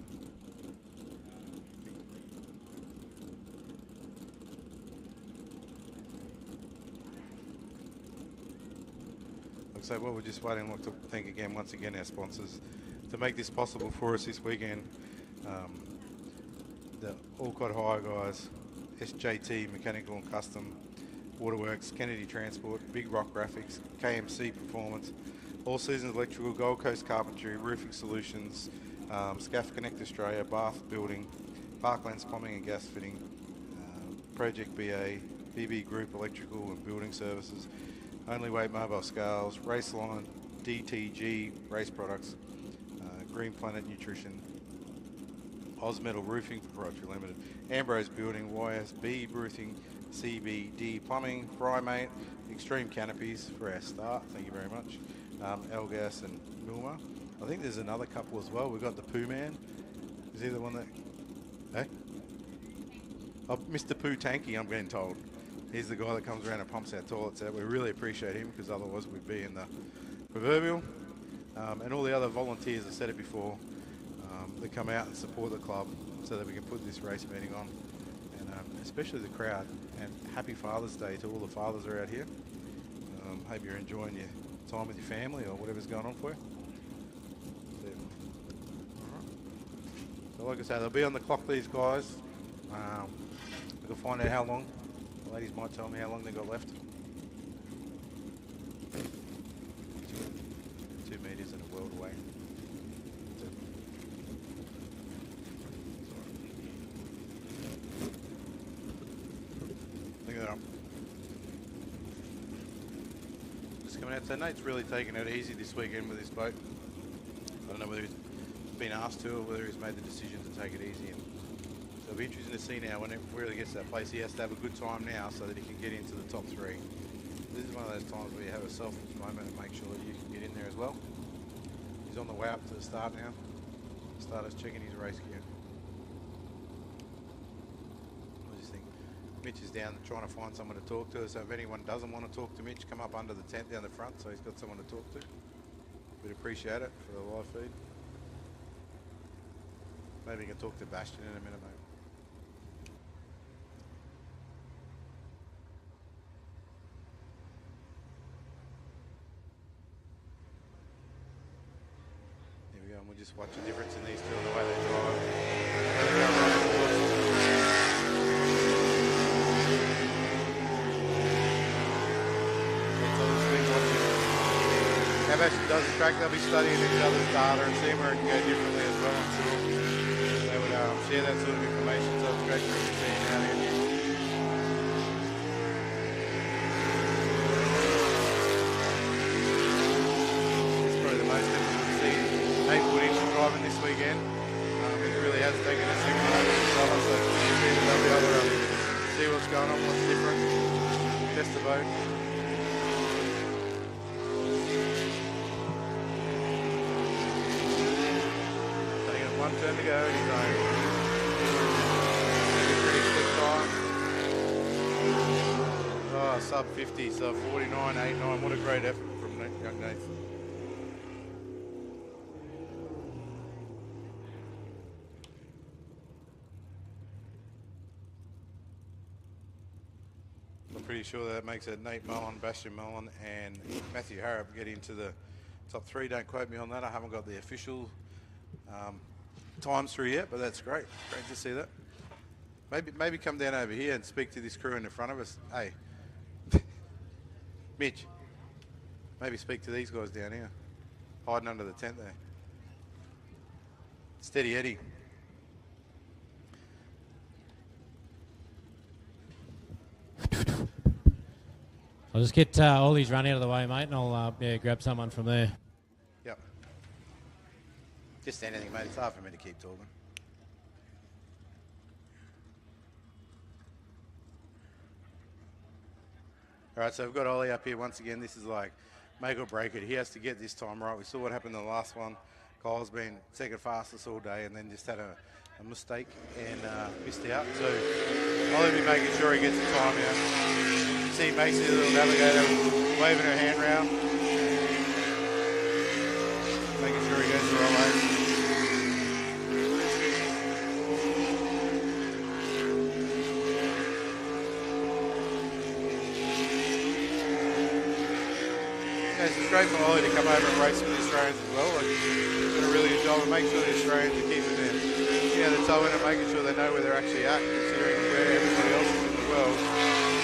So what we're just waiting to thank again, once again, our sponsors to make this possible for us this weekend. The Alcott Hire guys, SJT Mechanical and Custom, Waterworks, Kennedy Transport, Big Rock Graphics, KMC Performance, All Seasons Electrical, Gold Coast Carpentry, Roofing Solutions, Scaff Connect Australia, Bath Building, Parklands Plumbing and Gas Fitting, Project BA, BB Group Electrical and Building Services, Only Weight Mobile Scales, Raceline, DTG Race Products, Green Planet Nutrition, Osmetal Roofing Proprietary Limited, Ambrose Building, YSB Roofing, CBD Plumbing, Frymate, Extreme Canopies for our start, thank you very much, Elgas and Milma. I think there's another couple as well. We've got the Poo Man. Is he the one that... Eh? Oh, Mr. Poo Tanky, I'm getting told. He's the guy that comes around and pumps our toilets out. We really appreciate him because otherwise we'd be in the proverbial. And all the other volunteers, I said it before, that come out and support the club so that we can put this race meeting on. And especially the crowd. And happy Father's Day to all the fathers that are out here. Hope you're enjoying your time with your family or whatever's going on for you. So like I said, they'll be on the clock, these guys. We'll find out how long. The ladies might tell me how long they got left. 2 meters and a world away. Look at that. Just coming out. So Nate's really taken it easy this weekend with this boat. I don't know whether he's been asked to or whether he's made the decision to take it easy. And so it'll be interesting to see now when it really gets to that place. He has to have a good time now so that he can get into the top 3. This is one of those times where you have a selfless moment and make sure that you can get in there as well. He's on the way up to the start now. The starter's checking his race gear. I just think Mitch is down trying to find someone to talk to. So if anyone doesn't want to talk to Mitch, come up under the tent down the front so he's got someone to talk to. We'd appreciate it for the live feed. Maybe you can talk to Bastion in a minute, mate. Here we go, and we'll just watch the difference in these two and the way they drive. That's all this big watching. How Bastion does the track, they'll be studying each other's data and seeing where it can go differently as well, I'm sure. Share that sort of information, so it's great for you to see out here. It's probably the most people would see Nate Woodinch driving this weekend. He really has taken a second over the fella, so they'll be able to see what's going on, what's different, test the boat. Taking it 1 turn to go, and he's home. Pretty quick time. Oh, sub 50, so 49.89. What a great effort from young Nathan. I'm pretty sure that makes it Nate Mullen, Bastion Mullen, and Matthew Harrop get into the top 3. Don't quote me on that. I haven't got the official times through yet, but that's great. Great to see that. Maybe come down over here and speak to this crew in the front of us. Hey, Mitch, maybe speak to these guys down here, hiding under the tent there. Steady Eddie. I'll just get Ollie's run out of the way, mate, and I'll grab someone from there. Yep. Just anything, mate. It's hard for me to keep talking. All right, so we've got Ollie up here once again. This is like make or break it. He has to get this time right. We saw what happened in the last one. Kyle's been second fastest all day and then just had a mistake and missed out. So Ollie will be making sure he gets the time out. See Macy, the little navigator, waving her hand round. Making sure he goes the right way. It's great for Ollie to come over and race with the Australians as well. Like, he's done a really good job and make sure the Australians are keeping their toe in it, making sure they know where they're actually at, considering where everybody else is in the world.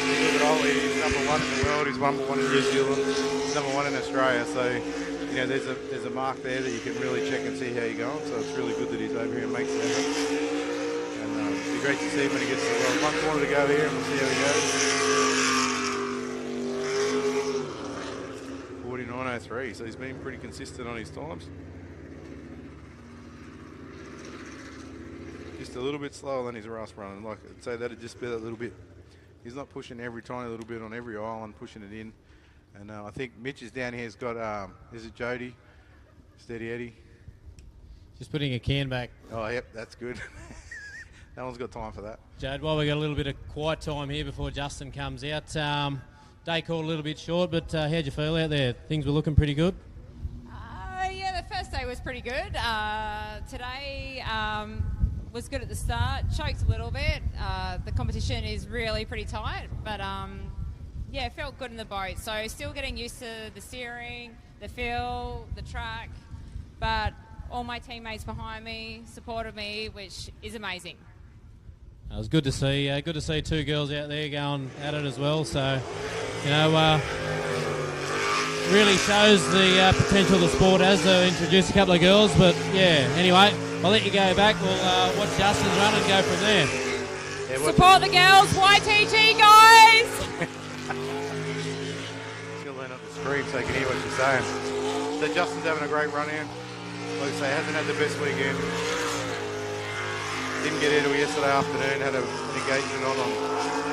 You look at Ollie, he's number one in the world, he's number one in New Zealand, he's number one in Australia. So, there's a mark there that you can really check and see how you're going. So it's really good that he's over here and makes the effort. And it'll be great to see him when he gets to the world. One corner to go here and we'll see how he goes. 49.03, so he's been pretty consistent on his times. Just a little bit slower than his last run. Like I'd say that'd just be a little bit. He's not pushing every tiny little bit on every island, pushing it in. And I think Mitch is down here. He's got, is it Jody? Steady Eddie. Just putting a can back. Oh, yep, that's good. No one's got time for that. Jade, while we got a little bit of quiet time here before Justin comes out. Day called a little bit short, but how'd you feel out there? Things were looking pretty good? Yeah, the first day was pretty good. Today was good at the start, choked a little bit. The competition is really pretty tight, but yeah, it felt good in the boat. So still getting used to the steering, the feel, the track, but all my teammates behind me supported me, which is amazing. It was good to see. Good to see two girls out there going at it as well. So, really shows the potential of the sport as they introduce a couple of girls. But yeah, anyway, I'll let you go back. We'll watch Justin's run and go from there. Yeah, support the girls, YTG guys. She'll lean up the screen so you can hear what she's saying. So Justin's having a great run in. Like I say, hasn't had the best weekend. Didn't get here till yesterday afternoon, had an engagement on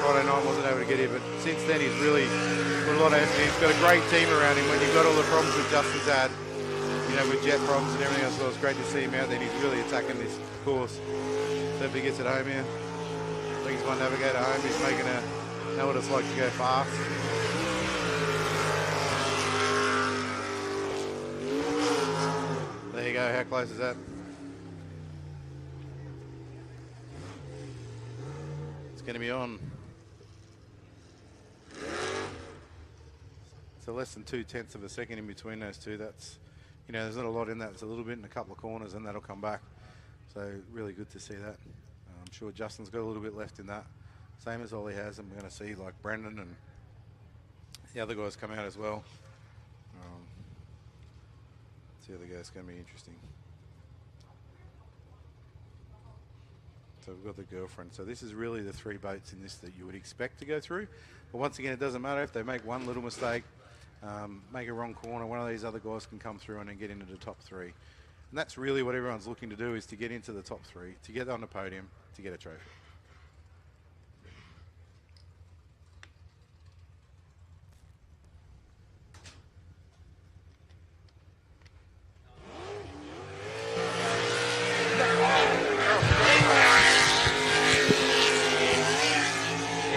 Friday night, wasn't able to get here, but since then he's really put a lot of effort. He's got a great team around him. When you've got all the problems that Justin's had, with jet problems and everything else, so it's great to see him out there. He's really attacking this course. So if he gets it home here, brings one navigator home, he's making know what it's like to go fast. There you go, how close is that? Going to be on. So less than 2/10 of a second in between those two. That's, there's not a lot in that. It's a little bit in a couple of corners and that'll come back. So really good to see that. I'm sure Justin's got a little bit left in that. Same as Ollie has, and we're going to see like Brendan and the other guys come out as well. See how the guys going to be interesting. So we've got the girlfriend. So this is really the three boats in this that you would expect to go through. But once again, it doesn't matter if they make one little mistake, make a wrong corner, one of these other guys can come through and then get into the top three. And that's really what everyone's looking to do, is to get into the top three, to get on the podium, to get a trophy.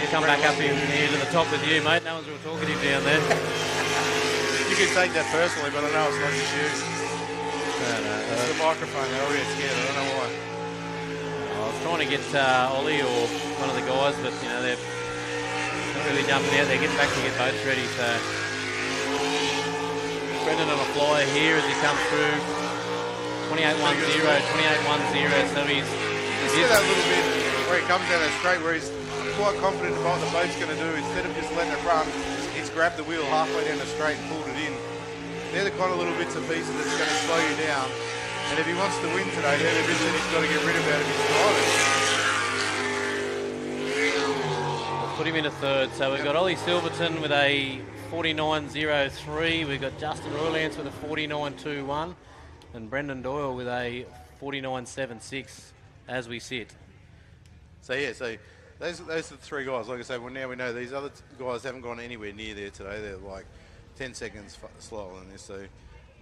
Come back up in here to the top with you, mate. No one's real talkative down there. You can take that personally, but I know it's not just you. No. It's the microphone. They're all getting scared. I don't know why. I was trying to get Ollie or one of the guys, but they're not really jumping out. They're getting back to get boats ready. So Brendan on a flyer here as he comes through. 28.10, 28.10. So he's see that little bit where he comes down that straight, where he's quite confident about what the boat's going to do. Instead of just letting it run, he's grabbed the wheel halfway down the straight and pulled it in. They're the kind of little bits and pieces that's going to slow you down. And if he wants to win today, then the bit that he's got to get rid of out of his drivers. We'll put him in a third. So we've got Ollie Silverton with a 49.03. We've got Justin Roylance with a 49.21. And Brendan Doyle with a 49.76 as we sit. So yeah, so those are the three guys. Like I say, well, now we know these other guys haven't gone anywhere near there today. They're like 10 seconds slower than this. So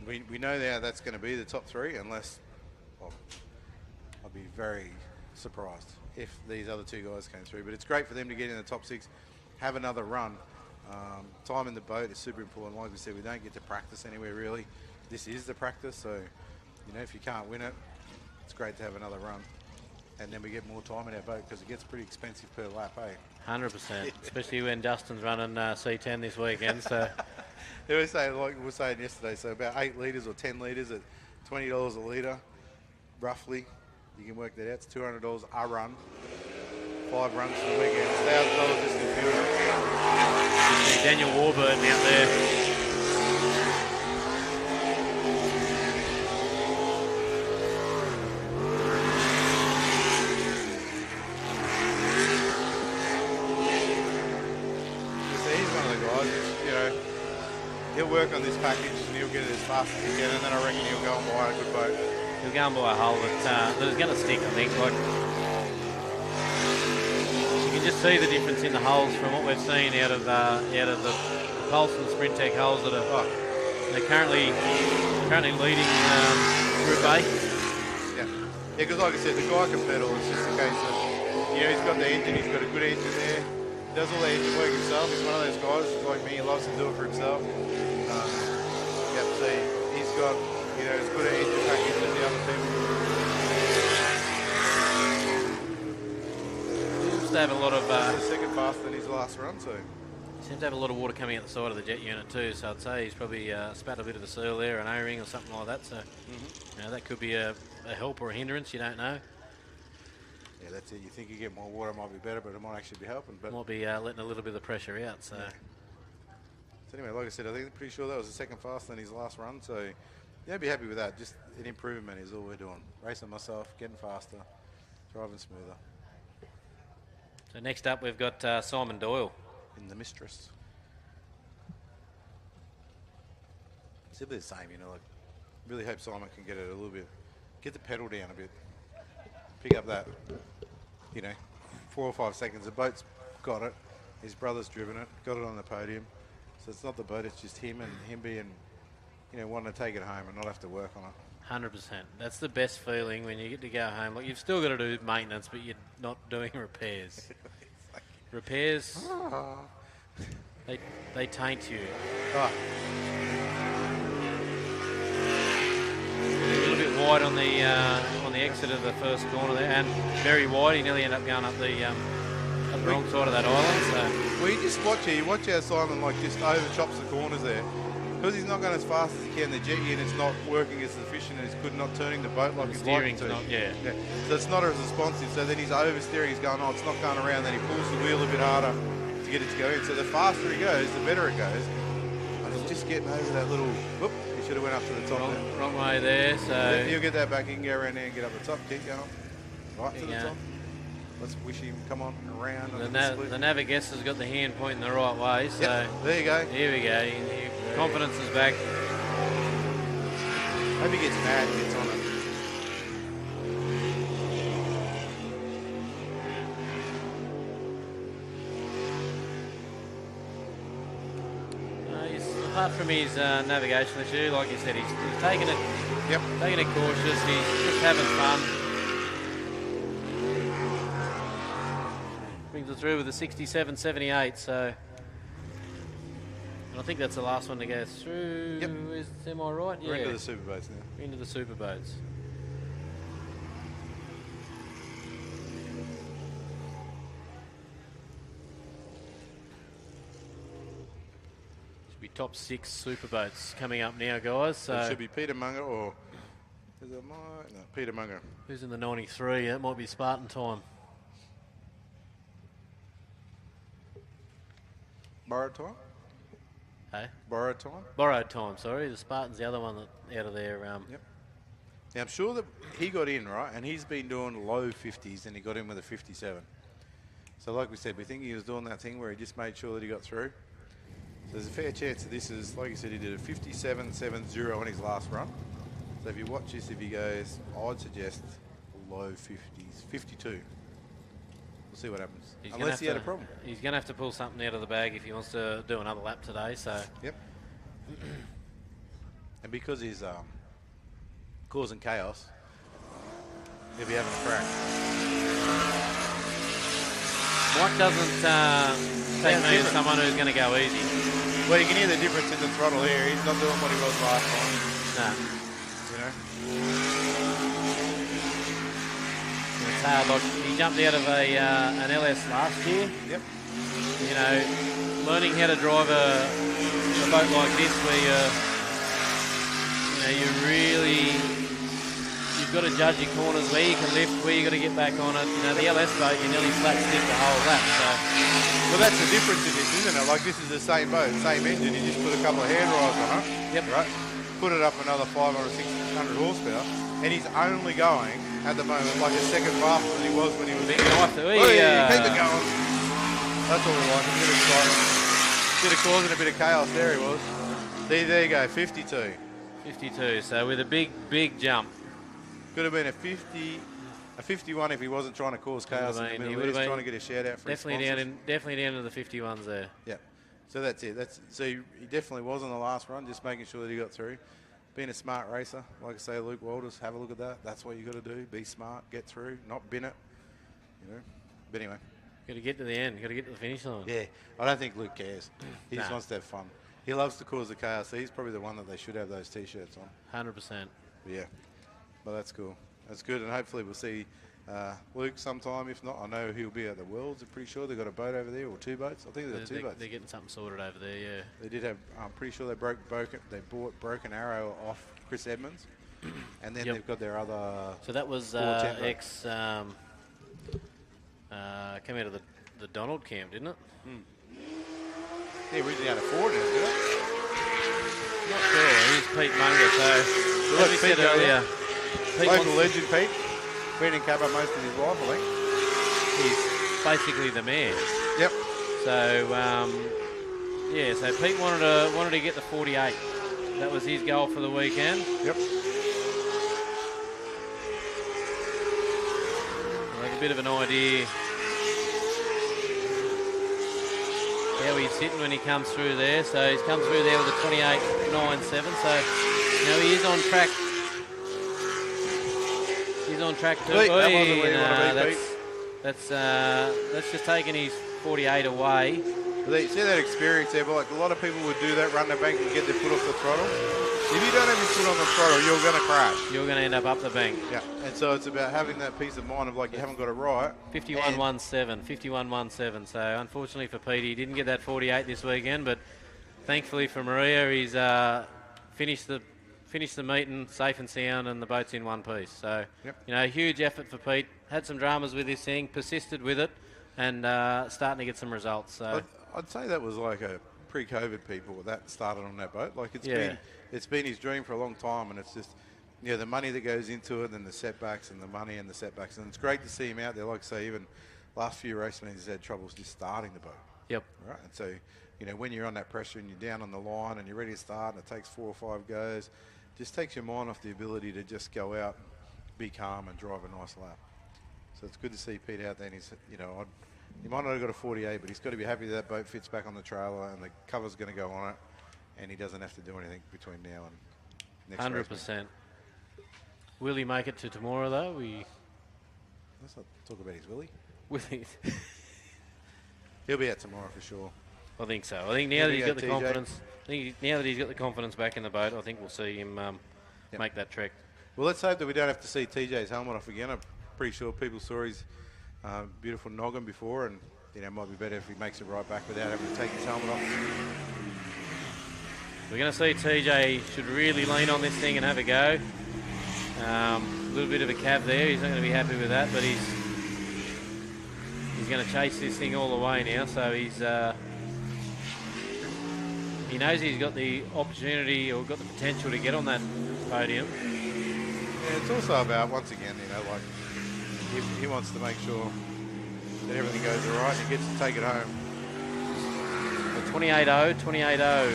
we know now that's going to be the top three, unless I'd be very surprised if these other two guys came through. But it's great for them to get in the top six, have another run. Time in the boat is super important. Like we said, we don't get to practice anywhere really. This is the practice, so you know, if you can't win it, it's great to have another run. And then we get more time in our boat because it gets pretty expensive per lap, eh? 100%, especially when Justin's running C10 this weekend. So they were saying, like we were saying yesterday, so about 8 litres or 10 litres at $20 a litre, roughly. You can work that out. It's $200 a run. 5 runs for the weekend. It's $1,000 just in fuel. You see Daniel Warburton out there. He'll work on this package and he'll get it as fast as he can, and then I reckon he'll go and buy a good boat. He'll go and buy a hull that is going to stick, I think. Like, you can just see the difference in the hulls from what we've seen out of the Pulse and the Sprint Tech hulls that are they're currently leading Group A. Yeah, because like I said, the guy can pedal. It's just a case of, you know, he's got the engine, he's got a good engine there. Does all the engine work himself. He's one of those guys who's like me, he loves to do it for himself. So he's got, you know, as good an engine package as the other people. He seems to have a lot of... second faster than his last run, so... He seems to have a lot of water coming out the side of the jet unit too, so I'd say he's probably spat a bit of a seal there, an O-ring or something like that, so you know, that could be a help or a hindrance, you don't know. Yeah, that's it. You think you get more water, it might be better, but it might actually be helping. But might be letting a little bit of the pressure out. So. Yeah. So anyway, like I said, I think I'm pretty sure that was the second faster than his last run. So yeah, I'd be happy with that. Just an improvement is all we're doing. Racing myself, getting faster, driving smoother. So next up, we've got Simon Doyle in the Mistress. Simply the same, you know. Like, really hope Simon can get it a little bit, get the pedal down a bit. Pick up that, you know, 4 or 5 seconds. The boat's got it. His brother's driven it, got it on the podium. So it's not the boat, it's just him and him being, you know, wanting to take it home and not have to work on it. 100%. That's the best feeling when you get to go home. Like, you've still got to do maintenance, but you're not doing repairs. Repairs, they taint you. Oh. A little bit wide on the exit of the first corner there, and very wide. He nearly ended up going up the wrong side of that island. So. Well, you just watch here. You watch how Simon like just over chops the corners there. Because he's not going as fast as he can, the jet unit's not working as efficient as good, not turning the boat like he's like to. Yeah. So it's not as responsive. So then he's oversteering. He's going, oh, it's not going around. Then he pulls the wheel a bit harder to get it to go in. So the faster he goes, the better it goes. And he's just getting over that little. Whoop! He should have went up to the top there. Wrong way there. So you'll get that back. You can go around there and get up the top. Keep going. Right to the top. Let's wish him, come on, around. The Navigator's has got the hand pointing the right way. So yep, there you go. Here we go. Confidence is back. Hope he gets mad and gets on it. Apart from his navigation issue, like you said, he's taking it. Yep. Taking it cautious. He's just having fun. Brings it through with a 67.78. So. I think that's the last one to go through. Yep. Am I right? We're into the Superboats now. Into the Superboats. Should be top 6 Superboats coming up now, guys. So it should be Peter Munger or is it Peter Munger. Who's in the 93? That might be Spartan time. Borrowed time? Hey? Borrowed time? Borrowed time, sorry. The Spartan's the other one that out of there. Yep. Now, I'm sure that he got in, right, and he's been doing low 50s, and he got in with a 57. So like we said, we think he was doing that thing where he just made sure that he got through. So there's a fair chance that this is, like you said, he did a 57.70 on his last run. So if you watch this, if he goes, I'd suggest low 50s, 52. We'll see what happens. Unless he had a problem. He's going to have to pull something out of the bag if he wants to do another lap today. So. Yep. And because he's causing chaos, he'll be having a crack. Mike doesn't take me as someone who's going to go easy. Well, you can hear the difference in the throttle here. He's not doing what he was last time. No. You know? It's hard. Look, he jumped out of an LS last year. Yep. You know, learning how to drive a boat like this where you've got to judge your corners, where you can lift, where you got to get back on it. You know, the LS boat, you nearly flat stick the whole lap. So. Well, that's the difference in this, isn't it? Like, this is the same boat, same engine. You just put a couple of hand drives on it. Yep. Right? Put it up another 500 or 600 horsepower, and he's only going at the moment like a second faster than he was when he was in. Keep it going. That's all we like. A bit of excitement. Bit of causing a bit of chaos. There he was. There you go. 52. 52. So with a big jump. Could have been a 50, a 51 if he wasn't trying to cause chaos in the middle. He was trying to get a shout out for definitely down to the 51s there. Yeah. So that's it. So he definitely was on the last run, just making sure that he got through. Being a smart racer, like I say, Luke Walters, have a look at that. That's what you got to do. Be smart, get through, not bin it. You know. But anyway. Got to get to the end. Got to get to the finish line. Yeah. I don't think Luke cares. He just wants to have fun. He loves to cause the chaos. So he's probably the one that they should have those T-shirts on. 100%. Yeah. Well, that's cool. That's good, and hopefully we'll see Luke sometime. If not, I know he'll be at the Worlds. I'm pretty sure they've got a boat over there, or two boats. I think they've got two boats. They're getting something sorted over there, yeah. They did have, I'm pretty sure they bought Broken Arrow off Chris Edmonds, and then they've got their other... So that was came out of the Donald camp, didn't it? Yeah, originally had a Ford in it, did it? Not sure. He's Pete Munger, so as we said earlier... Local legend, Pete. Been in Cabba most of his life, I think. He's basically the man. Yep. So, so Pete wanted to get the 48. That was his goal for the weekend. Yep. Like a bit of an idea how he's sitting when he comes through there. So he's come through there with a 28.97. So, he is on track. He's on track to. That's just taking his 48 away. You see that experience there, but like a lot of people would do that, run the bank and get their foot off the throttle. If you don't have your foot on the throttle, you're going to crash. You're going to end up the bank. Yeah, and so it's about having that peace of mind of like you haven't got it right. 51.17. So unfortunately for Pete, he didn't get that 48 this weekend, but thankfully for Maria, he's finished the meeting safe and sound, and the boat's in one piece. So, huge effort for Pete. Had some dramas with this thing, persisted with it, and starting to get some results. So I'd say that was like a pre-COVID people that started on that boat. Like it's been his dream for a long time, and it's just the money that goes into it, and the setbacks, and the money and the setbacks, and it's great to see him out there. Like I say, even last few race meetings, he's had troubles just starting the boat. Yep. Right, and so when you're on that pressure and you're down on the line and you're ready to start, and it takes 4 or 5 goes. Just takes your mind off the ability to just go out, be calm, and drive a nice lap. So it's good to see Pete out there. And he's, he might not have got a 48, but he's got to be happy that boat fits back on the trailer and the cover's going to go on it, and he doesn't have to do anything between now and next 100%. Will he make it to tomorrow though? Let's not talk about his Willie. Willie. He'll be out tomorrow for sure. I think so. I think now that he's got the confidence. Now that he's got the confidence back in the boat, I think we'll see him make that trek. Well, let's hope that we don't have to see TJ's helmet off again. I'm pretty sure people saw his beautiful noggin before, and it might be better if he makes it right back without having to take his helmet off. We're going to see TJ should really lean on this thing and have a go. A little bit of a cab there. He's not going to be happy with that, but he's going to chase this thing all the way now. So he knows he's got the opportunity or got the potential to get on that podium. Yeah, it's also about, once again, like he wants to make sure that everything goes all right and he gets to take it home. 28-0, 28-0.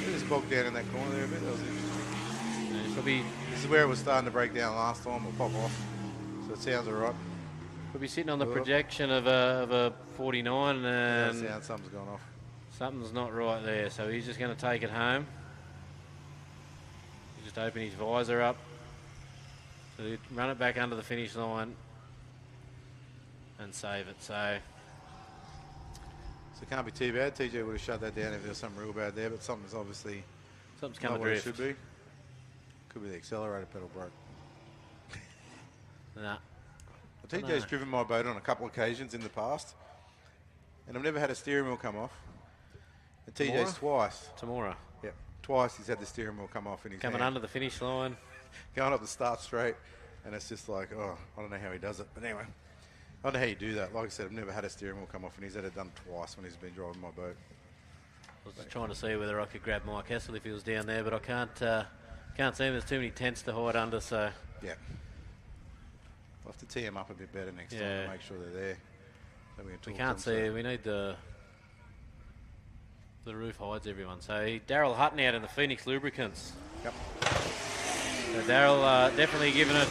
It was bogged down in that corner there a bit. That was interesting. Yeah, this is where it was starting to break down last time or pop off. So it sounds all right. Could be sitting on the projection of a 49 and something's gone off. Something's not right there, so he's just going to take it home. Just open his visor up. So he'd run it back under the finish line and save it. So it can't be too bad. TJ would have shut that down if there was something real bad there, but something's obviously come not what adrift. It should be. Could be the accelerator pedal broke. Nah. Well, TJ's driven my boat on a couple of occasions in the past, and I've never had a steering wheel come off. And TJ's twice. Tomorrow. Yep. Twice he's had the steering wheel come off in his Coming hand. under the finish line. Going up the start straight, and it's just like, oh, I don't know how he does it. But anyway, I don't know how you do that. Like I said, I've never had a steering wheel come off, and he's had it done twice when he's been driving my boat. I was just trying to see whether I could grab Mike Hessel if he was down there, but I can't see him. There's too many tents to hide under, so. Yeah. We'll have to tee him up a bit better next time to make sure they're there. So we can't see. We need the roof hides everyone. So Daryl Hutton out in the Phoenix Lubricants. Yep. So Daryl definitely giving it.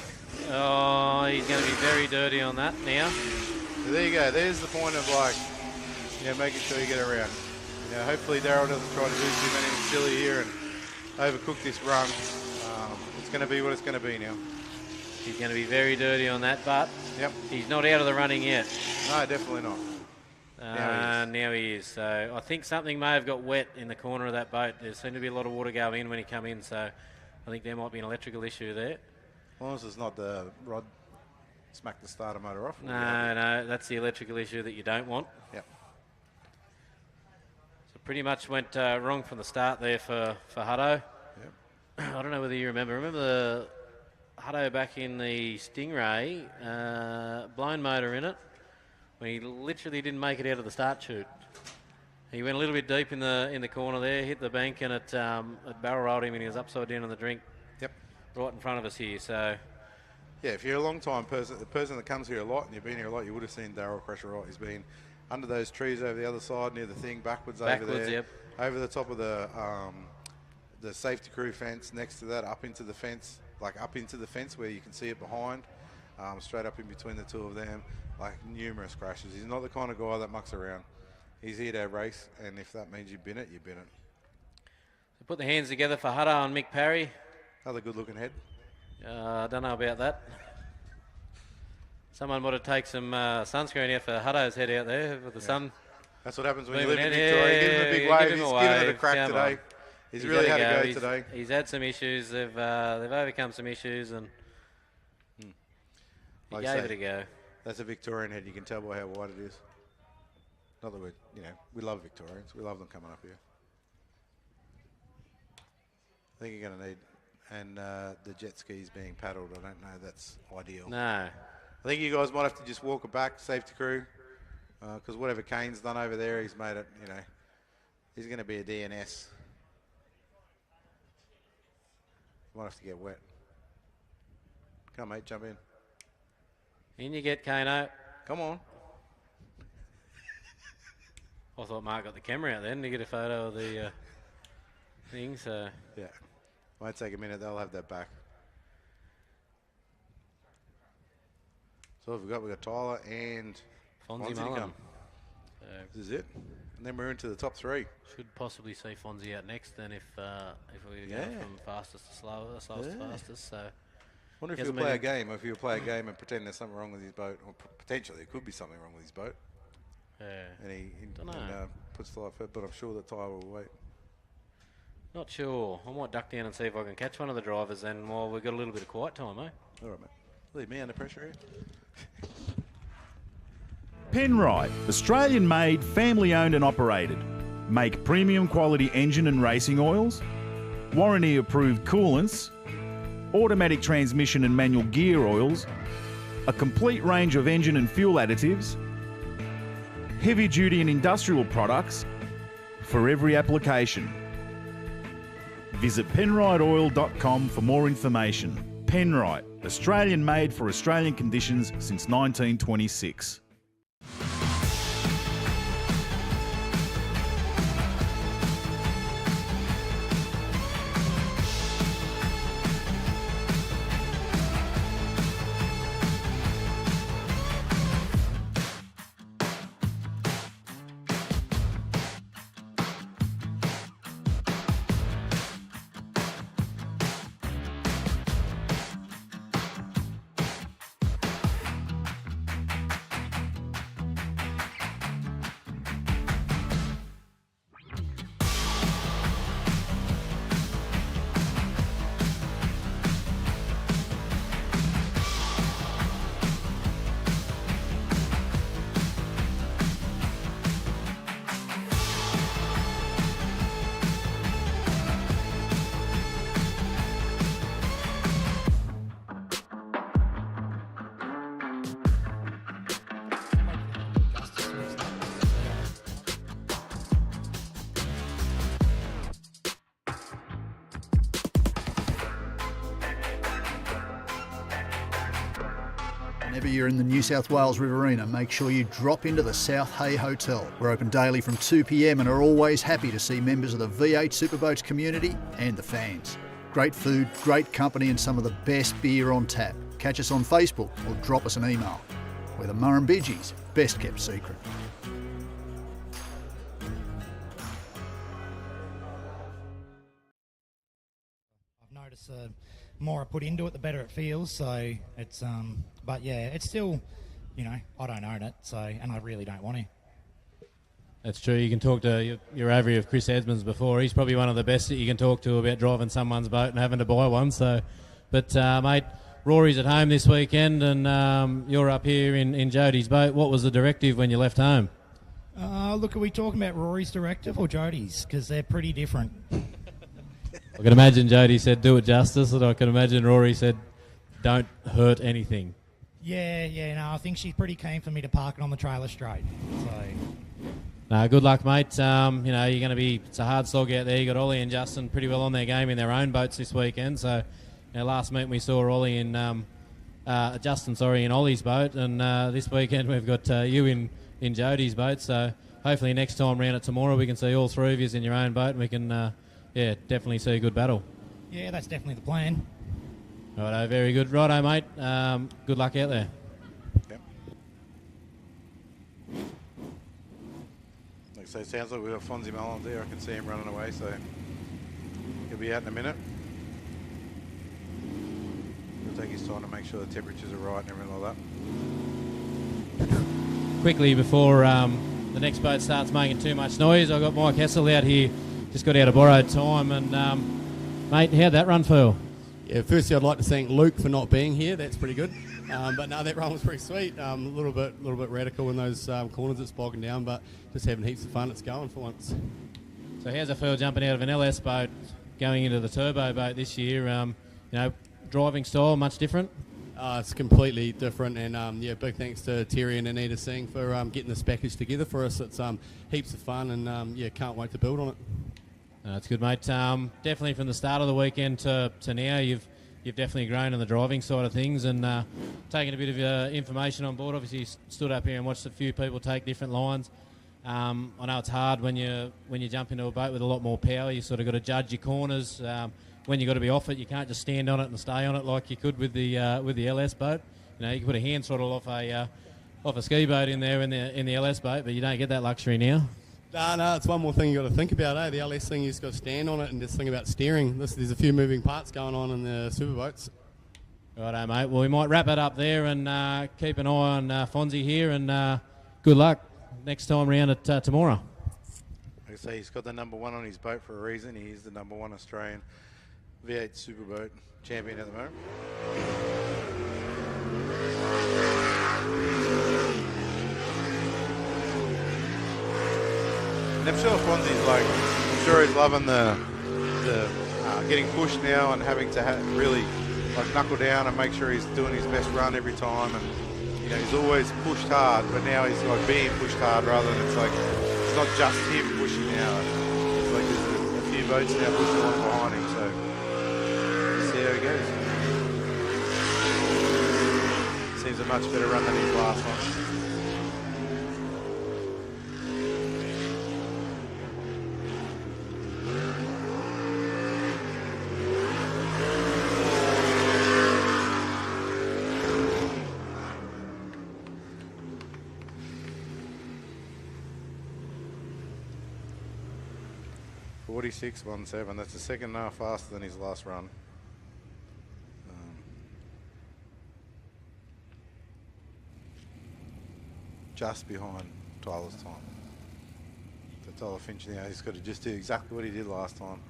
Oh, he's going to be very dirty on that now. So there you go. There's the point of making sure you get around. Hopefully Daryl doesn't try to do too many silly here and overcook this run. It's going to be what it's going to be now. He's going to be very dirty on that, but he's not out of the running yet. No, definitely not. Now he is. So I think something may have got wet in the corner of that boat. There seemed to be a lot of water going in when he came in, so I think there might be an electrical issue there. As long as it's not the rod smack the starter motor off. No, that's the electrical issue that you don't want. Yep. So pretty much went wrong from the start there for Hutto. Yep. I don't know whether you remember the Hutto back in the Stingray, blown motor in it, when he literally didn't make it out of the start chute. He went a little bit deep in the corner there, hit the bank, and it barrel rolled him, and he was upside down on the drink. Yep. Right in front of us here. So. Yeah, if you're a long time person, the person that comes here a lot, and you've been here a lot, you would have seen Daryl Crusher right. He's been under those trees over the other side near the thing, backwards over there, yep. Over the top of the safety crew fence, next to that, up into the fence, where you can see it behind, straight up in between the two of them, like numerous crashes. He's not the kind of guy that mucks around. He's here to race, and if that means you bin it, you bin it. So put the hands together for Hutto and Mick Parry. Another good-looking head. I don't know about that. Someone might have taken some sunscreen out for Hutto's head out there with the sun. That's what happens when you live in Victoria. Give him a big wave. He's giving it a crack today. He's really had a go today. He's had some issues. They've overcome some issues, and he gave it a go. That's a Victorian head. You can tell by how wide it is. Not that we love Victorians. We love them coming up here. I think you're going to need, and the jet skis being paddled, I don't know that's ideal. No. I think you guys might have to just walk it back, safety crew, because whatever Kane's done over there, he's made it, he's going to be a DNS. Might have to get wet. Come on, mate, jump in. In you get, Kano. Come on. I thought Mark got the camera out then to get a photo of the thing, so. Yeah. Might take a minute, they'll have that back. So what have we got Tyler and Fonzie to Mullen. come. This is it. And then we're into the top three. Should possibly see Fonzie out next then if we go from fastest to slowest to fastest. So. I wonder if he'll play a game, or if he'll play a game and pretend there's something wrong with his boat, or potentially there could be something wrong with his boat. Yeah. And he puts the life out, but I'm sure that Tyler will wait. Not sure. I might duck down and see if I can catch one of the drivers then while we've got a little bit of quiet time, eh? All right, mate. Leave me under pressure here. Penrite, Australian-made, family-owned and operated. Make premium quality engine and racing oils, warranty-approved coolants, automatic transmission and manual gear oils, a complete range of engine and fuel additives, heavy-duty and industrial products for every application. Visit penriteoil.com for more information. Penrite, Australian made for Australian conditions since 1926. Whenever you're in the New South Wales Riverina, make sure you drop into the South Hay Hotel. We're open daily from 2 p.m. and are always happy to see members of the V8 Superboats community and the fans. Great food, great company and some of the best beer on tap. Catch us on Facebook or drop us an email. We're the Murrumbidgee's best kept secret. I've noticed the more I put into it, the better it feels. So it's, but yeah, it's still, you know, I don't own it, so, and I really don't want to. That's true. You can talk to your Avery of Chris Edmonds before. He's probably one of the best that you can talk to about driving someone's boat and having to buy one. So, but mate, Rory's at home this weekend, and you're up here in Jody's boat. What was the directive when you left home? Look, are we talking about Rory's directive or Jody's? Because they're pretty different. I can imagine Jody said, do it justice, and I can imagine Rory said, don't hurt anything. Yeah, no, I think she's pretty keen for me to park it on the trailer straight. So, Good luck, mate. You know, you're going to be, it's a hard slog out there. You got Ollie and Justin pretty well on their game in their own boats this weekend. So, you know, last meet we saw Ollie in, Justin, in Ollie's boat, and this weekend we've got you in Jody's boat. So, hopefully next time round at tomorrow we can see all three of you in your own boat, and we can, definitely see a good battle. Yeah, that's definitely the plan. Righto, very good. Righto, mate. Good luck out there. Yep. Like I say, it sounds like we've got Fonzie Mullins there. I can see him running away, so he'll be out in a minute. He'll take his time to make sure the temperatures are right and everything like that. Quickly, before the next boat starts making too much noise, I've got Mike Hessel out here. Just got out of borrowed time, and mate, how'd that run feel? Yeah, firstly I'd like to thank Luke for not being here. That's pretty good. But no, that run was pretty sweet. A little bit radical in those corners that's bogging down, but just having heaps of fun. It's going for once. So how's it feel jumping out of an LS boat, going into the turbo boat this year? You know, driving style much different? It's completely different, and big thanks to Terry and Anita Singh for getting this package together for us. It's heaps of fun, and can't wait to build on it. That's good, mate. Definitely from the start of the weekend to now, you've definitely grown on the driving side of things, and taken a bit of information on board. Obviously, you stood up here and watched a few people take different lines. I know it's hard when you jump into a boat with a lot more power. You sort of got to judge your corners. When you got to be off it, you can't just stand on it and stay on it like you could with the LS boat. You know, you can put a hand throttle off a ski boat in there in the LS boat, but you don't get that luxury now. No, it's one more thing you got to think about, The LS thing, you just got to stand on it and just think about steering. There's a few moving parts going on in the superboats. Righto, mate. Well, we might wrap it up there and keep an eye on Fonzie here, and good luck next time round at tomorrow. Like I say, he's got the number one on his boat for a reason. He is the number one Australian V8 Superboat champion at the moment. And I'm sure Fonzie's I'm sure he's loving the getting pushed now and having to really knuckle down and make sure he's doing his best run every time. And you know, he's always pushed hard, but now he's being pushed hard rather than it's not just him pushing now. It's there's a few 2 boats now pushing one behind him, so let's see how he goes. Seems a much better run than his last one. .46.17. That's a second and a half faster than his last run. Just behind Tyler's time. So Tyler Finch now, he's got to just do exactly what he did last time.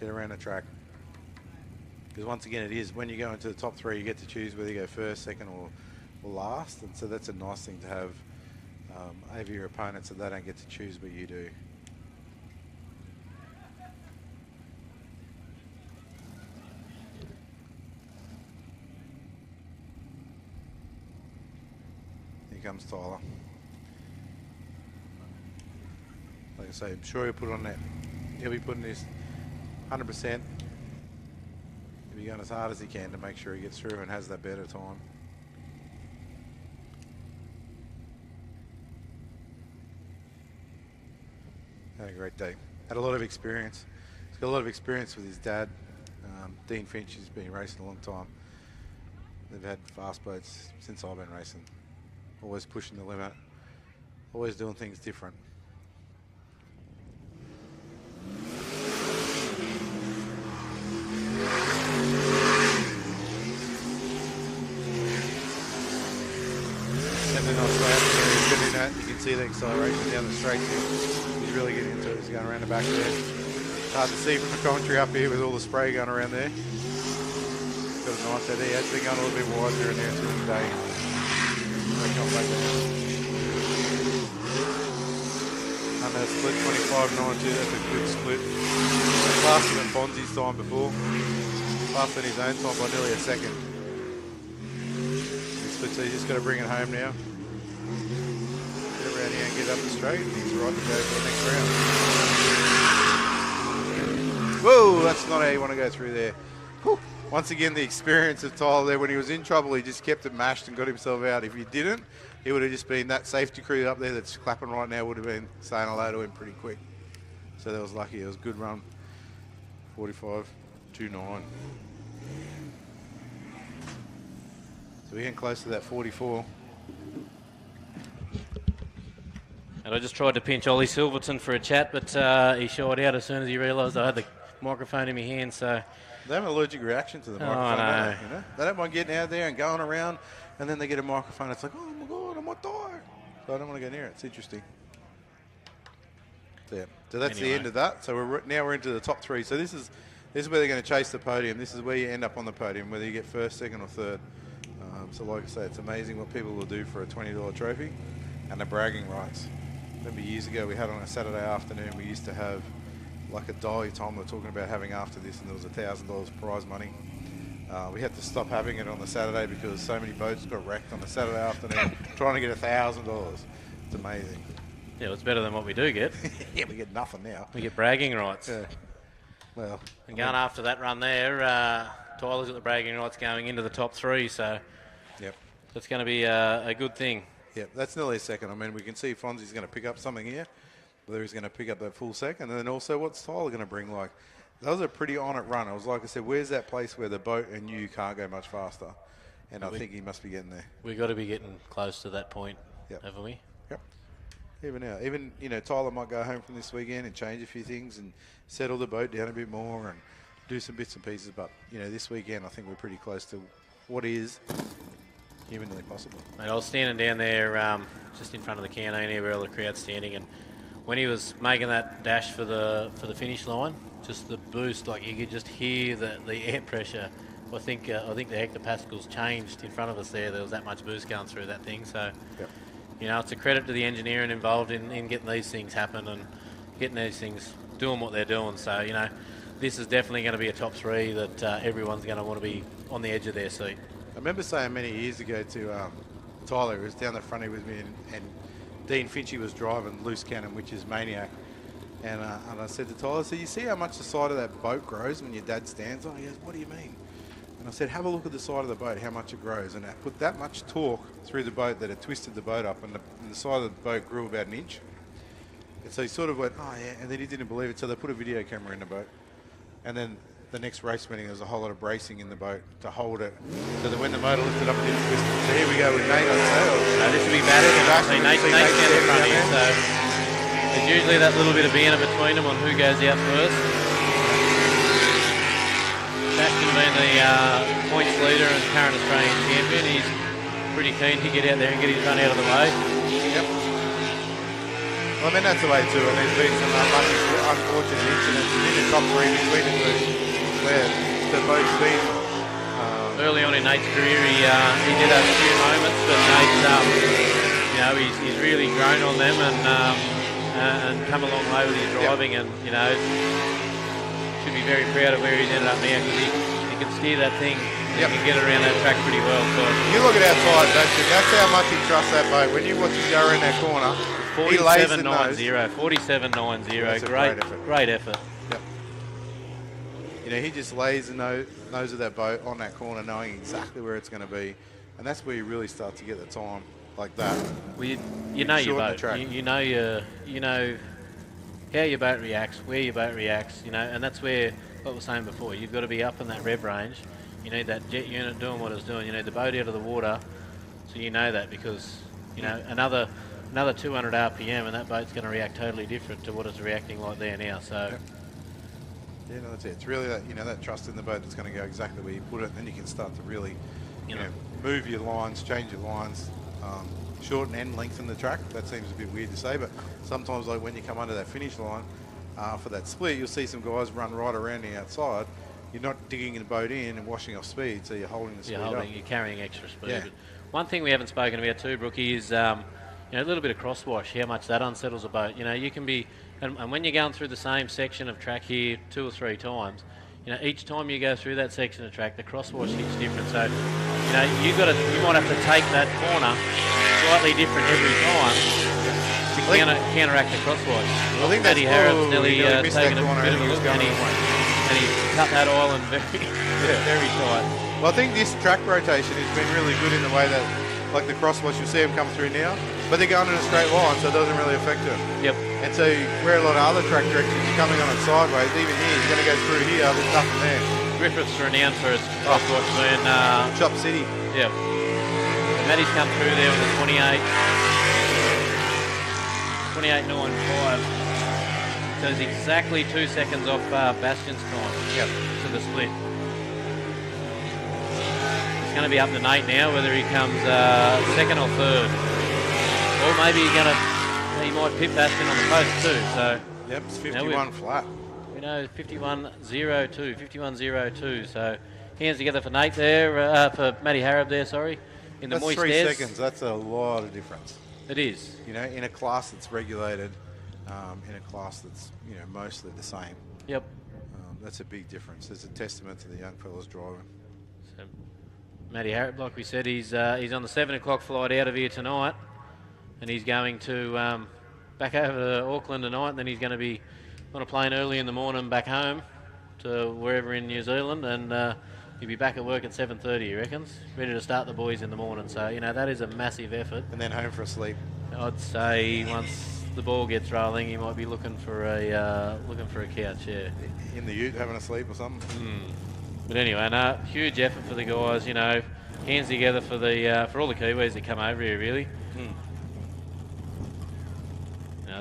Get around the track. Because once again, it is when you go into the top 3, you get to choose whether you go first, second, or last. And so that's a nice thing to have over your opponents, so they don't get to choose, but you do. Comes Tyler. Like I say, I'm sure he'll put on that. He'll be putting this 100%. He'll be going as hard as he can to make sure he gets through and has that better time. Had a great day. Had a lot of experience. He's got a lot of experience with his dad. Dean Finch has been racing a long time. They've had fast boats since I've been racing. Always pushing the limit, always doing things different. And then he's getting that. You can see the acceleration down the straight. He's really getting into it. He's going around the back there. Hard to see from the commentary up here with all the spray going around there. Got a nice head. He has been going a little bit wider here and there through the day. Under split 25.92, that's a good split. Faster than Fonzie's time before. Faster than his own time by nearly a second. So he's just got to bring it home now. Get around here and get up the straight. He's right to go for the next round. Whoa, that's not how you want to go through there. Whew. Once again, the experience of Tyler there. When he was in trouble, he just kept it mashed and got himself out. If he didn't, he would have just been that safety crew up there that's clapping right now would have been saying hello to him pretty quick. So that was lucky. It was a good run. 45.29. So we're getting close to that 44. And I just tried to pinch Ollie Silverton for a chat, but he shied out as soon as he realised I had the microphone in my hand. So they have an allergic reaction to the microphone. No. You know? They don't mind getting out there and going around, and then they get a microphone. It's like, oh my God, I might die. So I don't want to go near it. It's interesting. So, yeah. So that's the end of that. So now we're into the top 3. So this is where they're going to chase the podium. This is where you end up on the podium, whether you get first, second, or third. So like I say, it's amazing what people will do for a $20 trophy and the bragging rights. Remember years ago we had on a Saturday afternoon, we used to have like a dolly time we were talking about having after this, and there was $1,000 prize money. We had to stop having it on the Saturday because so many boats got wrecked on the Saturday afternoon trying to get $1,000. It's amazing. Yeah, well, it's better than what we do get. Yeah, we get nothing now. We get bragging rights. Yeah. Well, and going after that run there, Tyler's got the bragging rights going into the top 3, so yep, that's going to be a good thing. Yep, that's nearly a second. I mean, we can see Fonzie's going to pick up something here, whether he's going to pick up that full second, and then also what's Tyler going to bring. Like, that was a pretty on it run. It was like I said, where's that place where the boat and you can't go much faster? And I think he must be getting there. We've got to be getting close to that point, haven't we? Yep. Even now, Tyler might go home from this weekend and change a few things and settle the boat down a bit more and do some bits and pieces. But, this weekend I think we're pretty close to what is humanly possible. Mate, I was standing down there just in front of the canteen here where all the crowd's standing, and when he was making that dash for the finish line, just the boost, like you could just hear the air pressure. I think the hectopascals changed in front of us there. There was that much boost going through that thing. So, it's a credit to the engineering involved in getting these things happen and getting these things doing what they're doing. So, this is definitely going to be a top 3 that everyone's going to want to be on the edge of their seat. I remember saying many years ago to Tyler, who was down the front here with me, and Dean Finchie was driving Loose Cannon, which is Maniac. And I said to Tyler, so you see how much the side of that boat grows when your dad stands on it? He goes, what do you mean? And I said, have a look at the side of the boat, how much it grows. And I put that much torque through the boat that it twisted the boat up, and the side of the boat grew about an inch. And so he sort of went, oh yeah, and then he didn't believe it, so they put a video camera in the boat. And then the next race meeting, there was a whole lot of bracing in the boat to hold it, so that when the motor lifted up, it didn't twist it. So here we go with Nate on sail. This will be battered. Nate's down the front here, so there's usually that little bit of banter between them on who goes out first. Sebastian being the points leader and current Australian champion, he's pretty keen to get out there and get his run out of the way. Yep. Well, I mean, that's the way too, and there's been some unfortunate incidents in the top three between the two, where the boat's been... Early on in Nate's career, he did have a few moments, but Nate's, he's really grown on them and come a long way with his driving, and, should be very proud of where he's ended up now, because he can steer that thing. He can get around that track pretty well. So you look at outside, that's how much he trusts that boat. When you watch him go around that corner, 47.90, 47.90. Great effort. Yep. He just lays the nose of that boat on that corner, knowing exactly where it's going to be, and that's where you really start to get the time like that. Well, you know your boat. You know how your boat reacts, where your boat reacts, and that's where, what we were saying before, you've got to be up in that rev range. You need that jet unit doing what it's doing. You need the boat out of the water, so you know that, because another 200 RPM and that boat's going to react totally different to what it's reacting like there now. So. Yep. Yeah, no, that's it. It's really that that trust in the boat that's going to go exactly where you put it, and then you can start to really, move your lines, change your lines, shorten and lengthen the track. That seems a bit weird to say, but sometimes, like when you come under that finish line for that split, you'll see some guys run right around the outside. You're not digging the boat in and washing off speed, so you're holding the speed up. You're carrying extra speed. Yeah. But one thing we haven't spoken about too, Brookie, is a little bit of crosswash, how much that unsettles a boat. You can be, and when you're going through the same section of track here 2 or 3 times, each time you go through that section of track, the crosswash hits different. So, you might have to take that corner slightly different every time to counteract the crosswash. I think that's Matty Harrop's nearly missed taken that a corner bit of a look, and he cut that island very tight. Well, I think this track rotation has been really good in the way that, like the crosswash, you'll see them come through now, but they're going in a straight line, so it doesn't really affect them. Yep. And so where a lot of other track directions are coming on it sideways, even here, you're going to go through here, there's nothing there. Griffith's renowned for his crosswash being... Chop City. Yep. So Matty's come through there with a 28.95. So it's exactly 2 seconds off Bastian's time. Yep. To the split. It's going to be up to Nate now, whether he comes second or third. Or maybe he might pit Bastian on the post too. So yep, it's 51 flat. We know 51.02. So hands together for Nate there, for Matty Harrop there, sorry. In the moist 3 airs. seconds, that's a lot of difference. It is. In a class that's regulated, in a class that's, mostly the same. Yep. That's a big difference. It's a testament to the young fellas driving. So, Matty Harrop, like we said, he's on the 7 o'clock flight out of here tonight, and he's going to back over to Auckland tonight, and then he's going to be on a plane early in the morning back home to wherever in New Zealand, and he'll be back at work at 7:30, he reckons, ready to start the boys in the morning. So, that is a massive effort. And then home for a sleep. I'd say once the ball gets rolling, he might be looking for a couch, yeah. In the ute, having a sleep or something. But anyway, huge effort for the guys. Hands together for all the Kiwis that come over here, really.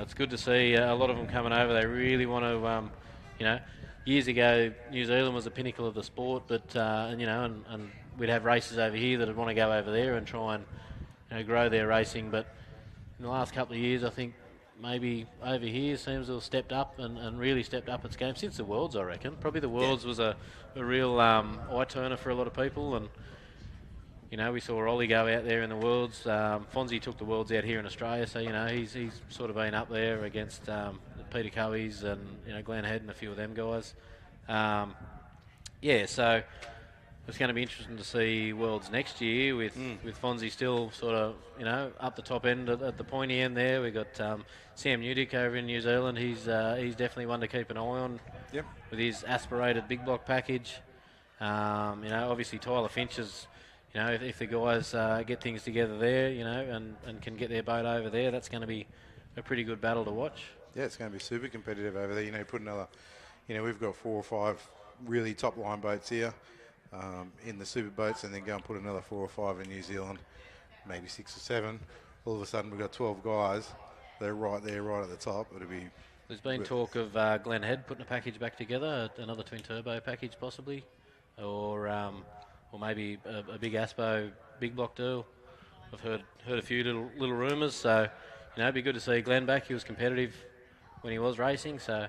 It's good to see a lot of them coming over. They really want to, years ago, New Zealand was the pinnacle of the sport, but and we'd have races over here that would want to go over there and try and grow their racing. But in the last couple of years, I think maybe over here seems to have stepped up and really stepped up its game since the Worlds, I reckon. Probably the Worlds was a real eye-turner for a lot of people, and we saw Ollie go out there in the Worlds. Fonzie took the Worlds out here in Australia, so he's sort of been up there against Peter Coeys and Glenn Head and a few of them guys. So it's going to be interesting to see Worlds next year with Fonzie still sort of, up the top end at the pointy end there. We've got Sam Newdick over in New Zealand. He's definitely one to keep an eye on. Yep. With his aspirated big block package. Obviously Tyler Finch is, if the guys get things together there, and can get their boat over there, that's going to be a pretty good battle to watch. Yeah, it's going to be super competitive over there. Put another, we've got 4 or 5 really top line boats here in the superboats, and then go and put another 4 or 5 in New Zealand, maybe 6 or 7. All of a sudden we've got 12 guys. They're right there, right at the top. It'll be. There's been talk of Glenn Head putting a package back together, another twin turbo package possibly, or maybe a big Aspo big block deal. I've heard a few little rumours, so it'd be good to see Glenn back. He was competitive when he was racing, so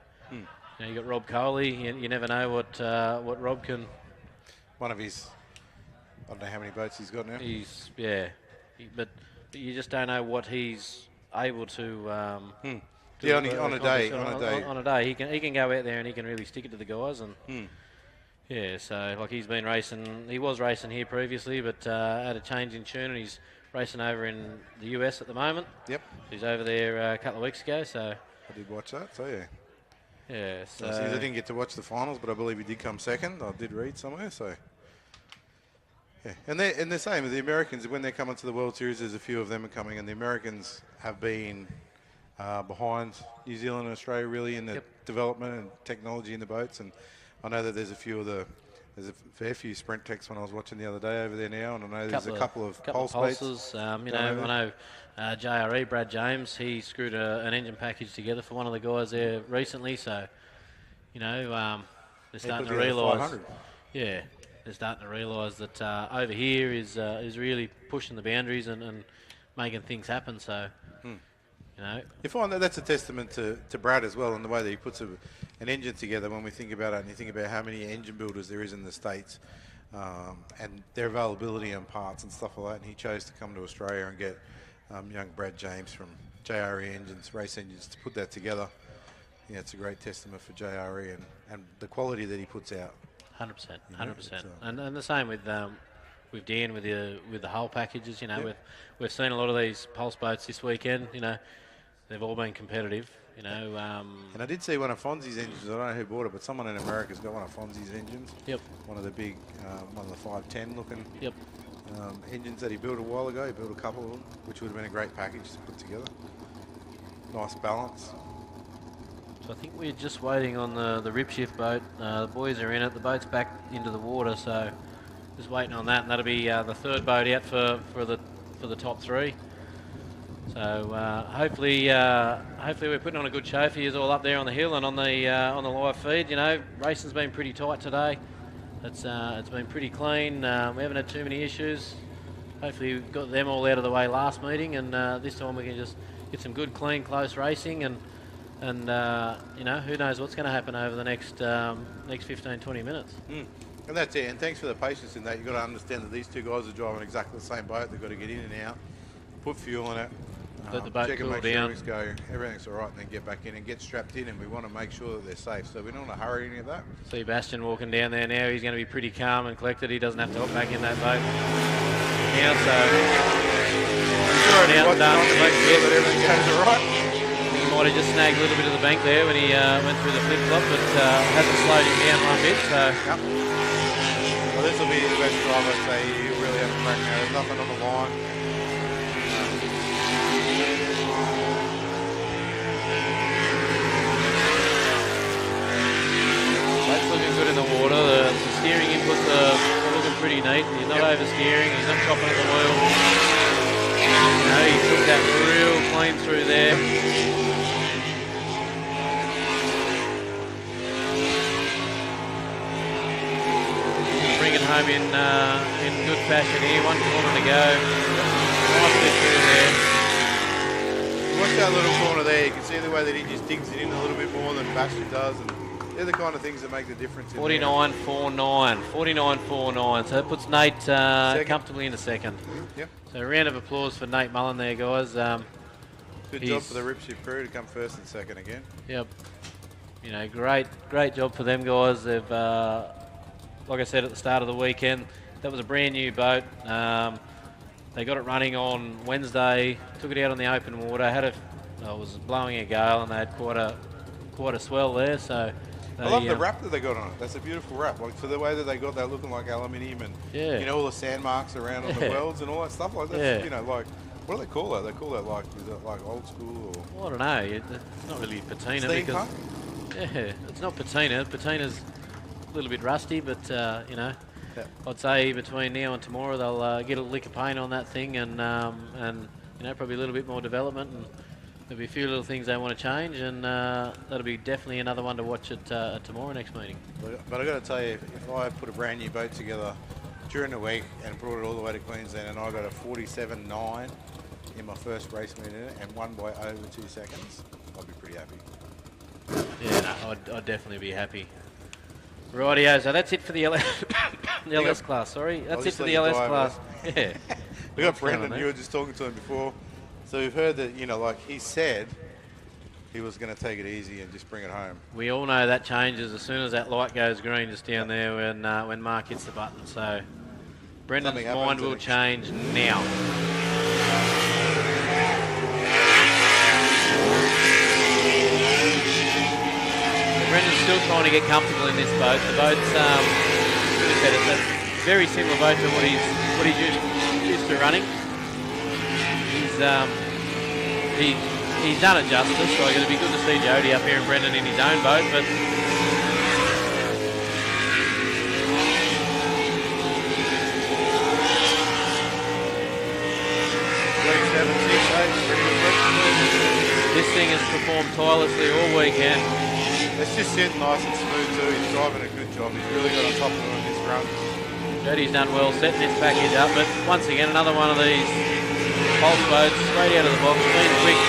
you got Rob Coley. You never know what Rob can. One of his, I don't know how many boats he's got now. But you just don't know what he's able to. Yeah, on a day, he can go out there and he can really stick it to the guys, and so like he's been racing. He was racing here previously, but had a change in tune, and he's racing over in the US at the moment. Yep, he's over there a couple of weeks ago. So I did watch that. So yeah. Yeah, so I didn't get to watch the finals, but I believe he did come second. I did read somewhere, so. Yeah, and they're same with the Americans. When they're coming to the World Series, there's a few of them are coming, and the Americans have been behind New Zealand and Australia really in the development and technology in the boats. And I know that there's a fair few sprint techs when I was watching the other day over there now, and I know there's a couple of pulses. I know JRE, Brad James, he screwed an engine package together for one of the guys there recently, so they're starting to realise. Yeah, they're starting to realise that over here is really pushing the boundaries and making things happen. So. You find that's a testament to Brad as well, and the way that he puts an engine together. When we think about it, and you think about how many engine builders there is in the States, and their availability on parts and stuff like that, and he chose to come to Australia and get young Brad James from JRE Engines, Race Engines, to put that together. Yeah, it's a great testament for JRE and the quality that he puts out. 100%, 100%, and the same with Dan with the hull packages. We've seen a lot of these pulse boats this weekend. They've all been competitive, And I did see one of Fonzie's engines. I don't know who bought it, but someone in America's got one of Fonzie's engines. Yep. One of the big, one of the 510 looking engines that he built a while ago. He built a couple of them, which would have been a great package to put together. Nice balance. So I think we're just waiting on the rip shift boat. The boys are in it. The boat's back into the water, so just waiting on that, and that'll be the third boat out for the top 3. So hopefully we're putting on a good show for you all up there on the hill and on the live feed. Racing's been pretty tight today. It's been pretty clean. We haven't had too many issues. Hopefully we got them all out of the way last meeting, and this time we can just get some good, clean, close racing, and who knows what's going to happen over the next 15-20 minutes. And that's it. And thanks for the patience in that. You've got to understand that these two guys are driving exactly the same boat. They've got to get in and out, put fuel in it, let the boat check cool and make down. sure everything's all right, and then get back in and get strapped in. And we want to make sure that they're safe. So we don't want to hurry any of that. See Bastian walking down there now. He's going to be pretty calm and collected. He doesn't have to hop back in that boat now. So he's already out and done to make sure that everything goes all right. He might have just snagged a little bit of the bank there when he went through the flip-flop, but hasn't slowed him down one bit. So. Yep. Well, this will be the best drive, I'd say. You really have to crack now. There's nothing on the line. Boat's looking good in the water. The steering inputs are looking pretty neat. He's not oversteering. He's not chopping at the wheel. He took that real clean through there. Bring it home in good fashion here. One corner to go. Nice bit through there. Watch that little corner there. You can see the way that he just digs it in a little bit more than Bastian does, and they're the kind of things that make the difference. 49.49. 49.49. So that puts Nate comfortably into second. Yep. So a round of applause for Nate Mullen there, guys. Good job for the rip shift crew to come first and second again. Yep. Great job for them guys. They've like I said at the start of the weekend, that was a brand new boat. They got it running on Wednesday, took it out on the open water, it was blowing a gale, and they had quite a swell there. So I love the wrap that they got on it. That's a beautiful wrap. Like for the way that they got that looking like aluminium and you know all the sand marks around on the welds and all that stuff like that. Yeah. You know, like what do they call that? They call that like is it like old school or? Well, I don't know. It's not really patina Steampunk? because it's not patina. Patina's a little bit rusty, but you know, I'd say between now and tomorrow they'll get a lick of paint on that thing and you know probably a little bit more development, and there'll be a few little things they want to change, and that'll be definitely another one to watch at tomorrow next meeting. But I got to tell you, if I put a brand new boat together during the week and brought it all the way to Queensland, and I got a 47.9 in my first race meeting and won by over 2 seconds, I'd be pretty happy. Yeah, no, I'd definitely be happy. Rightio, so that's it for the LS class. Sorry, that's it for the LS class. Yeah, we got Brendan. You were just talking to him before, so we've heard that like he said he was going to take it easy and just bring it home. We all know that changes as soon as that light goes green just down there when Mark hits the button. So Brendan's mind will change now. Brendan's still trying to get comfortable in this boat. The boat's it's a very similar boat to what he's used to running. He's done it justice, so it'll be good to see Jody up here and Brendan in his own boat, but this thing has performed tirelessly all weekend. It's just sitting nice and smooth too. He's driving a good job. He's really got on top of it on this run. Jody's done well setting this package up, but once again another one of these pulse boats straight out of the box, clean quick.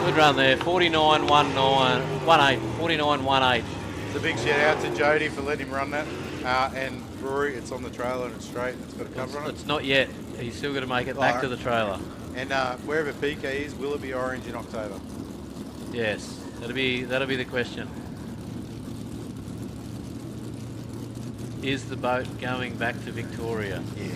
Good run there, 49.18. It's a big shout out to Jody for letting him run that, and Rory. It's on the trailer and it's straight. It's got a cover on it. It's not yet. He's still got to make it back to the trailer. And wherever PK is, will it be orange in October? Yes, that'll be the question. Is the boat going back to Victoria? Yeah.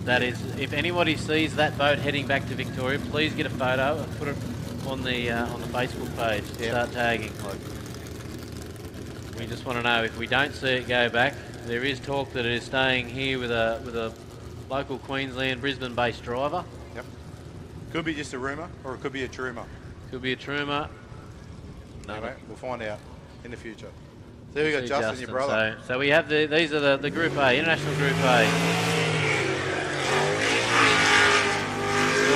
That is, if anybody sees that boat heading back to Victoria, please get a photo and put it on the Facebook page. Start tagging. We just want to know if we don't see it go back. There is talk that it is staying here with a local Queensland, Brisbane-based driver. Yep. Could be just a rumour, or it could be a trumour. Could be a trumour. No, anyway, we'll find out in the future. So we got Justin, your brother. So we have these are the Group A, International Group A.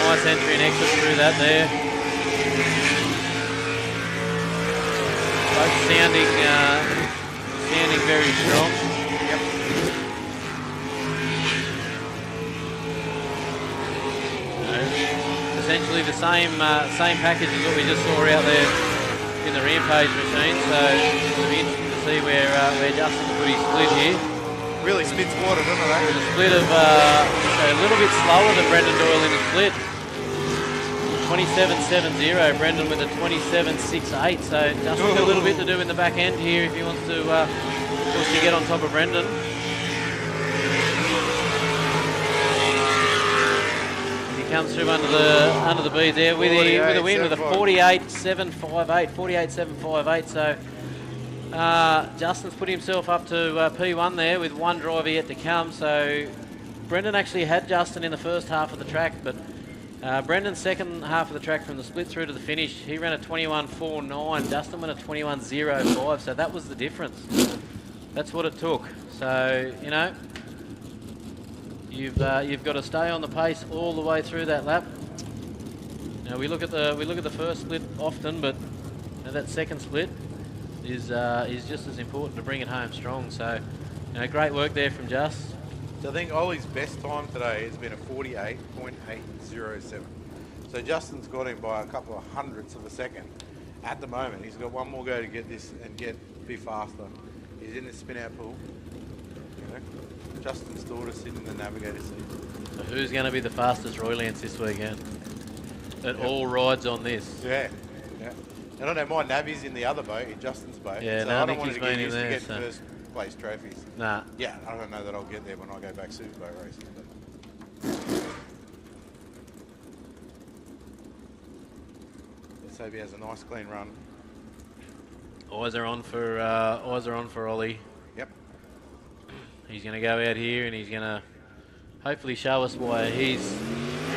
Nice entry and exit through that there. Both sounding very strong. Yep. Essentially the same package as what we just saw out there in the Rampage machine. So it'll be interesting to see where Justin put his split here. Really spits water, doesn't it? With a split of a little bit slower than Brendan Doyle in the split. 27.70, Brendan with a 27.68. So Justin's got a little bit to do in the back end here if he wants to get on top of Brendan. He comes through under the bead there with a win with a 48.758. 48.758. So Justin's put himself up to P1 there with one driver yet to come. So Brendan actually had Justin in the first half of the track, but Brendan's second half of the track from the split through to the finish, he ran a 21.49. Justin went a 21.05, so that was the difference. That's what it took. So, you know, you've got to stay on the pace all the way through that lap. Now we look at the first split often, but that second split is just as important to bring it home strong. So, you know, great work there from Just. So I think Ollie's best time today has been a 48.807. So Justin's got him by a couple of hundredths of a second at the moment. He's got one more go to get this and be faster. He's in the spin-out pool. You know, Justin's daughter sitting in the navigator seat. So who's going to be the fastest Roy Lance this weekend? It all rides on this. Yeah. And I know my Navy's in the other boat, in Justin's boat. Yeah, so no, I I don't think want he's to get been in used to there, getting so. first place trophies. Nah. Yeah, I don't know that I'll get there when I go back Superboat racing. But let's hope he has a nice clean run. Eyes are on for Ollie. Yep. He's going to go out here and he's going to hopefully show us why he's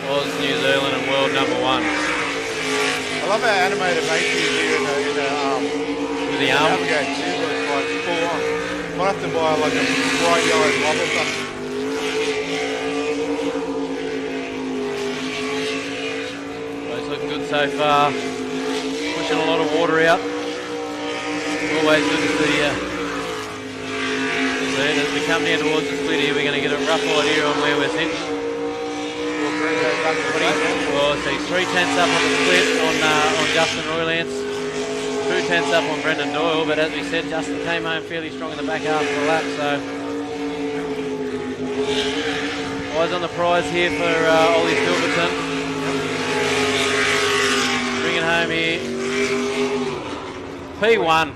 Oz, New Zealand and world #1. I love how animated Mate is here in the with the arm. Navigate too, but it's like full on. Might have to buy like a bright yellow blob or something. So he's looking good so far. Pushing a lot of water out. Always good to see. So as we come down towards the split here, we're going to get a rough idea on where we're sitting. Well, so he's 3 tenths up on the split on Justin Roylance, 2 tenths up on Brendan Doyle, but as we said, Justin came home fairly strong in the back half of the lap, so eyes on the prize here for Ollie Silverton. Bring it home here. P1.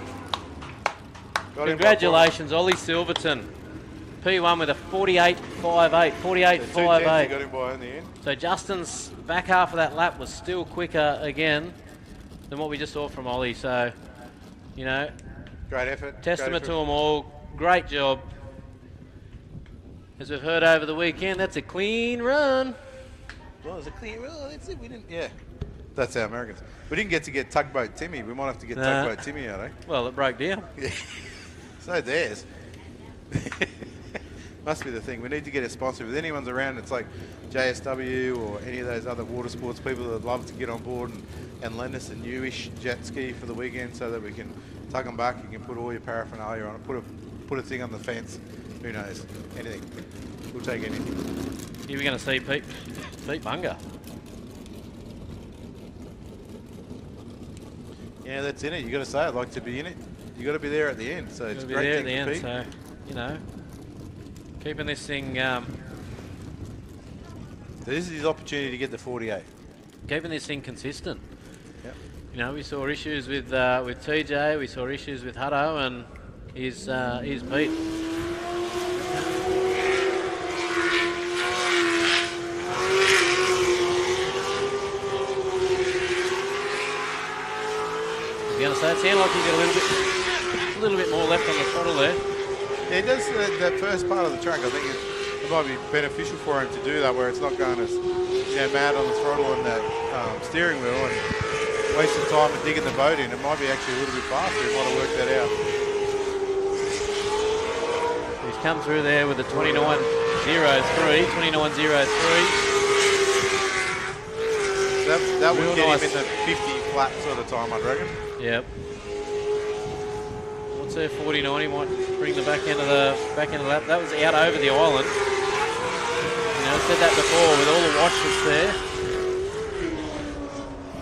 Congratulations, Ollie Silverton. P1 with a 48.58. 48.58. Got him by in the end. So Justin's back half of that lap was still quicker again than what we just saw from Ollie. So, you know, great effort. Testament to them all. Great job. As we've heard over the weekend, that's a clean run. Well, it's a clean run. That's it. We didn't. Yeah. That's our Americans. We didn't get to get Tugboat Timmy. We might have to get Tugboat Timmy out, eh? Well, it broke down. Yeah. So theirs. Must be the thing. We need to get a sponsor. If anyone's around, it's like JSW or any of those other water sports people that would love to get on board and lend us a newish jet ski for the weekend so that we can tuck them back. You can put all your paraphernalia on it, put a thing on the fence. Who knows? Anything. We'll take anything. Here we're going to see Pete Bunga. Yeah, that's in it. You got to say I'd like to be in it. You got to be there at the end. So it's a great thing to Pete. So, you know, keeping this thing. This is his opportunity to get the 48. Keeping this thing consistent. Yep. You know, we saw issues with TJ, we saw issues with Hutto, and here's Pete. I was going to say, it sounded like he got a little bit more left on the throttle there. Yeah, he does that first part of the track. I think it might be beneficial for him to do that, where it's not going as mad on the throttle and that steering wheel and wasting time and digging the boat in. It might be actually a little bit faster. He might have worked that out. He's come through there with a 29.03. 29.03. That would get him in the 50 flat sort of time, I'd reckon. Yep. What's there? 49. He might bring the back end of the lap. That was out over the island. You know, I said that before with all the watches there.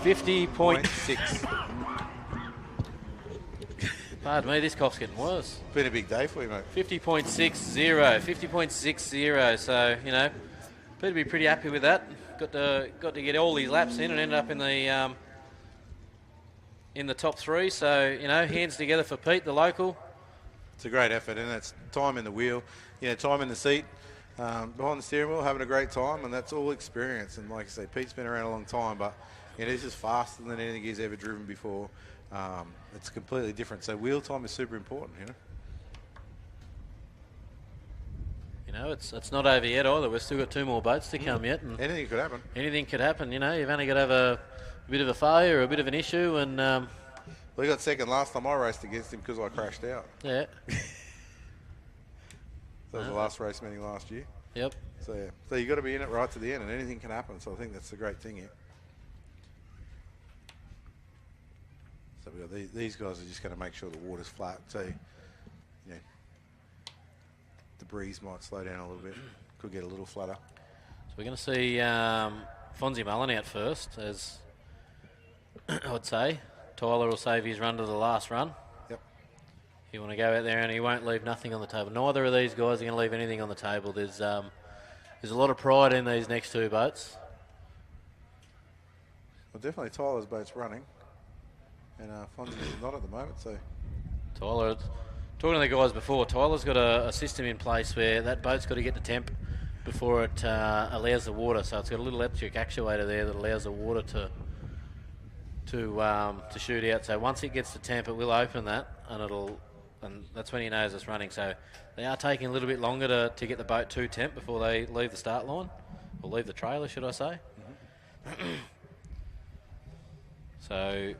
50.6. Pardon me, this cough's getting worse. Been a big day for you, mate. 50.60. 50.60. So, you know, Pete'd be pretty happy with that. Got to get all these laps in and ended up in the top 3. So, you know, hands together for Pete, the local. It's a great effort, and it's time in the wheel, time in the seat, behind the steering wheel, having a great time, and that's all experience. And like I say, Pete's been around a long time, but this is faster than anything he's ever driven before. It's completely different. So wheel time is super important, You know, it's not over yet either. We've still got 2 more boats to come yet. And anything could happen. Anything could happen. You know, you've only got to have a bit of a failure or a bit of an issue, and we got second last time I raced against him because I crashed out. Yeah. That was the last race meeting last year. Yep. So yeah, so you got to be in it right to the end, and anything can happen. So I think that's the great thing here. So we got these guys are just going to make sure the water's flat. So the breeze might slow down a little bit. Could get a little flatter. So we're going to see Fonzie Mullen out first, as I would say. Tyler will save his run to the last run. Yep. You want to go out there and he won't leave nothing on the table. Neither of these guys are going to leave anything on the table. There's a lot of pride in these next 2 boats. Well, definitely Tyler's boat's running. and Fonzie's is not at the moment. So Tyler, talking to the guys before, Tyler's got a system in place where that boat's got to get to temp before it allows the water. So it's got a little electric actuator there that allows the water to shoot out. So once it gets to temp, it will open that, and that's when he knows it's running. So they are taking a little bit longer to get the boat to temp before they leave the start line, or leave the trailer, should I say. So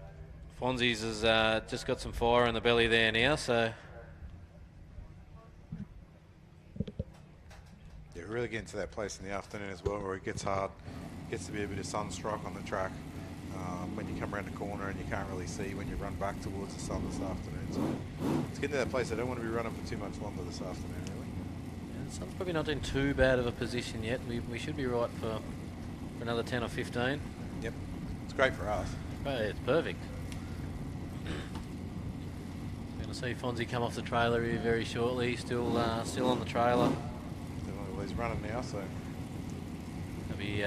Fonzie's has just got some fire in the belly there now, so yeah, really getting to that place in the afternoon as well where it gets hard, gets to be a bit of sunstrike on the track when you come around the corner and you can't really see when you run back towards the sun this afternoon. So it's getting to that place I don't want to be running for too much longer this afternoon, really. Yeah, the sun's probably not in too bad of a position yet. We should be right for another 10 or 15. Yep, it's great for us. Right, it's perfect. Going to see Fonzie come off the trailer here very shortly. Still on the trailer. Well, he's running now, so he'll be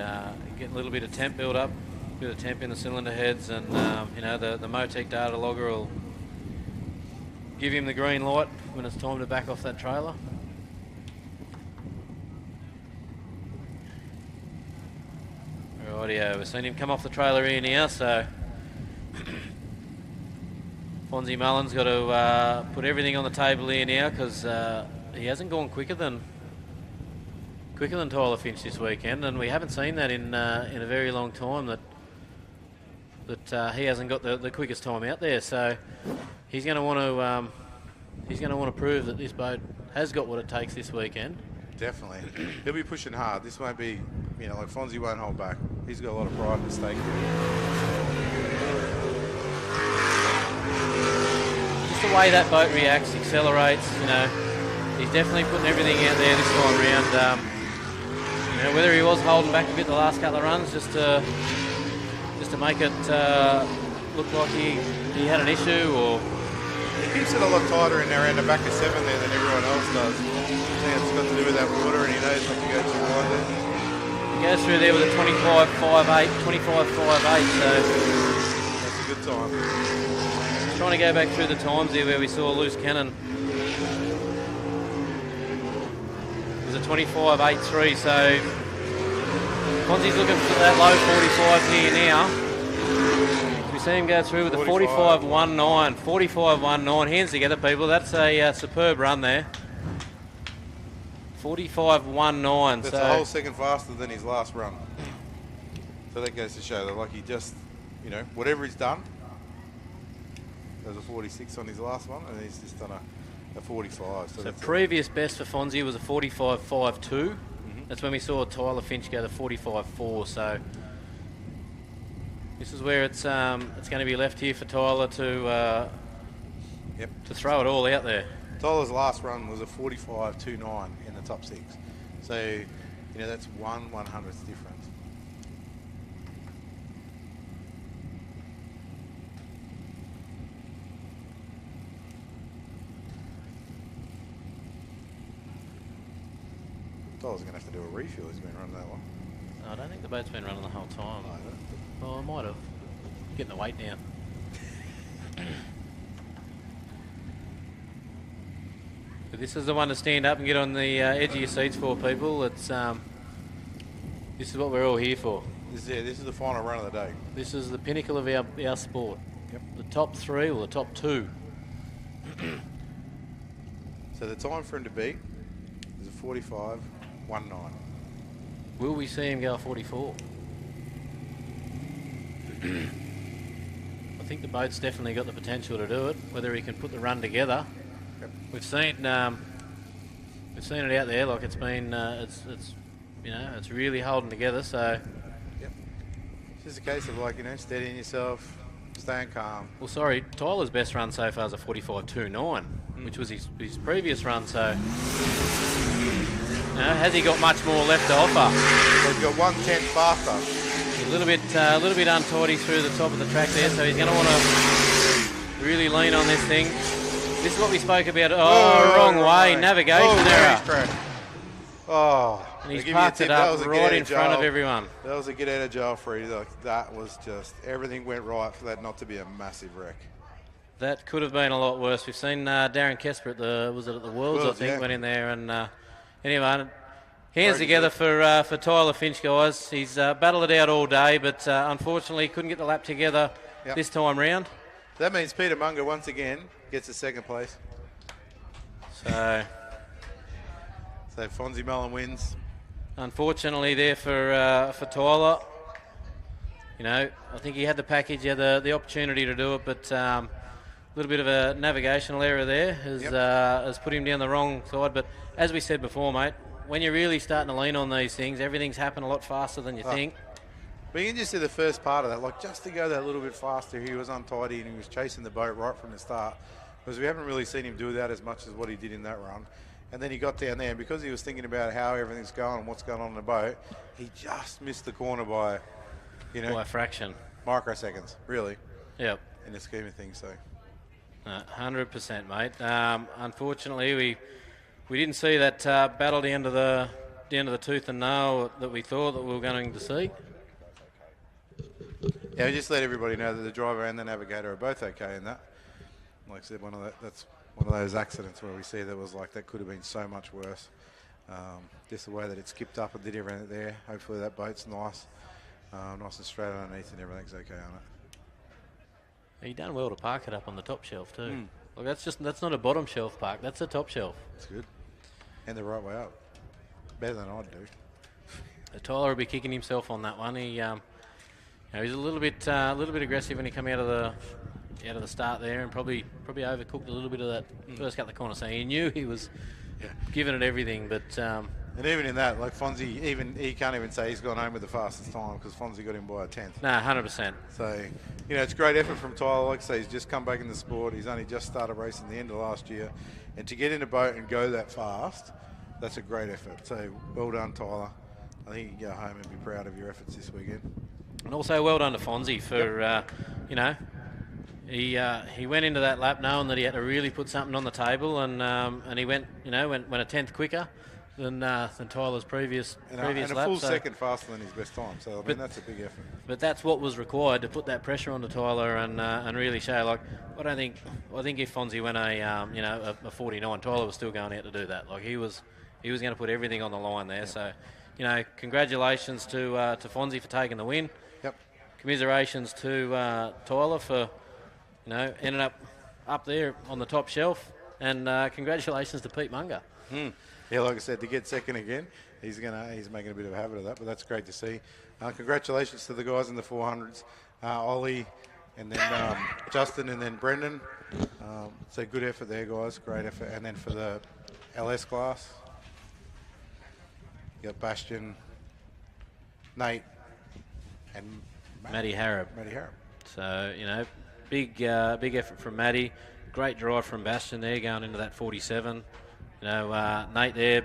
getting a little bit of temp build up, a bit of temp in the cylinder heads, and you know, the Motec data logger will give him the green light when it's time to back off that trailer. Rightio, we've seen him come off the trailer here now, so Fonzie Mullen's got to put everything on the table here now, because he hasn't gone quicker than Tyler Finch this weekend, and we haven't seen that in a very long time, that he hasn't got the quickest time out there. So he's going to want to prove that this boat has got what it takes this weekend. definitely. He'll be pushing hard. This won't be, you know, like Fonzie won't hold back. He's got a lot of pride at stake. Just the way that boat reacts, accelerates, you know, he's definitely putting everything out there this time around. You know, whether he was holding back a bit the last couple of runs just to make it look like he had an issue, or he keeps it a lot tighter in there around the back of 7 there than everyone else does. I think it's got to do with that water, and he knows not to go too wide there. He goes through there with a 25.58, 25.58, so that's a good time. Trying to go back through the times here where we saw Loose Cannon. It was a 25.83, so Fonzie's looking for that low 45 here now. We see him go through with a 45.19. 45.19. Hands together, people. That's a superb run there. 45.19. That's a whole second faster than his last run. So that goes to show that, like, he just, you know, whatever he's done, there was a 46 on his last one, and he's just done a 45. So previous best for Fonzie was a 45.52. That's when we saw Tyler Finch go to 45.4. So this is where it's going to be left here for Tyler to throw it all out there. Tyler's last run was a 45.29 in the top 6. So, you know, that's 1/100th difference. Tyler's going to have to do a refuel. He's been running that long. No, I don't think the boat's been running the whole time. Well, I might have. Getting the weight down. But this is the one to stand up and get on the edge of your seats for, people. It's this is what we're all here for. This is the final run of the day. This is the pinnacle of our sport. Yep. The top 3 or the top 2. So the time for him to beat is a 45.19. Will we see him go 44? I think the boat's definitely got the potential to do it. Whether he can put the run together, we've seen it out there. Like it's been, it's you know, it's really holding together. So It's just a case of, like, you know, steadying yourself, staying calm. Well, sorry, Tyler's best run so far is a 45.29, which was his previous run. So, you know, has he got much more left to offer? Well, he's got 1/10 faster. A little bit untidy through the top of the track there, so he's going to want to really lean on this thing. This is what we spoke about. Oh, wrong way. Navigation error. Oh, And he's I'll give you a parked tip, it that up was a get right out in of front of jail. everyone. That was a get out of jail free. Like, that was just, everything went right for that not to be a massive wreck. That could have been a lot worse. We've seen Darren Kesper at the Worlds, I think, yeah. went in there. And anyway, hands together for Tyler Finch, guys. He's battled it out all day, but unfortunately couldn't get the lap together this time round. That means Peter Munger once again gets a second place. So Fonzie Mullen wins. Unfortunately there for Tyler. You know, I think he had the package, he had the opportunity to do it, but a little bit of a navigational error there has put him down the wrong side. But as we said before, mate, when you're really starting to lean on these things, everything's happened a lot faster than you think. But you can just see the first part of that, like just to go that little bit faster, he was untidy and he was chasing the boat right from the start, because we haven't really seen him do that as much as what he did in that run. And then he got down there, and because he was thinking about how everything's going and what's going on in the boat, he just missed the corner by, by a fraction. Microseconds, really. Yep. In the scheme of things, so. 100%, mate. Unfortunately, we didn't see that battle down to the tooth and nail that we thought that we were going to see. Yeah, just let everybody know that the driver and the navigator are both okay in that. Like I said, that's one of those accidents where we see that could have been so much worse. Just the way that it skipped up and did everything there. Hopefully that boat's nice and straight underneath and everything's okay on it. He done well to park it up on the top shelf too. Like that's not a bottom shelf park, that's a top shelf. That's good. And the right way up. Better than I'd do. Tyler will be kicking himself on that one. He he's a little bit aggressive when he came out of the start there, and probably overcooked a little bit of that first couple of corners. So he knew he was giving it everything, but and even in that, like Fonzie, he can't even say he's gone home with the fastest time because Fonzie got him by a 10th. No, 100%. So it's great effort from Tyler. Like I say, he's just come back in the sport. He's only just started racing the end of last year, and to get in a boat and go that fast, that's a great effort. So well done, Tyler. I think you can go home and be proud of your efforts this weekend. And also well done to Fonzie for he went into that lap knowing that he had to really put something on the table, and he went a 10th quicker than Tyler's previous lap. And a full second faster than his best time. So I mean that's a big effort. But that's what was required to put that pressure onto Tyler and really show. Like I think if Fonzie went a 49, Tyler was still going out to do that. Like he was going to put everything on the line there. So congratulations to Fonzie for taking the win. Yep. Commiserations to Tyler for ended up there on the top shelf, and congratulations to Pete Munger. Yeah, like I said, to get second again, he's making a bit of a habit of that, but that's great to see. Congratulations to the guys in the 400s, Ollie, and then Justin, and then Brendan. So good effort there, guys. Great effort. And then for the LS class, you got Bastian, Nate, and Matty Harrop. So big effort from Matty. Great drive from Bastian there, going into that 47. Nate there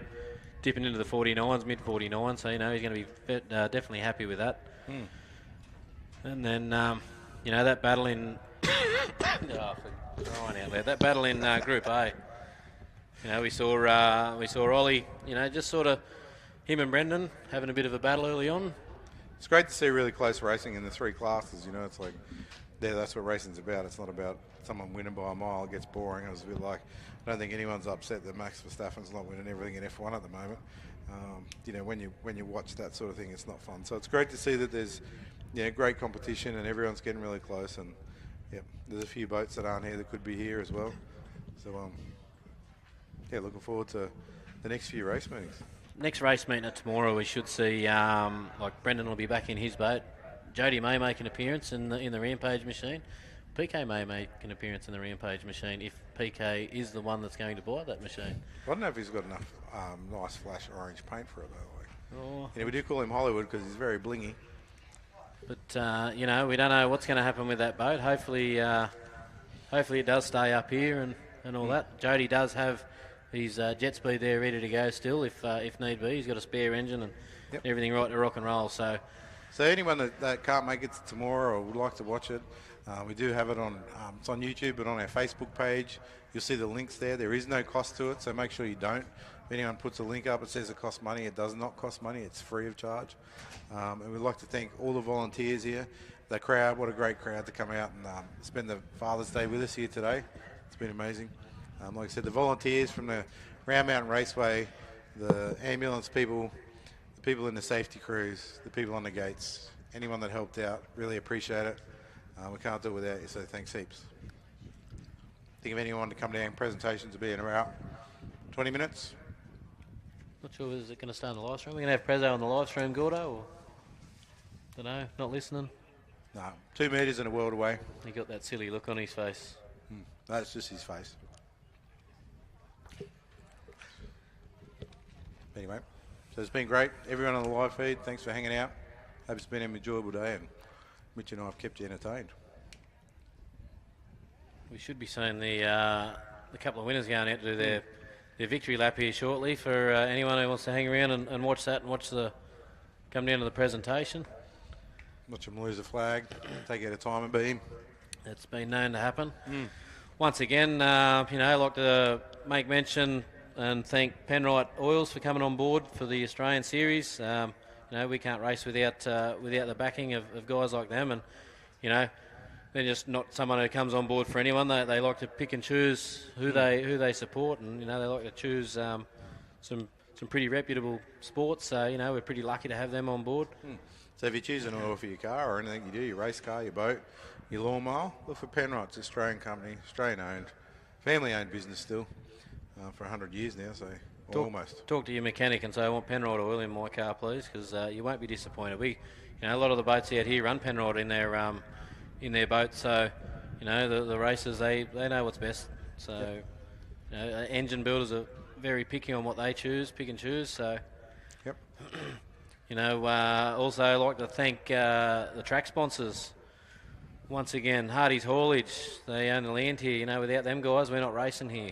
dipping into the 49s, mid 49s. So he's going to be definitely happy with that. And then that battle in that battle in Group A. We saw Ollie. Just sort of him and Brendan having a bit of a battle early on. It's great to see really close racing in the three classes. It's like, that's what racing's about. It's not about someone winning by a mile. It gets boring. It was a bit like, I don't think anyone's upset that Max Verstappen's not winning everything in F1 at the moment. When you watch that sort of thing, it's not fun. So it's great to see that there's great competition and everyone's getting really close. And there's a few boats that aren't here that could be here as well. So looking forward to the next few race meetings. Next race meeting tomorrow, we should see Brendan will be back in his boat. Jody may make an appearance in the Rampage machine. PK may make an appearance in the Rampage machine if PK is the one that's going to buy that machine. I don't know if he's got enough nice flash orange paint for it though. We do call him Hollywood because he's very blingy. But we don't know what's going to happen with that boat. Hopefully it does stay up here and all that. Jody does have his jet speed there ready to go still if need be. He's got a spare engine and everything right to rock and roll. So anyone that can't make it to tomorrow or would like to watch it, We do have it on, it's on YouTube, but on our Facebook page, you'll see the links there. There is no cost to it, so make sure you don't. If anyone puts a link up, it says it costs money. It does not cost money. It's free of charge. And we'd like to thank all the volunteers here. The crowd, what a great crowd to come out and spend the Father's Day with us here today. It's been amazing. Like I said, the volunteers from the Round Mountain Raceway, the ambulance people, the people in the safety crews, the people on the gates, anyone that helped out, really appreciate it. We can't do it without you, so thanks heaps. Think of anyone to come down, presentations will be in about 20 minutes. Not sure, is it going to start on the live stream? We're going to have Prezzo on the live stream, Gordo, or? Don't know, not listening? No, 2 metres and a world away. He got that silly look on his face. No, it's just his face. Anyway, so it's been great. Everyone on the live feed, thanks for hanging out. Hope it's been an enjoyable day, and Mitch and I have kept you entertained. We should be seeing the couple of winners going out to do their victory lap here shortly for anyone who wants to hang around and watch that and come down to the presentation. Watch them lose a flag, take out a time and beam. It's been known to happen. Once again, I'd like to make mention and thank Penrite Oils for coming on board for the Australian Series. We can't race without the backing of guys like them, and they're just not someone who comes on board for anyone. They like to pick and choose who they support, and they like to choose some pretty reputable sports. So we're pretty lucky to have them on board. So if you choose an oil for your car or anything you do, your race car, your boat, your lawnmower, look for Penrite. It's an Australian company, Australian owned, family owned business still for 100 years now, so almost. Talk to your mechanic and say, I want Penrite oil in my car, please, because you won't be disappointed. A lot of the boats out here run Penrite in their boats, so the racers they know what's best. So engine builders are very picky on what they pick and choose. So yep. Also I'd like to thank the track sponsors. Once again, Hardy's Haulage, they own the land here. Without them guys, we're not racing here.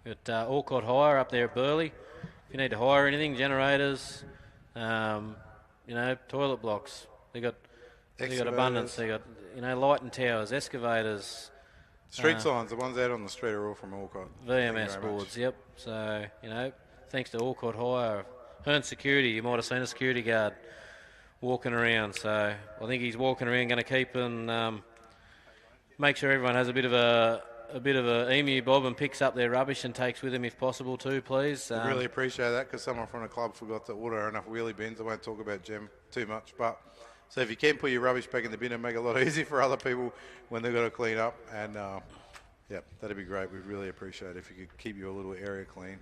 We've got Alcott Hire up there at Burleigh. If you need to hire anything, generators, toilet blocks, they got abundance. They got lighting towers, excavators. Street signs, the ones out on the street are all from Alcott. VMS boards, yep. So, thanks to Alcott Hire. Hearn Security, you might have seen a security guard walking around. So I think he's walking around, going to keep and make sure everyone has a bit of a emu bob and picks up their rubbish and takes with them if possible too, please. I really appreciate that, because someone from the club forgot to order enough wheelie bins. I won't talk about Gem too much, but so if you can put your rubbish back in the bin and make it a lot easier for other people when they've got to clean up, and that'd be great. We'd really appreciate it if you could keep your little area clean.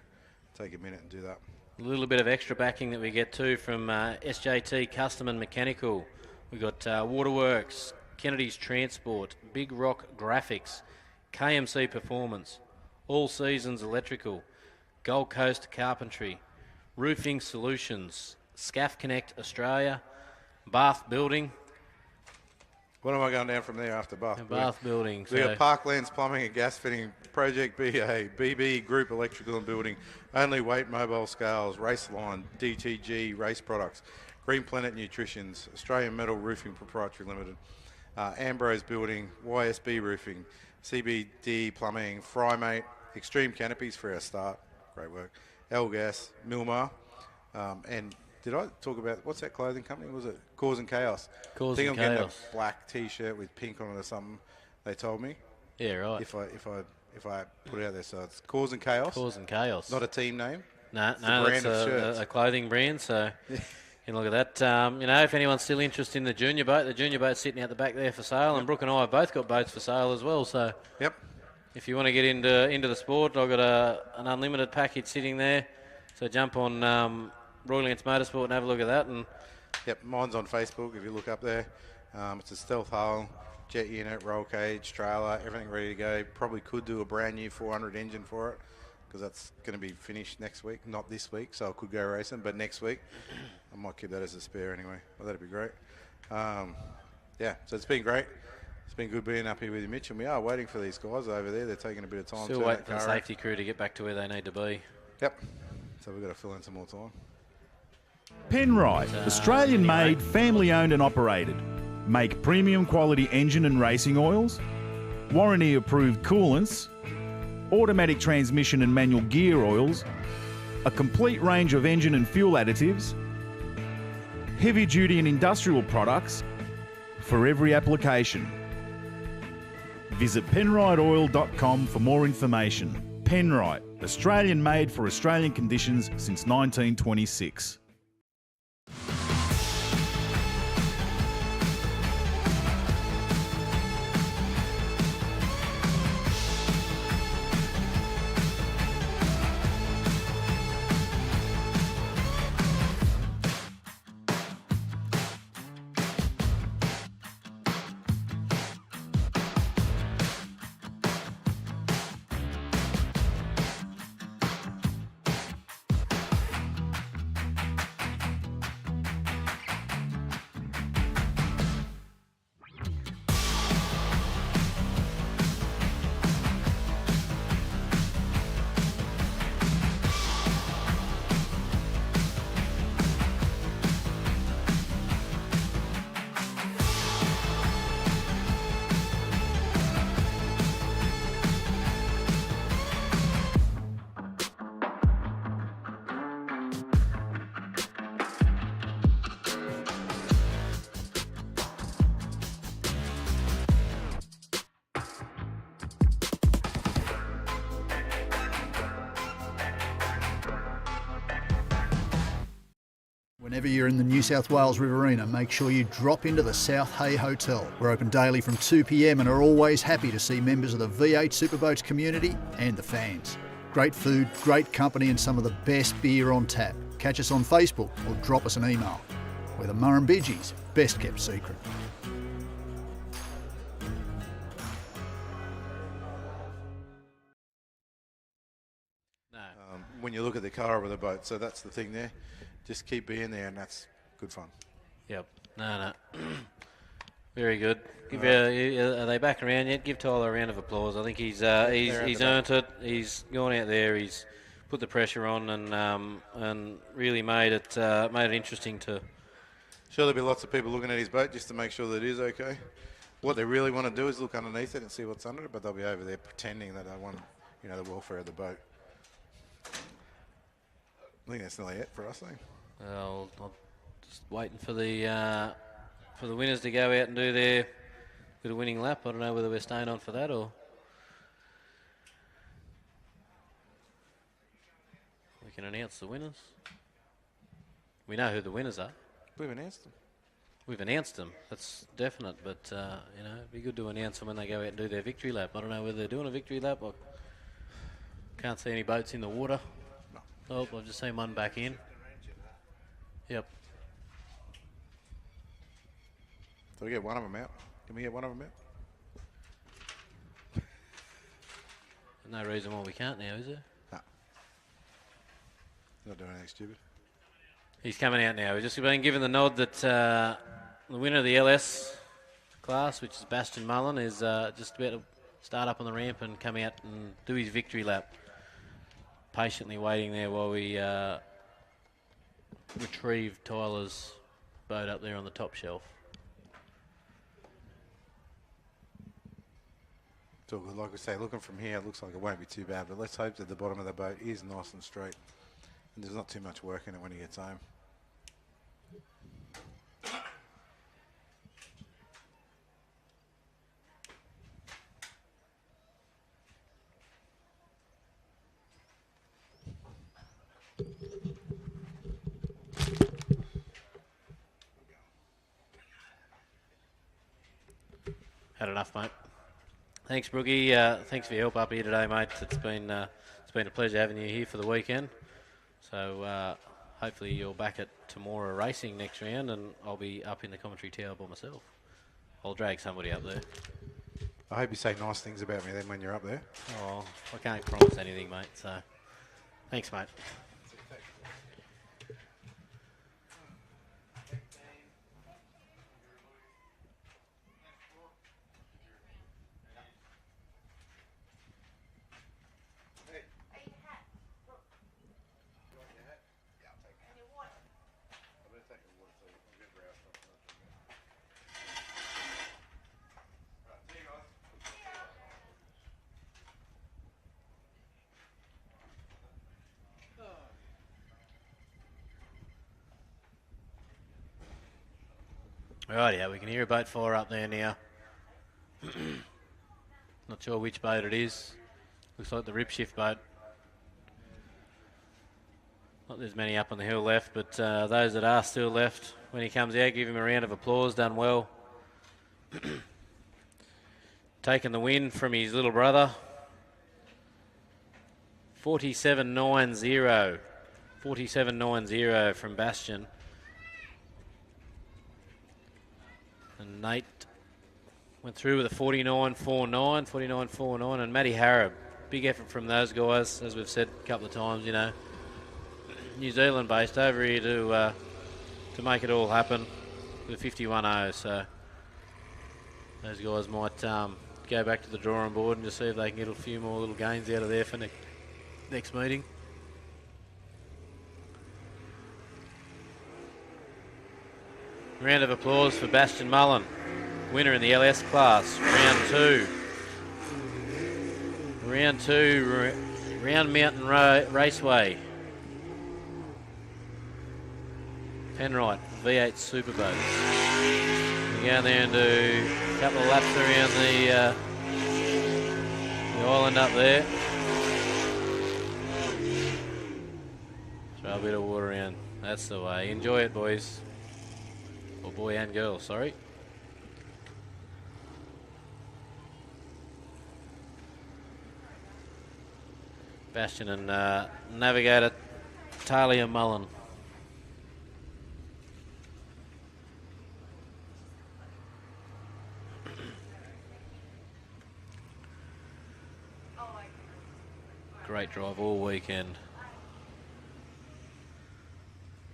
Take a minute and do that. A little bit of extra backing that we get too from SJT Custom and Mechanical. We've got Waterworks, Kennedy's Transport, Big Rock Graphics, KMC Performance, All Seasons Electrical, Gold Coast Carpentry, Roofing Solutions, Scaff Connect Australia, Bath Building. What am I going down from there after Bath? Bath Building. We got Parklands Plumbing and Gas Fitting, Project BA, BB Group Electrical and Building, Only Weight Mobile Scales, Raceline, DTG Race Products, Green Planet Nutritions, Australian Metal Roofing Proprietary Limited, Ambrose Building, YSB Roofing, CBD Plumbing, Frymate, Extreme Canopies for our start, great work, Elgas, Milmar, and did I talk about, what's that clothing company? Was it Cause and Chaos? Cause I think and I'm Chaos. getting a black T-shirt with pink on it or something. They told me. Yeah, right. If I put it out there, so it's Cause and Chaos. Cause and Chaos. Not a team name. No, it's a brand of shirts. A clothing brand. So you can look at that. If anyone's still interested in the junior boat's sitting out the back there for sale, and Brooke and I have both got boats for sale as well. So yep. If you want to get into the sport, I've got an unlimited package sitting there. So jump on Royal Lance Motorsport and have a look at that. And yep, mine's on Facebook if you look up there. It's a stealth hull, jet unit, roll cage, trailer, everything ready to go. Probably could do a brand new 400 engine for it, because that's going to be finished next week, not this week, so I could go racing, but next week. I might keep that as a spare anyway. Well, that'd be great. So it's been great. It's been good being up here with you, Mitch, and we are waiting for these guys over there. They're taking a bit of time. Still waiting for the safety crew to get back to where they need to be. Yep. So we've got to fill in some more time. Penrite, Australian-made, family-owned and operated. make premium quality engine and racing oils, warranty approved coolants, automatic transmission and manual gear oils, a complete range of engine and fuel additives, heavy duty and industrial products for every application. Visit penrideoil.com for more information. Penrite, Australian made for Australian conditions since 1926. Whenever you're in the New South Wales Riverina, make sure you drop into the South Hay Hotel. We're open daily from 2 p.m. and are always happy to see members of the V8 Superboats community and the fans. Great food, great company and some of the best beer on tap. Catch us on Facebook or drop us an email. We're the Murrumbidgee's best kept secret. When you look at the car over the boat, so that's the thing there. Just keep being there, and that's good fun. Yep. No. Very good. Are they back around yet? Give Tyler a round of applause. I think he's earned it. He's gone out there. He's put the pressure on and really made it interesting to. Sure, there'll be lots of people looking at his boat just to make sure that it is okay. What they really want to do is look underneath it and see what's under it, but they'll be over there pretending that they want, the welfare of the boat. I think that's nearly it for us, though. Well, I'm just waiting for the winners to go out and do their bit of winning lap. I don't know whether we're staying on for that or we can announce the winners. We know who the winners are. We've announced them. We've announced them. That's definite. But it'd be good to announce them when they go out and do their victory lap. I don't know whether they're doing a victory lap. I can't see any boats in the water. Oh, I've just seen one back in. Yep. So we get one of them out. Can we get one of them out? No reason why we can't now, is there? No. Not doing anything stupid. He's coming out now. We've just been given the nod that the winner of the LS class, which is Bastion Mullen, is just about to start up on the ramp and come out and do his victory lap. Patiently waiting there while we retrieve Tyler's boat up there on the top shelf. It's all good. Like we say, looking from here, it looks like it won't be too bad, but let's hope that the bottom of the boat is nice and straight and there's not too much work in it when he gets home. Had enough, mate. Thanks, Brookie. Thanks for your help up here today, mate. It's been a pleasure having you here for the weekend. So hopefully you're back at Temora Racing next round, and I'll be up in the commentary tower by myself. I'll drag somebody up there. I hope you say nice things about me then when you're up there. Oh, I can't promise anything, mate. So thanks, mate. Right, yeah, we can hear a boat fire up there now. Not sure which boat it is. Looks like the rip shift boat. Not there's many up on the hill left, but those that are still left, when he comes out, give him a round of applause. Done well. Taking the win from his little brother. 47.90. 47.90 from Bastion. And Nate went through with a 49.49, 49.49, and Matty Harrop. Big effort from those guys, as we've said a couple of times, you know. New Zealand based over here to make it all happen with 51.0. So those guys might go back to the drawing board and just see if they can get a few more little gains out of there for next meeting. Round of applause for Bastion Mullen, winner in the LS class, round 2. Round 2, Round Mountain Raceway. Penrite, V8 Superboat. We go there and do a couple of laps around the island up there. Throw a bit of water around. That's the way. Enjoy it, boys. Or boy and girl, sorry. Bastion and navigator Talia Mullen. Great drive all weekend.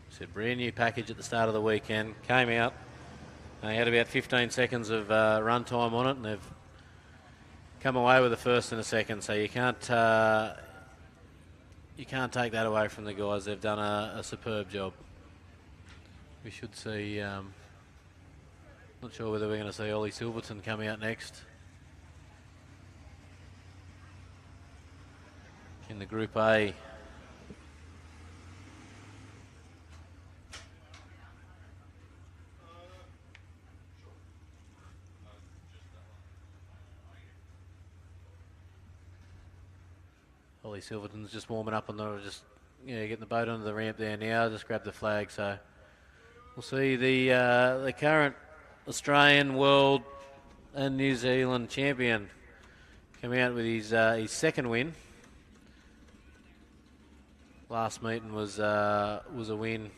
It's a brand new package at the start of the weekend. Came out. They had about 15 seconds of run time on it, and they've come away with the first and a second. So you can't take that away from the guys. They've done a superb job. We should see. Not sure whether we're going to see Ollie Silverton come out next in the Group A. Ollie Silverton's just warming up on getting the boat onto the ramp there now. Just grabbed the flag, so we'll see the current Australian, world, and New Zealand champion come out with his second win. Last meeting was a win.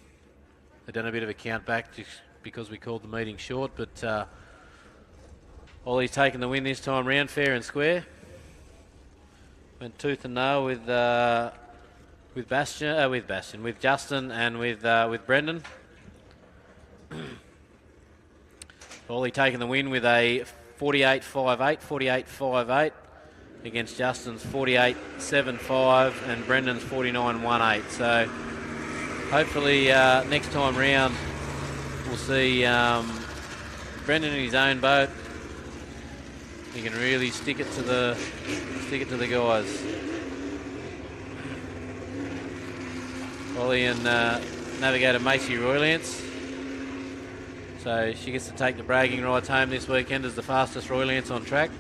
They've done a bit of a count back just because we called the meeting short, but Ollie's taken the win this time round, fair and square. Went tooth and nail with Justin and with Brendan. Ollie taking the win with a 48.58 against Justin's 48.75 and Brendan's 49.18. So hopefully next time round we'll see Brendan in his own boat. He can really stick it to the guys. Ollie and navigator Macy Roylance. So she gets to take the bragging rights home this weekend as the fastest Roylance on track.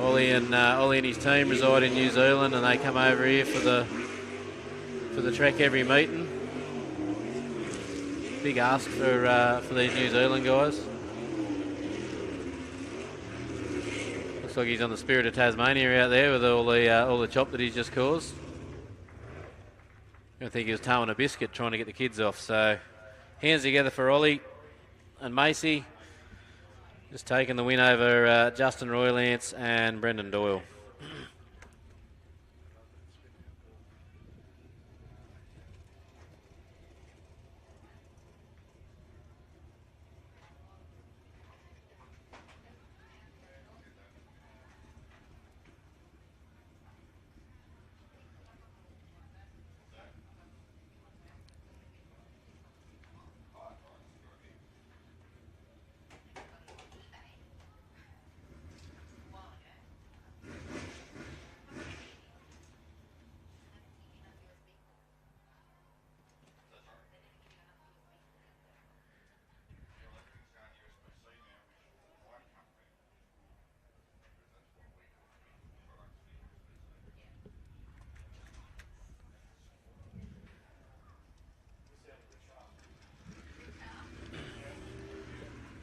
Ollie and his team reside in New Zealand, and they come over here for the trek every meeting. Big ask for these New Zealand guys. Looks like he's on the Spirit of Tasmania out there with all the chop that he's just caused. I think he was towing a biscuit trying to get the kids off. So hands together for Ollie and Macy. Just taking the win over Justin Roylance and Brendan Doyle.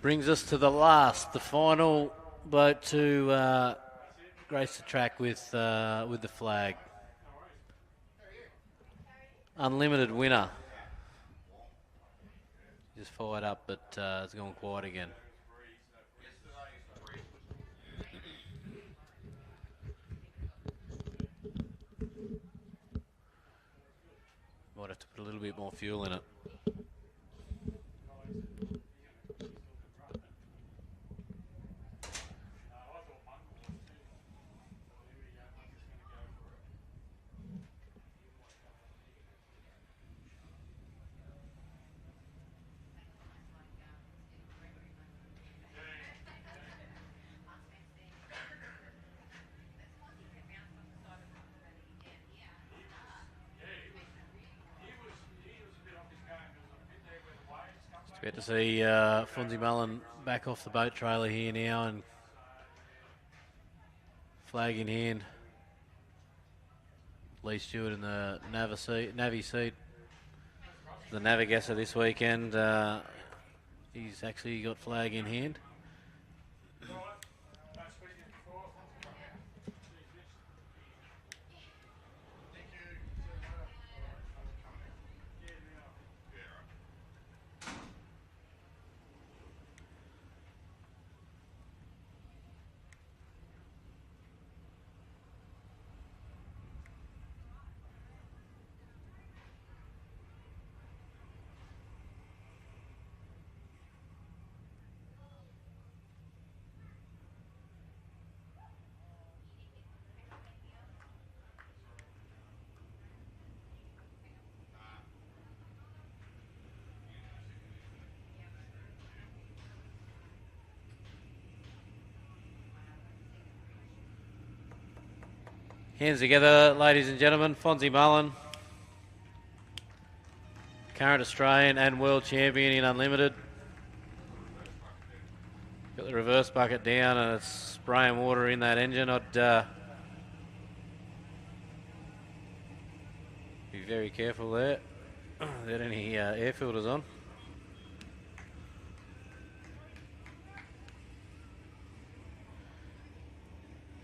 Brings us to the final boat to grace the track with the flag. Unlimited winner. Just fired up, but it's gone quiet again. Might have to put a little bit more fuel in it. Great to see Fonzie Mullen back off the boat trailer here now and flag in hand. Lee Stewart in the Navi seat. The Navigator this weekend. He's actually got flag in hand. Hands together, ladies and gentlemen. Fonzie Mullen, current Australian and world champion in Unlimited. Got the reverse bucket down and it's spraying water in that engine. I'd be very careful there. Without any air filters on.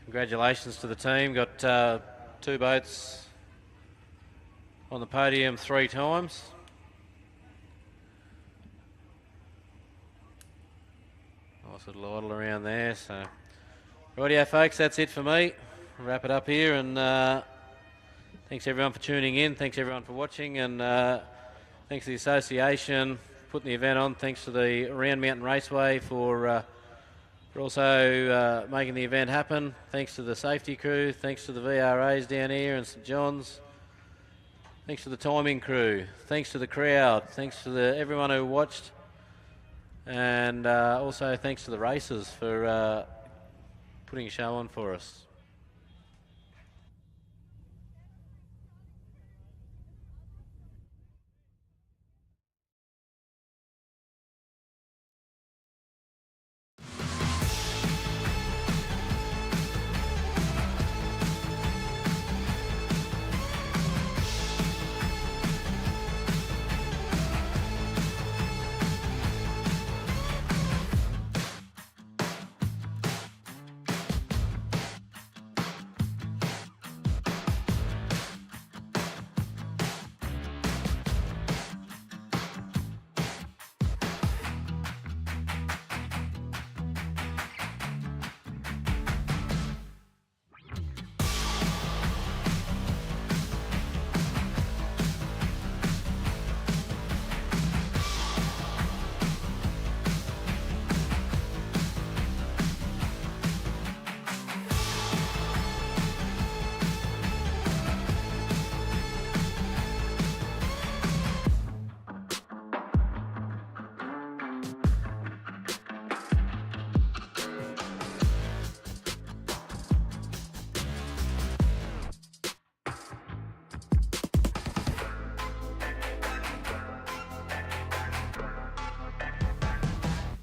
Congratulations to the team. Got 2 boats on the podium 3 times. Nice little idle around there. So, rightio, folks, that's it for me. I'll wrap it up here, and thanks everyone for tuning in. Thanks everyone for watching, and thanks to the association for putting the event on. Thanks to the Round Mountain Raceway for also making the event happen. Thanks to the safety crew. Thanks to the VRAs down here and St John's. Thanks to the timing crew. Thanks to the crowd. Thanks to everyone who watched. And also thanks to the racers for putting a show on for us.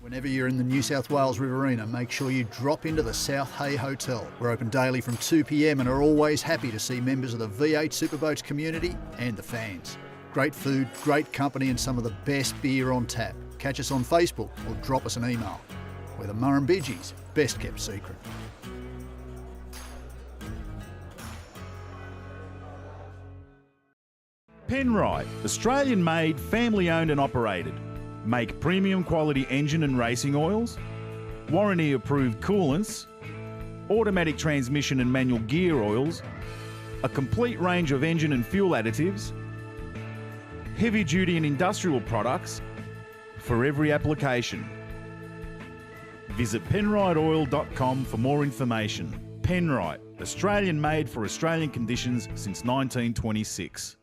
Whenever you're in the New South Wales Riverina, make sure you drop into the South Hay Hotel. We're open daily from 2 p.m. and are always happy to see members of the V8 Superboats community and the fans. Great food, great company and some of the best beer on tap. Catch us on Facebook or drop us an email. We're the Murrumbidgee's best kept secret. Penrite, Australian-made, family-owned and operated. Make premium quality engine and racing oils, warranty-approved coolants, automatic transmission and manual gear oils, a complete range of engine and fuel additives, heavy-duty and industrial products for every application. Visit penriteoil.com for more information. Penrite, Australian-made for Australian conditions since 1926.